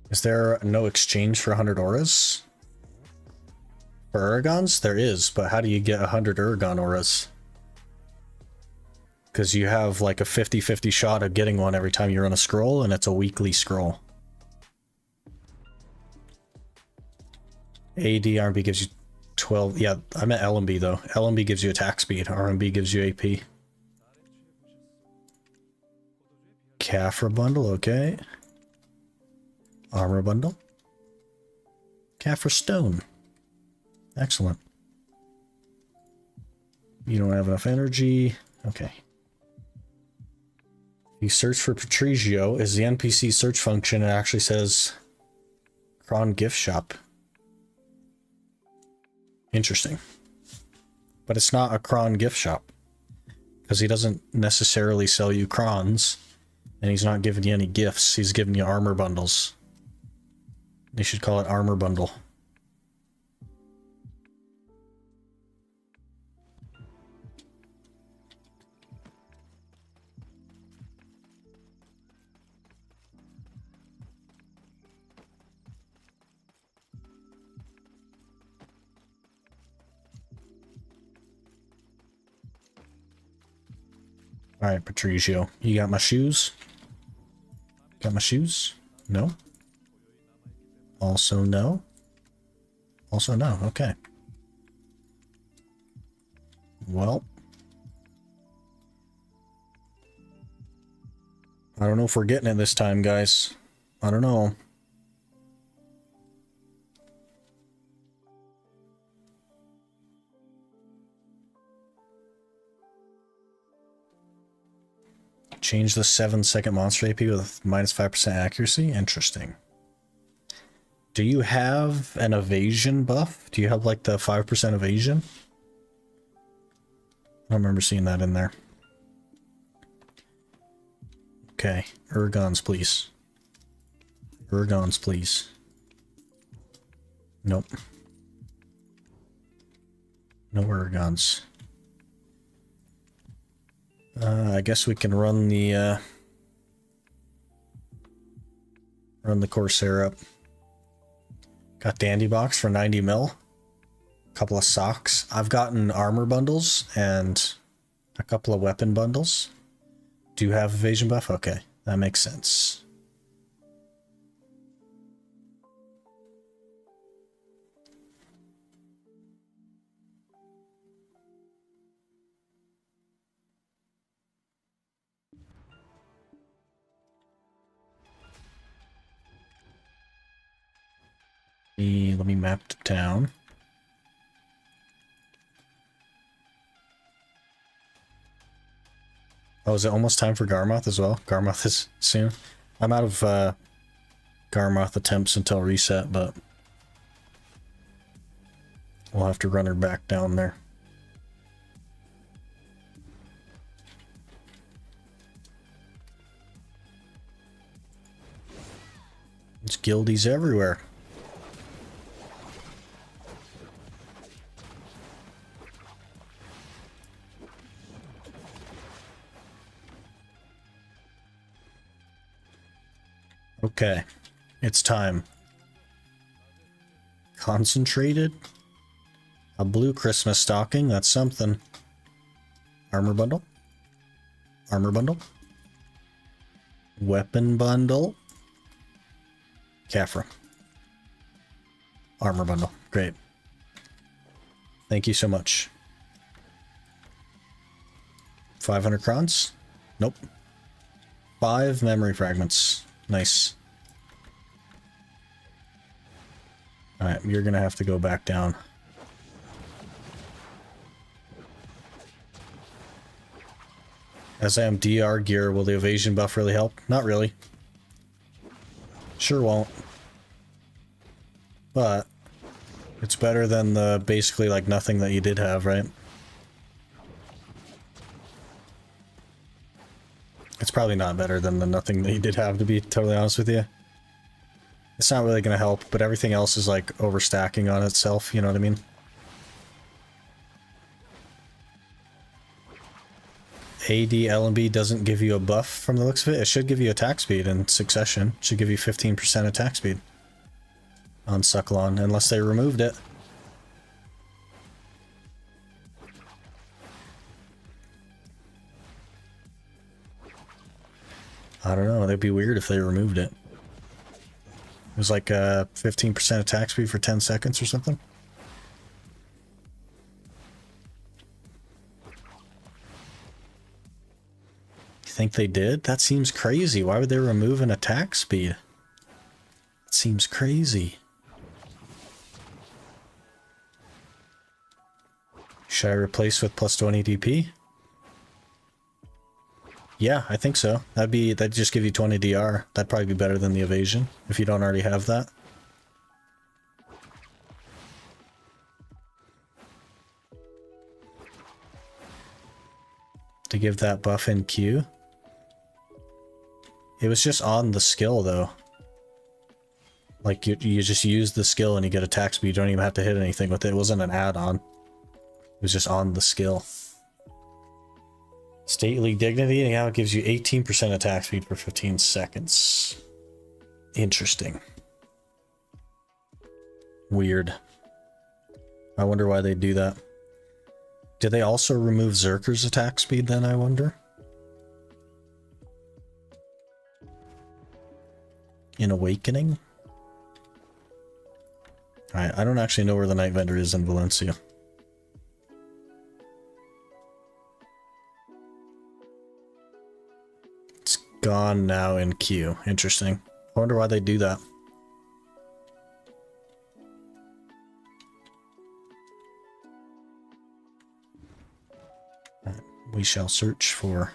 Is there no exchange for 100 auras? For Urgons? There is, but how do you get 100 Urgon auras? Because you have like a 50-50 shot of getting one every time you run a scroll, and it's a weekly scroll. AD RMB gives you 12. Yeah, I meant LMB though. LMB gives you attack speed. RMB gives you AP. Kafra bundle, okay. Armor bundle. Kafra stone. Excellent. You don't have enough energy. Okay. You search for Patrigio is the NPC search function. It actually says Kron gift shop. Interesting. But it's not a Kron gift shop. Because he doesn't necessarily sell you Krons. And he's not giving you any gifts. He's giving you armor bundles. They should call it armor bundle. All right, Patricio, you got my shoes? Got my shoes? No? Also no? Also no, okay. Well. I don't know if we're getting it this time, guys. I don't know. Change the 7-second monster AP with -5% accuracy? Interesting. Do you have an evasion buff? Do you have like the 5% evasion? I don't remember seeing that in there. Okay, Urgons, please. Urgons, please. Nope. No Urgons. I guess we can run the Corsair up. Got Dandy Box for 90 mil. Couple of socks. I've gotten armor bundles and a couple of weapon bundles. Do you have evasion buff? Okay, that makes sense. Let me map the town. Oh, is it almost time for Garmoth as well? Garmoth is soon. I'm out of Garmoth attempts until reset, but we'll have to run her back down there. There's guildies everywhere. Okay, it's time. Concentrated? A blue Christmas stocking, that's something. Armor bundle? Armor bundle? Weapon bundle? Caphra. Armor bundle, great. Thank you so much. 500 crowns? Nope. 5 memory fragments. Nice. Alright, you're gonna have to go back down. As I am DR gear, will the evasion buff really help? Not really. Sure won't. But it's better than the basically like nothing that you did have, right? It's probably not better than the nothing that you did have, to be totally honest with you. It's not really going to help, but everything else is like overstacking on itself, you know what I mean? AD LB doesn't give you a buff from the looks of it. It should give you attack speed in succession. It should give you 15% attack speed on Sucklon, unless they removed it. I don't know, it'd be weird if they removed it. It was like 15% attack speed for 10 seconds or something. You think they did? That seems crazy. Why would they remove an attack speed? That seems crazy. Should I replace with plus 20 DP? Yeah, I think so. That'd just give you 20 DR. That'd probably be better than the evasion, if you don't already have that. To give that buff in Q. It was just on the skill though. Like you just use the skill and you get attack speed. You don't even have to hit anything with it. It wasn't an add-on. It was just on the skill. Stately Dignity, and now it gives you 18% attack speed for 15 seconds. Interesting. Weird. I wonder why they do that. Did they also remove Zerker's attack speed then, I wonder? In Awakening? Alright, I don't actually know where the Night Vendor is in Valencia. Gone now in queue. Interesting. I wonder why they do that. We shall search for...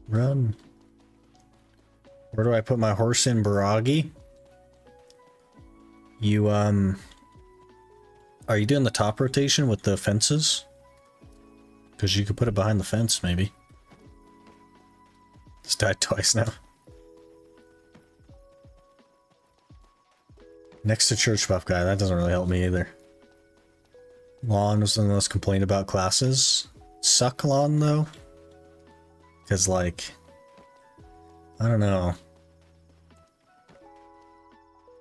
Run. Where do I put my horse in Baragi? You, are you doing the top rotation with the fences? Because you could put it behind the fence, maybe. It's died twice now. Next to Church Buff Guy, that doesn't really help me either. Lawn was the most complained about classes. Suck Lawn, though? Because, like... I don't know.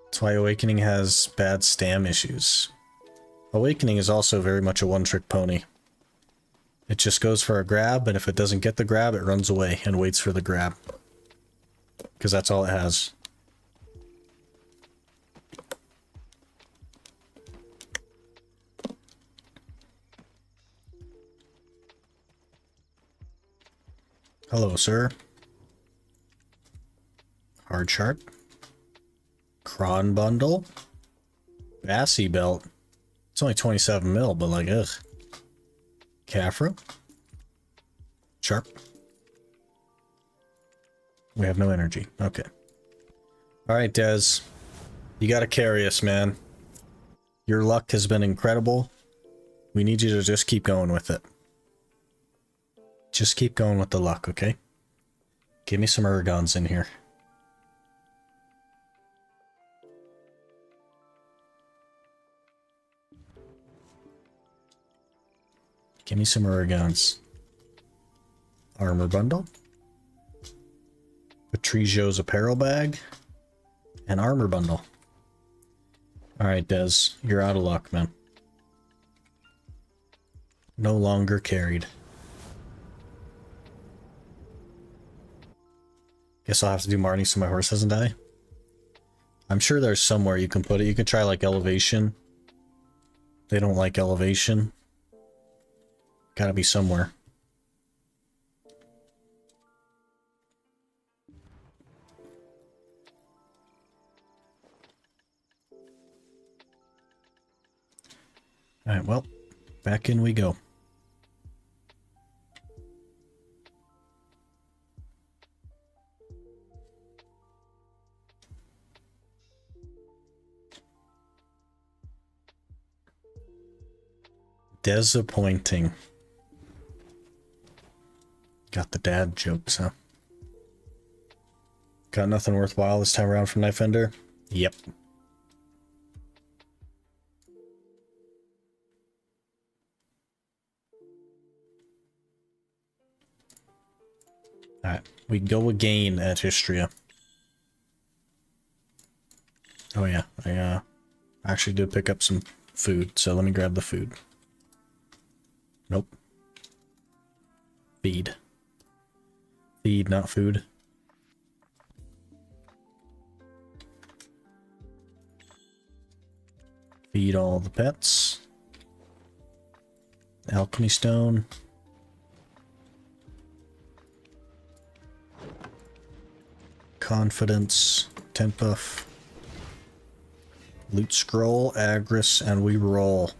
That's why Awakening has bad stam issues. Awakening is also very much a one-trick pony. It just goes for a grab, and if it doesn't get the grab, it runs away and waits for the grab. Because that's all it has. Hello, sir. Hard Sharp. Prawn bundle. Bassy belt. It's only 27 mil, but like, ugh. Cafro. Sharp. We have no energy. Okay. Alright, Dez. You gotta carry us, man. Your luck has been incredible. We need you to just keep going with it. Just keep going with the luck, okay? Give me some Urgons in here. Give me some Urgons. Armor bundle. Patrigio's apparel bag. And armor bundle. Alright, Dez. You're out of luck, man. No longer carried. Guess I'll have to do Marnie so my horse doesn't die. I'm sure there's somewhere you can put it. You can try like elevation. They don't like elevation. Gotta be somewhere. Alright, well, back in we go. Disappointing. Got the dad jokes, huh? Got nothing worthwhile this time around from Knife Ender? Yep. Alright, we go again at Histria. Oh yeah, I actually did pick up some food, so let me grab the food. Nope. Feed. Feed, not food. Feed all the pets. Alchemy stone. Confidence. Tent buff. Loot scroll, Agris, and we roll.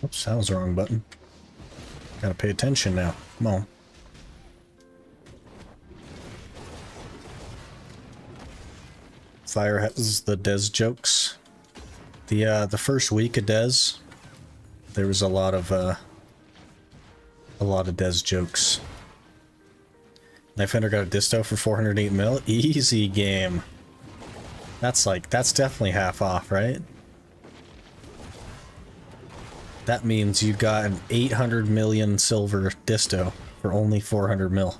Oops, that was the wrong button. Gotta pay attention now. Come on. Fire has the Dez jokes. The first week of Dez, there was a lot of Dez jokes. Knife Ender got a disto for 408 mil. Easy game. That's definitely half off, right? That means you got an 800 million silver disto for only 400 mil.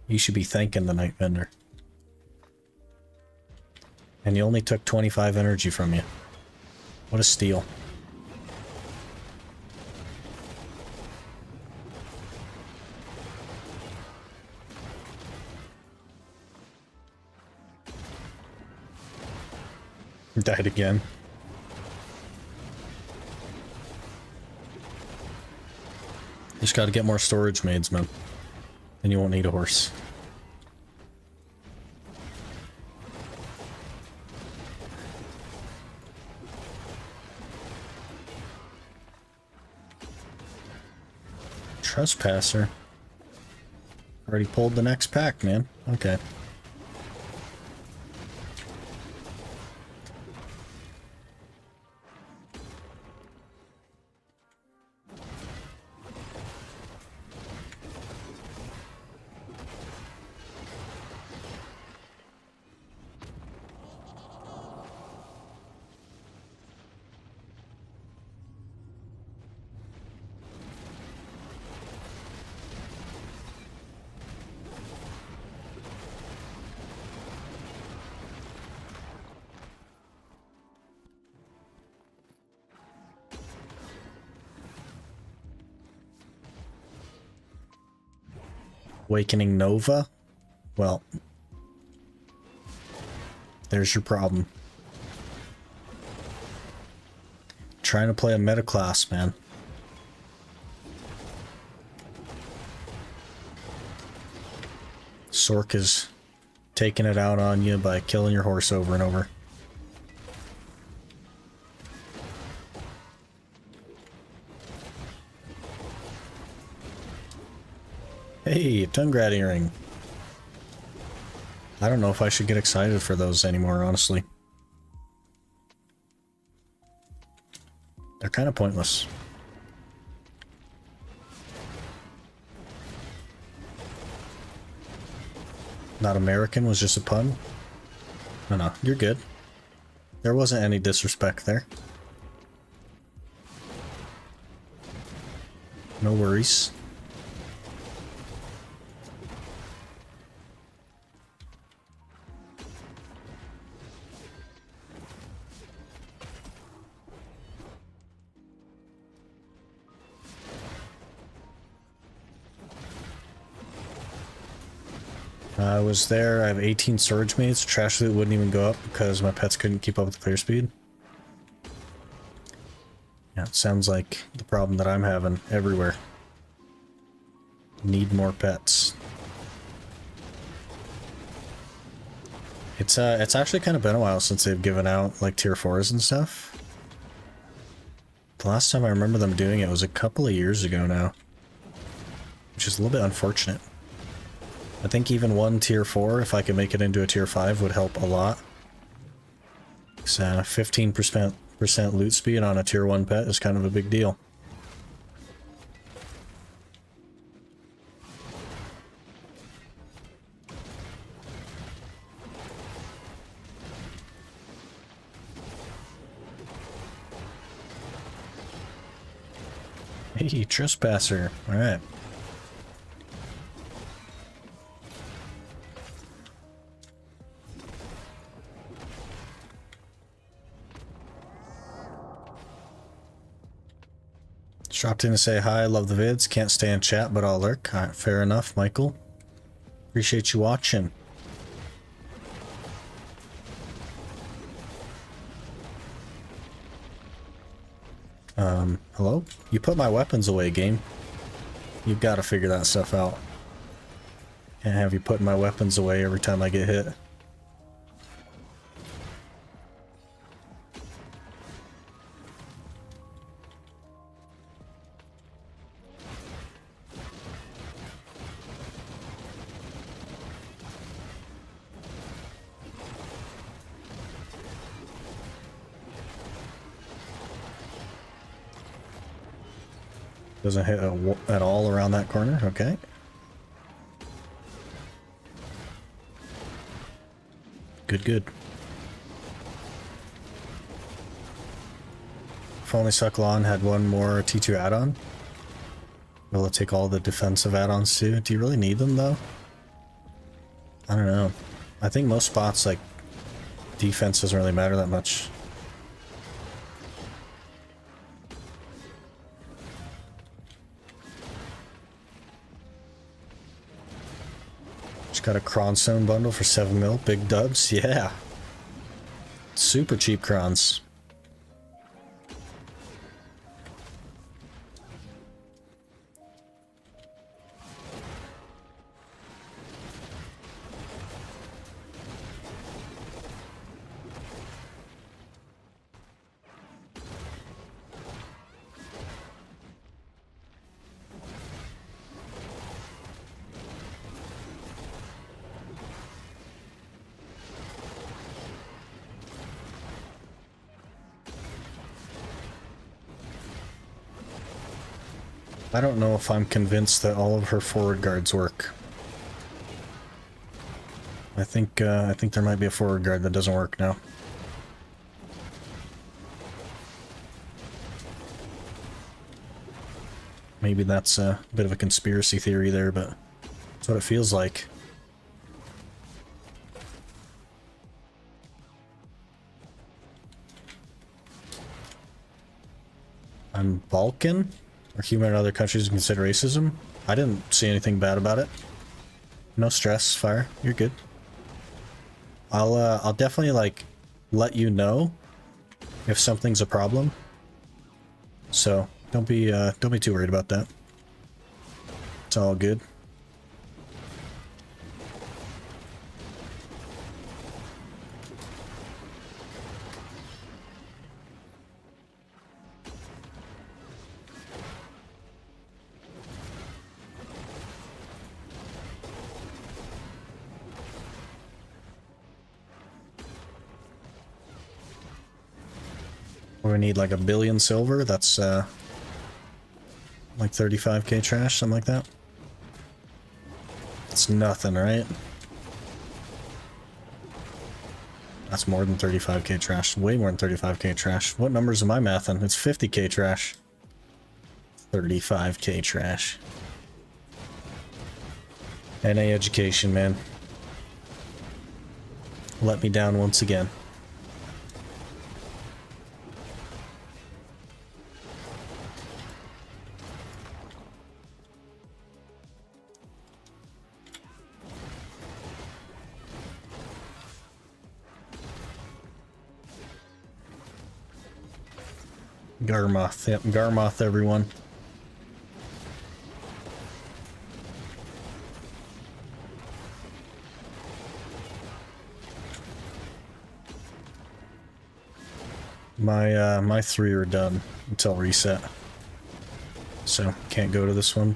You should be thanking the Knife Ender. And he only took 25 energy from you. What a steal. Died again. Just gotta get more storage maids, man. Then you won't need a horse. Trespasser. Already pulled the next pack, man. Okay. Awakening Nova. Well, there's your problem. Trying to play a meta class, man. Sork is taking it out on you by killing your horse over and over. Hey, Tungrat earring. I don't know if I should get excited for those anymore, honestly. They're kind of pointless. Not American was just a pun? No, you're good. There wasn't any disrespect there. No worries. I was there. I have 18 storage mates. Trash loot wouldn't even go up because my pets couldn't keep up with the player speed. Yeah, it sounds like the problem that I'm having everywhere. Need more pets. It's actually kind of been a while since they've given out like tier 4s and stuff. The last time I remember them doing it was a couple of years ago now, which is a little bit unfortunate. I think even one tier 4, if I could make it into a tier 5, would help a lot. So 15% loot speed on a tier 1 pet is kind of a big deal. Hey, trespasser. Alright. Dropped in to say hi, love the vids, can't stay in chat but I'll lurk. Alright, fair enough, Michael. Appreciate you watching. Hello? You put my weapons away, game. You've got to figure that stuff out. Can't have you putting my weapons away every time I get hit. Doesn't hit at all around that corner, okay. Good, good. If only Sucklon had one more T2 add-on. Will it take all the defensive add-ons too? Do you really need them though? I don't know. I think most spots, like, defense doesn't really matter that much. Got a Cronstone bundle for 7 mil. Big dubs. Yeah. Super cheap crons. I don't know if I'm convinced that all of her forward guards work. I think there might be a forward guard that doesn't work now. Maybe that's a bit of a conspiracy theory there, but that's what it feels like. I'm Balkan? Or human in other countries consider racism? I didn't see anything bad about it. No stress, Fire. You're good. I'll definitely like let you know if something's a problem. So don't be too worried about that. It's all good. We need like 1 billion silver. That's like 35k trash, something like that. It's nothing, right? That's more than 35k trash. Way more than 35k trash. What numbers am I mathing? It's 50k trash. 35k trash. NA education, man. Let me down once again. Garmoth, yep, Garmoth, everyone. My 3 are done until reset, so can't go to this one.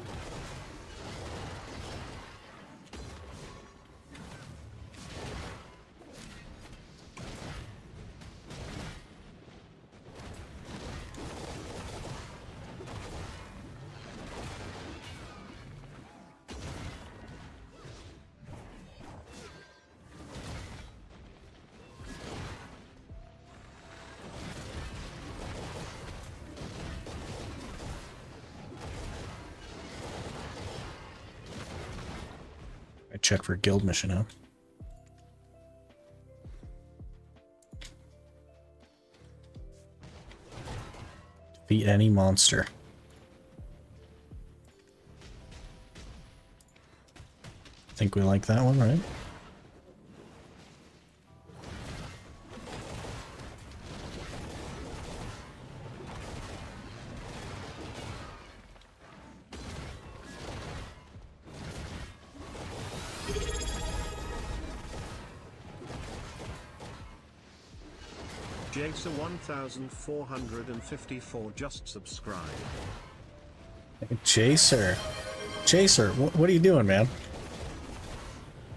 I check for guild mission, huh? Defeat any monster. Think we like that one, right? Jason 1454 just subscribed. Chaser. Chaser, what are you doing, man?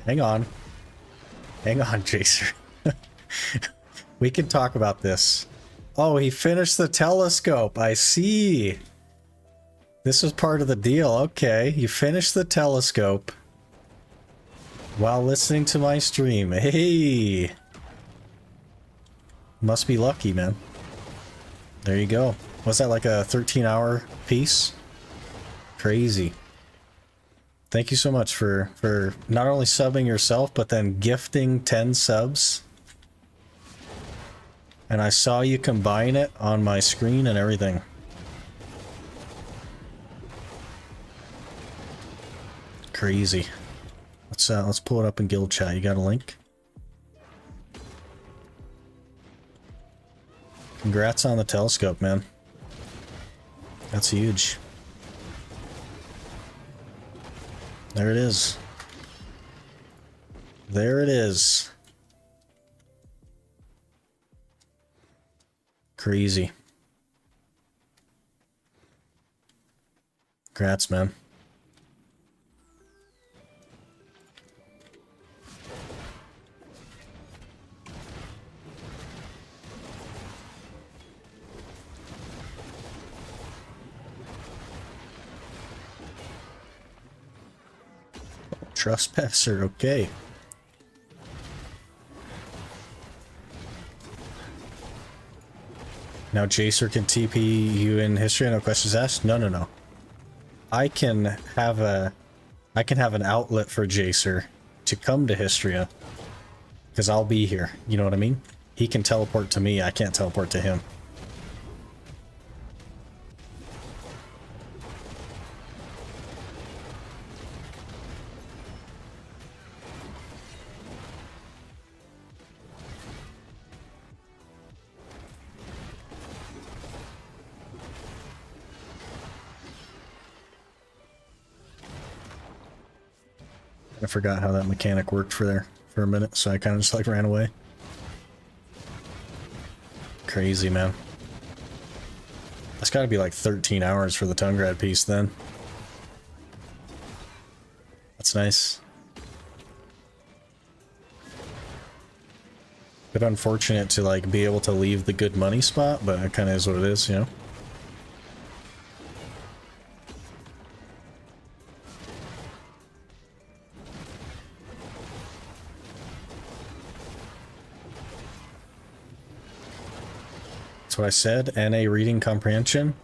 Hang on. Hang on, Chaser. We can talk about this. Oh, he finished the telescope. I see. This was part of the deal. Okay, you finished the telescope while listening to my stream. Hey. Must be lucky, man. There you go. Was that like a 13-hour piece? Crazy. Thank you so much for not only subbing yourself, but then gifting 10 subs. And I saw you combine it on my screen and everything. Crazy. Let's pull it up in guild chat. You got a link? Congrats on the telescope, man. That's huge. There it is. There it is. Crazy. Congrats, man. Trespasser, okay. Now Jacer can TP you in history, no questions asked? No. I can have an outlet for Jacer to come to Histria. Because I'll be here, you know what I mean? He can teleport to me, I can't teleport to him. I forgot how that mechanic worked for a minute, so I kind of just like ran away. Crazy, man. That's got to be like 13 hours for the Tungrad piece then. That's nice. Bit unfortunate to like be able to leave the good money spot, but it kind of is what it is, you know? That's what I said. NA reading comprehension.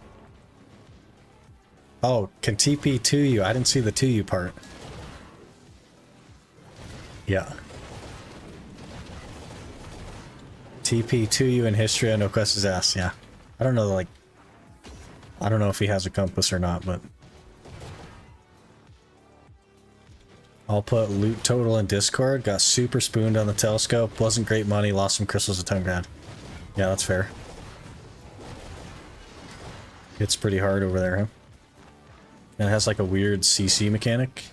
Oh, can TP to you? I didn't see the to you part. Yeah. TP to you in history, I know Quest is ass, yeah. I don't know, like... I don't know if he has a compass or not, but... I'll put loot total in Discord. Got super spooned on the telescope. Wasn't great money, lost some crystals at Tungrad. Yeah, that's fair. It's pretty hard over there, huh? And it has like a weird CC mechanic.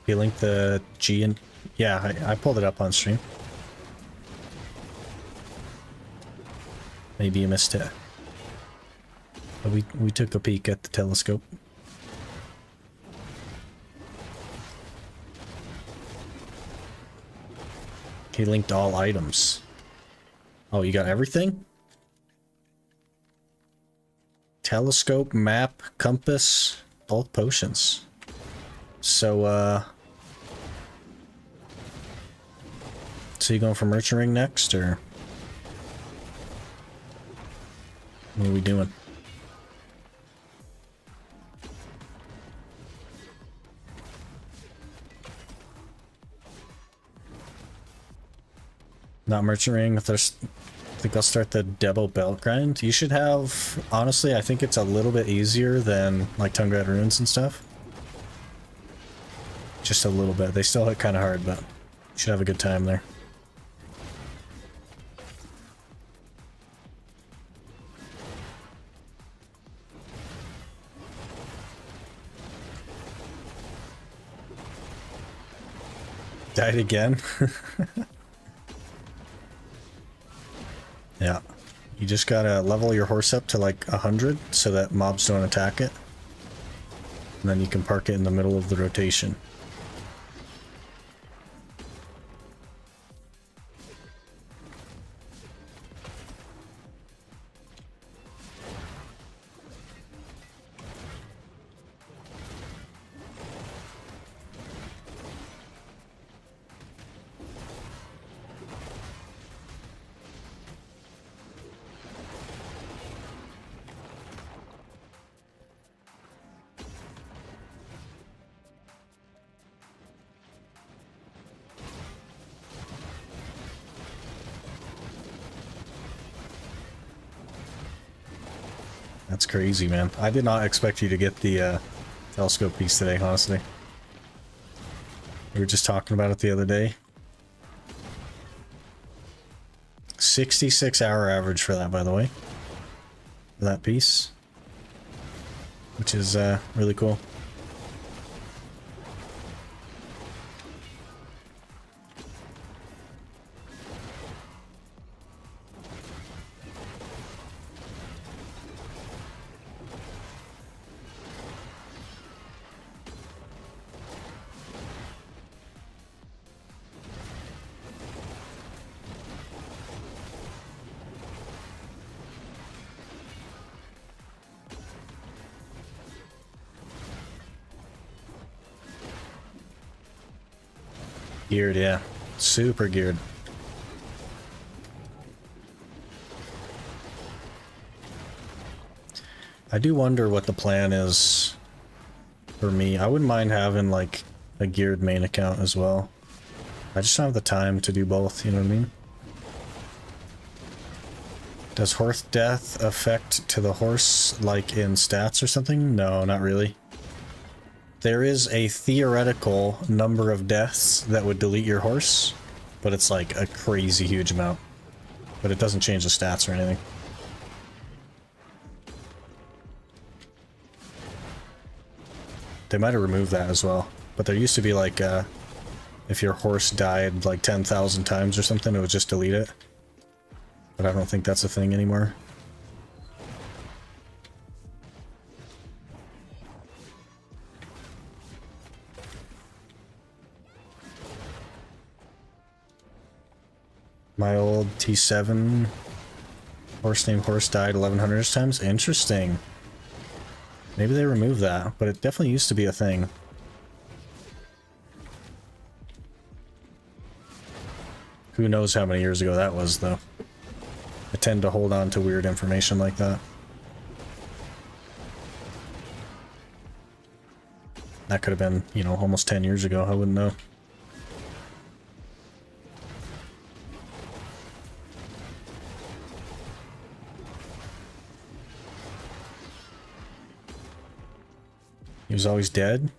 You link the G and... Yeah, I pulled it up on stream. Maybe you missed it. But we took a peek at the telescope. He linked all items. Oh, you got everything? Telescope, map, compass, both potions. So, so you going for Merchant Ring next, or what are we doing? Not Merchant Ring. If there's, I think I'll start the double belt grind. You should have, honestly, I think it's a little bit easier than like Tungrad runes and stuff. Just a little bit. They still hit kind of hard, but you should have a good time there. Died again? Yeah. You just gotta level your horse up to like 100 so that mobs don't attack it. And then you can park it in the middle of the rotation. That's crazy, man. I did not expect you to get the telescope piece today, honestly. We were just talking about it the other day. 66-hour average for that, by the way. For that piece. Which is really cool. Geared, yeah. Super geared. I do wonder what the plan is for me. I wouldn't mind having like a geared main account as well. I just don't have the time to do both, you know what I mean? Does horse death affect to the horse like in stats or something? No, not really. There is a theoretical number of deaths that would delete your horse, but it's like a crazy huge amount. But it doesn't change the stats or anything. They might have removed that as well. But there used to be like if your horse died like 10,000 times or something, it would just delete it. But I don't think that's a thing anymore. My old T7 horse named Horse died 1100 times. Interesting. Maybe they removed that, but it definitely used to be a thing. Who knows how many years ago that was, though. I tend to hold on to weird information like that. That could have been, you know, almost 10 years ago. I wouldn't know. He was always dead.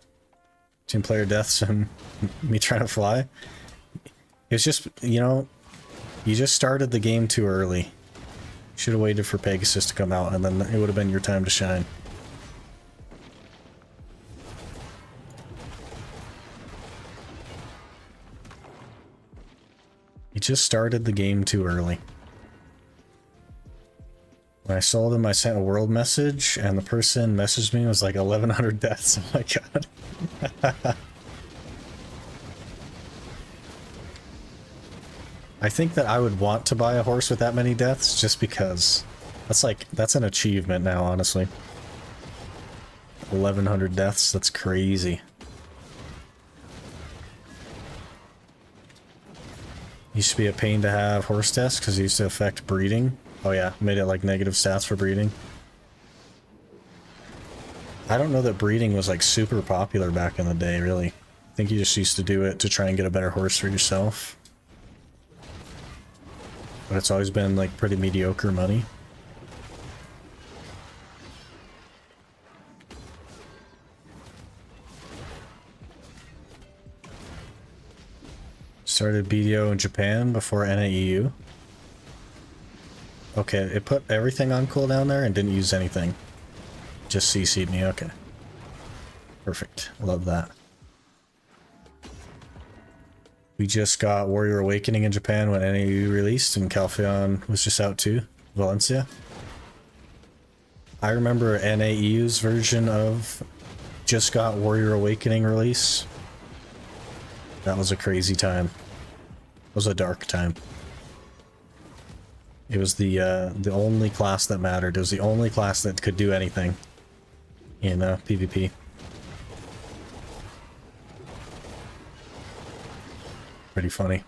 Team player deaths and me trying to fly. It's just, you know, you just started the game too early. Should have waited for Pegasus to come out, and then it would have been your time to shine. You just started the game too early. When I sold him, I sent a world message, and the person messaged me and was like 1,100 deaths. Oh my god. I think that I would want to buy a horse with that many deaths just because that's an achievement now, honestly. 1,100 deaths, that's crazy. Used to be a pain to have horse deaths because it used to affect breeding. Oh yeah, made it like negative stats for breeding. I don't know that breeding was like super popular back in the day, really. I think you just used to do it to try and get a better horse for yourself. But it's always been like pretty mediocre money. Started BDO in Japan before NAEU. Okay, it put everything on cooldown there and didn't use anything. Just CC'd me, okay. Perfect, love that. We just got Warrior Awakening in Japan when NAEU released, and Calpheon was just out too. Valencia. I remember NAEU's version of just got Warrior Awakening release. That was a crazy time. It was a dark time. It was the only class that mattered. It was the only class that could do anything in PvP. Pretty funny.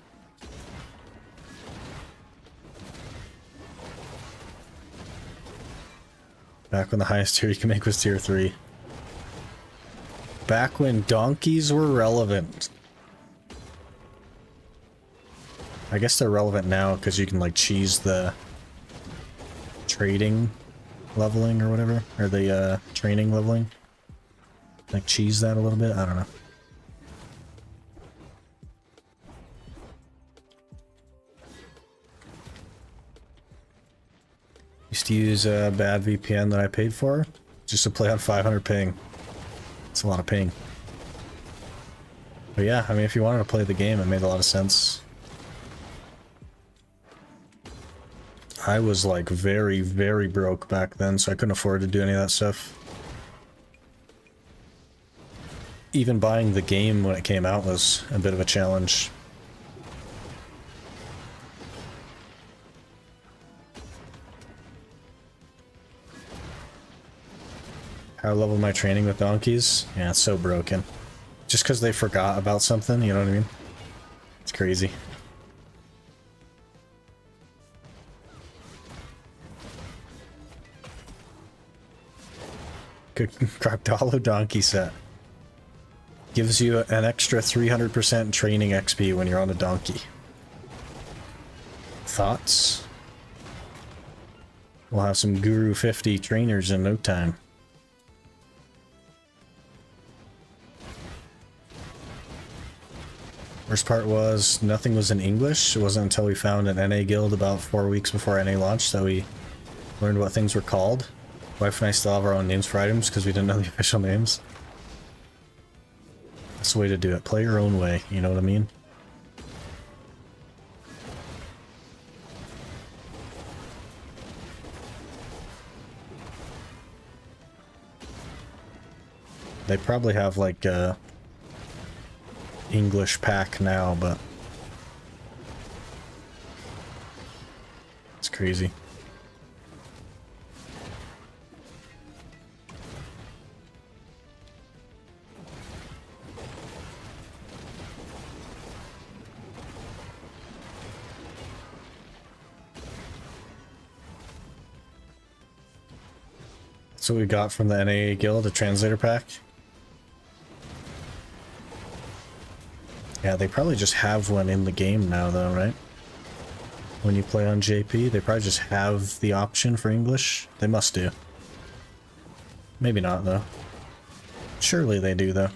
Back when the highest tier you can make was tier 3. Back when donkeys were relevant. I guess they're relevant now because you can like cheese the trading leveling or whatever, or the training leveling. Like cheese that a little bit, I don't know. Used to use a bad VPN that I paid for just to play on 500 ping. It's a lot of ping. But yeah, I mean, if you wanted to play the game, it made a lot of sense. I was like very, very broke back then, so I couldn't afford to do any of that stuff. Even buying the game when it came out was a bit of a challenge. High level my training with donkeys? Yeah, it's so broken. Just because they forgot about something, you know what I mean? It's crazy. Good Croctolo donkey set. Gives you an extra 300% training XP when you're on a donkey. Thoughts? We'll have some Guru 50 trainers in no time. Worst part was nothing was in English. It wasn't until we found an NA guild about 4 weeks before NA launched that we learned what things were called. Wife and I still have our own names for items because we didn't know the official names. That's the way to do it. Play your own way, you know what I mean? They probably have like a English pack now, but it's crazy. That's what we got from the NAA Guild, a translator pack. Yeah, they probably just have one in the game now though, right? When you play on JP, they probably just have the option for English. They must do. Maybe not though. Surely they do though.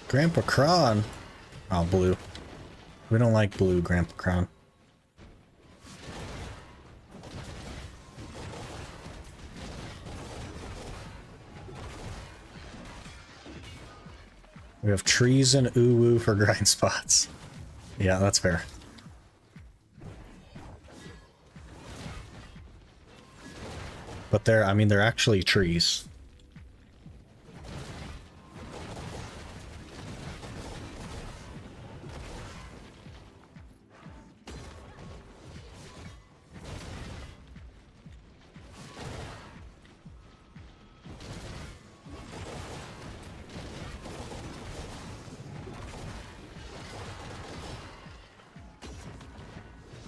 Grandpa Kron. Oh, blue. We don't like blue, Grandpa Kron. We have trees and uwu for grind spots. Yeah, that's fair. But I mean, they're actually trees.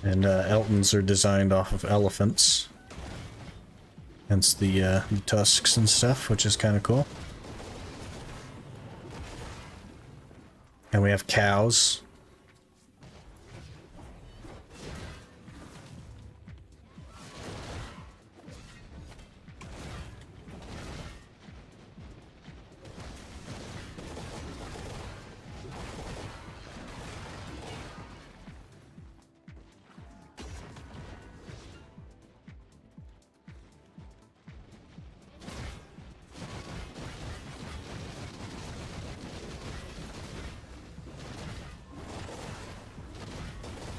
And Eltons are designed off of elephants. Hence the tusks and stuff, which is kind of cool. And we have cows.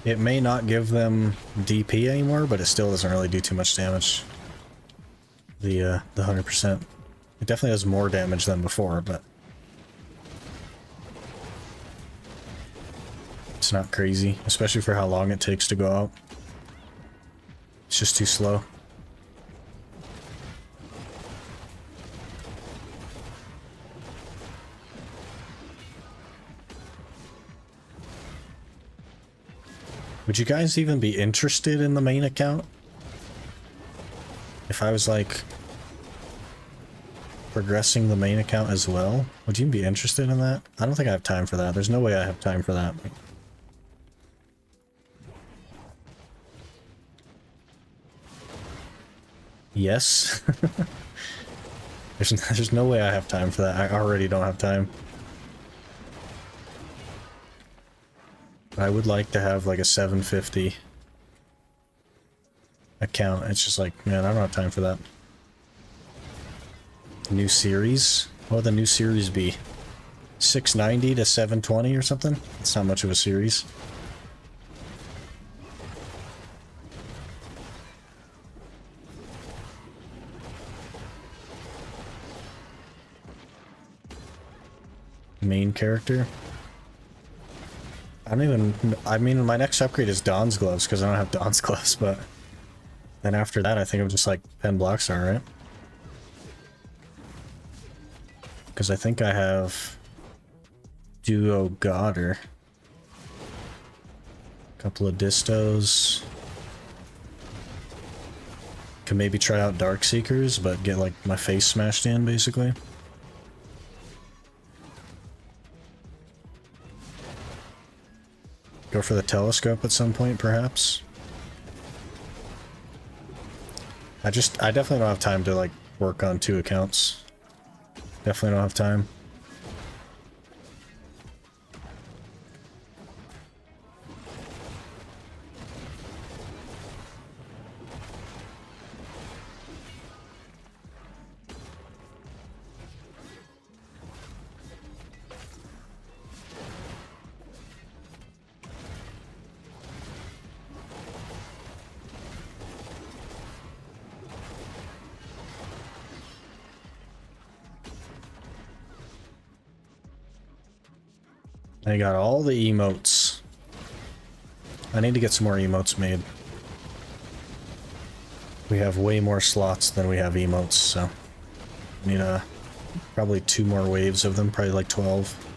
It may not give them DP anymore, but it still doesn't really do too much damage. The 100%. It definitely does more damage than before, but it's not crazy, especially for how long it takes to go out. It's just too slow. Would you guys even be interested in the main account? If I was like progressing the main account as well, would you be interested in that? I don't think I have time for that. There's no way I have time for that. Yes. There's no way I have time for that. I already don't have time. I would like to have like a 750 account. It's just like, man, I don't have time for that. New series? What would the new series be? 690 to 720 or something? It's not much of a series. Main character? I mean, my next upgrade is Dawn's Gloves, because I don't have Dawn's Gloves, but then after that, I think I'm just like Pen Blockstar, right? Because I think I have Duo Godder. Couple of Distos. Can maybe try out Dark Seekers, but get like my face smashed in, basically. Go for the telescope at some point, perhaps. I definitely don't have time to like work on 2 accounts. Definitely don't have time. I got all the emotes. I need to get some more emotes made. We have way more slots than we have emotes, so I need probably 2 more waves of them, probably like 12.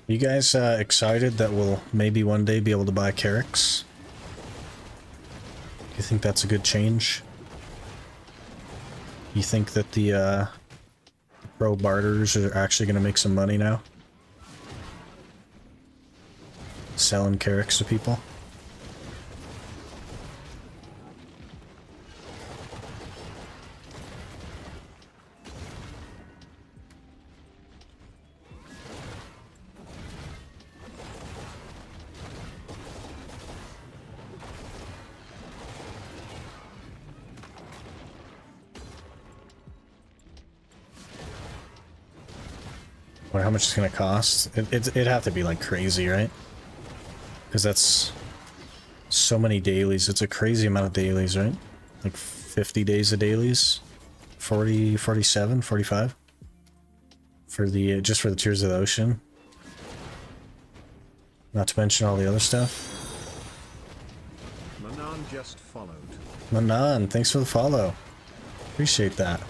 You guys excited that we'll maybe one day be able to buy Carracks? You think that's a good change? You think that the pro barters are actually going to make some money now? Selling Carracks to people? Wonder how much it's gonna cost. It'd have to be like crazy, right? Because that's so many dailies. It's a crazy amount of dailies, right? Like 50 days of dailies, 40, 47, 45 for the just for the Tears of the Ocean. Not to mention all the other stuff. Manan just followed. Manan, thanks for the follow. Appreciate that.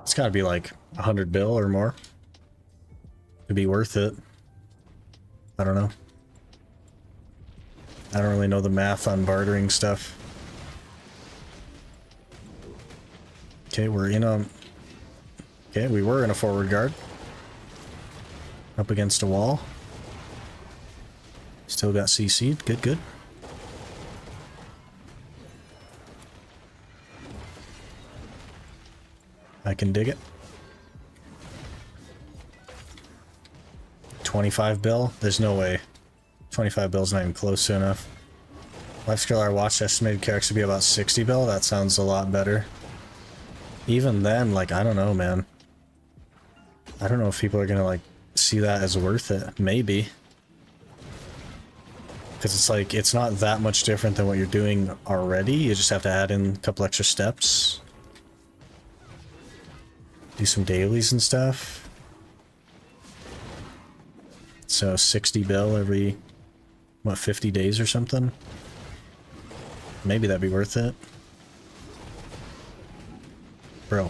It's gotta be like 100 bill or more to be worth it. I don't know. I don't really know the math on bartering stuff. Okay, we're in a... Okay, we were in a forward guard. Up against a wall. Still got CC'd. Good, good. I can dig it. 25 bill? There's no way. 25 bill's not even close to enough. Lifescale I watched estimated Carracks to be about 60 bill. That sounds a lot better. Even then, like, I don't know, man. I don't know if people are gonna, like, see that as worth it. Maybe. Because it's like, it's not that much different than what you're doing already. You just have to add in a couple extra steps. Do some dailies and stuff. So 60 bill every, what, 50 days or something? Maybe that'd be worth it. Bro.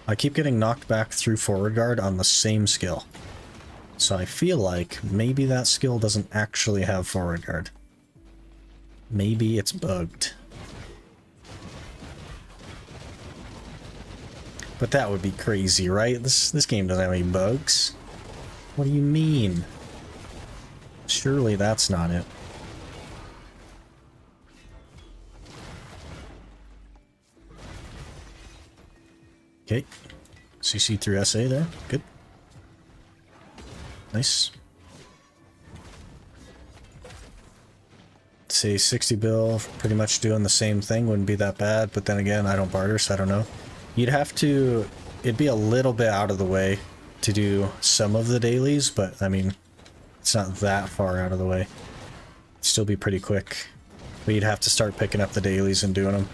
I keep getting knocked back through forward guard on the same skill. So I feel like maybe that skill doesn't actually have forward guard. Maybe it's bugged. But that would be crazy, right? This game doesn't have any bugs. What do you mean? Surely that's not it. Okay. CC through SA there. Good. Nice. Say 60 bill, pretty much doing the same thing, wouldn't be that bad, but then again, I don't barter, so I don't know. You'd have to, it'd be a little bit out of the way to do some of the dailies, but I mean, it's not that far out of the way. It'd still be pretty quick. But you'd have to start picking up the dailies and doing them.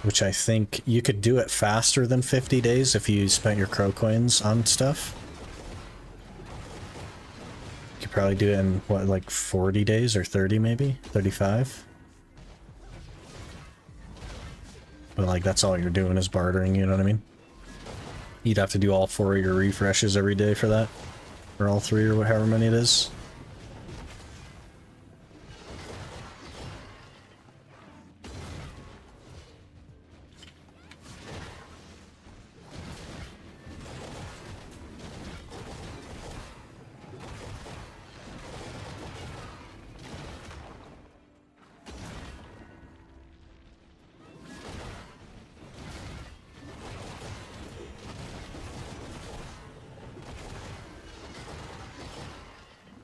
Which I think you could do it faster than 50 days if you spent your crow coins on stuff. You could probably do it in, what, like 40 days or 30 maybe? 35? But like, that's all you're doing is bartering, you know what I mean? You'd have to do all 4 of your refreshes every day for that. Or all 3 or however many it is.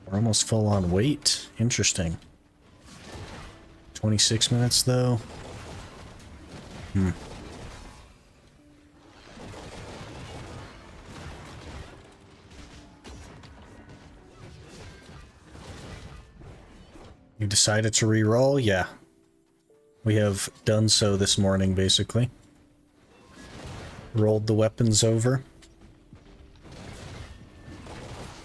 We're almost full on weight. Interesting. 26 minutes though. You decided to re-roll? Yeah. We have done so this morning, basically. Rolled the weapons over.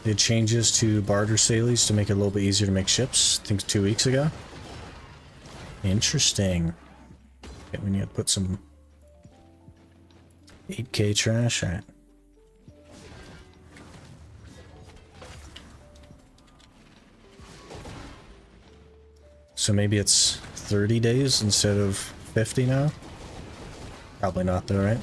Did changes to barter salies to make it a little bit easier to make ships. I think 2 weeks ago. Interesting. Okay, we need to put some 8K trash. Alright. So maybe it's 30 days instead of 50 now? Probably not though, right?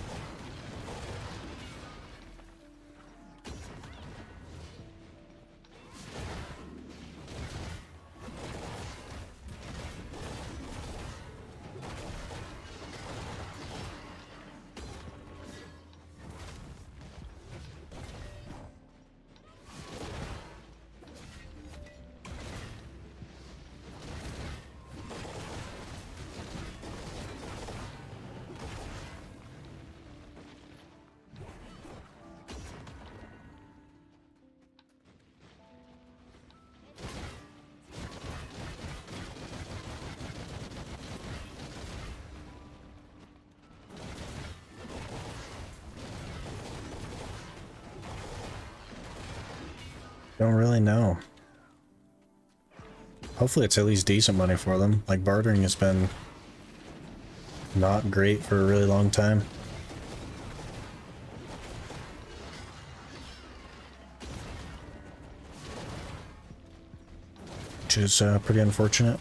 Don't really know. Hopefully it's at least decent money for them. Like, bartering has been not great for a really long time. Which is pretty unfortunate.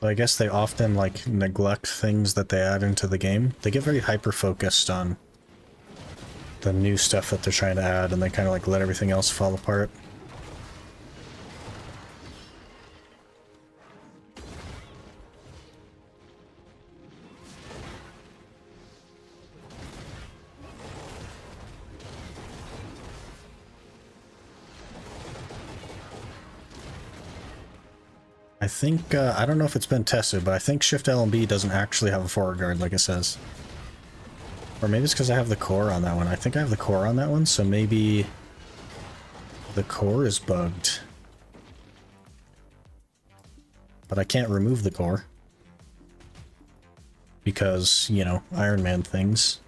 But I guess they often, like, neglect things that they add into the game. They get very hyper-focused on the new stuff that they're trying to add, and they kind of, like, let everything else fall apart. I think, I don't know if it's been tested, but I think Shift L and B doesn't actually have a forward guard like it says. Or maybe it's because I have the core on that one. I think I have the core on that one, so maybe the core is bugged. But I can't remove the core. Because, you know, Iron Man things.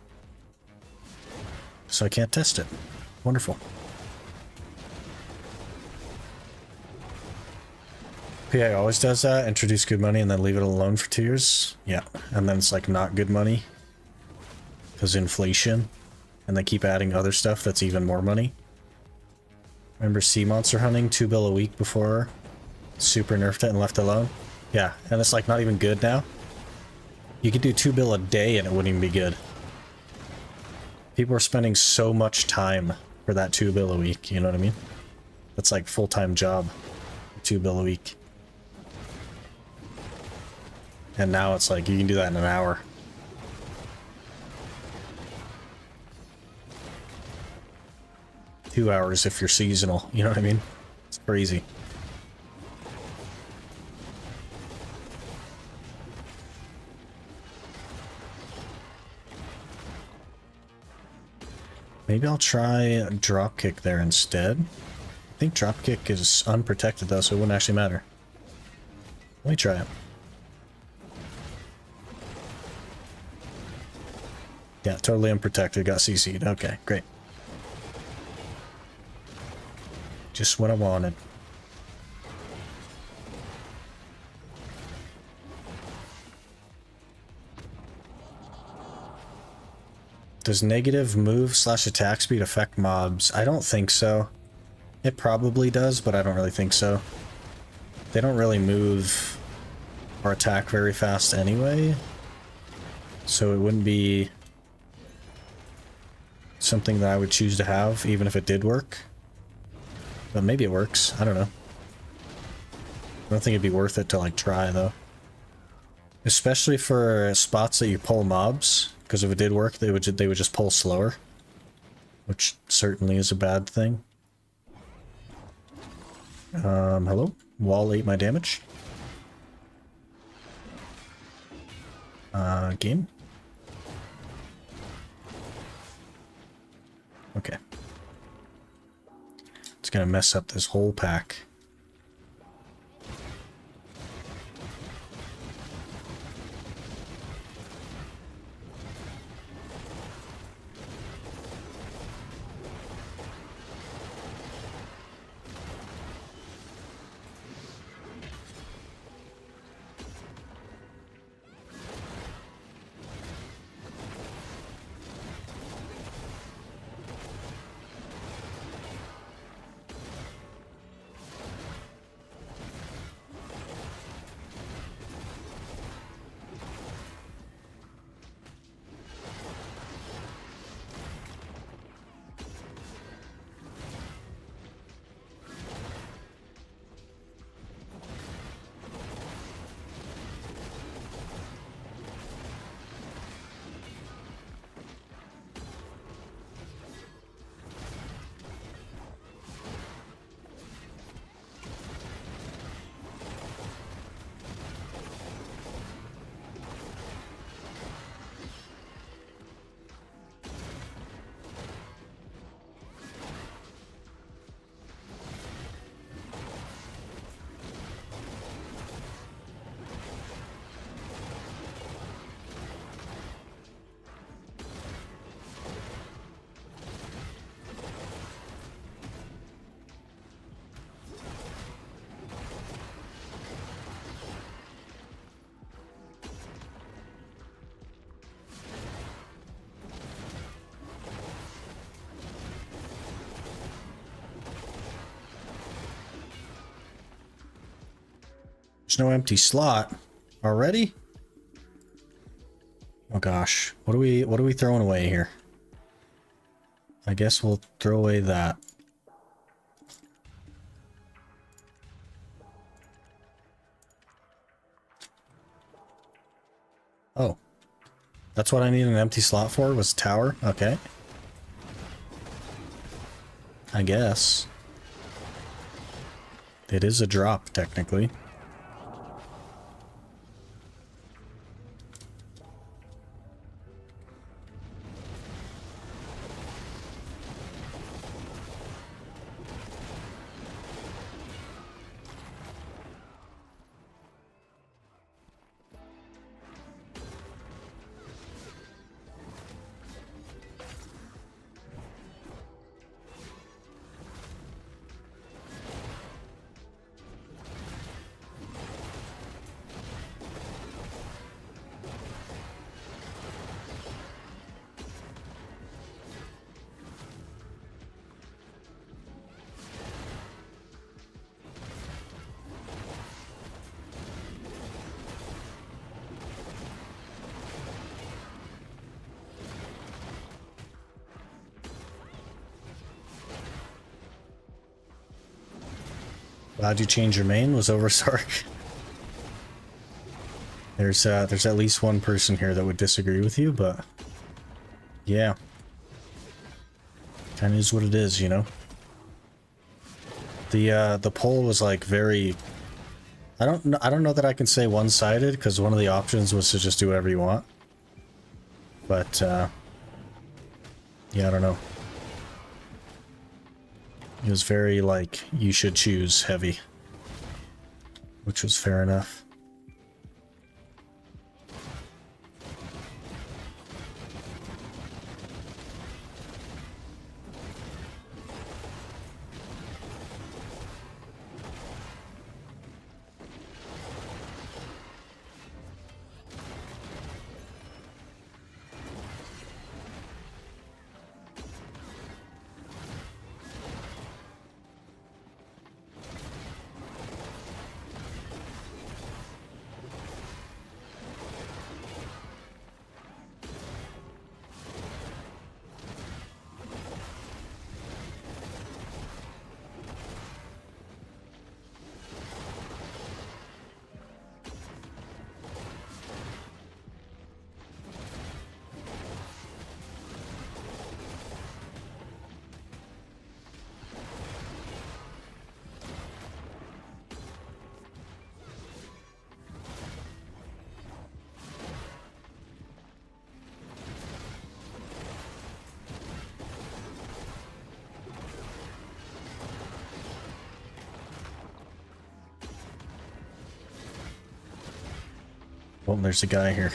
So I can't test it. Wonderful. PA always does that, introduce good money and then leave it alone for 2 years. Yeah, and then it's like not good money. Because inflation. And they keep adding other stuff that's even more money. Remember sea monster hunting? 2 bill a week before? Super nerfed it and left alone? Yeah, and it's like not even good now. You could do 2 bill a day and it wouldn't even be good. People are spending so much time for that 2 bill a week, you know what I mean? That's like full-time job. 2 bill a week. And now it's like, you can do that in an hour. Two hours if you're seasonal, you know what I mean? It's crazy. Maybe I'll try dropkick there instead. I think dropkick is unprotected though, so it wouldn't actually matter. Let me try it. Yeah, totally unprotected, got CC'd. Okay, great. Just what I wanted. Does negative move / attack speed affect mobs? I don't think so. It probably does, but I don't really think so. They don't really move or attack very fast anyway, so it wouldn't be something that I would choose to have, even if it did work. But maybe it works. I don't know. I don't think it'd be worth it to like try though. Especially for spots that you pull mobs, because if it did work, they would just pull slower, which certainly is a bad thing. Hello? Wall ate my damage. Game? Okay. It's gonna mess up this whole pack. There's no empty slot already? Oh gosh, what are we throwing away here? I guess we'll throw away that. Oh. That's what I need an empty slot for, was tower? Okay. I guess. It is a drop, technically. Glad you changed your main, was over Sark. There's at least one person here that would disagree with you, but yeah. Kinda is what it is, you know? The poll was like very, I don't know that I can say one-sided, because one of the options was to just do whatever you want. But yeah, I don't know. It was very, like, you should choose heavy. Which was fair enough. Oh, there's a guy here.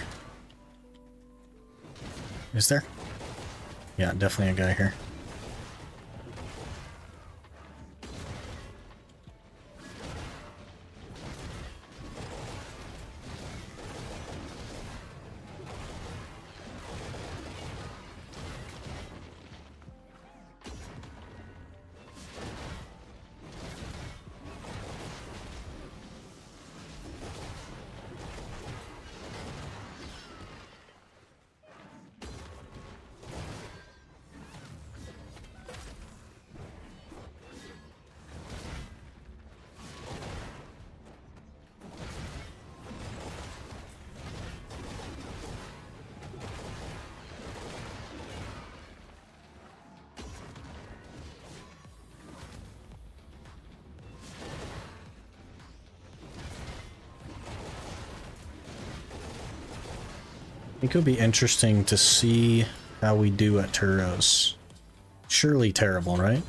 Is there? Yeah, definitely a guy here. I think it'll be interesting to see how we do at Turos. Surely terrible, right?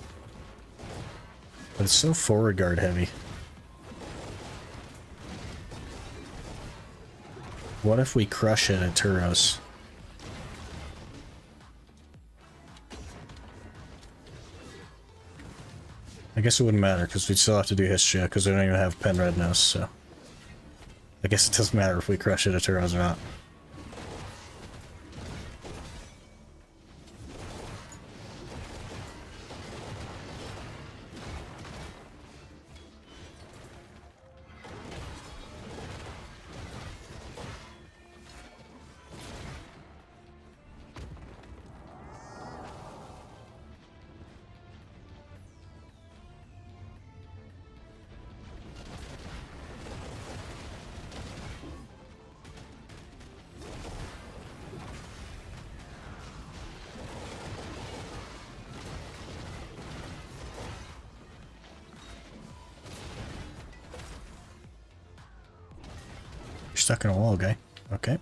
But it's so forward guard heavy. What if we crush it at Turos? I guess it wouldn't matter because we'd still have to do history because we don't even have pen red nose, so I guess it doesn't matter if we crush it at Turos or not. Stuck in a wall, guy. Okay.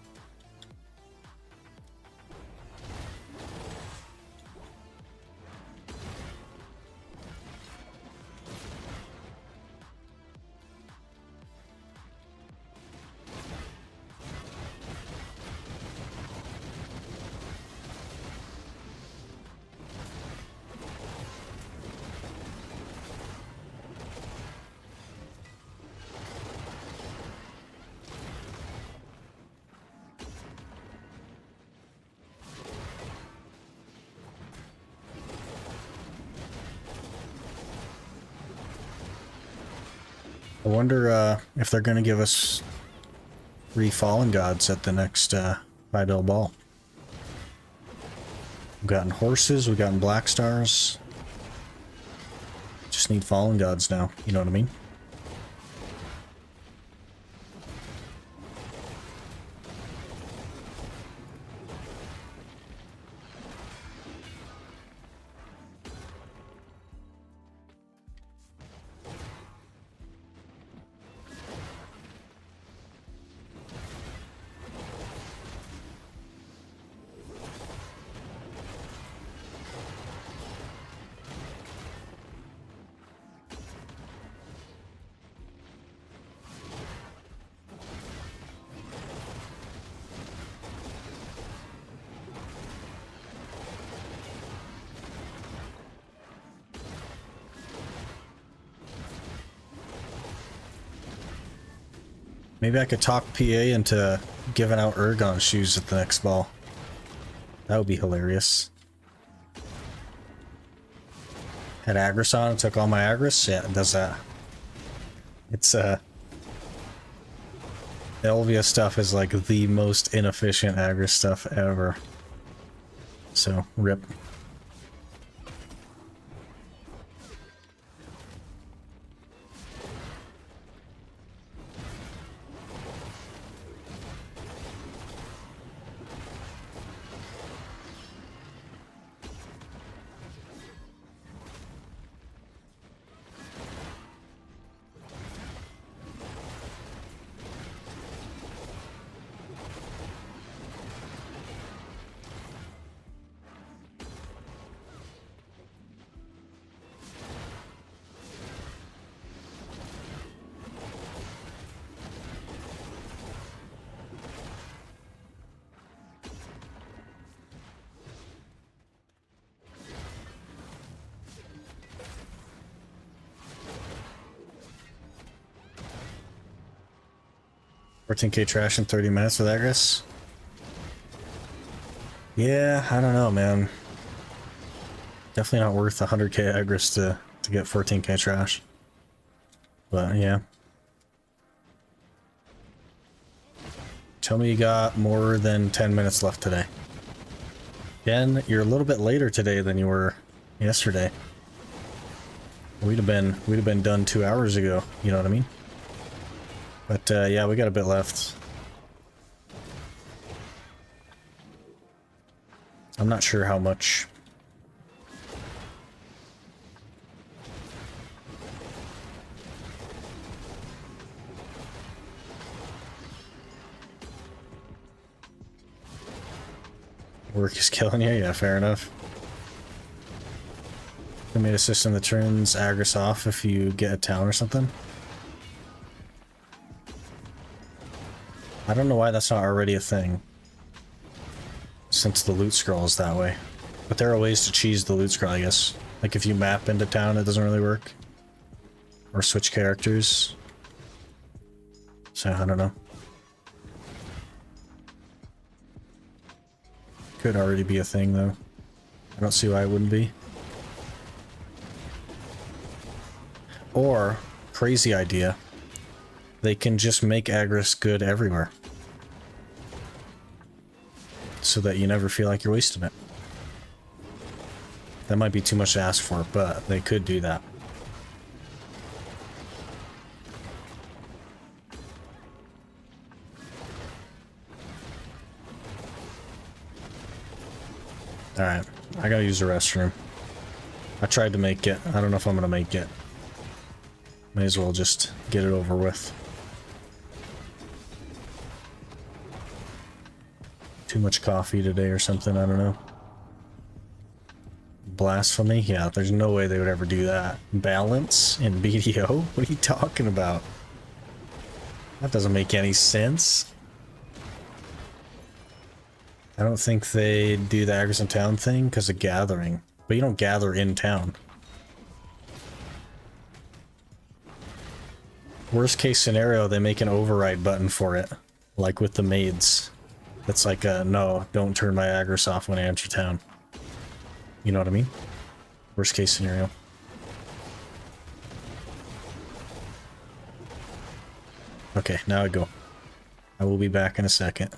I wonder if they're going to give us 3 Fallen Gods at the next Idle Ball. We've gotten horses, we've gotten Black Stars. Just need Fallen Gods now, you know what I mean? Maybe I could talk PA into giving out Ergon shoes at the next ball. That would be hilarious. Had Agris on and took all my Agris? Yeah, it does that. It's, Elvia stuff is like the most inefficient Agris stuff ever. So, rip. 14k trash in 30 minutes with Agris? Yeah, I don't know, man. Definitely not worth 100k Agris to get 14k trash. But yeah. Tell me you got more than 10 minutes left today. Again, you're a little bit later today than you were yesterday. We'd have been done 2 hours ago, you know what I mean? But yeah, we got a bit left. I'm not sure how much. Work is killing you? Yeah, fair enough. We made a system that turns Agris off if you get a town or something. I don't know why that's not already a thing, since the loot scroll is that way. But there are ways to cheese the loot scroll, I guess. Like if you map into town, it doesn't really work. Or switch characters. So, I don't know. Could already be a thing, though. I don't see why it wouldn't be. Or, crazy idea, they can just make Agris good everywhere. So that you never feel like you're wasting it. That might be too much to ask for, but they could do that. Alright, I gotta use the restroom. I tried to make it. I don't know if I'm gonna make it. May as well just get it over with. Too much coffee today or something, I don't know. Blasphemy? Yeah, there's no way they would ever do that. Balance in BDO? What are you talking about? That doesn't make any sense. I don't think they do the Agris in town thing because of gathering. But you don't gather in town. Worst case scenario, they make an override button for it. Like with the maids. That's like a, no, don't turn my Agris off when I enter town. You know what I mean? Worst case scenario. Okay, now I go. I will be back in a second.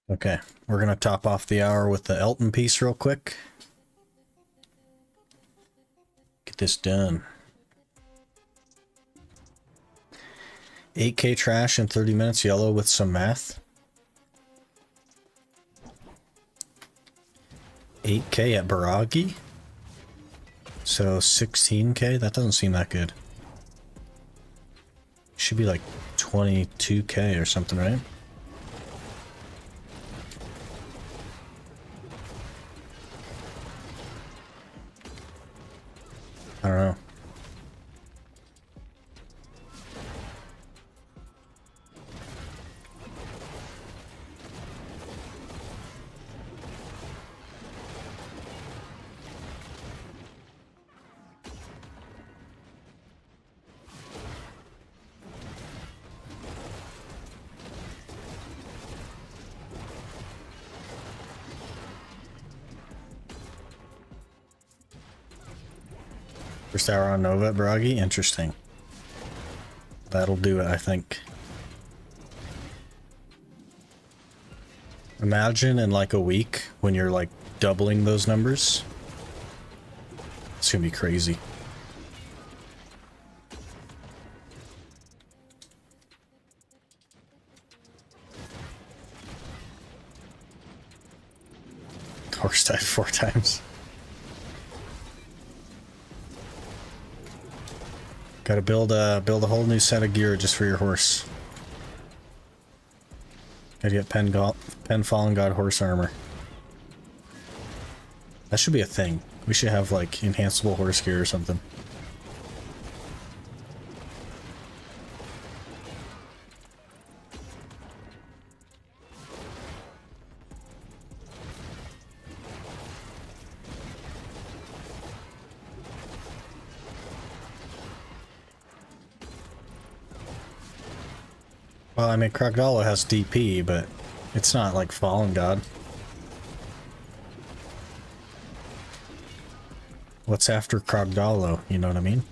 Okay, we're gonna top off the hour with the Elton piece real quick. Get this done. 8k trash in 30 minutes, yellow with some math. 8k at Baragi. So 16k, that doesn't seem that good. Should be like 22k or something, right? I don't know. First hour on Nova at Bragi? Interesting. That'll do it, I think. Imagine in like a week when you're like doubling those numbers. It's gonna be crazy. Horse died 4 times. Gotta build a whole new set of gear just for your horse. Gotta get Pen Fallen God horse armor. That should be a thing. We should have like enhanceable horse gear or something. Well, I mean, Krogdalo has DP, but it's not like Fallen God. What's after Krogdalo, you know what I mean?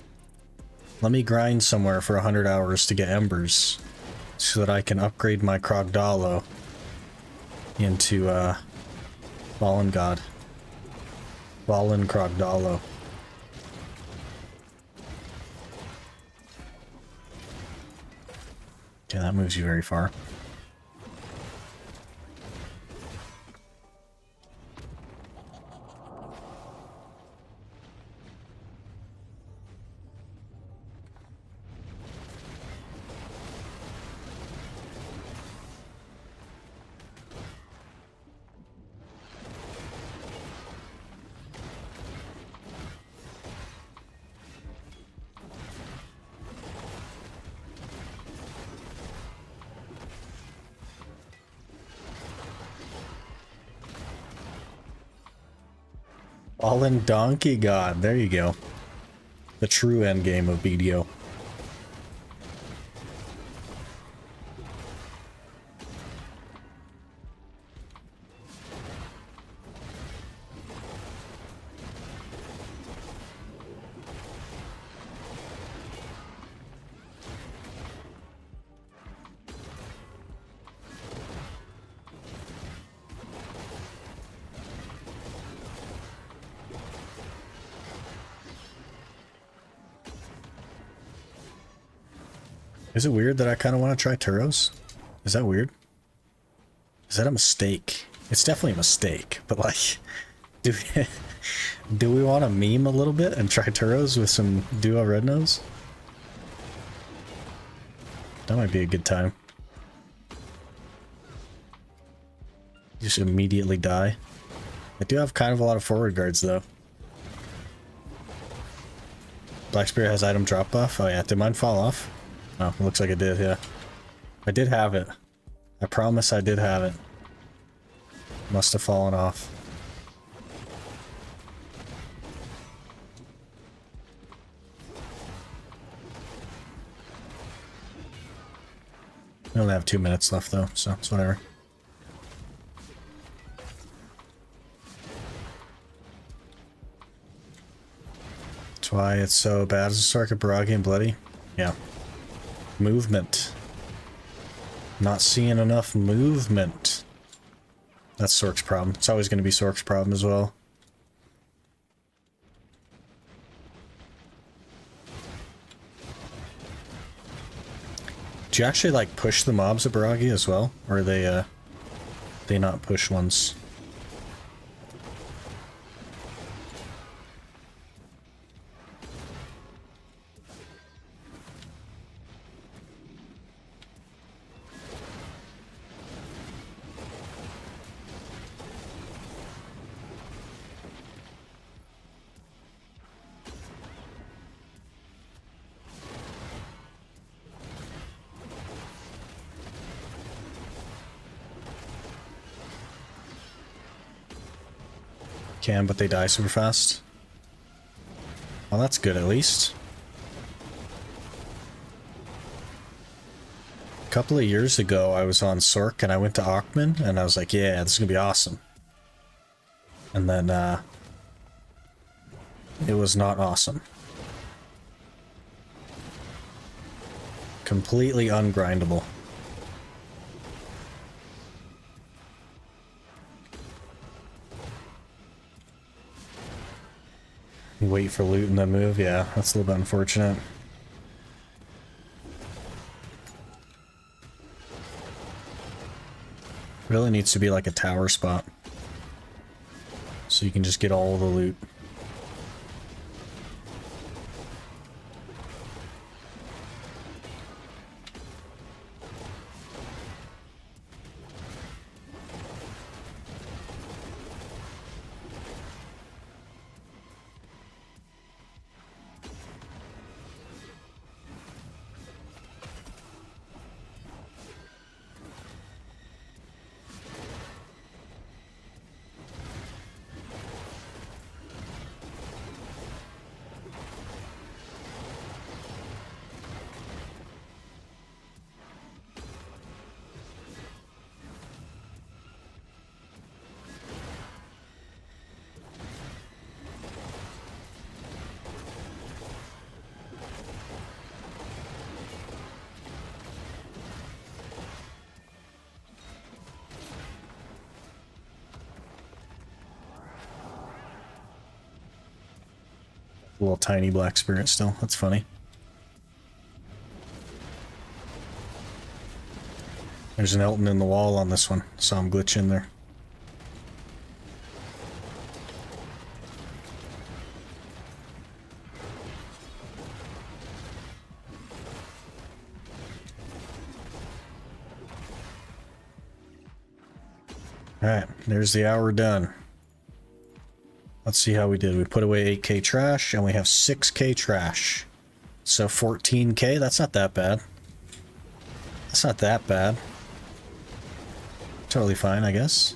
Let me grind somewhere for 100 hours to get embers so that I can upgrade my Krogdalo into Fallen God. Fallen Krogdalo. Yeah, that moves you very far. Fallen Donkey God, there you go. The true end game of BDO. Is it weird that I kind of want to try Turos? Is that weird? Is that a mistake? It's definitely a mistake, but like, do we want to meme a little bit and try Turos with some Duo Red Nose? That might be a good time. Just immediately die. I do have kind of a lot of forward guards though. Black Spirit has item drop buff. Oh yeah, did mine fall off? Oh, it looks like it did, yeah. I did have it. I promise I did have it. Must have fallen off. I only have 2 minutes left though, so it's whatever. That's why it's so bad as a Sark, Baragi, and Bloody. Yeah. Movement. Not seeing enough movement. That's Sork's problem. It's always going to be Sork's problem as well. Do you actually like push the mobs at Baragi as well? Or are they not push ones? Can, but they die super fast. Well, that's good at least. A couple of years ago, I was on Sork and I went to Aukman and I was like, yeah, this is gonna be awesome. And then, it was not awesome. Completely ungrindable. Wait for loot and then move, yeah, that's a little bit unfortunate. Really needs to be like a tower spot. So you can just get all the loot. Little tiny black spirit still. That's funny. There's an Elton in the wall on this one. Saw him glitch in there. Alright, there's the hour done. Let's see how we did. We put away 8k trash, and we have 6k trash. So 14k, that's not that bad. That's not that bad. Totally fine, I guess.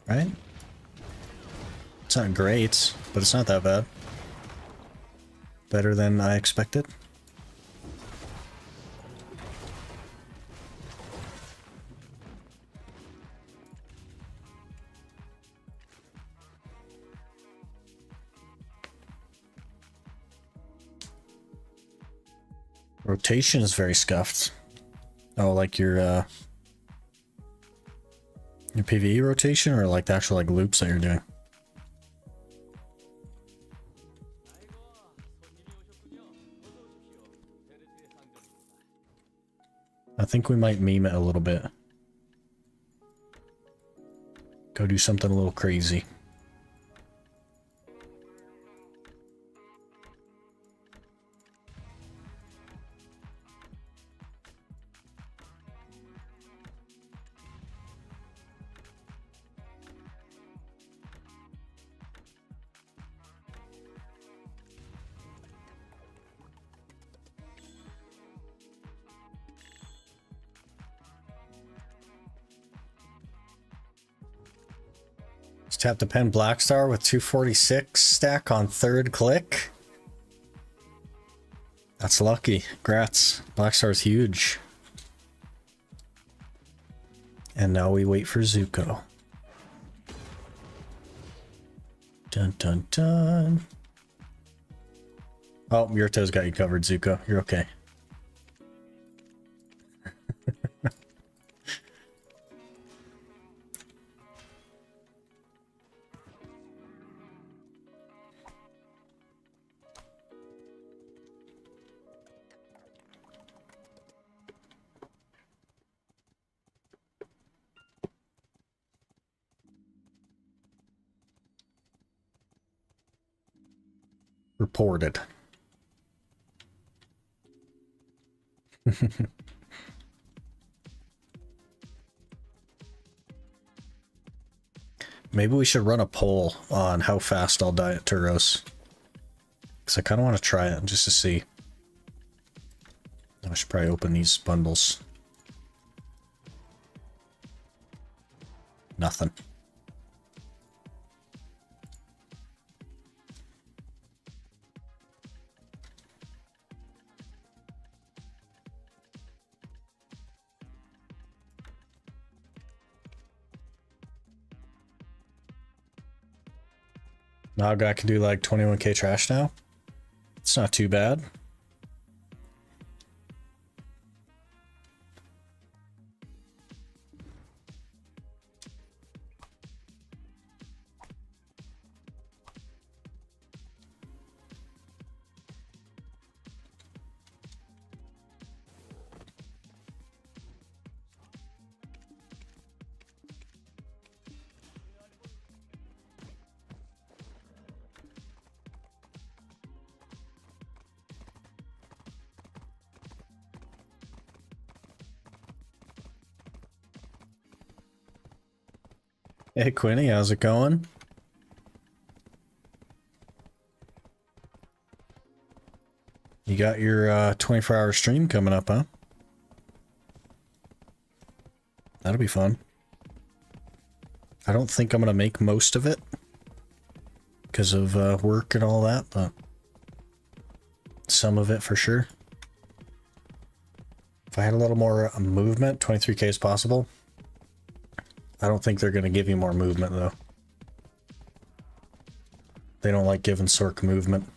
Right? It's not great, but it's not that bad. Better than I expected. Rotation is very scuffed. Oh, like your PvE rotation, or like the actual like loops that you're doing? I think we might meme it a little bit. Go do something a little crazy. Tap the pen Black Star with 246 stack on third click. That's lucky. Congrats. Black Star's huge. And now we wait for Zuko. Dun dun dun. Oh, Yurto's got you covered, Zuko. You're okay. Reported. Maybe we should run a poll on how fast I'll die at Turos. Because I kind of want to try it just to see. I should probably open these bundles. Nothing. Now I can do like 21k trash now. It's not too bad. Hey Quinny, how's it going? You got your 24-hour stream coming up, huh? That'll be fun. I don't think I'm gonna make most of it because of work and all that, but some of it for sure. If I had a little more movement, 23k is possible. I don't think they're going to give you more movement, though. They don't like giving Sork movement.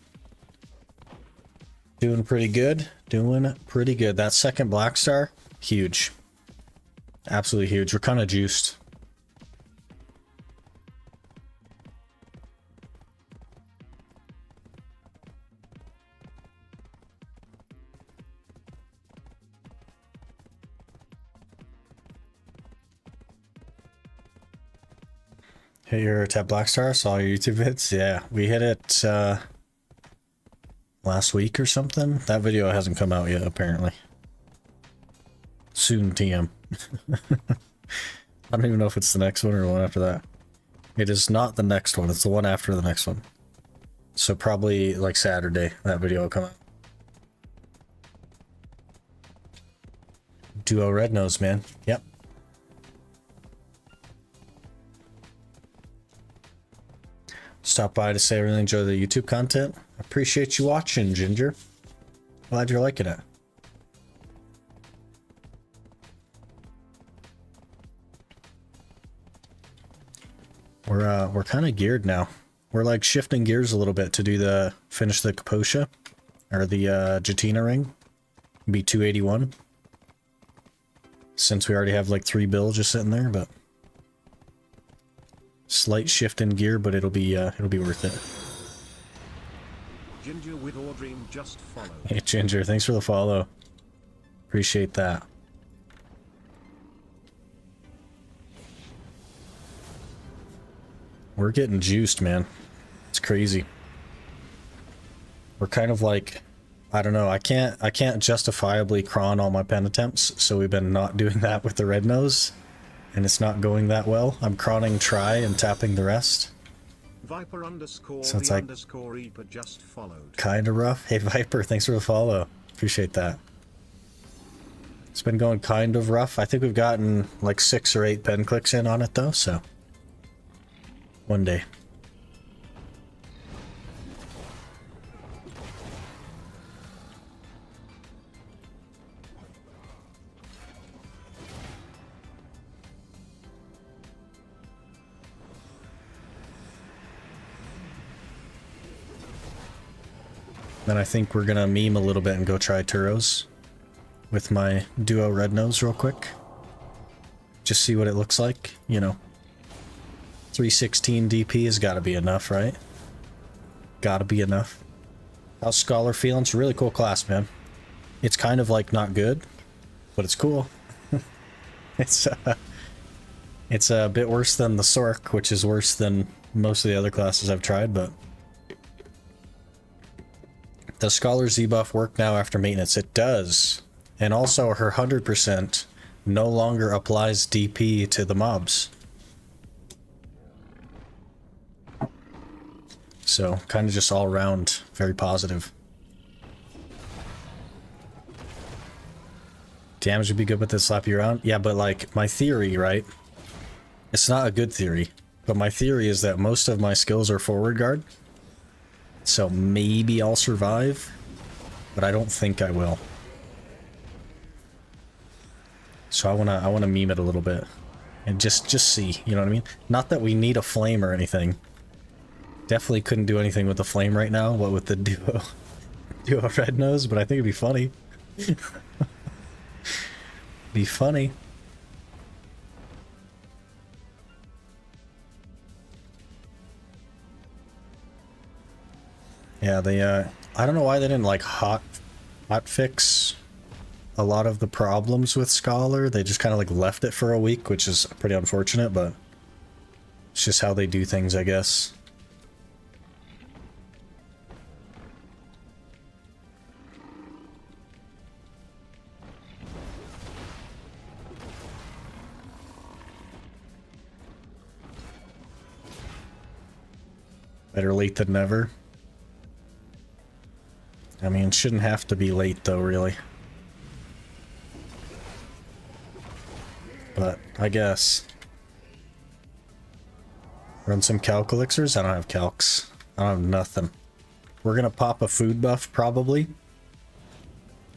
Doing pretty good. Doing pretty good. That second Black Star, huge. Absolutely huge. We're kind of juiced. Hit your tap Black Star, saw your YouTube vids. Yeah, we hit it last week or something. That video hasn't come out yet, apparently. Soon, TM. I don't even know if it's the next one or the one after that. It is not the next one, it's the one after the next one. So probably like Saturday, that video will come out. Duo Red Nose, man. Yep. Stop by to say I really enjoy the YouTube content. Appreciate you watching, Ginger. Glad you're liking it. We're kind of geared now. We're like shifting gears a little bit to do the finish the Kaposha or the Jatina ring. Be 281. Since we already have like 3 bills just sitting there, but slight shift in gear, but it'll be worth it. Ginger with Audrey just followed. Hey Ginger, thanks for the follow. Appreciate that. We're getting juiced, man. It's crazy. We're kind of like, I don't know, I can't justifiably cron all my pen attempts, so we've been not doing that with the red nose. And it's not going that well. I'm cronning try and tapping the rest. Viper underscore so it's the like underscore Reaper just followed. Kind of rough. Hey Viper, thanks for the follow. Appreciate that. It's been going kind of rough. I think we've gotten like 6 or 8 pen clicks in on it though, so one day. Then I think we're gonna meme a little bit and go try Turos with my duo red nose real quick. Just see what it looks like, you know. 316 DP has gotta be enough, right? Gotta be enough. How's Scholar feeling? It's a really cool class, man. It's kind of like not good, but it's cool. It's a bit worse than the Sork, which is worse than most of the other classes I've tried, but does Scholar Z-buff work now after maintenance? It does. And also her 100% no longer applies DP to the mobs. So kind of just all around very positive. Damage would be good with this slap you around. Yeah, but like my theory, right? It's not a good theory, but my theory is that most of my skills are forward guard. So maybe I'll survive, but I don't think I will. So I wanna meme it a little bit and just see, you know what I mean? Not that we need a flame or anything Definitely couldn't do anything with the flame right now, what with the duo red nose, but I think it'd be funny. Be funny. Yeah, they I don't know why they didn't like hot fix a lot of the problems with Scholar. They just kind of like left it for a week, which is pretty unfortunate, but it's just how they do things, I guess. Better late than never. I mean, it shouldn't have to be late though, really. But I guess. Run some calc elixirs? I don't have calcs. I don't have nothing. We're gonna pop a food buff probably.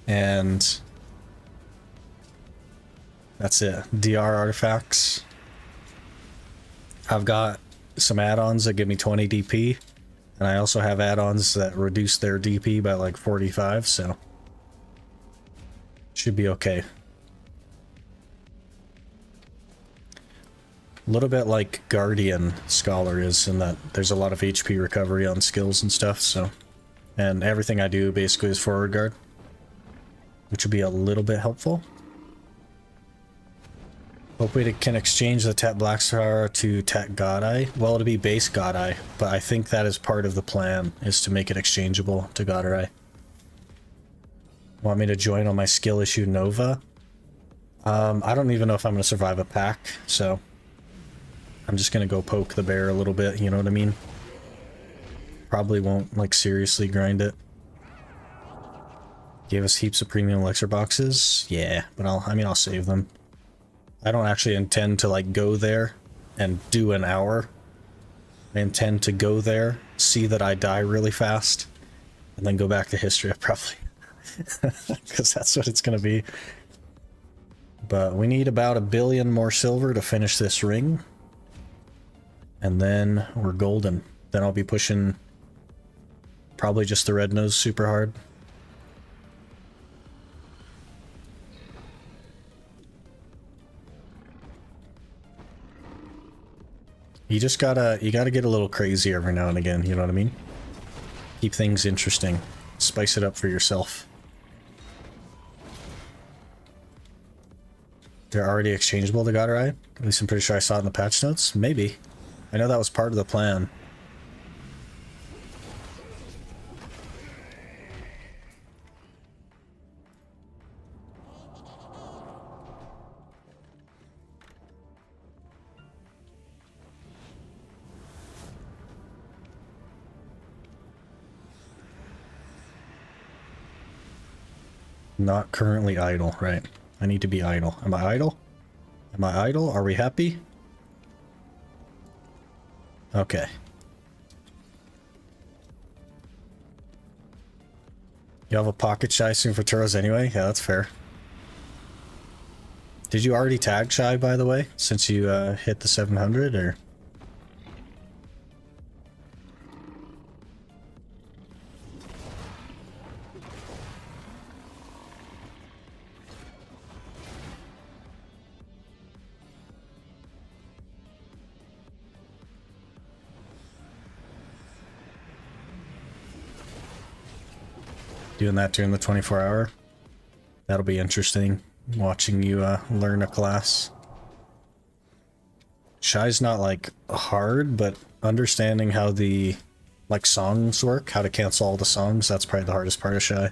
And that's it. DR artifacts. I've got some add-ons that give me 20 DP. And I also have add-ons that reduce their DP by like 45, so should be okay. A little bit like Guardian Scholar is in that there's a lot of HP recovery on skills and stuff, so. And everything I do basically is forward guard, which would be a little bit helpful. Hope we can exchange the Tet Blackstar to Tet God Eye. Well, to be base God Eye, but I think that is part of the plan, is to make it exchangeable to God Eye. Want me to join on my skill issue Nova? I don't even know if I'm going to survive a pack, so I'm just going to go poke the bear a little bit, you know what I mean? Probably won't, like, seriously grind it. Gave us heaps of premium elixir boxes? Yeah, but I'll save them. I don't actually intend to like go there and do an hour. I intend to go there, see that I die really fast, and then go back to history probably. Because that's what it's going to be. But we need about 1 billion more silver to finish this ring. And then we're golden. Then I'll be pushing probably just the red nose super hard. You gotta get a little crazy every now and again, you know what I mean? Keep things interesting. Spice it up for yourself. They're already exchangeable to God Eye? At least I'm pretty sure I saw it in the patch notes. Maybe. I know that was part of the plan. Not currently idle, right. I need to be idle. Am I idle? Am I idle? Are we happy? Okay. You have a pocket Shy soon for Turos anyway? Yeah, that's fair. Did you already tag Shy, by the way, since you hit the 700, or...? Doing that during the 24-hour. That'll be interesting, watching you learn a class. Shy's not like hard, but understanding how the like songs work, how to cancel all the songs, that's probably the hardest part of Shy.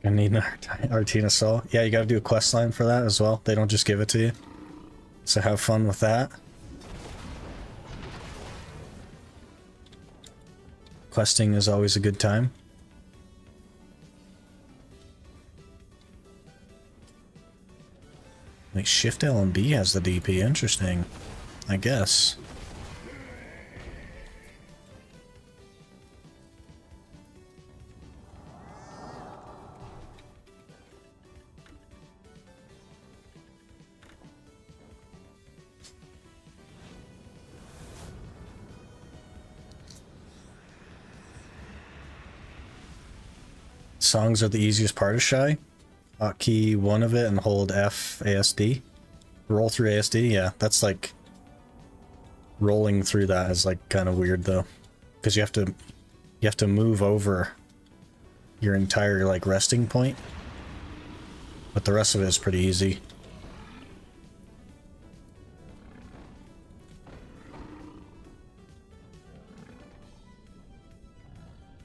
I need an Artina Soul. Yeah, you gotta do a quest line for that as well. They don't just give it to you. So have fun with that. Questing is always a good time. Like Shift L and B has the DP. Interesting. I guess. Songs are the easiest part of Shy. Hotkey one of it and hold F ASD. Roll through ASD, yeah, that's like rolling through that is like kind of weird though, because you have to move over your entire like resting point, but the rest of it is pretty easy.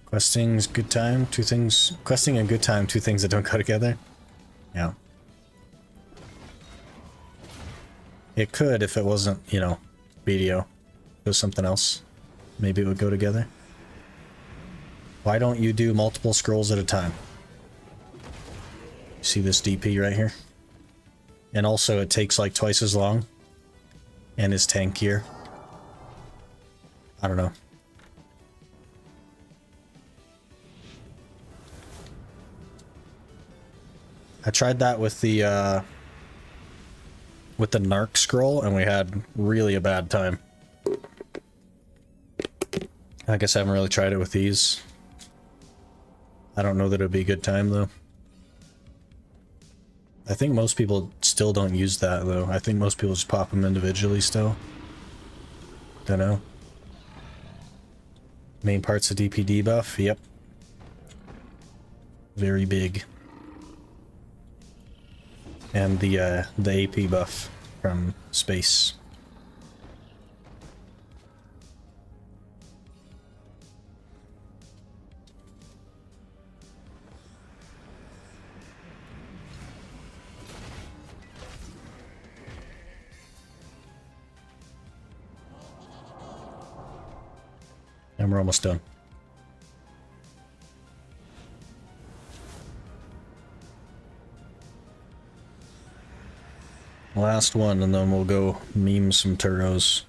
Questing's good time, two things. Questing and good time, two things that don't go together. Yeah. It could if it wasn't, you know, video. If it was something else. Maybe it would go together. Why don't you do multiple scrolls at a time? See this DP right here? And also it takes like twice as long. And is tankier. I don't know. I tried that with the narc scroll and we had really a bad time. I guess I haven't really tried it with these. I don't know that it would be a good time though. I think most people still don't use that though. I think most people just pop them individually still. Don't know. Main parts of DPD buff, yep. Very big. And the AP buff from space. And we're almost done. Last one, and then we'll go meme some Turos.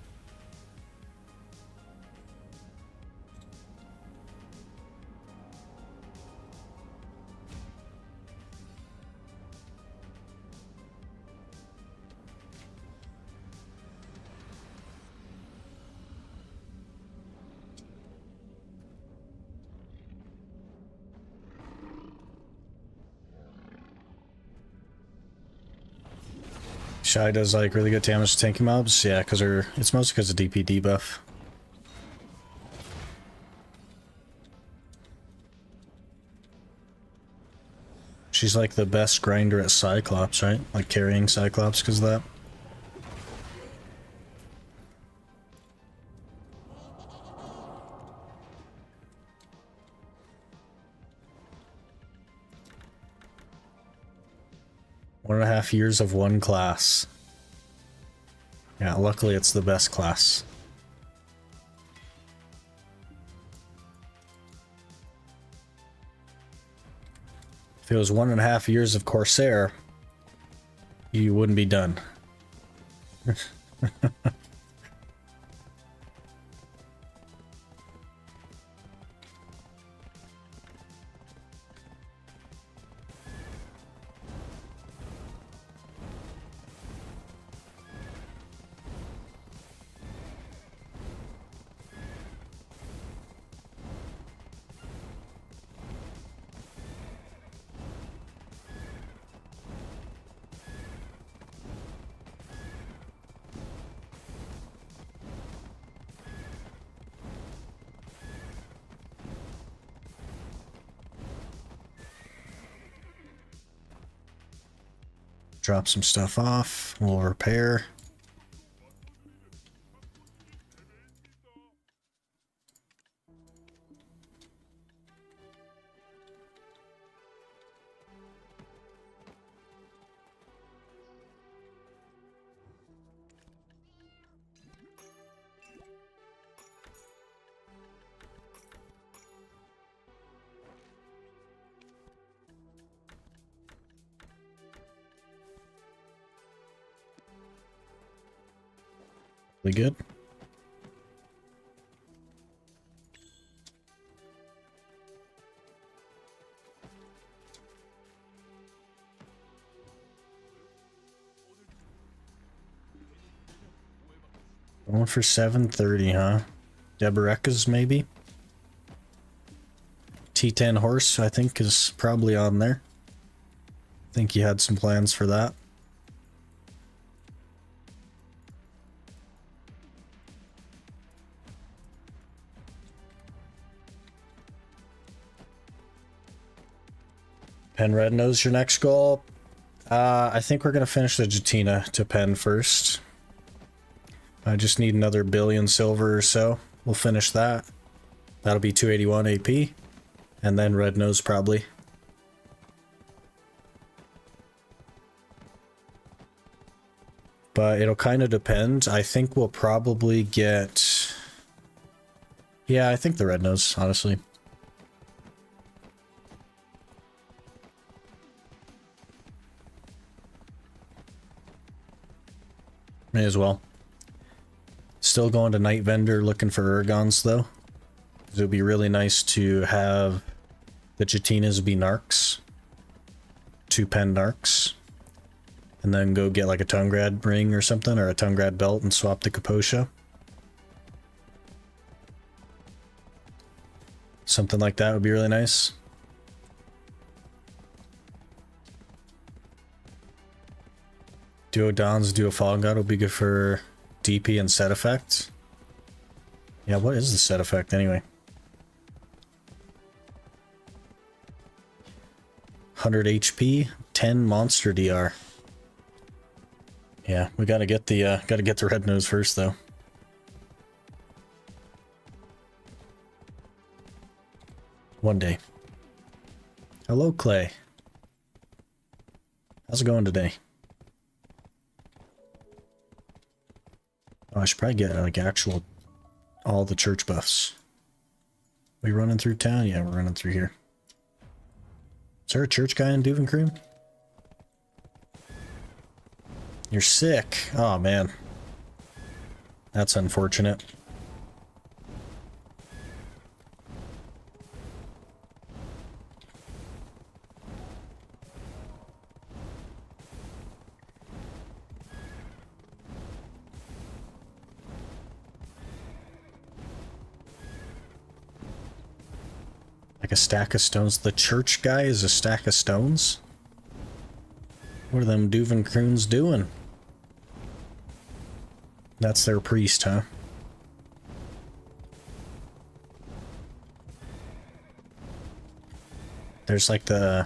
Shy does like really good damage to tanky mobs, yeah, because it's mostly because of DP debuff. She's like the best grinder at Cyclops, right? Like carrying Cyclops because of that. One and a half years of one class. Yeah, luckily it's the best class. If it was 1.5 years of Corsair, you wouldn't be done. Drop some stuff off. We'll repair. Really good. Going for 730, huh? Deboreka's maybe? T10 horse, I think, is probably on there. I think he had some plans for that. Pen Red Nose, your next goal? I think we're going to finish the Jatina to pen first. I just need another billion silver or so. We'll finish that. That'll be 281 AP. And then Red Nose probably. But it'll kind of depend. I think we'll probably get... Yeah, I think the Red Nose, honestly. May as well. Still going to Night Vendor looking for Ergons though. It would be really nice to have the Jatinas be Narcs. 2 pen Narcs. And then go get like a Tungrad ring or something, or a Tungrad belt and swap the Kaposha. Something like that would be really nice. Duo Dons, Duo Fallen God will be good for DP and set effect. Yeah, what is the set effect anyway? 100 HP, 10 monster DR. Yeah, we gotta get the Red Nose first though. One day. Hello, Clay. How's it going today? Oh, I should probably get like actual all the church buffs. We running through town? Yeah, we're running through here. Is there a church guy in Duvenkroon? You're sick. Oh man. That's unfortunate. Like a stack of stones. The church guy is a stack of stones? What are them Duvenkroons doing? That's their priest, huh? There's like there's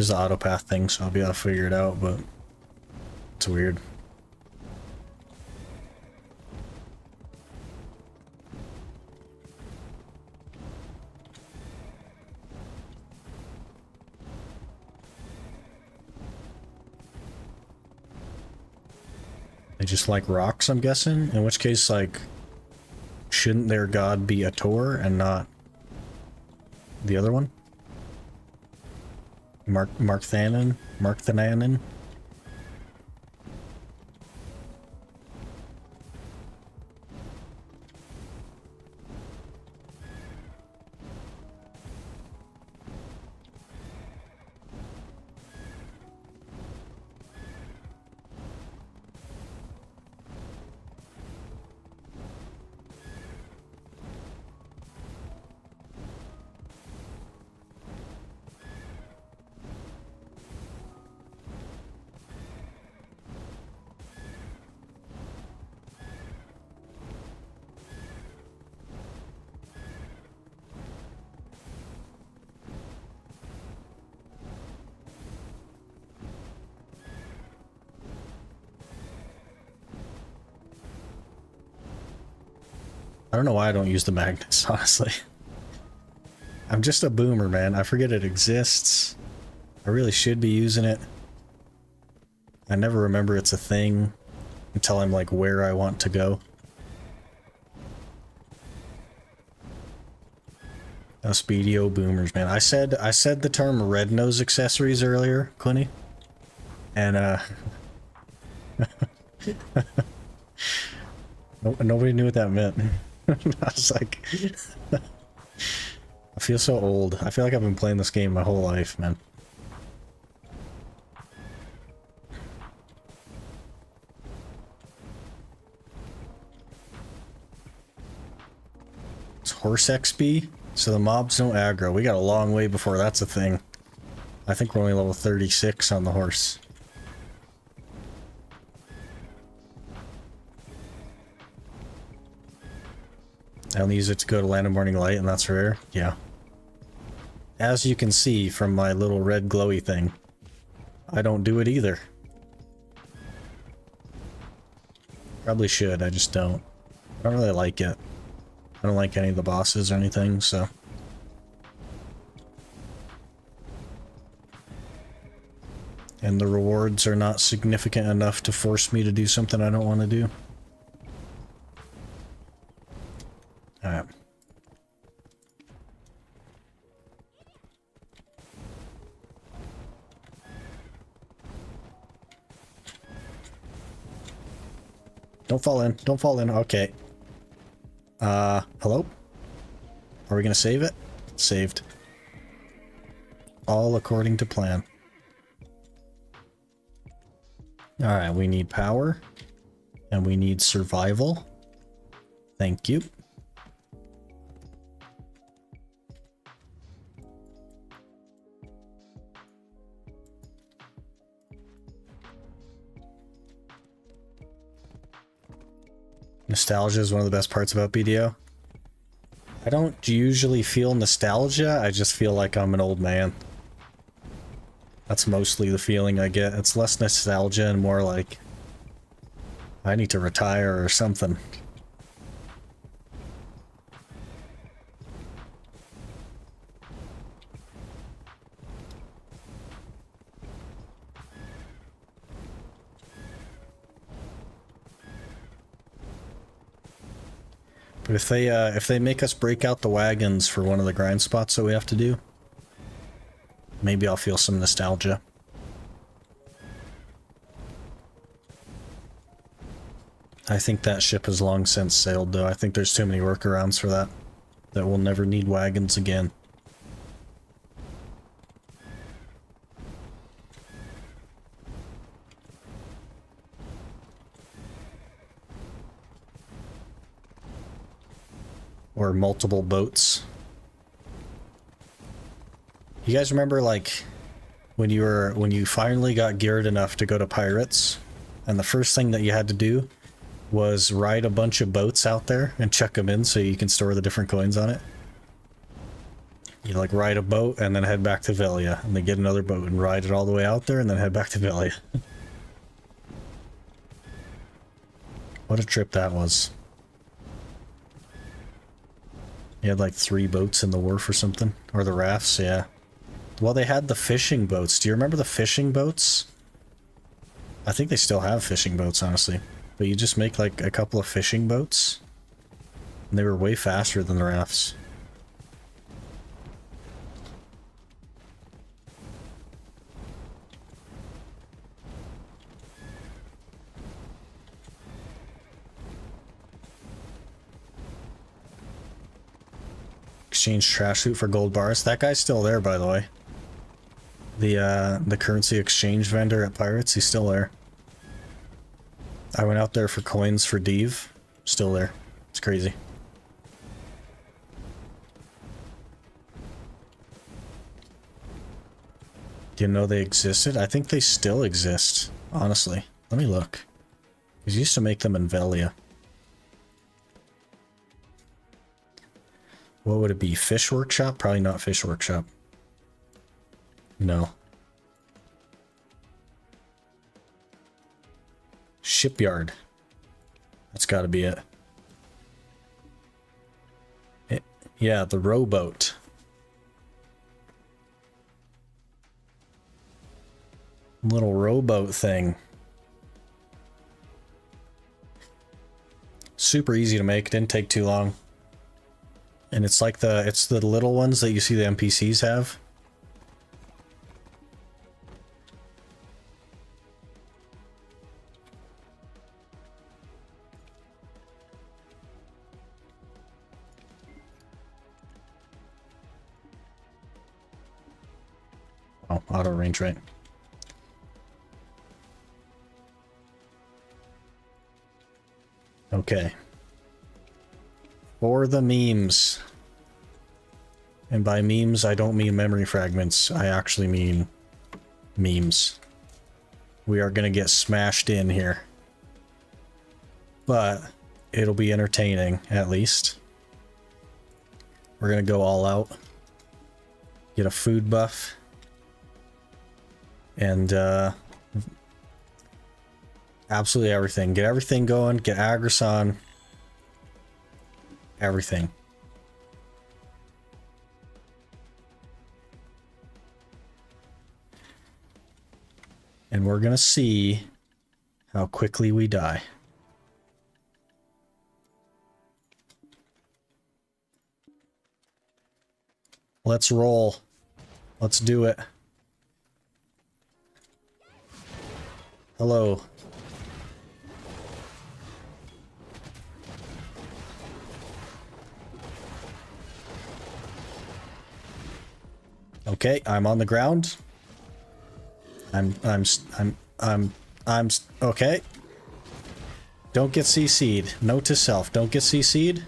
the auto path thing, so I'll be able to figure it out, but it's weird. They just like rocks, I'm guessing. In which case, like, shouldn't their god be a Tor and not the other one? Mark Thananin? I don't know why I don't use the magnets, honestly. I'm just a boomer, man. I forget it exists. I really should be using it. I never remember it's a thing until I'm like where I want to go. Speedio boomers, man. I said the term red nose accessories earlier, Clinty. And Nobody knew what that meant. I was like, I feel so old. I feel like I've been playing this game my whole life, man. It's horse XP, so the mobs don't aggro. We got a long way before that's a thing. I think we're only level 36 on the horse. I only use it to go to Land of Morning Light, and that's rare. Yeah. As you can see from my little red glowy thing, I don't do it either. Probably should, I just don't. I don't really like it. I don't like any of the bosses or anything, so... And the rewards are not significant enough to force me to do something I don't want to do. Alright. Don't fall in. Don't fall in. Okay. Hello? Are we gonna save it? Saved. All according to plan. Alright, we need power. And we need survival. Thank you. Nostalgia is one of the best parts about BDO. I don't usually feel nostalgia, I just feel like I'm an old man. That's mostly the feeling I get. It's less nostalgia and more like I need to retire or something. But if they make us break out the wagons for one of the grind spots that we have to do, maybe I'll feel some nostalgia. I think that ship has long since sailed, though. I think there's too many workarounds for that. That we'll never need wagons again. Or multiple boats. You guys remember, like, when you finally got geared enough to go to pirates, and the first thing that you had to do was ride a bunch of boats out there and chuck them in so you can store the different coins on it? You like ride a boat and then head back to Velia, and then get another boat and ride it all the way out there and then head back to Velia. What a trip that was. You had like 3 boats in the wharf or something. Or the rafts, yeah. Well, they had the fishing boats. Do you remember the fishing boats? I think they still have fishing boats, honestly. But you just make like a couple of fishing boats. And they were way faster than the rafts. Exchange trash loot for gold bars. That guy's still there, by the way. The currency exchange vendor at Pirates, he's still there. I went out there for coins for Div. Still there. It's crazy. Do you know they existed? I think they still exist, honestly. Let me look. Because you used to make them in Velia. What would it be? Fish Workshop? Probably not Fish Workshop. No. Shipyard. That's gotta be it. Yeah, the rowboat. Little rowboat thing. Super easy to make, didn't take too long. And it's like it's the little ones that you see the NPCs have. Oh, auto range, right? Okay. For the memes. And by memes, I don't mean memory fragments. I actually mean memes. We are going to get smashed in here. But it'll be entertaining, at least. We're going to go all out. Get a food buff. And, absolutely everything. Get everything going. Get Agris on. Everything. And we're gonna see how quickly we die. Let's roll. Let's do it. Hello. Okay, I'm on the ground. I'm okay. Don't get CC'd. Note to self, don't get CC'd.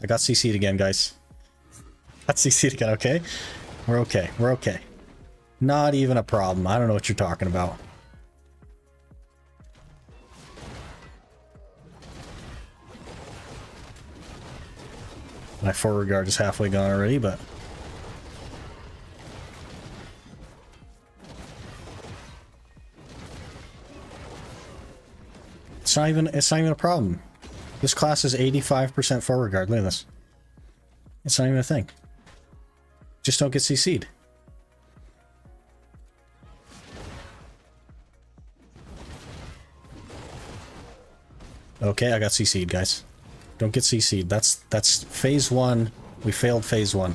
I got CC'd again, guys. Got CC'd again, okay? We're okay, we're okay. Not even a problem. I don't know what you're talking about. My forward guard is halfway gone already, but... It's not even a problem. This class is 85% forward guard. Look at this. It's not even a thing. Just don't get CC'd. Okay, I got CC'd, guys. Don't get CC'd. That's phase one. We failed phase one.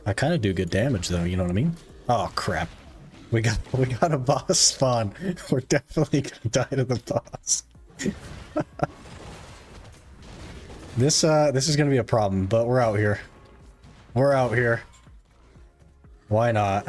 I kind of do good damage though, you know what I mean? Oh crap. We got a boss spawn. We're definitely gonna die to the boss. This is gonna be a problem, but we're out here. We're out here. Why not?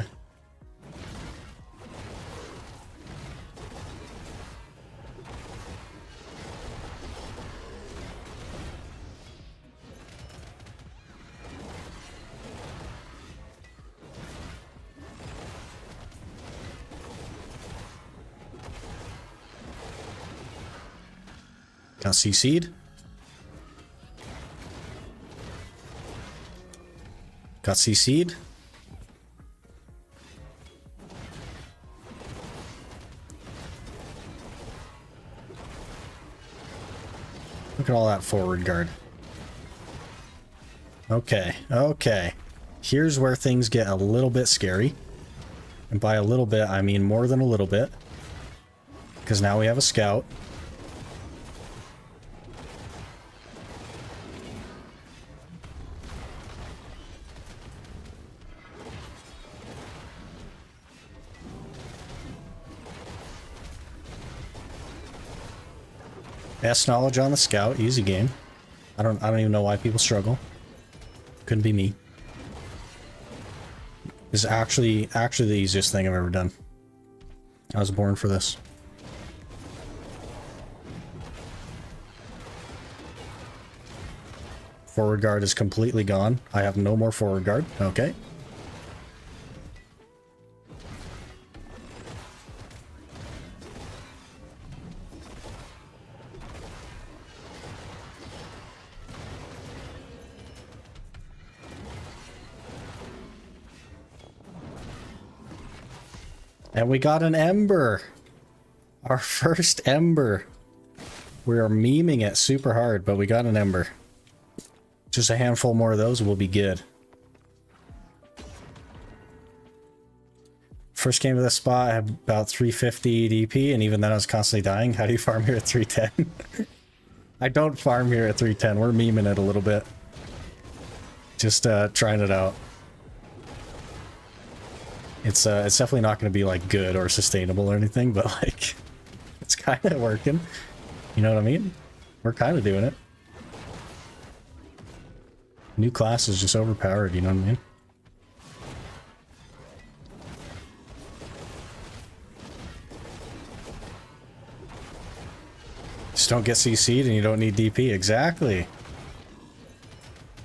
Got CC'd. Got CC'd. Look at all that forward guard. Okay, okay. Here's where things get a little bit scary. And by a little bit, I mean more than a little bit. Because now we have a scout. S knowledge on the scout, easy game. I don't even know why people struggle. Couldn't be me. This is actually the easiest thing I've ever done. I was born for this. Forward guard is completely gone. I have no more forward guard. Okay. And we got an Ember. Our first Ember. We are memeing it super hard, but we got an Ember. Just a handful more of those, we'll be good. First came to this spot, I had about 350 DP, and even then I was constantly dying. How do you farm here at 310? I don't farm here at 310. We're memeing it a little bit. Just trying it out. It's definitely not going to be like good or sustainable or anything, but like it's kind of working. You know what I mean? We're kind of doing it. New class is just overpowered, you know what I mean? Just don't get CC'd and you don't need DP. Exactly.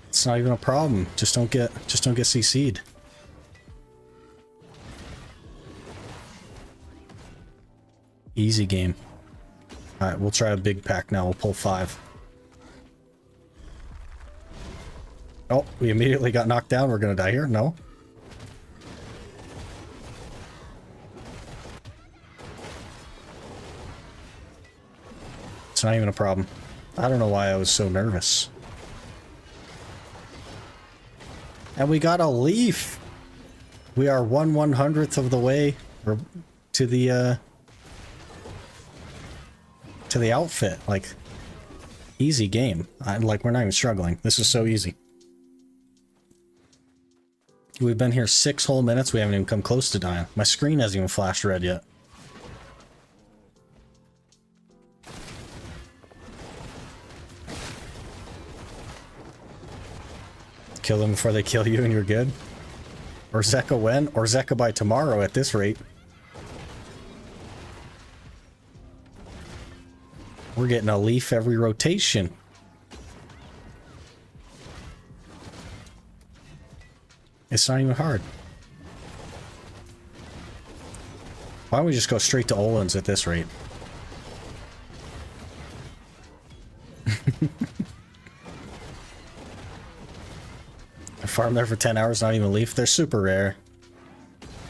It's not even a problem. Just don't get CC'd. Easy game. Alright, we'll try a big pack now. We'll pull 5. Oh, we immediately got knocked down. We're gonna die here? No. It's not even a problem. I don't know why I was so nervous. And we got a leaf! We are 1/100th of the way to the outfit. Like, easy game. Like, we're not even struggling. This is so easy. We've been here 6 whole minutes. We haven't even come close to dying. My screen hasn't even flashed red yet. Kill them before they kill you and you're good. Or Zeka when? Or Zeka by tomorrow at this rate. We're getting a leaf every rotation. It's not even hard. Why don't we just go straight to Olin's at this rate? I farmed there for 10 hours, not even a leaf. They're super rare.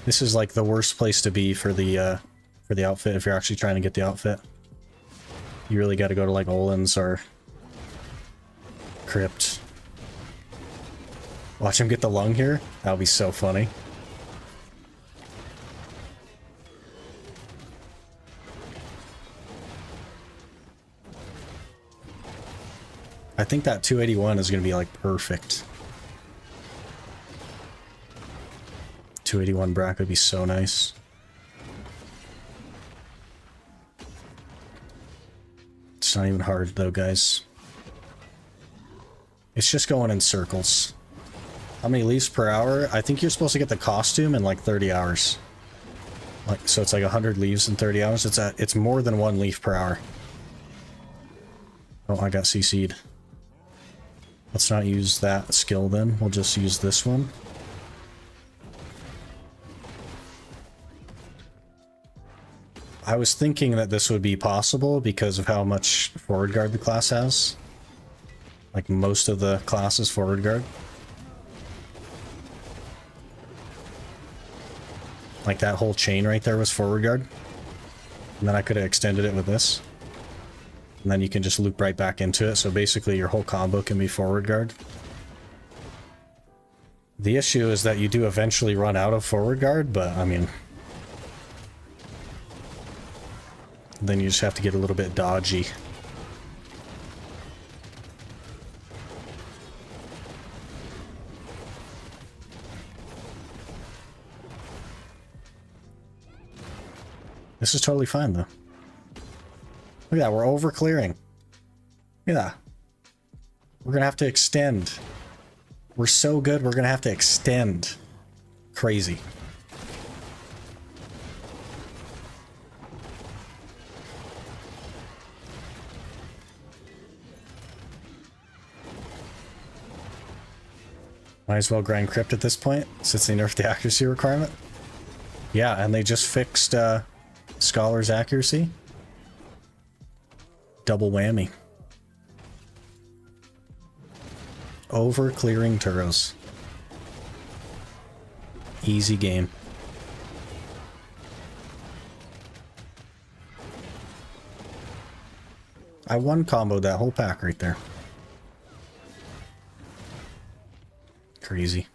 This is like the worst place to be for the outfit if you're actually trying to get the outfit. You really got to go to like Olin's or Crypt. Watch him get the lung here. That'll be so funny. I think that 281 is going to be like perfect. 281 bracket would be so nice. It's not even hard though, guys. It's just going in circles. How many leaves per hour? I think you're supposed to get the costume in like 30 hours. Like, so it's like 100 leaves in 30 hours. It's more than 1 leaf per hour. Oh, I got CC'd. Let's not use that skill then. We'll just use this one. I was thinking that this would be possible because of how much forward guard the class has. Like most of the class is forward guard. Like that whole chain right there was forward guard. And then I could have extended it with this. And then you can just loop right back into it. So basically your whole combo can be forward guard. The issue is that you do eventually run out of forward guard, but I mean... then you just have to get a little bit dodgy. This is totally fine, though. Look at that, we're over clearing. Look at that. We're gonna have to extend. We're so good, we're gonna have to extend. Crazy. Might as well grind Crypt at this point, since they nerfed the accuracy requirement. Yeah, and they just fixed Scholar's accuracy. Double whammy. Over clearing Turos. Easy game. I one comboed that whole pack right there. Crazy.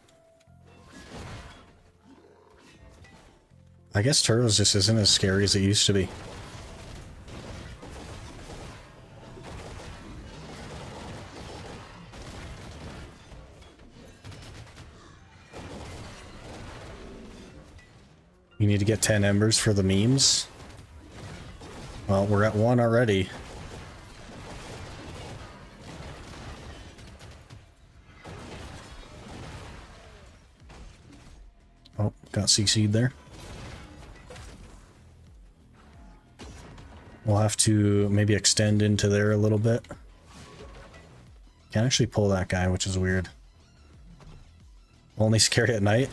I guess Turos just isn't as scary as it used to be. You need to get 10 embers for the memes. Well, we're at 1 already. Oh, got CC'd there. We'll have to maybe extend into there a little bit. Can't actually pull that guy, which is weird. Only scary at night?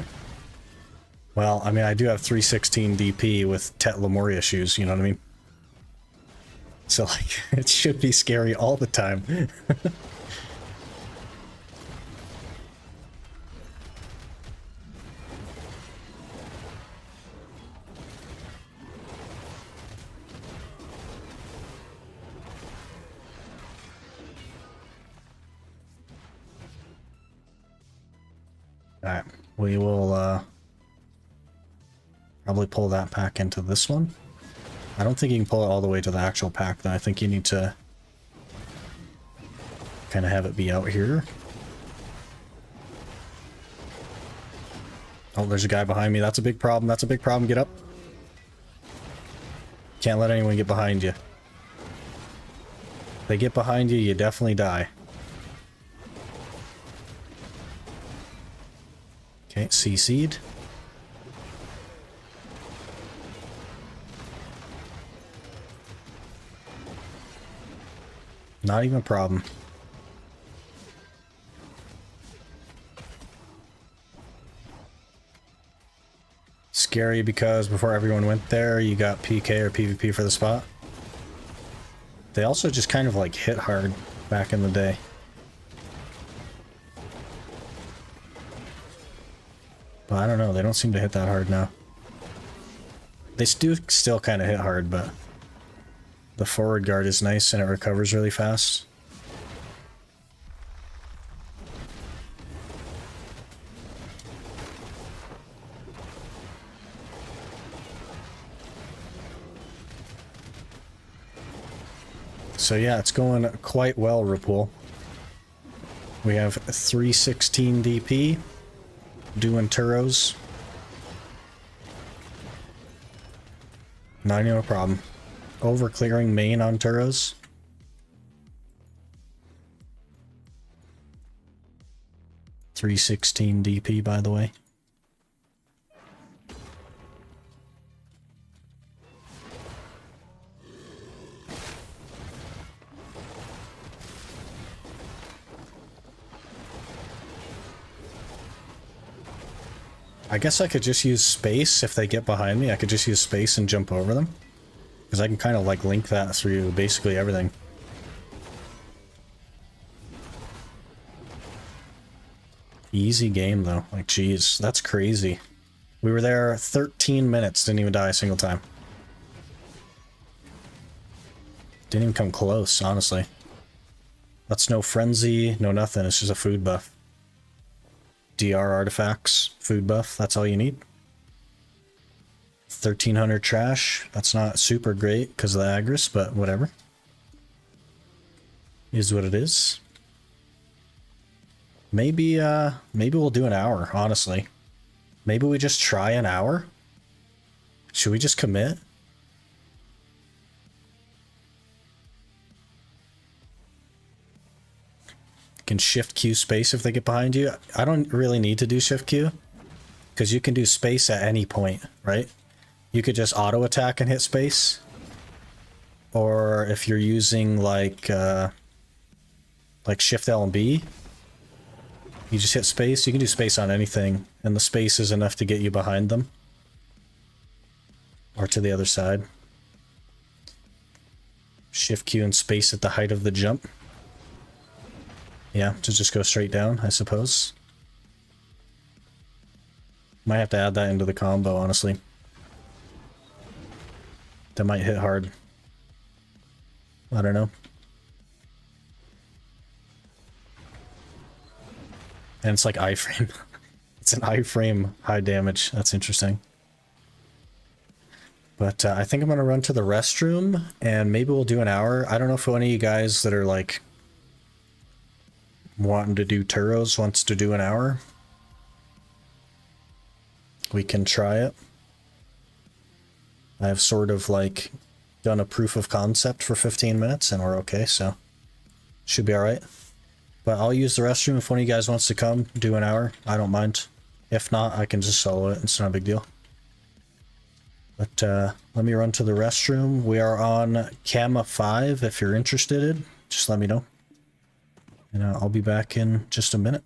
Well, I mean, I do have 316 DP with Tet Lemuria shoes, you know what I mean? So, like, it should be scary all the time. Alright, we will probably pull that pack into this one. I don't think you can pull it all the way to the actual pack, though. I think you need to kind of have it be out here. Oh, there's a guy behind me. That's a big problem. That's a big problem. Get up. Can't let anyone get behind you. If they get behind you, you definitely die. Okay, CC'd. Not even a problem. Scary because before everyone went there, you got PK or PvP for the spot. They also just kind of like hit hard back in the day. But I don't know, they don't seem to hit that hard now. They do still kind of hit hard, but the forward guard is nice and it recovers really fast. So yeah, it's going quite well, Ripple. We have 316 DP, doing Turos. Not even a problem. Over clearing main on Turos. $316 DP, by the way. I guess I could just use space if they get behind me. I could just use space and jump over them. Because I can kind of like link that through basically everything. Easy game though. Like, geez, that's crazy. We were there 13 minutes, didn't even die a single time. Didn't even come close, honestly. That's no frenzy, no nothing. It's just a food buff. DR artifacts, food buff, that's all you need. 1300 trash, that's not super great because of the Agris, but whatever. Is what it is. Maybe we'll do an hour, honestly. Maybe we just try an hour? Should we just commit? Can shift Q space if they get behind you. I don't really need to do shift Q because you can do space at any point, right? You could just auto attack and hit space, or if you're using like shift L and B, you just hit space. You can do space on anything, and the space is enough to get you behind them or to the other side. Shift Q and space at the height of the jump. Yeah, to just go straight down, I suppose. Might have to add that into the combo, honestly. That might hit hard. I don't know. And it's like iframe. It's an iframe high damage. That's interesting. But I think I'm going to run to the restroom, and maybe we'll do an hour. I don't know if any of you guys that are like wanting to do Turos wants to do an hour. We can try it. I've sort of like done a proof of concept for 15 minutes and we're okay, so should be all right. But I'll use the restroom if one of you guys wants to come do an hour. I don't mind. If not, I can just solo it. It's not a big deal. But let me run to the restroom. We are on Gamma 5. If you're interested, just let me know. And I'll be back in just a minute.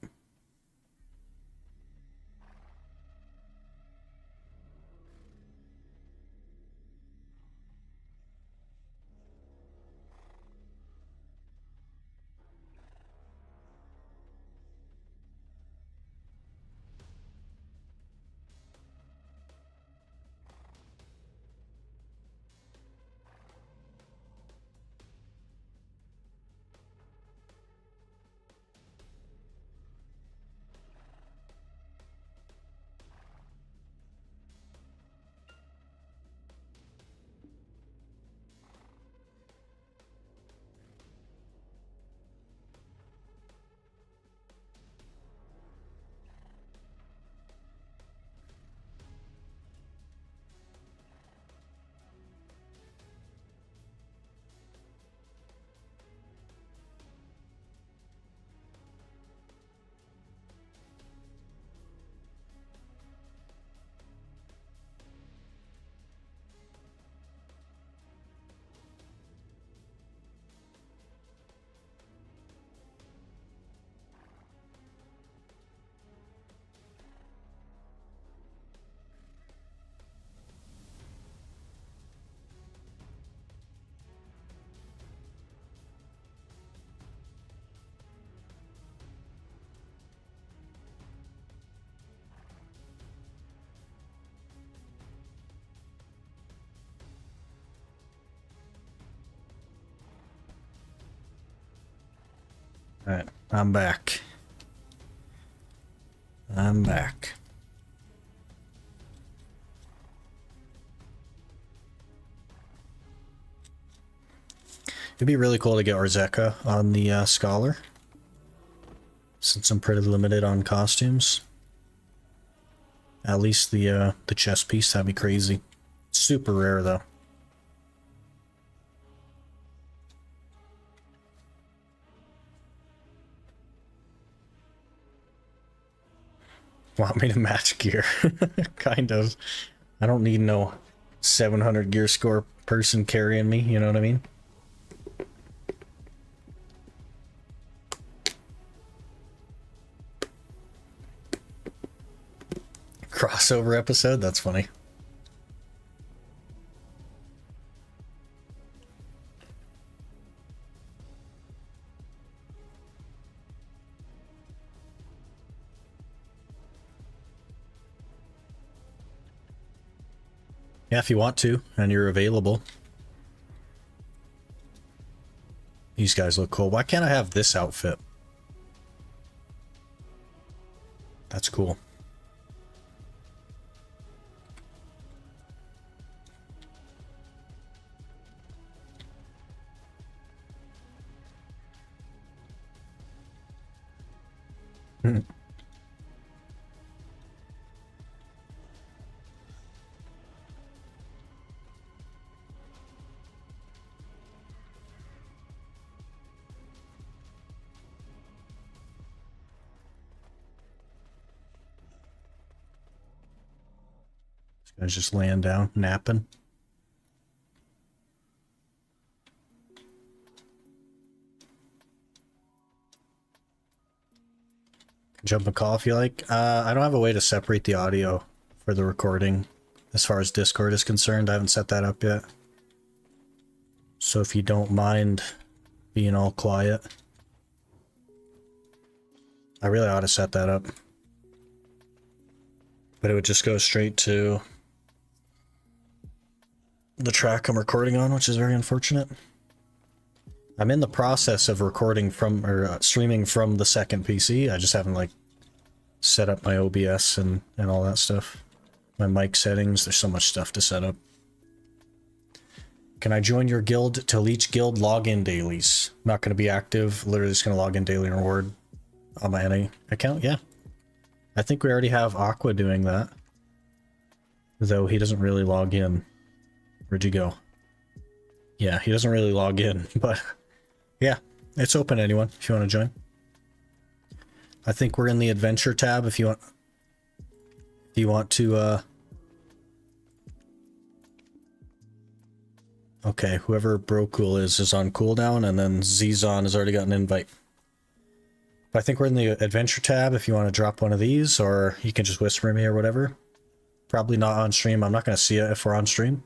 Alright, I'm back. I'm back. It'd be really cool to get Orzeka on the Scholar, since I'm pretty limited on costumes. At least the chest piece, that'd be crazy. Super rare though. Want me to match gear? Kind of. I don't need no 700 gear score person carrying me, you know what I mean? Crossover episode? That's funny. Yeah, if you want to, and you're available. These guys look cool. Why can't I have this outfit? That's cool. I was just laying down, napping. Jump a call if you like. I don't have a way to separate the audio for the recording. As far as Discord is concerned, I haven't set that up yet. So if you don't mind being all quiet, I really ought to set that up. But it would just go straight to the track I'm recording on, which is very unfortunate. I'm in the process of recording from, or streaming from the second PC. I just haven't like set up my OBS and all that stuff. My mic settings, there's so much stuff to set up. Can I join your guild to leech guild login dailies? Not going to be active, literally just going to log in daily and reward on my NA account. Yeah. I think we already have Aqua doing that. Though he doesn't really log in. Where'd you go? Yeah, he doesn't really log in, but yeah, it's open to anyone if you want to join. I think we're in the adventure tab if you want. Do you want to, okay, whoever Brocool is on cooldown, and then Zizon has already got an invite. But I think we're in the adventure tab if you want to drop one of these, or you can just whisper me or whatever. Probably not on stream. I'm not going to see it if we're on stream,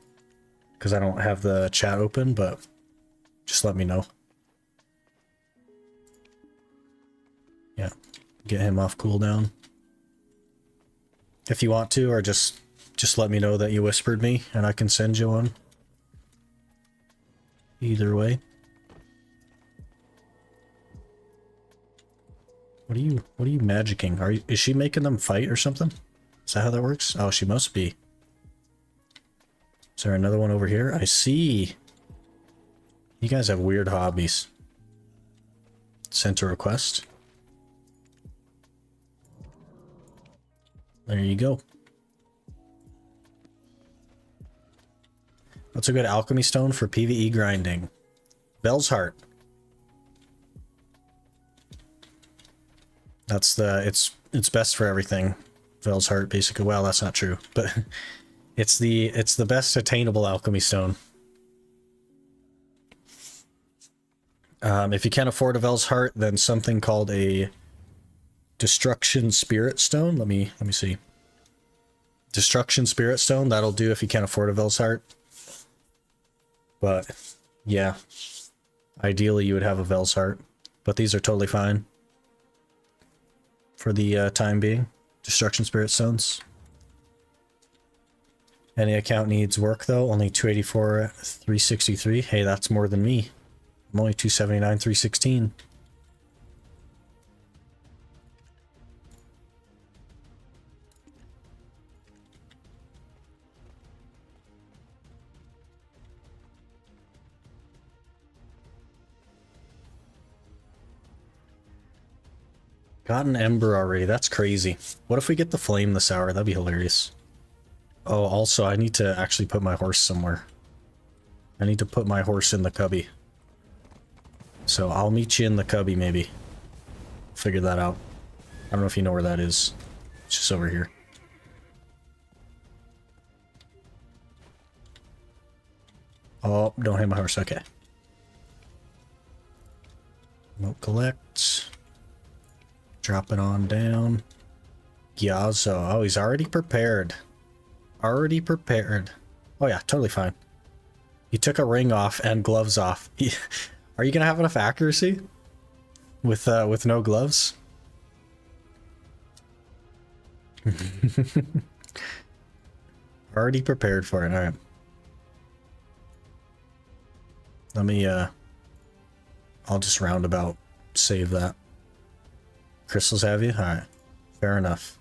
because I don't have the chat open, but just let me know. Yeah, get him off cooldown. If you want to, or just let me know that you whispered me, and I can send you one. Either way. What are you magicking? Is she making them fight or something? Is that how that works? Oh, she must be. Is there another one over here? I see. You guys have weird hobbies. Sent a request. There you go. What's a good alchemy stone for PvE grinding? Vel's Heart. That's the it's best for everything. Vel's Heart, basically. Well, that's not true, but it's the best attainable alchemy stone. If you can't afford a Vel's Heart, then something called a Destruction Spirit Stone. Let me see. Destruction Spirit Stone, that'll do if you can't afford a Vel's Heart. But yeah, ideally you would have a Vel's Heart, but these are totally fine for the time being. Destruction Spirit Stones. Any account needs work though, only 284, 363. Hey, that's more than me. I'm only 279, 316. Got an Ember already. That's crazy. What if we get the Flame this hour? That'd be hilarious. Oh, also, I need to actually put my horse somewhere. I need to put my horse in the cubby. So I'll meet you in the cubby, maybe. Figure that out. I don't know if you know where that is. It's just over here. Oh, don't hit my horse. Okay. Remote collect. Drop it on down. Gyazo. Oh, he's already prepared. Already prepared. Oh yeah, totally fine. He took a ring off and gloves off. Are you gonna have enough accuracy with no gloves? Already prepared for it. All right. Let me. I'll just roundabout save that. Crystals have you? All right. Fair enough.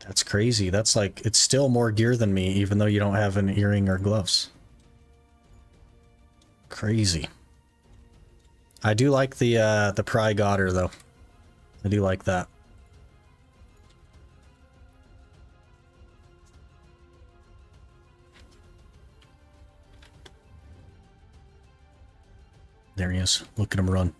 That's crazy. That's like, it's still more gear than me, even though you don't have an earring or gloves. Crazy. I do like the Pry Godder though. I do like that. There he is. Look at him run.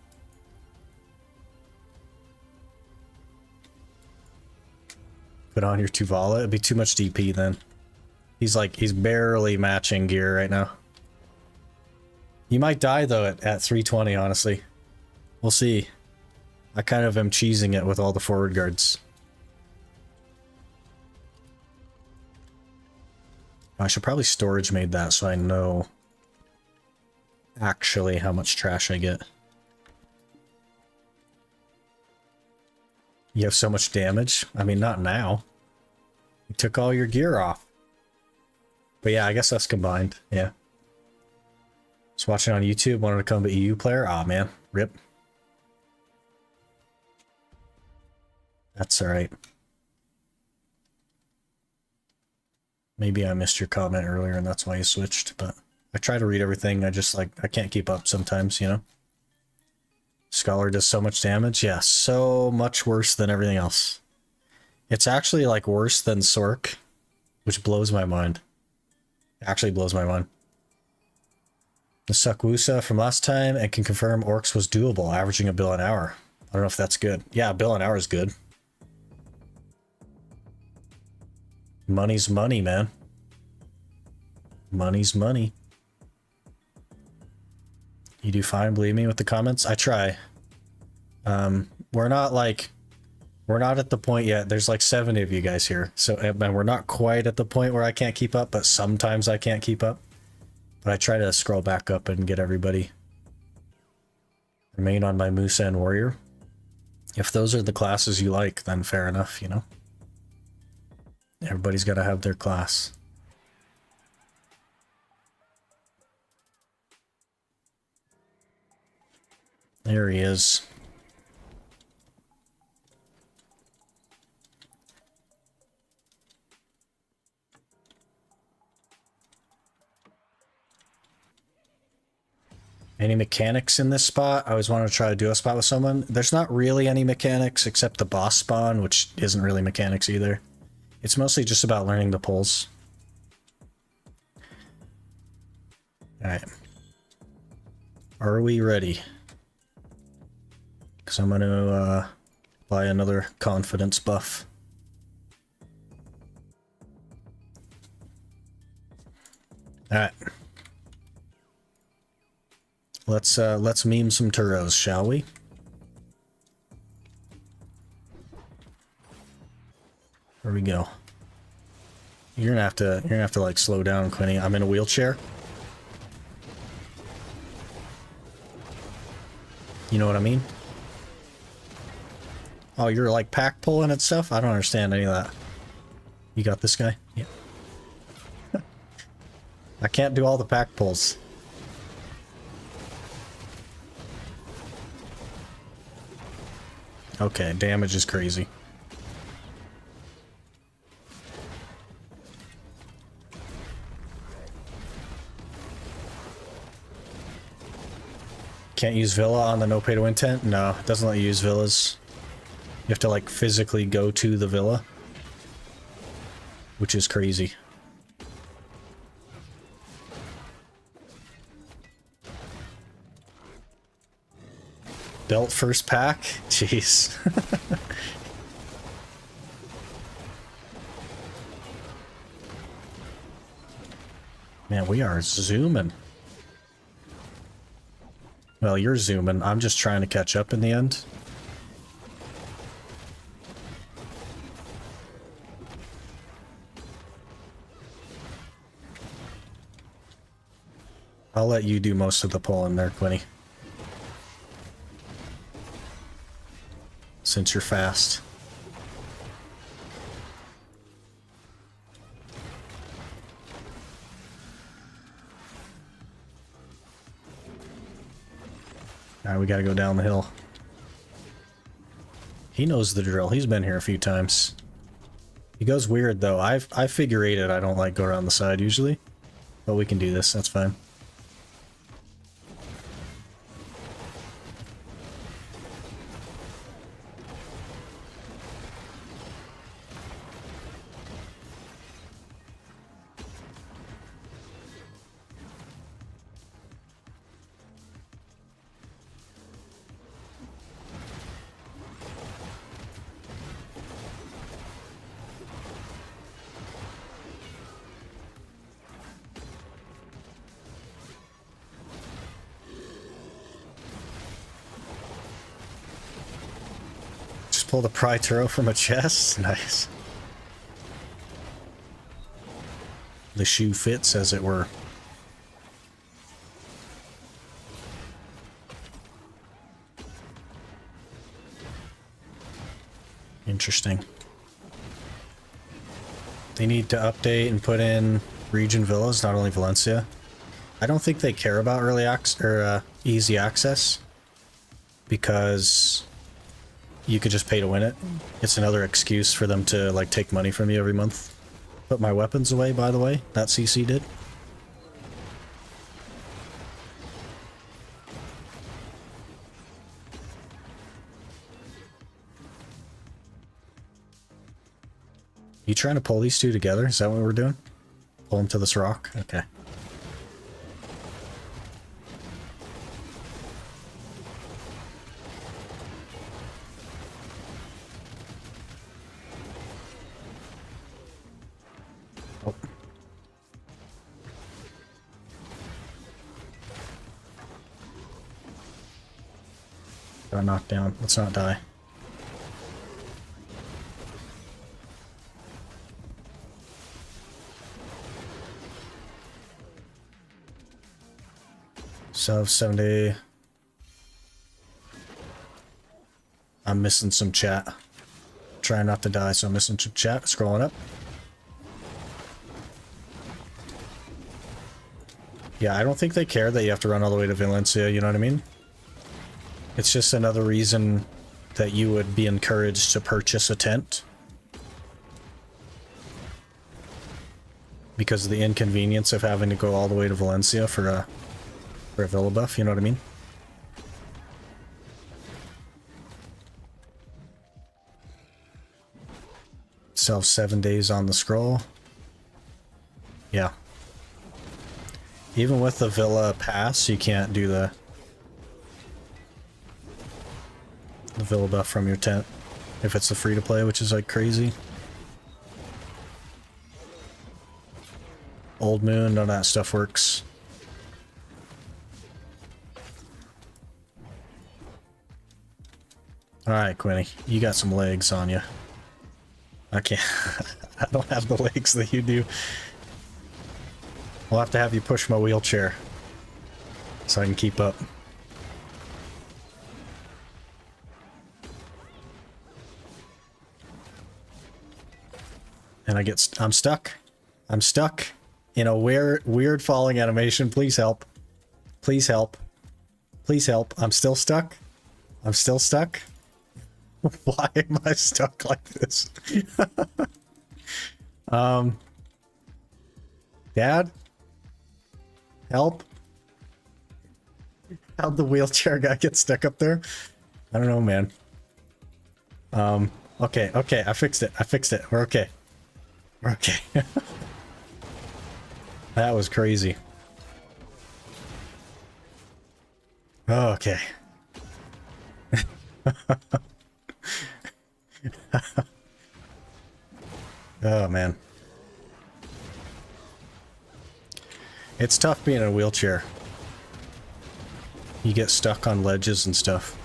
Put on your Tuvala. It'd be too much DP then. He's barely matching gear right now. You might die though at 320, honestly. We'll see. I kind of am cheesing it with all the forward guards. I should probably storage made that so I know actually how much trash I get. You have so much damage? I mean, not now. You took all your gear off. But yeah, I guess that's combined. Yeah. Just watching on YouTube, wanted to become an EU player. Aw, man. Rip. That's alright. Maybe I missed your comment earlier and that's why you switched, but I try to read everything. I just I can't keep up sometimes, you know? Scholar does so much damage. Yeah, so much worse than everything else. It's actually like worse than Sork, which blows my mind. It actually blows my mind. The Suckwoosa from last time and can confirm Orcs was doable, averaging a bill an hour. I don't know if that's good. Yeah, a bill an hour is good. Money's money, man. Money's money. You do fine, believe me, with the comments. I try. We're not at the point yet. There's like 70 of you guys here. So, and we're not quite at the point where I can't keep up, but sometimes I can't keep up. But I try to scroll back up and get everybody. Remain on my Musa and Warrior. If those are the classes you like, then fair enough, you know? Everybody's got to have their class. There he is. Any mechanics in this spot? I always wanted to try to do a spot with someone. There's not really any mechanics except the boss spawn, which isn't really mechanics either. It's mostly just about learning the pulls. Alright. Are we ready? Because I'm going to buy another confidence buff. Alright. Let's meme some Turos, shall we? There we go. You're gonna have to like slow down, Quinny. I'm in a wheelchair. You know what I mean? Oh, you're like pack pulling and stuff? I don't understand any of that. You got this guy? Yeah. I can't do all the pack pulls. Okay, damage is crazy. Can't use Villa on the no pay to win tent? No, it doesn't let you use villas. You have to like physically go to the villa, which is crazy. Belt first pack? Jeez. Man, we are zooming. Well, you're zooming. I'm just trying to catch up in the end. I'll let you do most of the pulling there, Quinny. Since you're fast. Alright, we gotta go down the hill. He knows the drill. He's been here a few times. He goes weird though. I figure eighted. I don't like go around the side usually. But we can do this, that's fine. Pull the pry Turo from a chest. Nice. The shoe fits, as it were. Interesting. They need to update and put in region villas, not only Valencia. I don't think they care about early access or easy access because you could just pay to win it. It's another excuse for them to like take money from you every month. Put my weapons away, by the way. That CC did. You trying to pull these two together? Is that what we're doing? Pull them to this rock? Okay. Got knocked down. Let's not die. So 7-day. I'm missing some chat. Trying not to die, so I'm missing some chat. Scrolling up. Yeah, I don't think they care that you have to run all the way to Valencia, you know what I mean? It's just another reason that you would be encouraged to purchase a tent. Because of the inconvenience of having to go all the way to Valencia for a villa buff, you know what I mean? Self 7 days on the scroll. Yeah. Even with the villa pass, you can't do the villa buff from your tent if it's the free to play, which is like crazy. Old Moon, none of that stuff works. Alright, Quinny, you got some legs on you. I can't. I don't have the legs that you do. We'll have to have you push my wheelchair so I can keep up. And I'm stuck. I'm stuck in a weird falling animation. Please help. Please help. Please help. I'm still stuck. I'm still stuck. Why am I stuck like this? Dad? Help? How'd the wheelchair guy get stuck up there? I don't know, man. Okay, I fixed it. We're okay. We're okay. That was crazy. Okay. Oh, man. It's tough being in a wheelchair. You get stuck on ledges and stuff.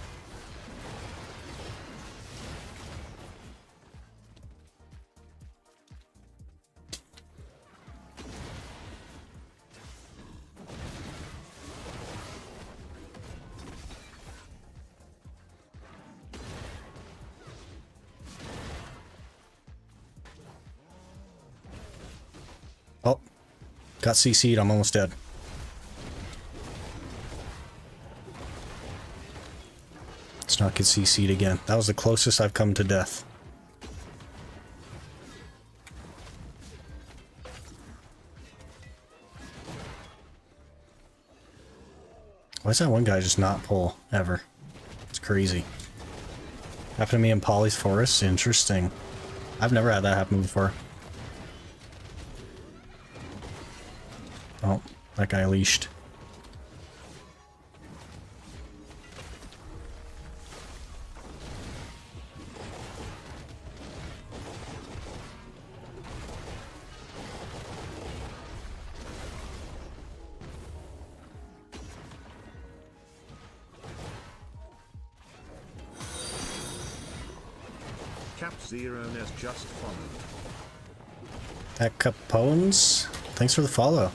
Oh, got CC'd. I'm almost dead. Let's not get CC'd again. That was the closest I've come to death. Why does that one guy just not pull ever? It's crazy. Happened to me in Polly's Forest? Interesting. I've never had that happen before. Oh, that guy leashed. Cap Zero has just followed. At Capone's, thanks for the follow.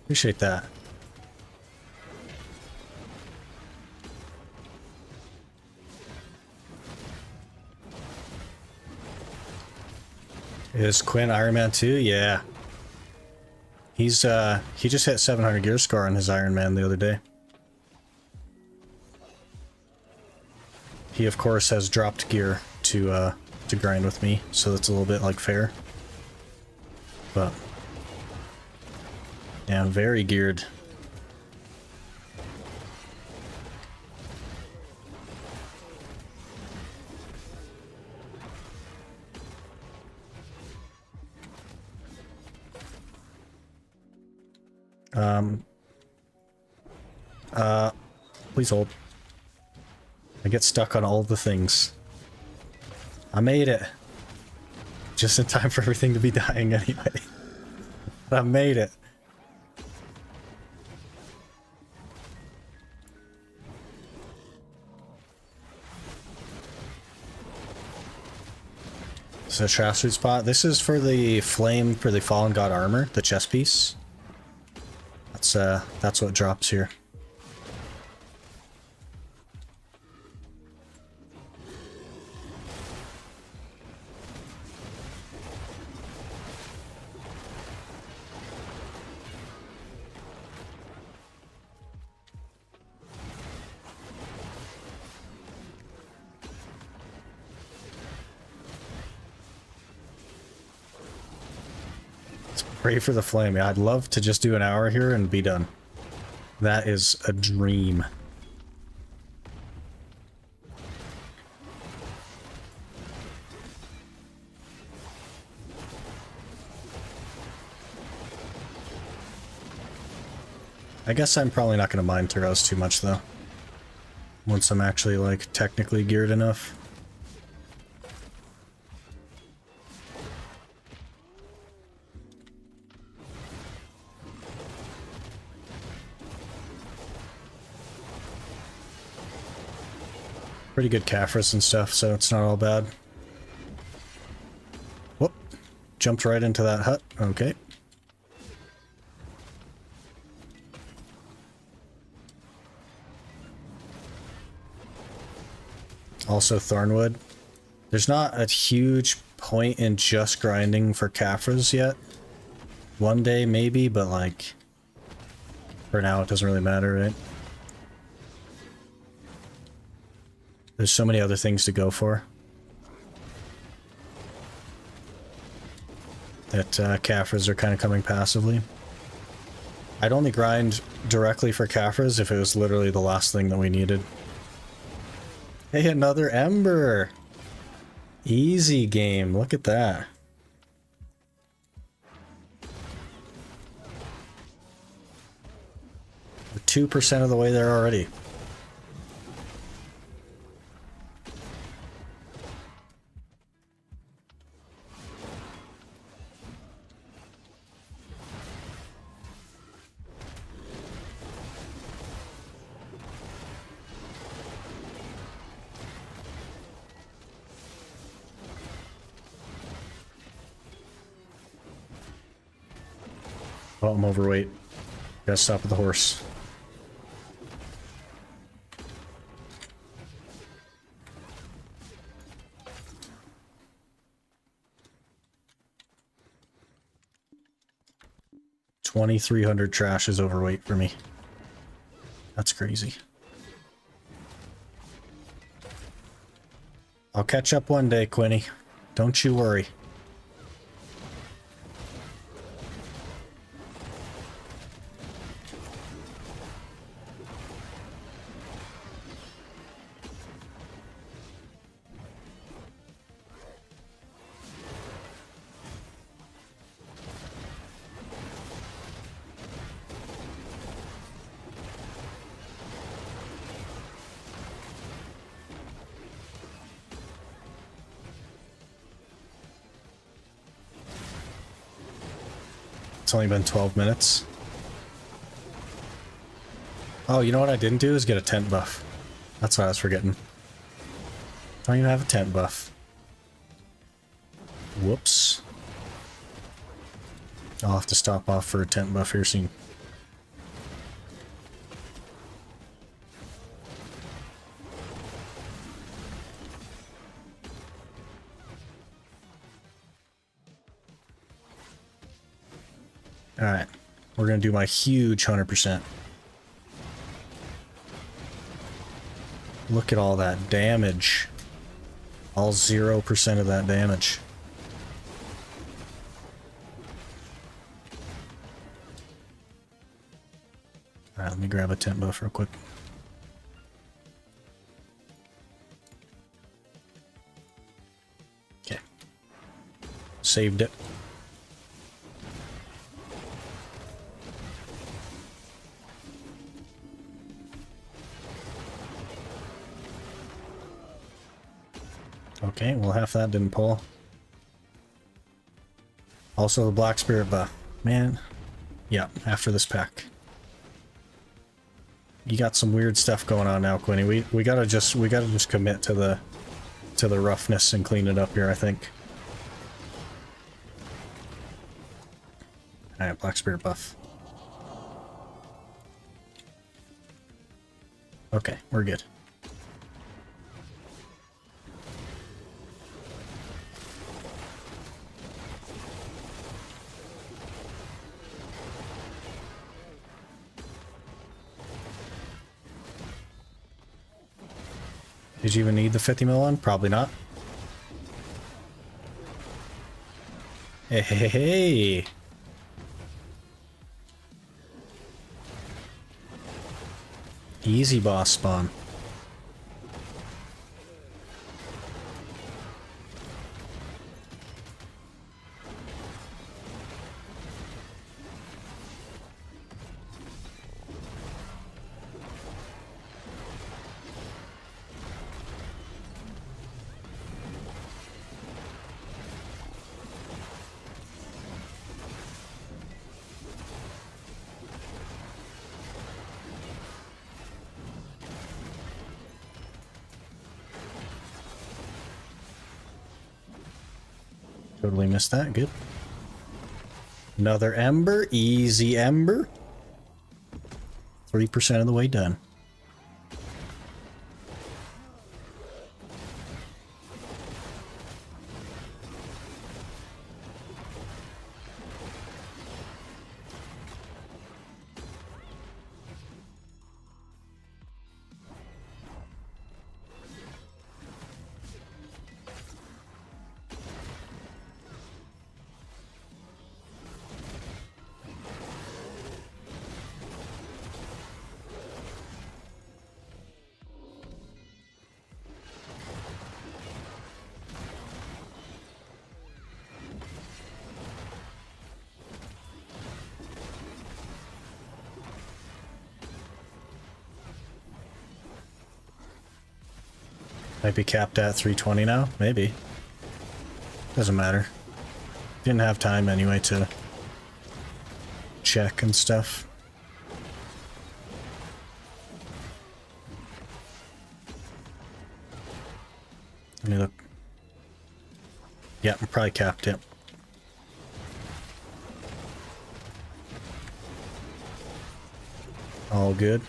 Appreciate that. Is Quinn Iron Man 2? Yeah. He just hit 700 gear score on his Iron Man the other day. He of course has dropped gear to grind with me, so that's a little bit like fair. But yeah, I'm very geared. Please hold. I get stuck on all the things. I made it. Just in time for everything to be dying anyway. I made it. So trash food spot. This is for the flame for the fallen god armor, the chest piece. That's what drops here. Pray for the flame. Yeah, I'd love to just do an hour here and be done. That is a dream. I guess I'm probably not going to mind Tyros too much though. Once I'm actually like technically geared enough. Pretty good Caphras and stuff, so it's not all bad. Whoop. Jumped right into that hut. Okay. Also Thornwood. There's not a huge point in just grinding for Caphras yet. One day maybe, but like... for now it doesn't really matter, right? There's so many other things to go for. That Caphras are kind of coming passively. I'd only grind directly for Caphras if it was literally the last thing that we needed. Hey, another Ember! Easy game, look at that. We're 2% of the way there already. Oh, I'm overweight. Gotta stop at the horse. $2,300 trash is overweight for me. That's crazy. I'll catch up one day, Quinny. Don't you worry. It's only been 12 minutes. Oh, you know what I didn't do is get a tent buff. That's what I was forgetting. Don't even have a tent buff. Whoops. I'll have to stop off for a tent buff here soon. Alright, we're gonna do my huge 100%. Look at all that damage. All 0% of that damage. Alright, let me grab a tent buff real quick. Okay. Saved it. Okay, well half that didn't pull. Also the Black Spirit buff. Man. Yeah, after this pack. You got some weird stuff going on now, Quinny. We gotta just commit to the roughness and clean it up here, I think. Alright, Black Spirit buff. Okay, we're good. Did you even need the 50 mil one? Probably not. Hey, hey, hey. Easy boss spawn. Totally missed that. Good. Another ember. Easy ember. 3% of the way done. Might be capped at 320 now? Maybe. Doesn't matter. Didn't have time anyway to check and stuff. Let me look. Yeah, I'm probably capped it. All good.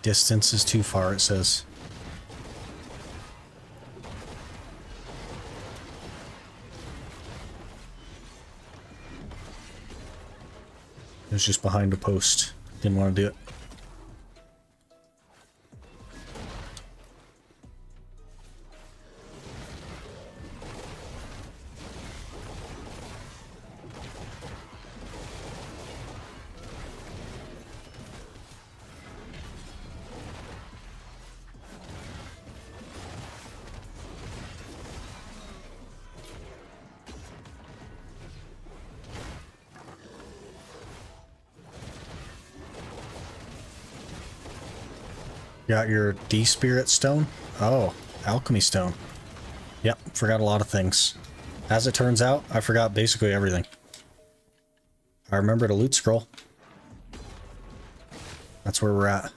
Distance is too far, it says. It was just behind a post. Didn't want to do it. Got your D-Spirit stone? Oh, alchemy stone. Yep, forgot a lot of things. As it turns out, I forgot basically everything. I remembered a loot scroll. That's where we're at.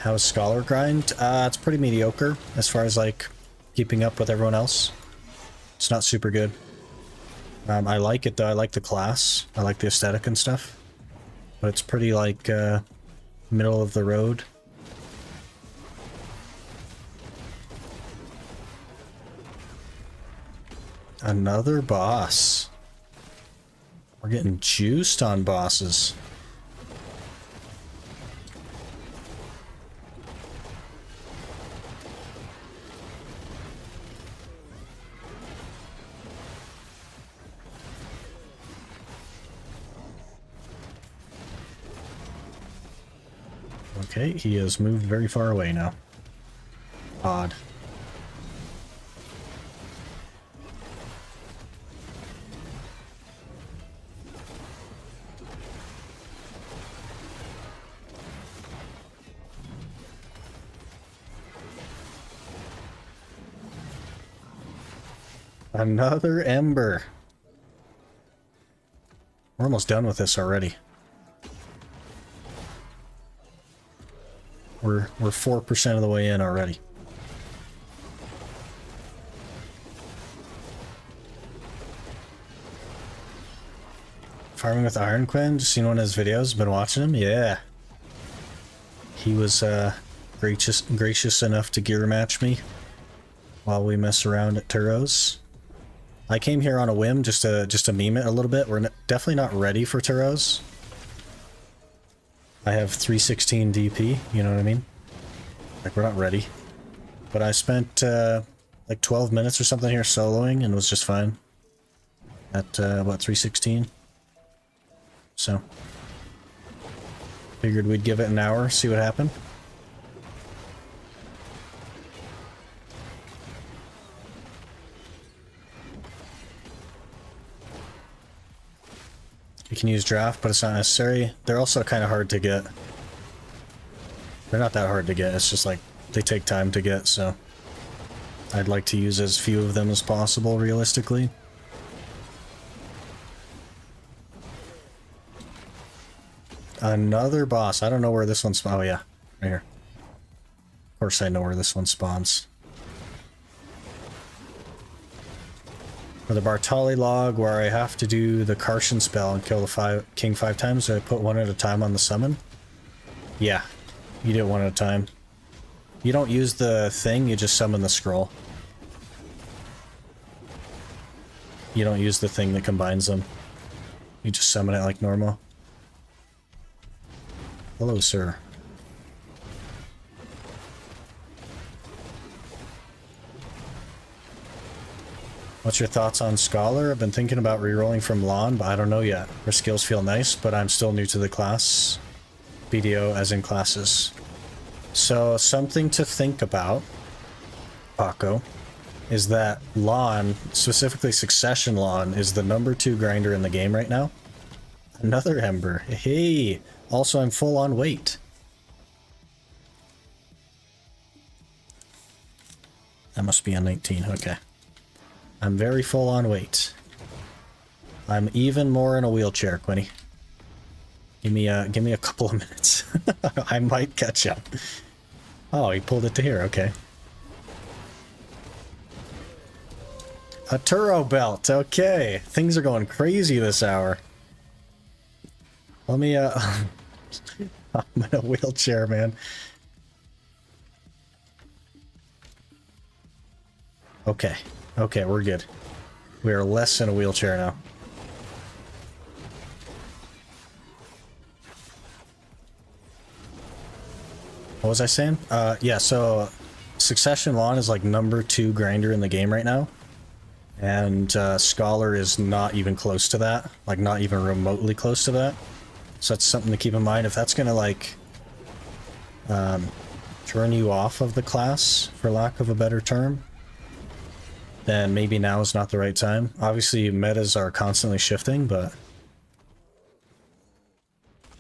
How's Scholar Grind? It's pretty mediocre as far as like keeping up with everyone else. It's not super good. I like it though. I like the class. I like the aesthetic and stuff. But it's pretty like middle of the road. Another boss. We're getting juiced on bosses. Okay, he has moved very far away now. Odd. Another ember. We're almost done with this already. We're 4% of the way in already. Farming with Iron Quinn, just seen one of his videos, been watching him, yeah. He was gracious enough to gear match me while we mess around at Turos. I came here on a whim just to meme it a little bit. We're definitely not ready for Turos. I have 316 DP, you know what I mean? Like, we're not ready. But I spent like 12 minutes or something here soloing and was just fine at about 316. So figured we'd give it an hour, see what happened. You can use draft, but it's not necessary. They're also kind of hard to get. They're not that hard to get, it's just like they take time to get, so I'd like to use as few of them as possible realistically. Another boss. I don't know where this one spawns. Oh yeah, right here. Of course I know where this one spawns. For the Bartali log, where I have to do the Karshan spell and kill the king 5 times, do I put one at a time on the summon? Yeah, you do it one at a time. You don't use the thing, you just summon the scroll. You don't use the thing that combines them. You just summon it like normal. Hello, sir. What's your thoughts on Scholar? I've been thinking about rerolling from Lon, but I don't know yet. Her skills feel nice, but I'm still new to the class. BDO as in classes. So something to think about, Paco, is that Lon, specifically Succession Lon, is the #2 grinder in the game right now. Another Ember. Hey! Also, I'm full on weight. That must be a 19, okay. I'm very full on weight. I'm even more in a wheelchair, Quinny. Give me a couple of minutes. I might catch up. Oh, he pulled it to here, okay. A Turo belt, okay. Things are going crazy this hour. Let me, I'm in a wheelchair, man. Okay. Okay, we're good. We are less in a wheelchair now. What was I saying? Yeah, so Succession Lawn is like #2 grinder in the game right now. And Scholar is not even close to that. Like, not even remotely close to that. So that's something to keep in mind. If that's gonna, like, turn you off of the class, for lack of a better term, then maybe now is not the right time. Obviously, metas are constantly shifting, but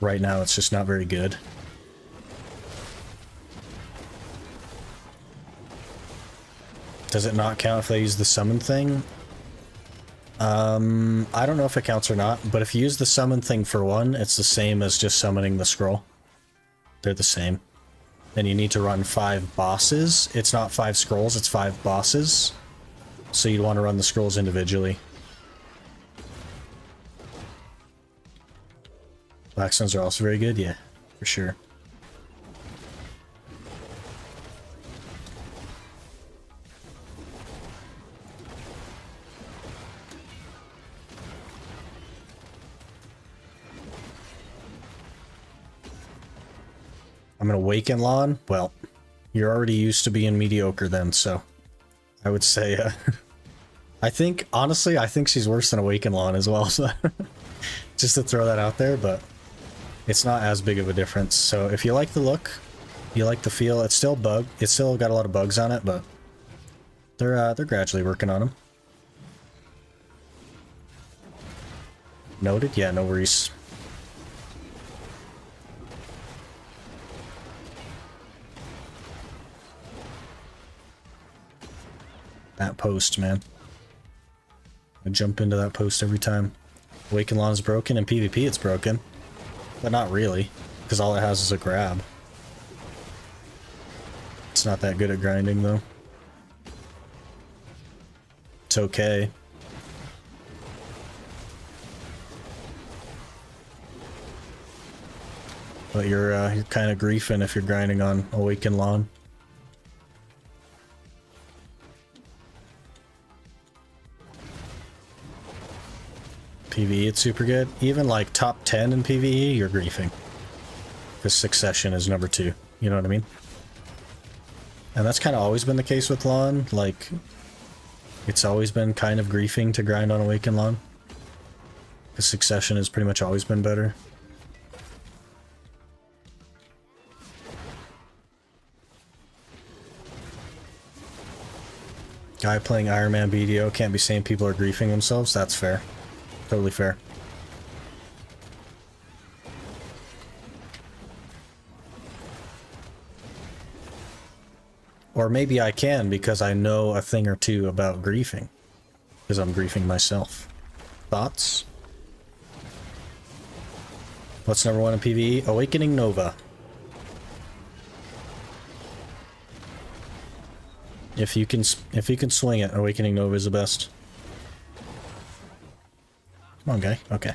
right now it's just not very good. Does it not count if they use the summon thing? I don't know if it counts or not, but if you use the summon thing for one, it's the same as just summoning the scroll. They're the same. Then you need to run 5 bosses. It's not 5 scrolls, it's 5 bosses. So you'd want to run the scrolls individually. Black Suns are also very good, yeah, for sure. I'm gonna awaken Lon. Well, you're already used to being mediocre then, so I would say, I think, honestly, I think she's worse than Awaken Lon as well, so just to throw that out there, but it's not as big of a difference. So if you like the look, you like the feel, it's still it's still got a lot of bugs on it, but they're gradually working on them. Noted? Yeah, no worries. That post, man. I jump into that post every time. Awaken Lawn's broken. In PvP it's broken. But not really, because all it has is a grab. It's not that good at grinding though. It's okay. But you're kind of griefing if you're grinding on Awaken Lawn. PvE, it's super good. Even like top 10 in PvE, you're griefing. Because Succession is number 2. You know what I mean? And that's kind of always been the case with Lawn. Like, it's always been kind of griefing to grind on Awaken Lawn. Because Succession has pretty much always been better. Guy playing Iron Man BDO can't be saying people are griefing themselves. That's fair. Totally fair. Or maybe I can because I know a thing or two about griefing. Because I'm griefing myself. Thoughts? What's number 1 in PvE? Awakening Nova. If you can swing it, Awakening Nova is the best. Come on, guy. Okay.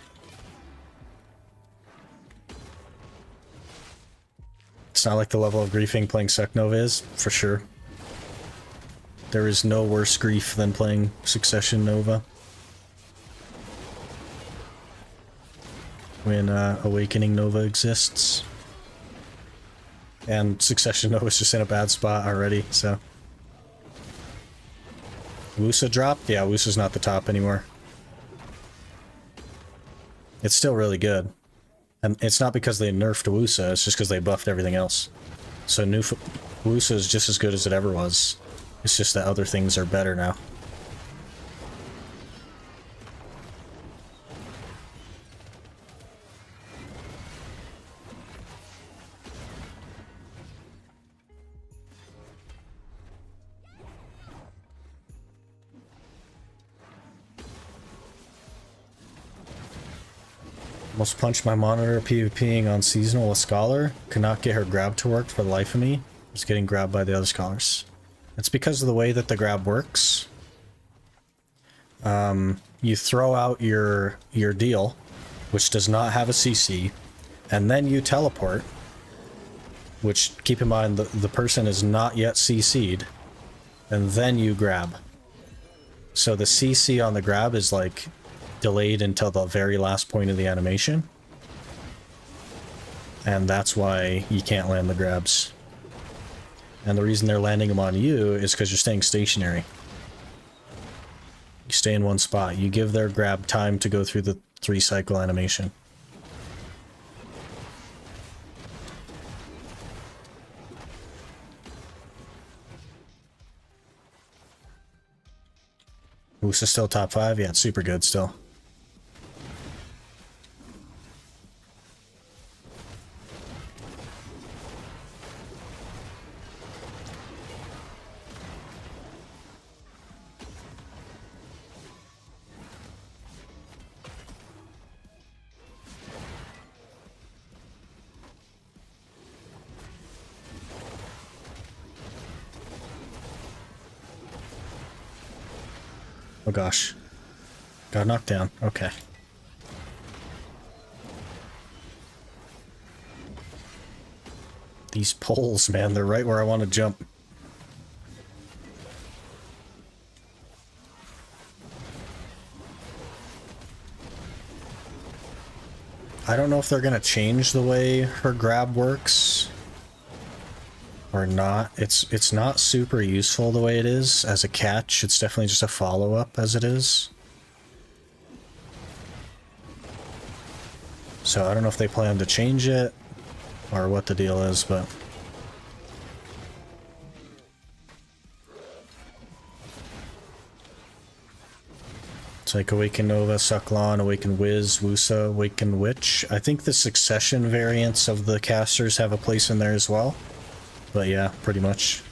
It's not like the level of griefing playing Sec Nova is, for sure. There is no worse grief than playing Succession Nova. When Awakening Nova exists. And Succession Nova is just in a bad spot already, so. Wusa dropped? Yeah, Wusa's not the top anymore. It's still really good. And it's not because they nerfed Wusa, it's just because they buffed everything else. So Wusa is just as good as it ever was. It's just that other things are better now. Almost punched my monitor PvPing on seasonal with Scholar. Could not get her grab to work for the life of me. Was getting grabbed by the other Scholars. It's because of the way that the grab works. You throw out your deal, which does not have a CC, and then you teleport, which, keep in mind, the person is not yet CC'd, and then you grab. So the CC on the grab is like delayed until the very last point of the animation. And that's why you can't land the grabs. And the reason they're landing them on you is because you're staying stationary. You stay in one spot. You give their grab time to go through the 3-cycle animation. Wusa still top 5? Yeah, it's super good still. Oh gosh. Got knocked down. Okay. These poles, man, they're right where I want to jump. I don't know if they're gonna change the way her grab works or not. It's not super useful the way it is as a catch. It's definitely just a follow-up as it is. So I don't know if they plan to change it or what the deal is, but it's like Awaken Nova, Sucklon, Awaken Wiz, Wusa, Awaken Witch. I think the Succession variants of the casters have a place in there as well. But yeah, pretty much.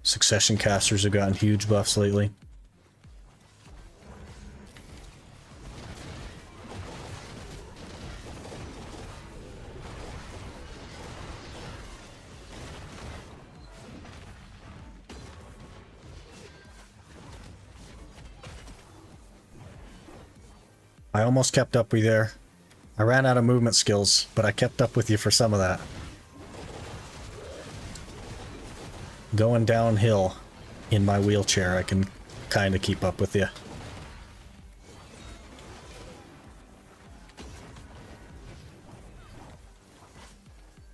Succession casters have gotten huge buffs lately. I almost kept up with you there. I ran out of movement skills, but I kept up with you for some of that. Going downhill in my wheelchair, I can kind of keep up with you.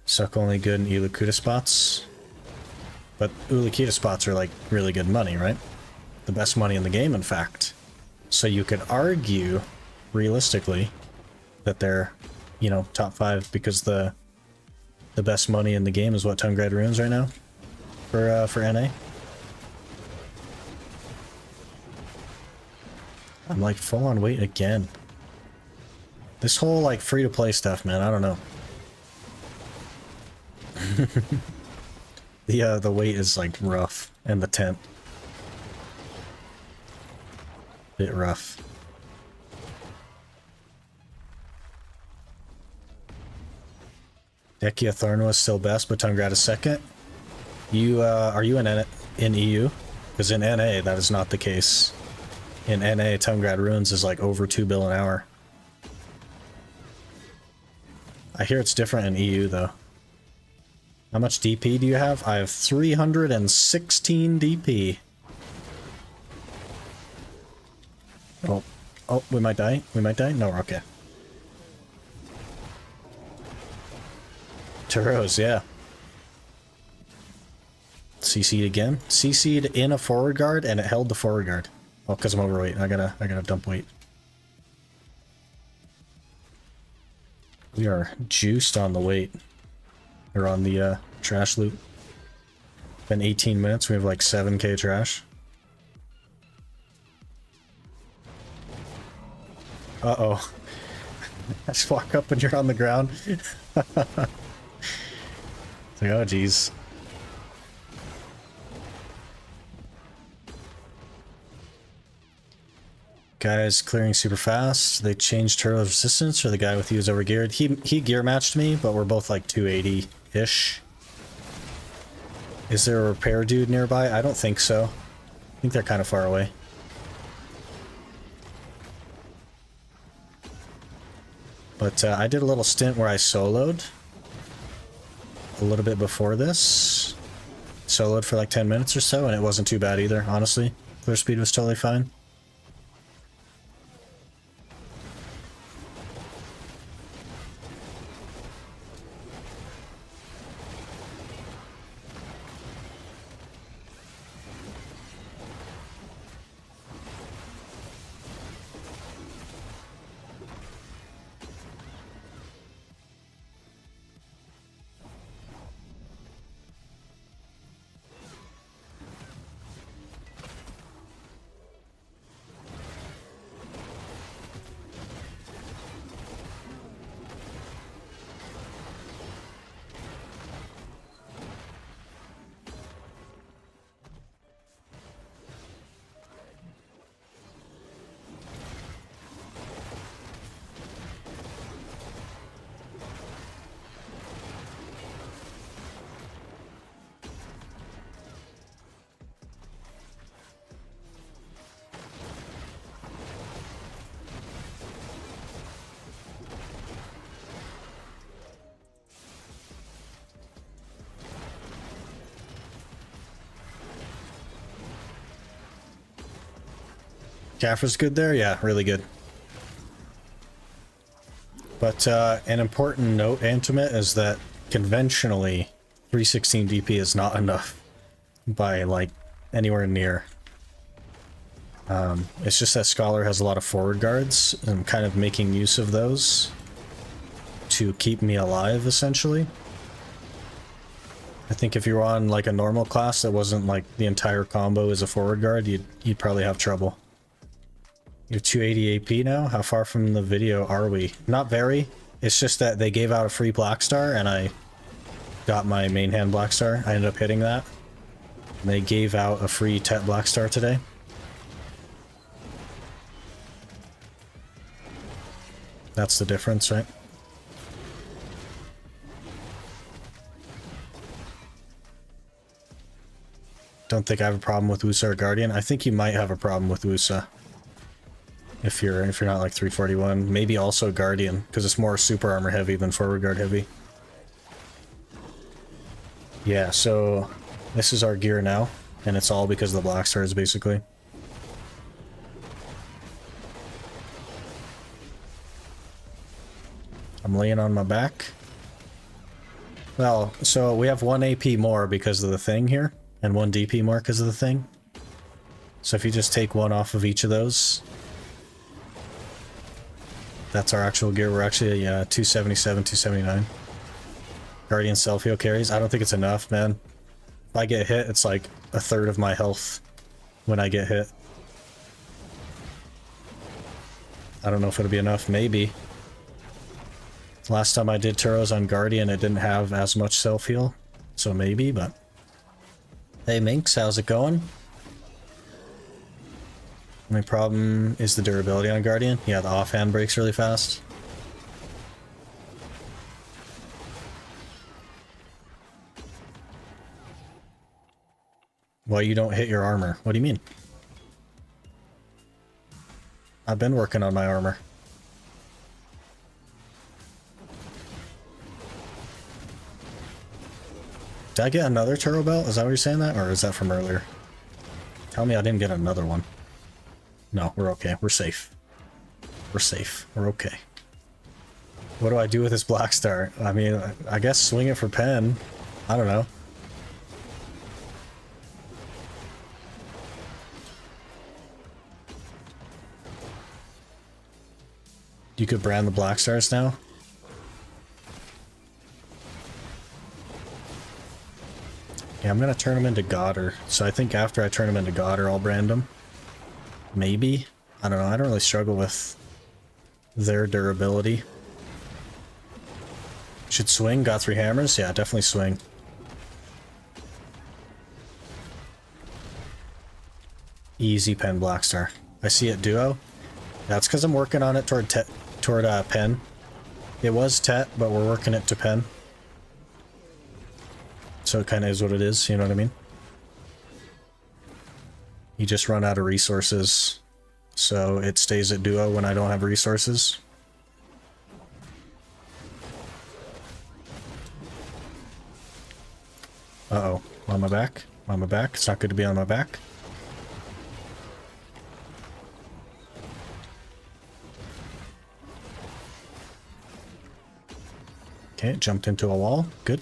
Suck only good in Ulukita spots. But Ulukita spots are like really good money, right? The best money in the game, in fact. So you could argue, realistically, that they're, you know, top 5 because the best money in the game is what, Tungrad Runes right now? For NA? I'm like full on weight again. This whole like free-to-play stuff, man, I don't know. The weight is like rough, and the tent. Bit rough. Dekia Thorn was still best, but Tungrad is second. You are you in EU? Because in NA that is not the case. In NA, Tungrad Runes is like over 2 bill an hour. I hear it's different in EU though. How much DP do you have? I have 316 DP. Oh, we might die? We might die? No, we're okay. Turos, yeah. CC'd again. CC'd in a forward guard, and it held the forward guard. Oh, because I'm overweight. I gotta dump weight. We are juiced on the weight. Or on the trash loot. Been 18 minutes, we have like 7k trash. Uh-oh. I just walk up and you're on the ground. It's like, oh geez. Guys clearing super fast. They changed turtle resistance, or the guy with you is over geared. He gear matched me, but we're both like 280-ish. Is there a repair dude nearby? I don't think so. I think they're kind of far away. But I did a little stint where I soloed a little bit before this. Soloed for like 10 minutes or so, and it wasn't too bad either, honestly. Clear speed was totally fine. Caffrey's good there? Yeah, really good. But an important note, Antimate, is that conventionally 316 DP is not enough by like anywhere near. It's just that Scholar has a lot of forward guards, and I'm kind of making use of those to keep me alive, essentially. I think if you were on like a normal class that wasn't like the entire combo as a forward guard, you'd probably have trouble. You're 280 AP now? How far from the video are we? Not very. It's just that they gave out a free Blackstar, and I got my main hand Blackstar. I ended up hitting that. And they gave out a free Tet Blackstar today. That's the difference, right? Don't think I have a problem with Wusa or Guardian. I think you might have a problem with Wusa. if you're not like 341. Maybe also Guardian, because it's more super armor heavy than forward guard heavy. Yeah, so this is our gear now, and it's all because of the Black Stars, basically. I'm laying on my back. Well, so we have 1 AP more because of the thing here, and 1 DP more because of the thing. So if you just take 1 off of each of those, that's our actual gear. We're actually 277, 279. Guardian self-heal carries. I don't think it's enough, man. If I get hit, it's like a third of my health when I get hit. I don't know if it'll be enough. Maybe. Last time I did Turos on Guardian, it didn't have as much self-heal. So maybe, but... Hey Minx, how's it going? My problem is the durability on Guardian. Yeah, the offhand breaks really fast. Why you don't hit your armor? What do you mean? I've been working on my armor. Did I get another turbo belt? Is that what you're saying that? Or is that from earlier? Tell me I didn't get another one. No, we're okay. We're safe. We're safe. We're okay. What do I do with this Black Star? I mean, I guess swing it for pen. I don't know. You could brand the Black Stars now? Yeah, I'm gonna turn them into Godder. So I think after I turn them into Godder, I'll brand them. Maybe? I don't know. I don't really struggle with their durability. Should swing. Got 3 hammers? Yeah, definitely swing. Easy pen Black Star. I see it duo. That's because I'm working on it toward pen. It was tet, but we're working it to pen. So it kind of is what it is, you know what I mean? You just run out of resources, so it stays at duo when I don't have resources. Uh-oh. On my back? On my back? It's not good to be on my back. Okay, jumped into a wall. Good.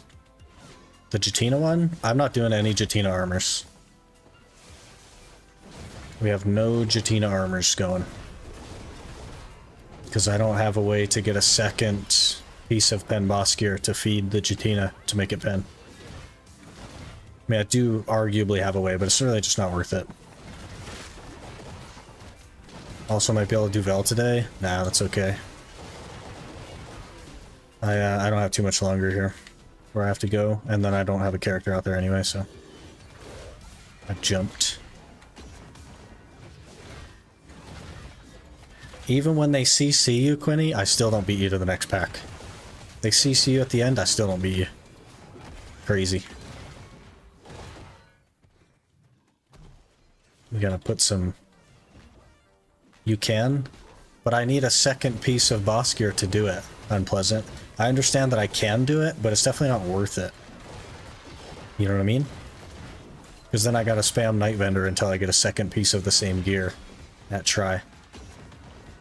The Jatina one? I'm not doing any Jatina armors. We have no Jatina armors going. Because I don't have a way to get a second piece of pen boss gear to feed the Jatina to make it pen. I mean, I do arguably have a way, but it's really just not worth it. Also might be able to do Vel today. Nah, that's okay. I don't have too much longer here where I have to go, and then I don't have a character out there anyway, so I jumped. Even when they CC you, Quinny, I still don't beat you to the next pack. They CC you at the end, I still don't beat you. Crazy. We gotta put some... You can, but I need a second piece of boss gear to do it. Unpleasant. I understand that I can do it, but it's definitely not worth it. You know what I mean? Because then I gotta spam Night Vendor until I get a second piece of the same gear at try.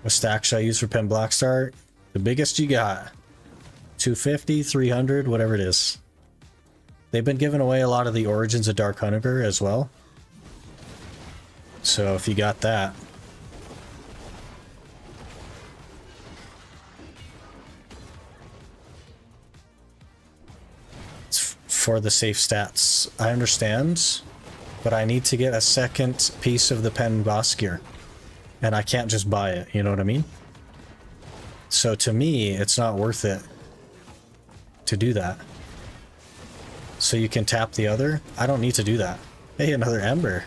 What stack should I use for Pen Black Star? The biggest you got. 250, 300, whatever it is. They've been giving away a lot of the Origins of Dark Hunger as well. So if you got that... for the safe stats. I understand, but I need to get a second piece of the pen boss gear. And I can't just buy it, you know what I mean? So to me, it's not worth it to do that. So you can tap the other? I don't need to do that. Hey, another Ember.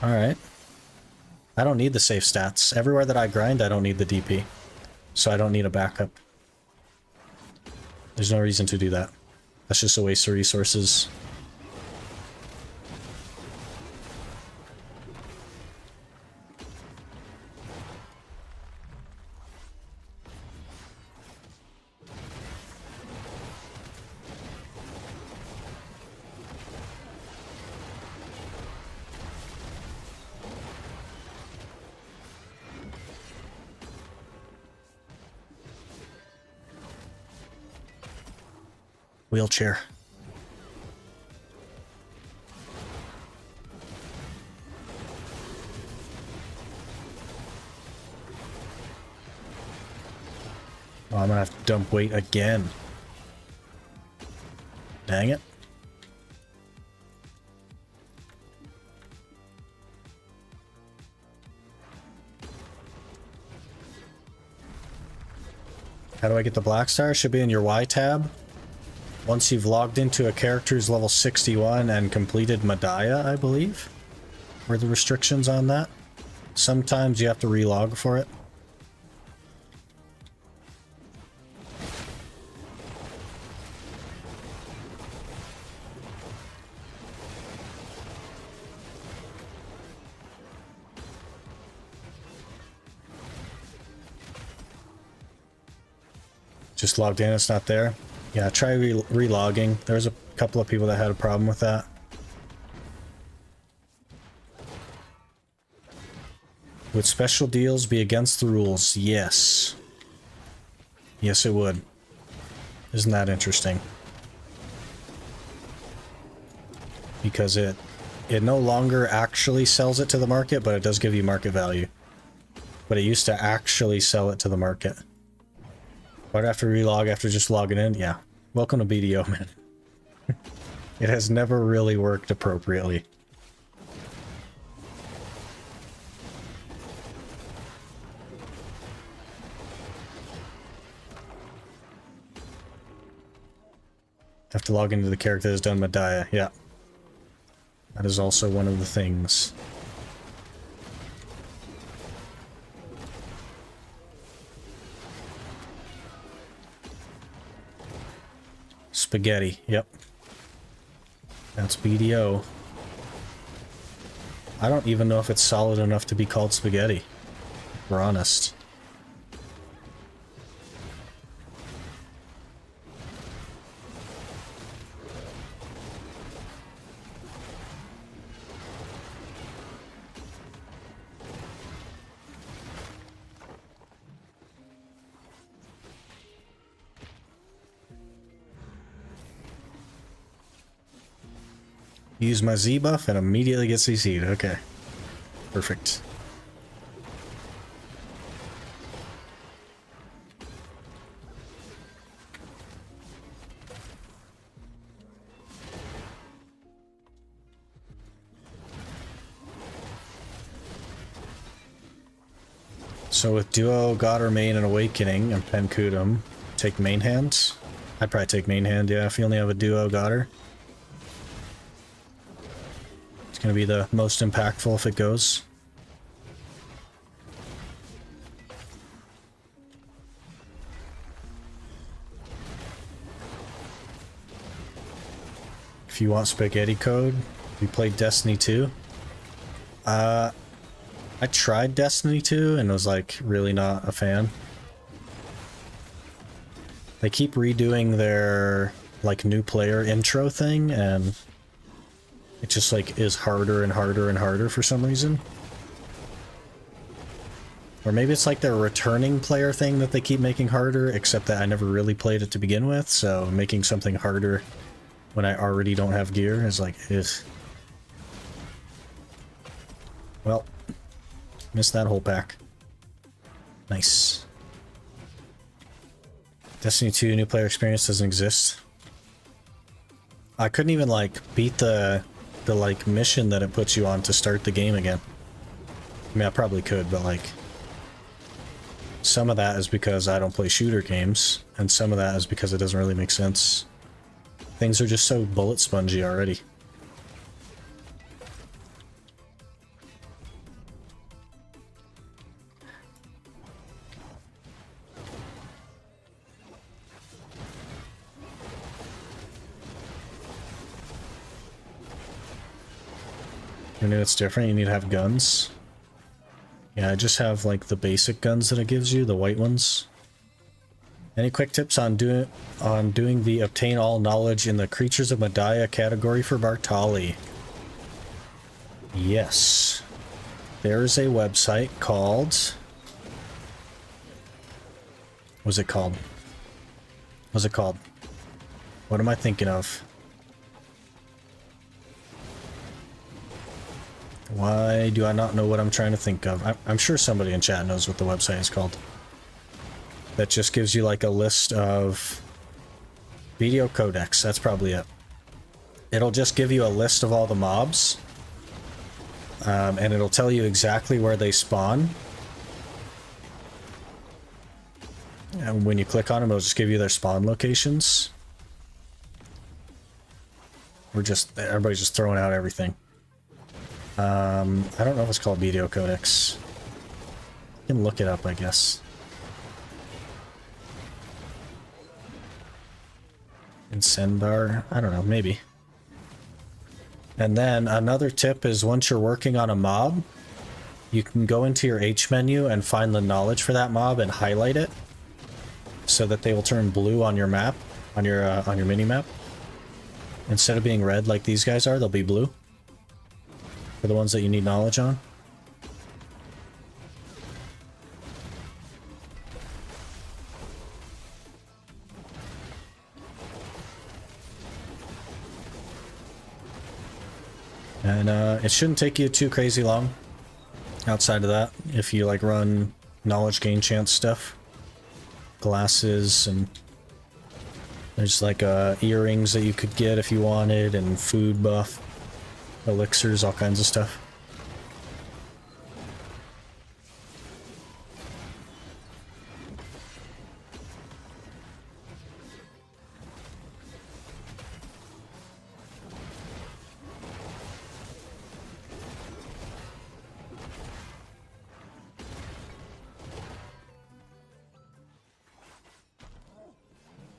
Alright. I don't need the safe stats. Everywhere that I grind, I don't need the DP. So I don't need a backup. There's no reason to do that. That's just a waste of resources. Wheelchair. Oh, I'm gonna have to dump weight again. Dang it. How do I get the black star? Should be in your Y tab. Once you've logged into a character who's level 61 and completed Medaya, I believe, were the restrictions on that. Sometimes you have to relog for it. Just logged in, it's not there. Yeah, try relogging. There was a couple of people that had a problem with that. Would special deals be against the rules? Yes. Yes, it would. Isn't that interesting? Because it no longer actually sells it to the market, but it does give you market value. But it used to actually sell it to the market. Right after relog, after just logging in, yeah. Welcome to BDO, man. It has never really worked appropriately. Have to log into the character that's done Medaya, yeah. That is also one of the things. Spaghetti, yep. That's BDO. I don't even know if it's solid enough to be called spaghetti, if we're honest. Use my Z buff and immediately get CC'd. Okay. Perfect. So with Duo, God or Main, and Awakening, and Penkudum, take main hands? I'd probably take main hand, yeah, if you only have a Duo, God. Gonna be the most impactful if it goes. If you want spaghetti code, we played Destiny 2. I tried Destiny 2 and was like really not a fan. They keep redoing their like new player intro thing and it just like is harder and harder and harder for some reason. Or maybe it's like their returning player thing that they keep making harder, except that I never really played it to begin with, so making something harder when I already don't have gear is like, ugh. Well, missed that whole pack. Nice. Destiny 2 new player experience doesn't exist. I couldn't even like beat the like mission that it puts you on to start the game again. I mean, I probably could, but like some of that is because I don't play shooter games, and some of that is because it doesn't really make sense. Things are just so bullet spongy already. I knew it's different, you need to have guns. Yeah, I just have like the basic guns that it gives you, the white ones. Any quick tips on doing the obtain all knowledge in the Creatures of Medaya category for Bartali? Yes. There's a website called... What's it called? What am I thinking of? Why do I not know what I'm trying to think of? I'm sure somebody in chat knows what the website is called. That just gives you like a list of video codex. That's probably it. It'll just give you a list of all the mobs. And it'll tell you exactly where they spawn. And when you click on them, it'll just give you their spawn locations. Everybody's just throwing out everything. I don't know if it's called video codex. You can look it up, I guess. Incendar? I don't know, maybe. And then another tip is once you're working on a mob, you can go into your H menu and find the knowledge for that mob and highlight it so that they will turn blue on your map, on your mini map. Instead of being red like these guys are, they'll be blue. For the ones that you need knowledge on. And it shouldn't take you too crazy long outside of that if you like run knowledge gain chance stuff. Glasses, and there's like earrings that you could get if you wanted, and food buff. Elixirs, all kinds of stuff.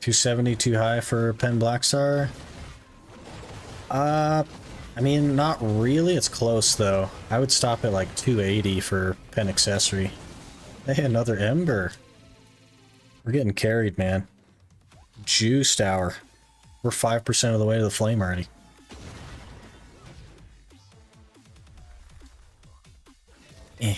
$270 too high for Pen Blackstar? I mean, not really. It's close, though. I would stop at like 280 for Pen Accessory. Hey, another Ember. We're getting carried, man. Juiced Hour. We're 5% of the way to the flame already. Eh.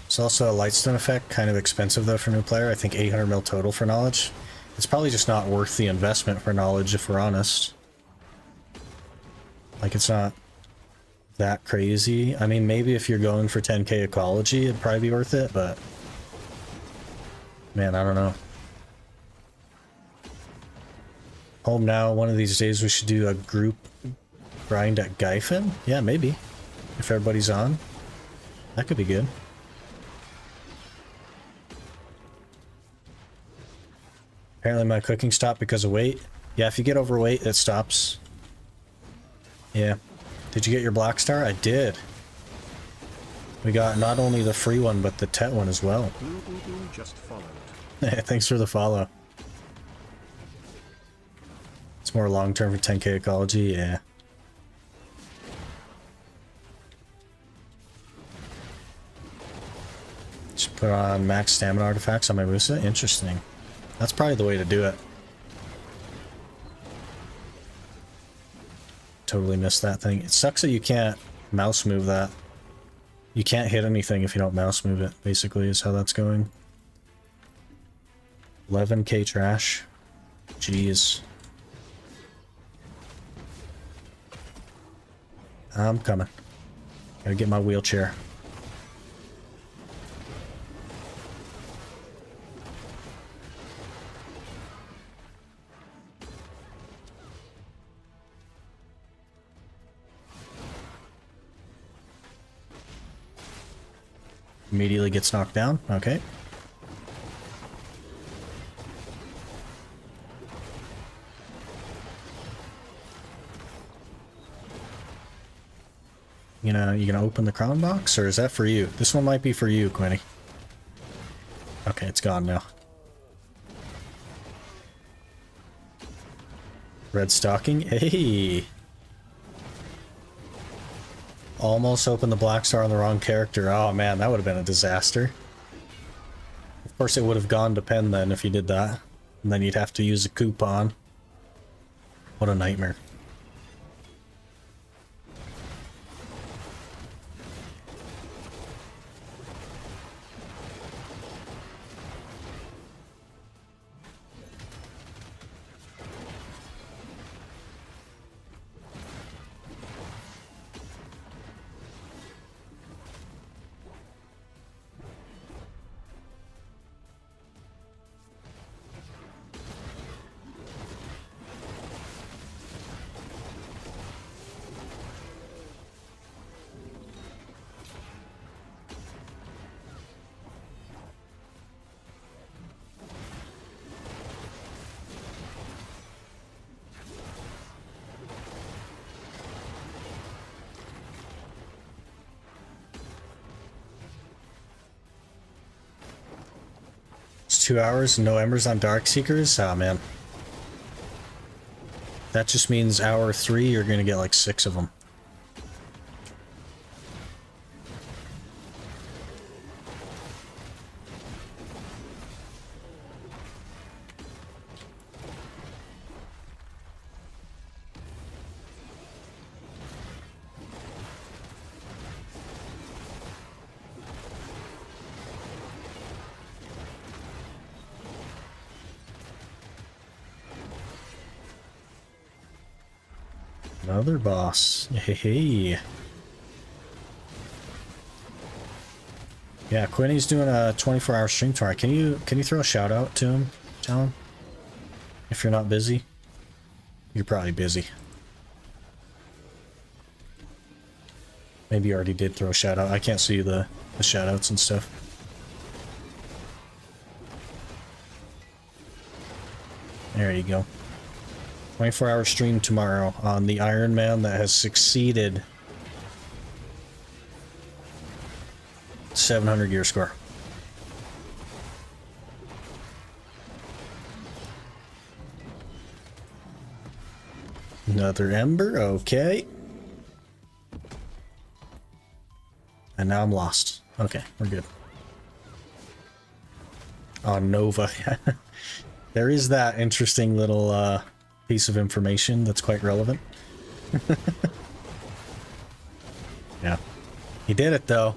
It's also a Lightstone effect, kind of expensive though for new player. I think 800 mil total for knowledge. It's probably just not worth the investment for knowledge if we're honest. Like, it's not that crazy. I mean, maybe if you're going for 10k ecology, it'd probably be worth it, but man, I don't know. Home now, one of these days we should do a group grind at Gyfin? Yeah, maybe. If everybody's on. That could be good. Apparently my cooking stopped because of weight. Yeah, if you get overweight, it stops. Yeah. Did you get your black star? I did. We got not only the free one, but the Tet one as well. Just followed. Thanks for the follow. It's more long-term for 10k ecology, yeah. Just put on max stamina artifacts on my Musa. Interesting. That's probably the way to do it. Totally missed that thing. It sucks that you can't mouse move that. You can't hit anything if you don't mouse move it, basically, is how that's going. 11k trash. Jeez. I'm coming. Gotta get my wheelchair. Immediately gets knocked down. Okay. You gonna open the crown box, or is that for you? This one might be for you, Quinny. Okay, it's gone now. Red stocking. Hey. Almost opened the black star on the wrong character. Oh man, that would have been a disaster. Of course, it would have gone to pen then if you did that. And then you'd have to use a coupon. What a nightmare. It's 2 hours, no embers on Dark Seekers? Ah, man. That just means hour 3, you're gonna get like 6 of them. Another boss. Hey. Yeah, Quinny's doing a 24-hour stream tomorrow. Can you throw a shout out to him? Tell him? If you're not busy. You're probably busy. Maybe you already did throw a shout out. I can't see the shout outs and stuff. There you go. 24-hour stream tomorrow on the Iron Man that has succeeded 700 gear score. Another ember, okay. And now I'm lost. Okay, we're good. Oh, Nova. There is that interesting little piece of information that's quite relevant. Yeah. He did it, though.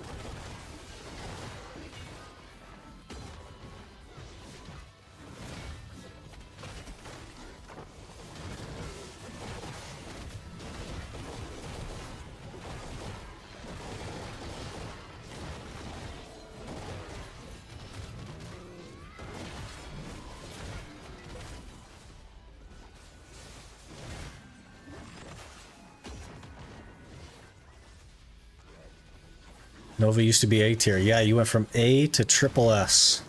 Nova used to be A tier. Yeah, you went from A to triple S.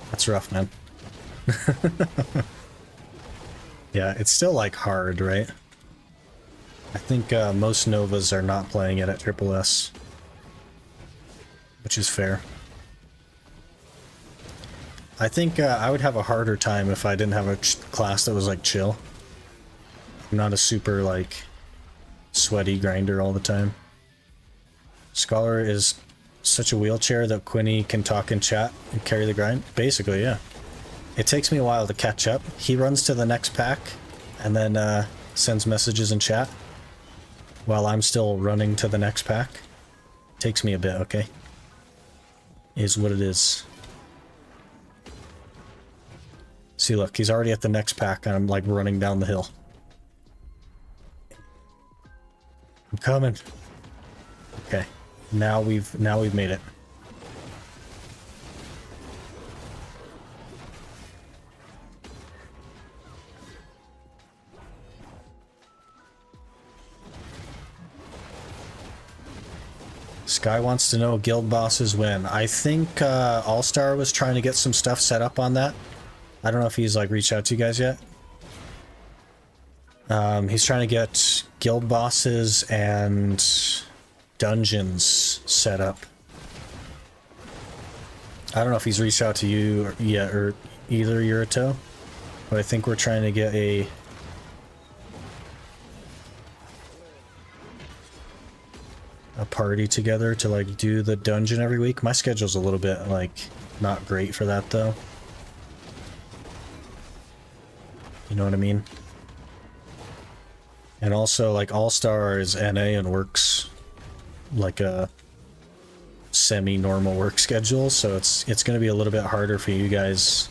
That's rough, man. Yeah, it's still like hard, right? I think most Novas are not playing it at triple S, which is fair. I think I would have a harder time if I didn't have a class that was like chill. I'm not a super like sweaty grinder all the time. Scholar is such a wheelchair that Quinny can talk and chat and carry the grind. Basically, yeah. It takes me a while to catch up. He runs to the next pack and then sends messages in chat while I'm still running to the next pack. Takes me a bit, okay? Is what it is. See, look, he's already at the next pack and I'm like running down the hill. I'm coming. Okay. Now we've made it. Sky wants to know guild bosses when. I think All-Star was trying to get some stuff set up on that. I don't know if he's like reached out to you guys yet. He's trying to get guild bosses and dungeons set up. I don't know if he's reached out to you yet or either, Yurito, but I think we're trying to get a party together to like do the dungeon every week. My schedule's a little bit like not great for that though. You know what I mean? And also, like, All-Star is NA and works like a semi-normal work schedule, so it's going to be a little bit harder for you guys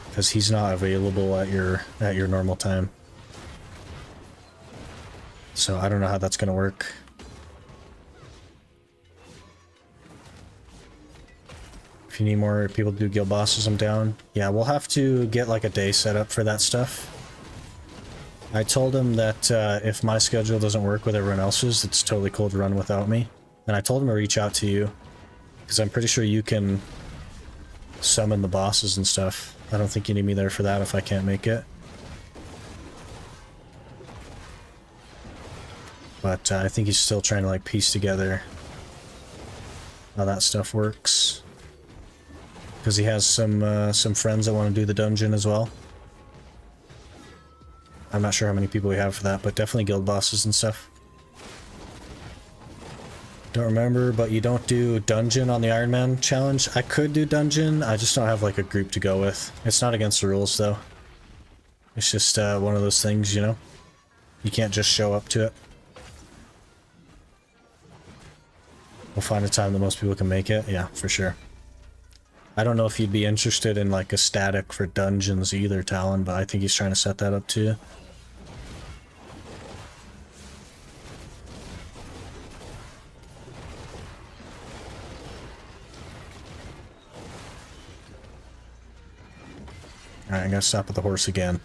because he's not available at your normal time. So I don't know how that's going to work. If you need more people to do guild bosses, I'm down. Yeah, we'll have to get like a day set up for that stuff. I told him that if my schedule doesn't work with everyone else's, it's totally cool to run without me. And I told him to reach out to you, because I'm pretty sure you can summon the bosses and stuff. I don't think you need me there for that if I can't make it. But I think he's still trying to like piece together how that stuff works. Because he has some friends that want to do the dungeon as well. I'm not sure how many people we have for that, but definitely guild bosses and stuff. Don't remember, but you don't do dungeon on the Iron Man challenge. I could do dungeon, I just don't have like a group to go with. It's not against the rules though. It's just one of those things, you know? You can't just show up to it. We'll find a time that most people can make it. Yeah, for sure. I don't know if you'd be interested in like a static for dungeons either, Talon, but I think he's trying to set that up too. Alright, I'm gonna stop at the horse again.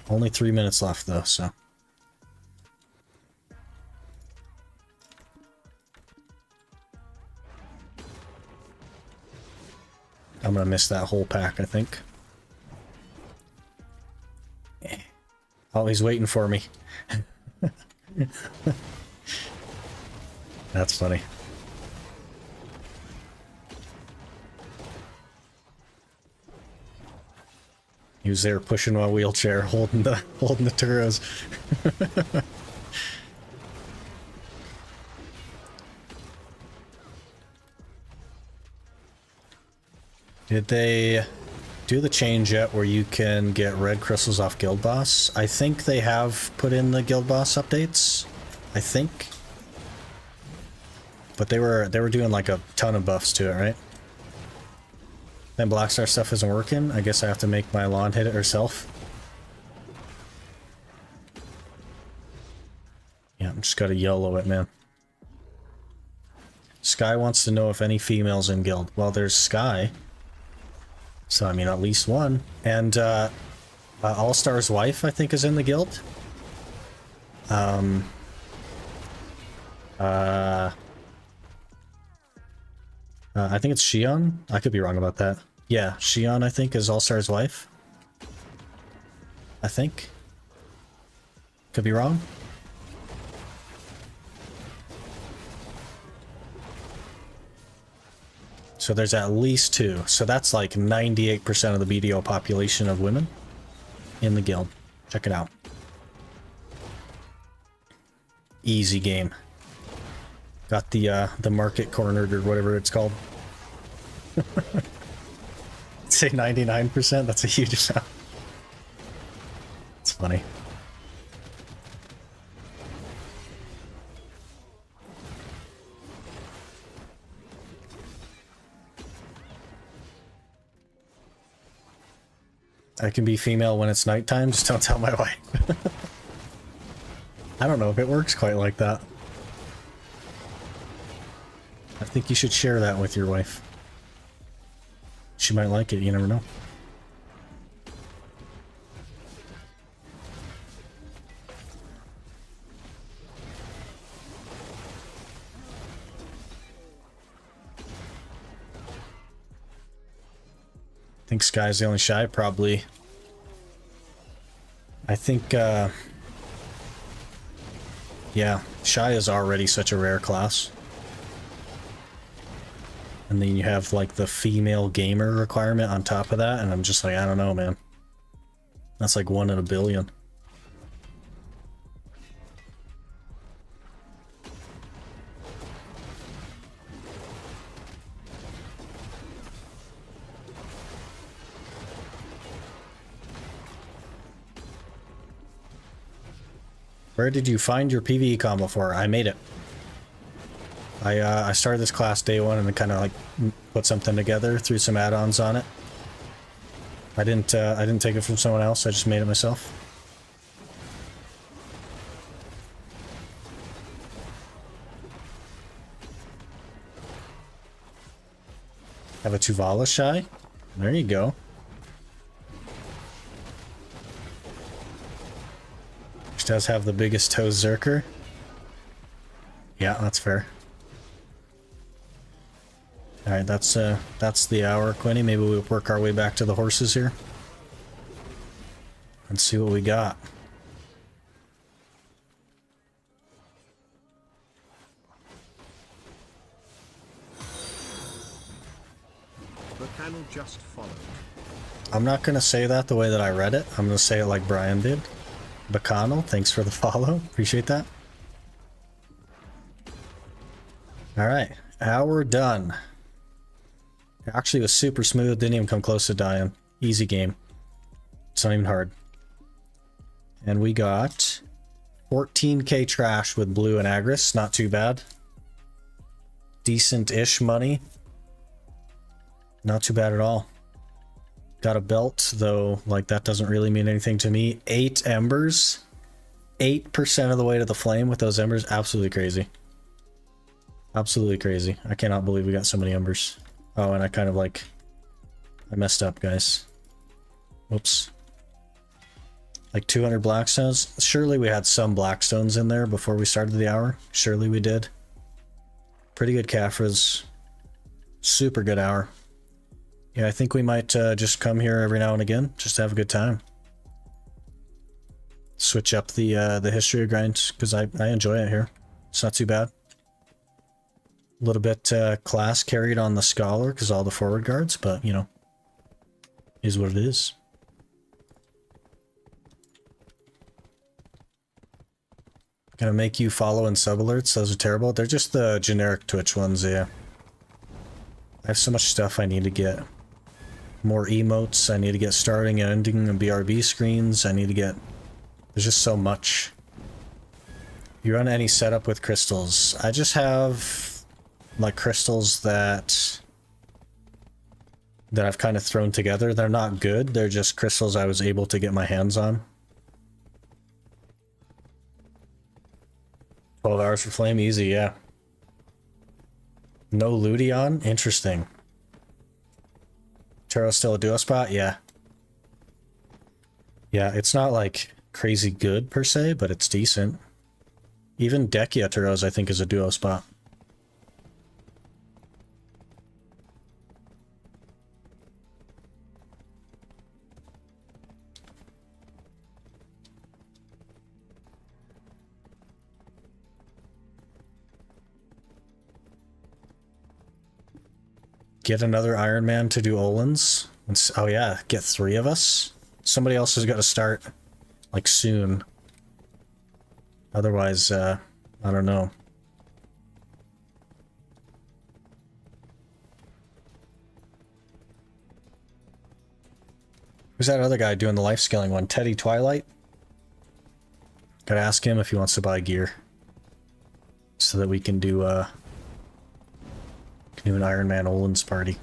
Only 3 minutes left though, so. I'm gonna miss that whole pack, I think. Oh, he's waiting for me. That's funny. He was there pushing my wheelchair, holding the Turos. Did they do the change yet where you can get red crystals off Guild Boss? I think they have put in the Guild Boss updates. I think. But they were doing like a ton of buffs to it, right? Then Blackstar stuff isn't working. I guess I have to make my lawn hit it herself. Yeah, I'm just gotta YOLO it, man. Sky wants to know if any females in guild. Well, there's Sky. So, I mean, at least one. And, All-Star's wife, I think, is in the guild. I think it's Shion. I could be wrong about that. Yeah, Shion, I think, is All-Star's wife. I think. Could be wrong. So there's at least two. So that's like 98% of the BDO population of women in the guild. Check it out. Easy game. Got the market cornered or whatever it's called. Say 99%. That's a huge amount. It's funny. I can be female when it's nighttime, just don't tell my wife. I don't know if it works quite like that. I think you should share that with your wife. She might like it, you never know. I think Sky's the only shy, probably. I think, yeah, shy is already such a rare class. And then you have, like, the female gamer requirement on top of that, and I'm just like, I don't know, man. That's like 1 in a billion. Where did you find your PvE combo for? I made it. I started this class day one and then kind of like put something together, threw some add-ons on it. I didn't take it from someone else. I just made it myself. Have a Tuvala Shy. There you go. Which does have the biggest toe Zerker. Yeah, that's fair. Alright, that's the hour, Quinny. Maybe we'll work our way back to the horses here. And see what we got. The panel just followed. I'm not gonna say that the way that I read it. I'm gonna say it like Brian did. Bacano, thanks for the follow. Appreciate that. Alright, hour done. It actually was super smooth, didn't even come close to dying. Easy game. It's not even hard. And we got 14k trash with blue and Agris, not too bad. Decent-ish money. Not too bad at all. Got a belt, though, like, that doesn't really mean anything to me. 8 embers. 8% of the way to the flame with those embers. Absolutely crazy. Absolutely crazy. I cannot believe we got so many embers. Oh, and I kind of, like... I messed up, guys. Whoops. Like 200 blackstones. Surely we had some blackstones in there before we started the hour. Surely we did. Pretty good Caphras. Super good hour. Yeah, I think we might just come here every now and again, just to have a good time. Switch up the history grind, because I enjoy it here. It's not too bad. A little bit class carried on the Scholar, because all the forward guards, but, you know, is what it is. Gonna make you follow and sub alerts, those are terrible. They're just the generic Twitch ones, yeah. I have so much stuff I need to get. More emotes, I need to get starting and ending and BRB screens, I need to get... There's just so much. You run any setup with crystals? I just have, like, crystals that I've kind of thrown together. They're not good, they're just crystals I was able to get my hands on. 12 hours for flame, easy, yeah. No Ludion? Interesting. Taro's still a duo spot? Yeah. Yeah, it's not like crazy good per se, but it's decent. Even Dekia Taro's I think is a duo spot. Get another Iron Man to do Olins. Oh yeah, get 3 of us. Somebody else has got to start, like, soon. Otherwise, I don't know. Who's that other guy doing the life scaling one? Teddy Twilight? Gotta ask him if he wants to buy gear. So that we can do, an Iron Man Olins party.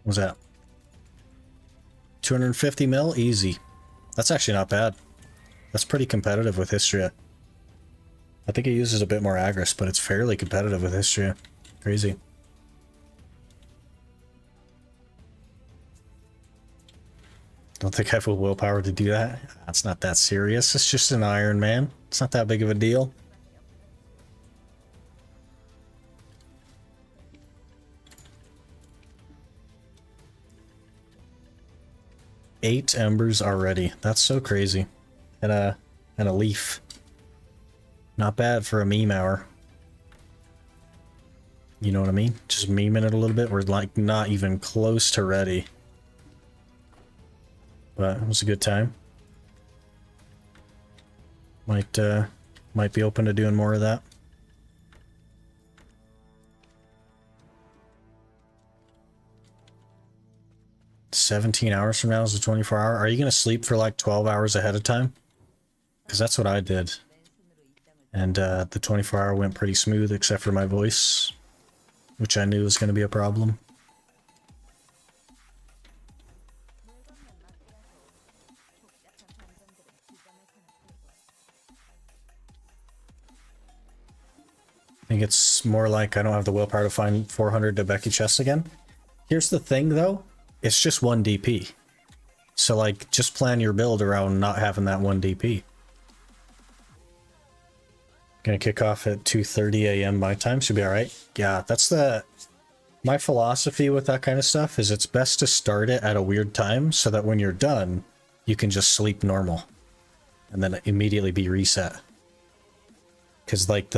What was that? 250 mil? Easy. That's actually not bad. That's pretty competitive with Histria. I think it uses a bit more Agris, but it's fairly competitive with Histria. Crazy. Don't think I have the willpower to do that. That's not that serious. It's just an Iron Man. It's not that big of a deal. Eight embers already. That's so crazy. And a leaf. Not bad for a meme hour. You know what I mean? Just memeing it a little bit. We're like not even close to ready. But it was a good time. Might be open to doing more of that. "17 hours from now is a 24-hour. Are you going to sleep for like 12 hours ahead of time? Because that's what I did. And the 24-hour went pretty smooth except for my voice, which I knew was going to be a problem. I think it's more like I don't have the willpower to find 400 Debeki chests again. Here's the thing though, it's just 1 DP. So like, just plan your build around not having that 1 DP. Gonna kick off at 2:30 a.m. my time, should be alright. Yeah, that's my philosophy with that kind of stuff is it's best to start it at a weird time so that when you're done, you can just sleep normal. And then immediately be reset. Because like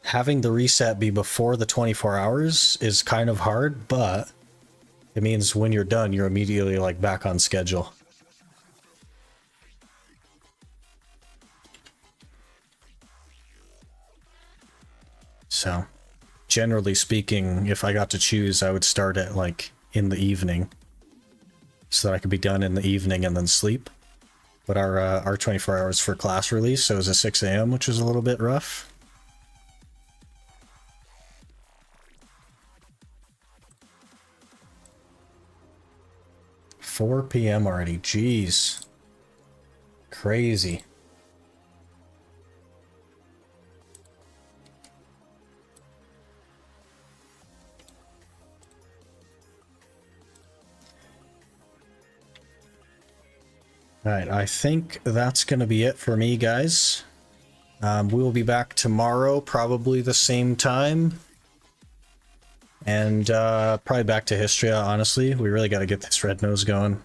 having the reset be before the 24 hours is kind of hard, but it means when you're done, you're immediately like back on schedule. So, generally speaking, if I got to choose, I would start it like in the evening so that I could be done in the evening and then sleep. But our 24 hours for class release, so it was at 6 a.m., which was a little bit rough. $4 p.m. already, jeez. Crazy. Alright, I think that's going to be it for me, guys. We will be back tomorrow, probably the same time. And probably back to Histria, honestly. We really got to get this red nose going.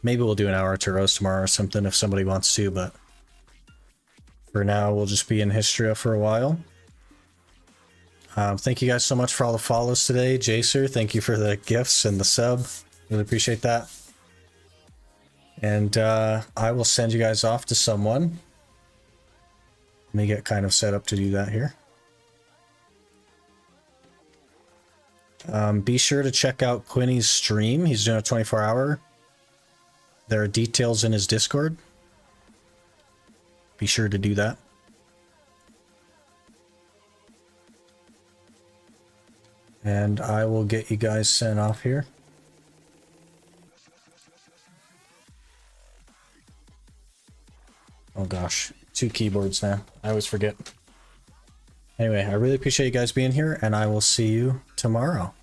Maybe we'll do an hour to roast tomorrow or something if somebody wants to, but for now, we'll just be in Histria for a while. Thank you guys so much for all the follows today. Jacer, thank you for the gifts and the sub. Really appreciate that. And I will send you guys off to someone. Let me get kind of set up to do that here. Be sure to check out Quinny's stream. He's doing a 24-hour. There are details in his Discord. Be sure to do that. And I will get you guys sent off here. Oh gosh, 2 keyboards now. I always forget. Anyway, I really appreciate you guys being here, and I will see you tomorrow.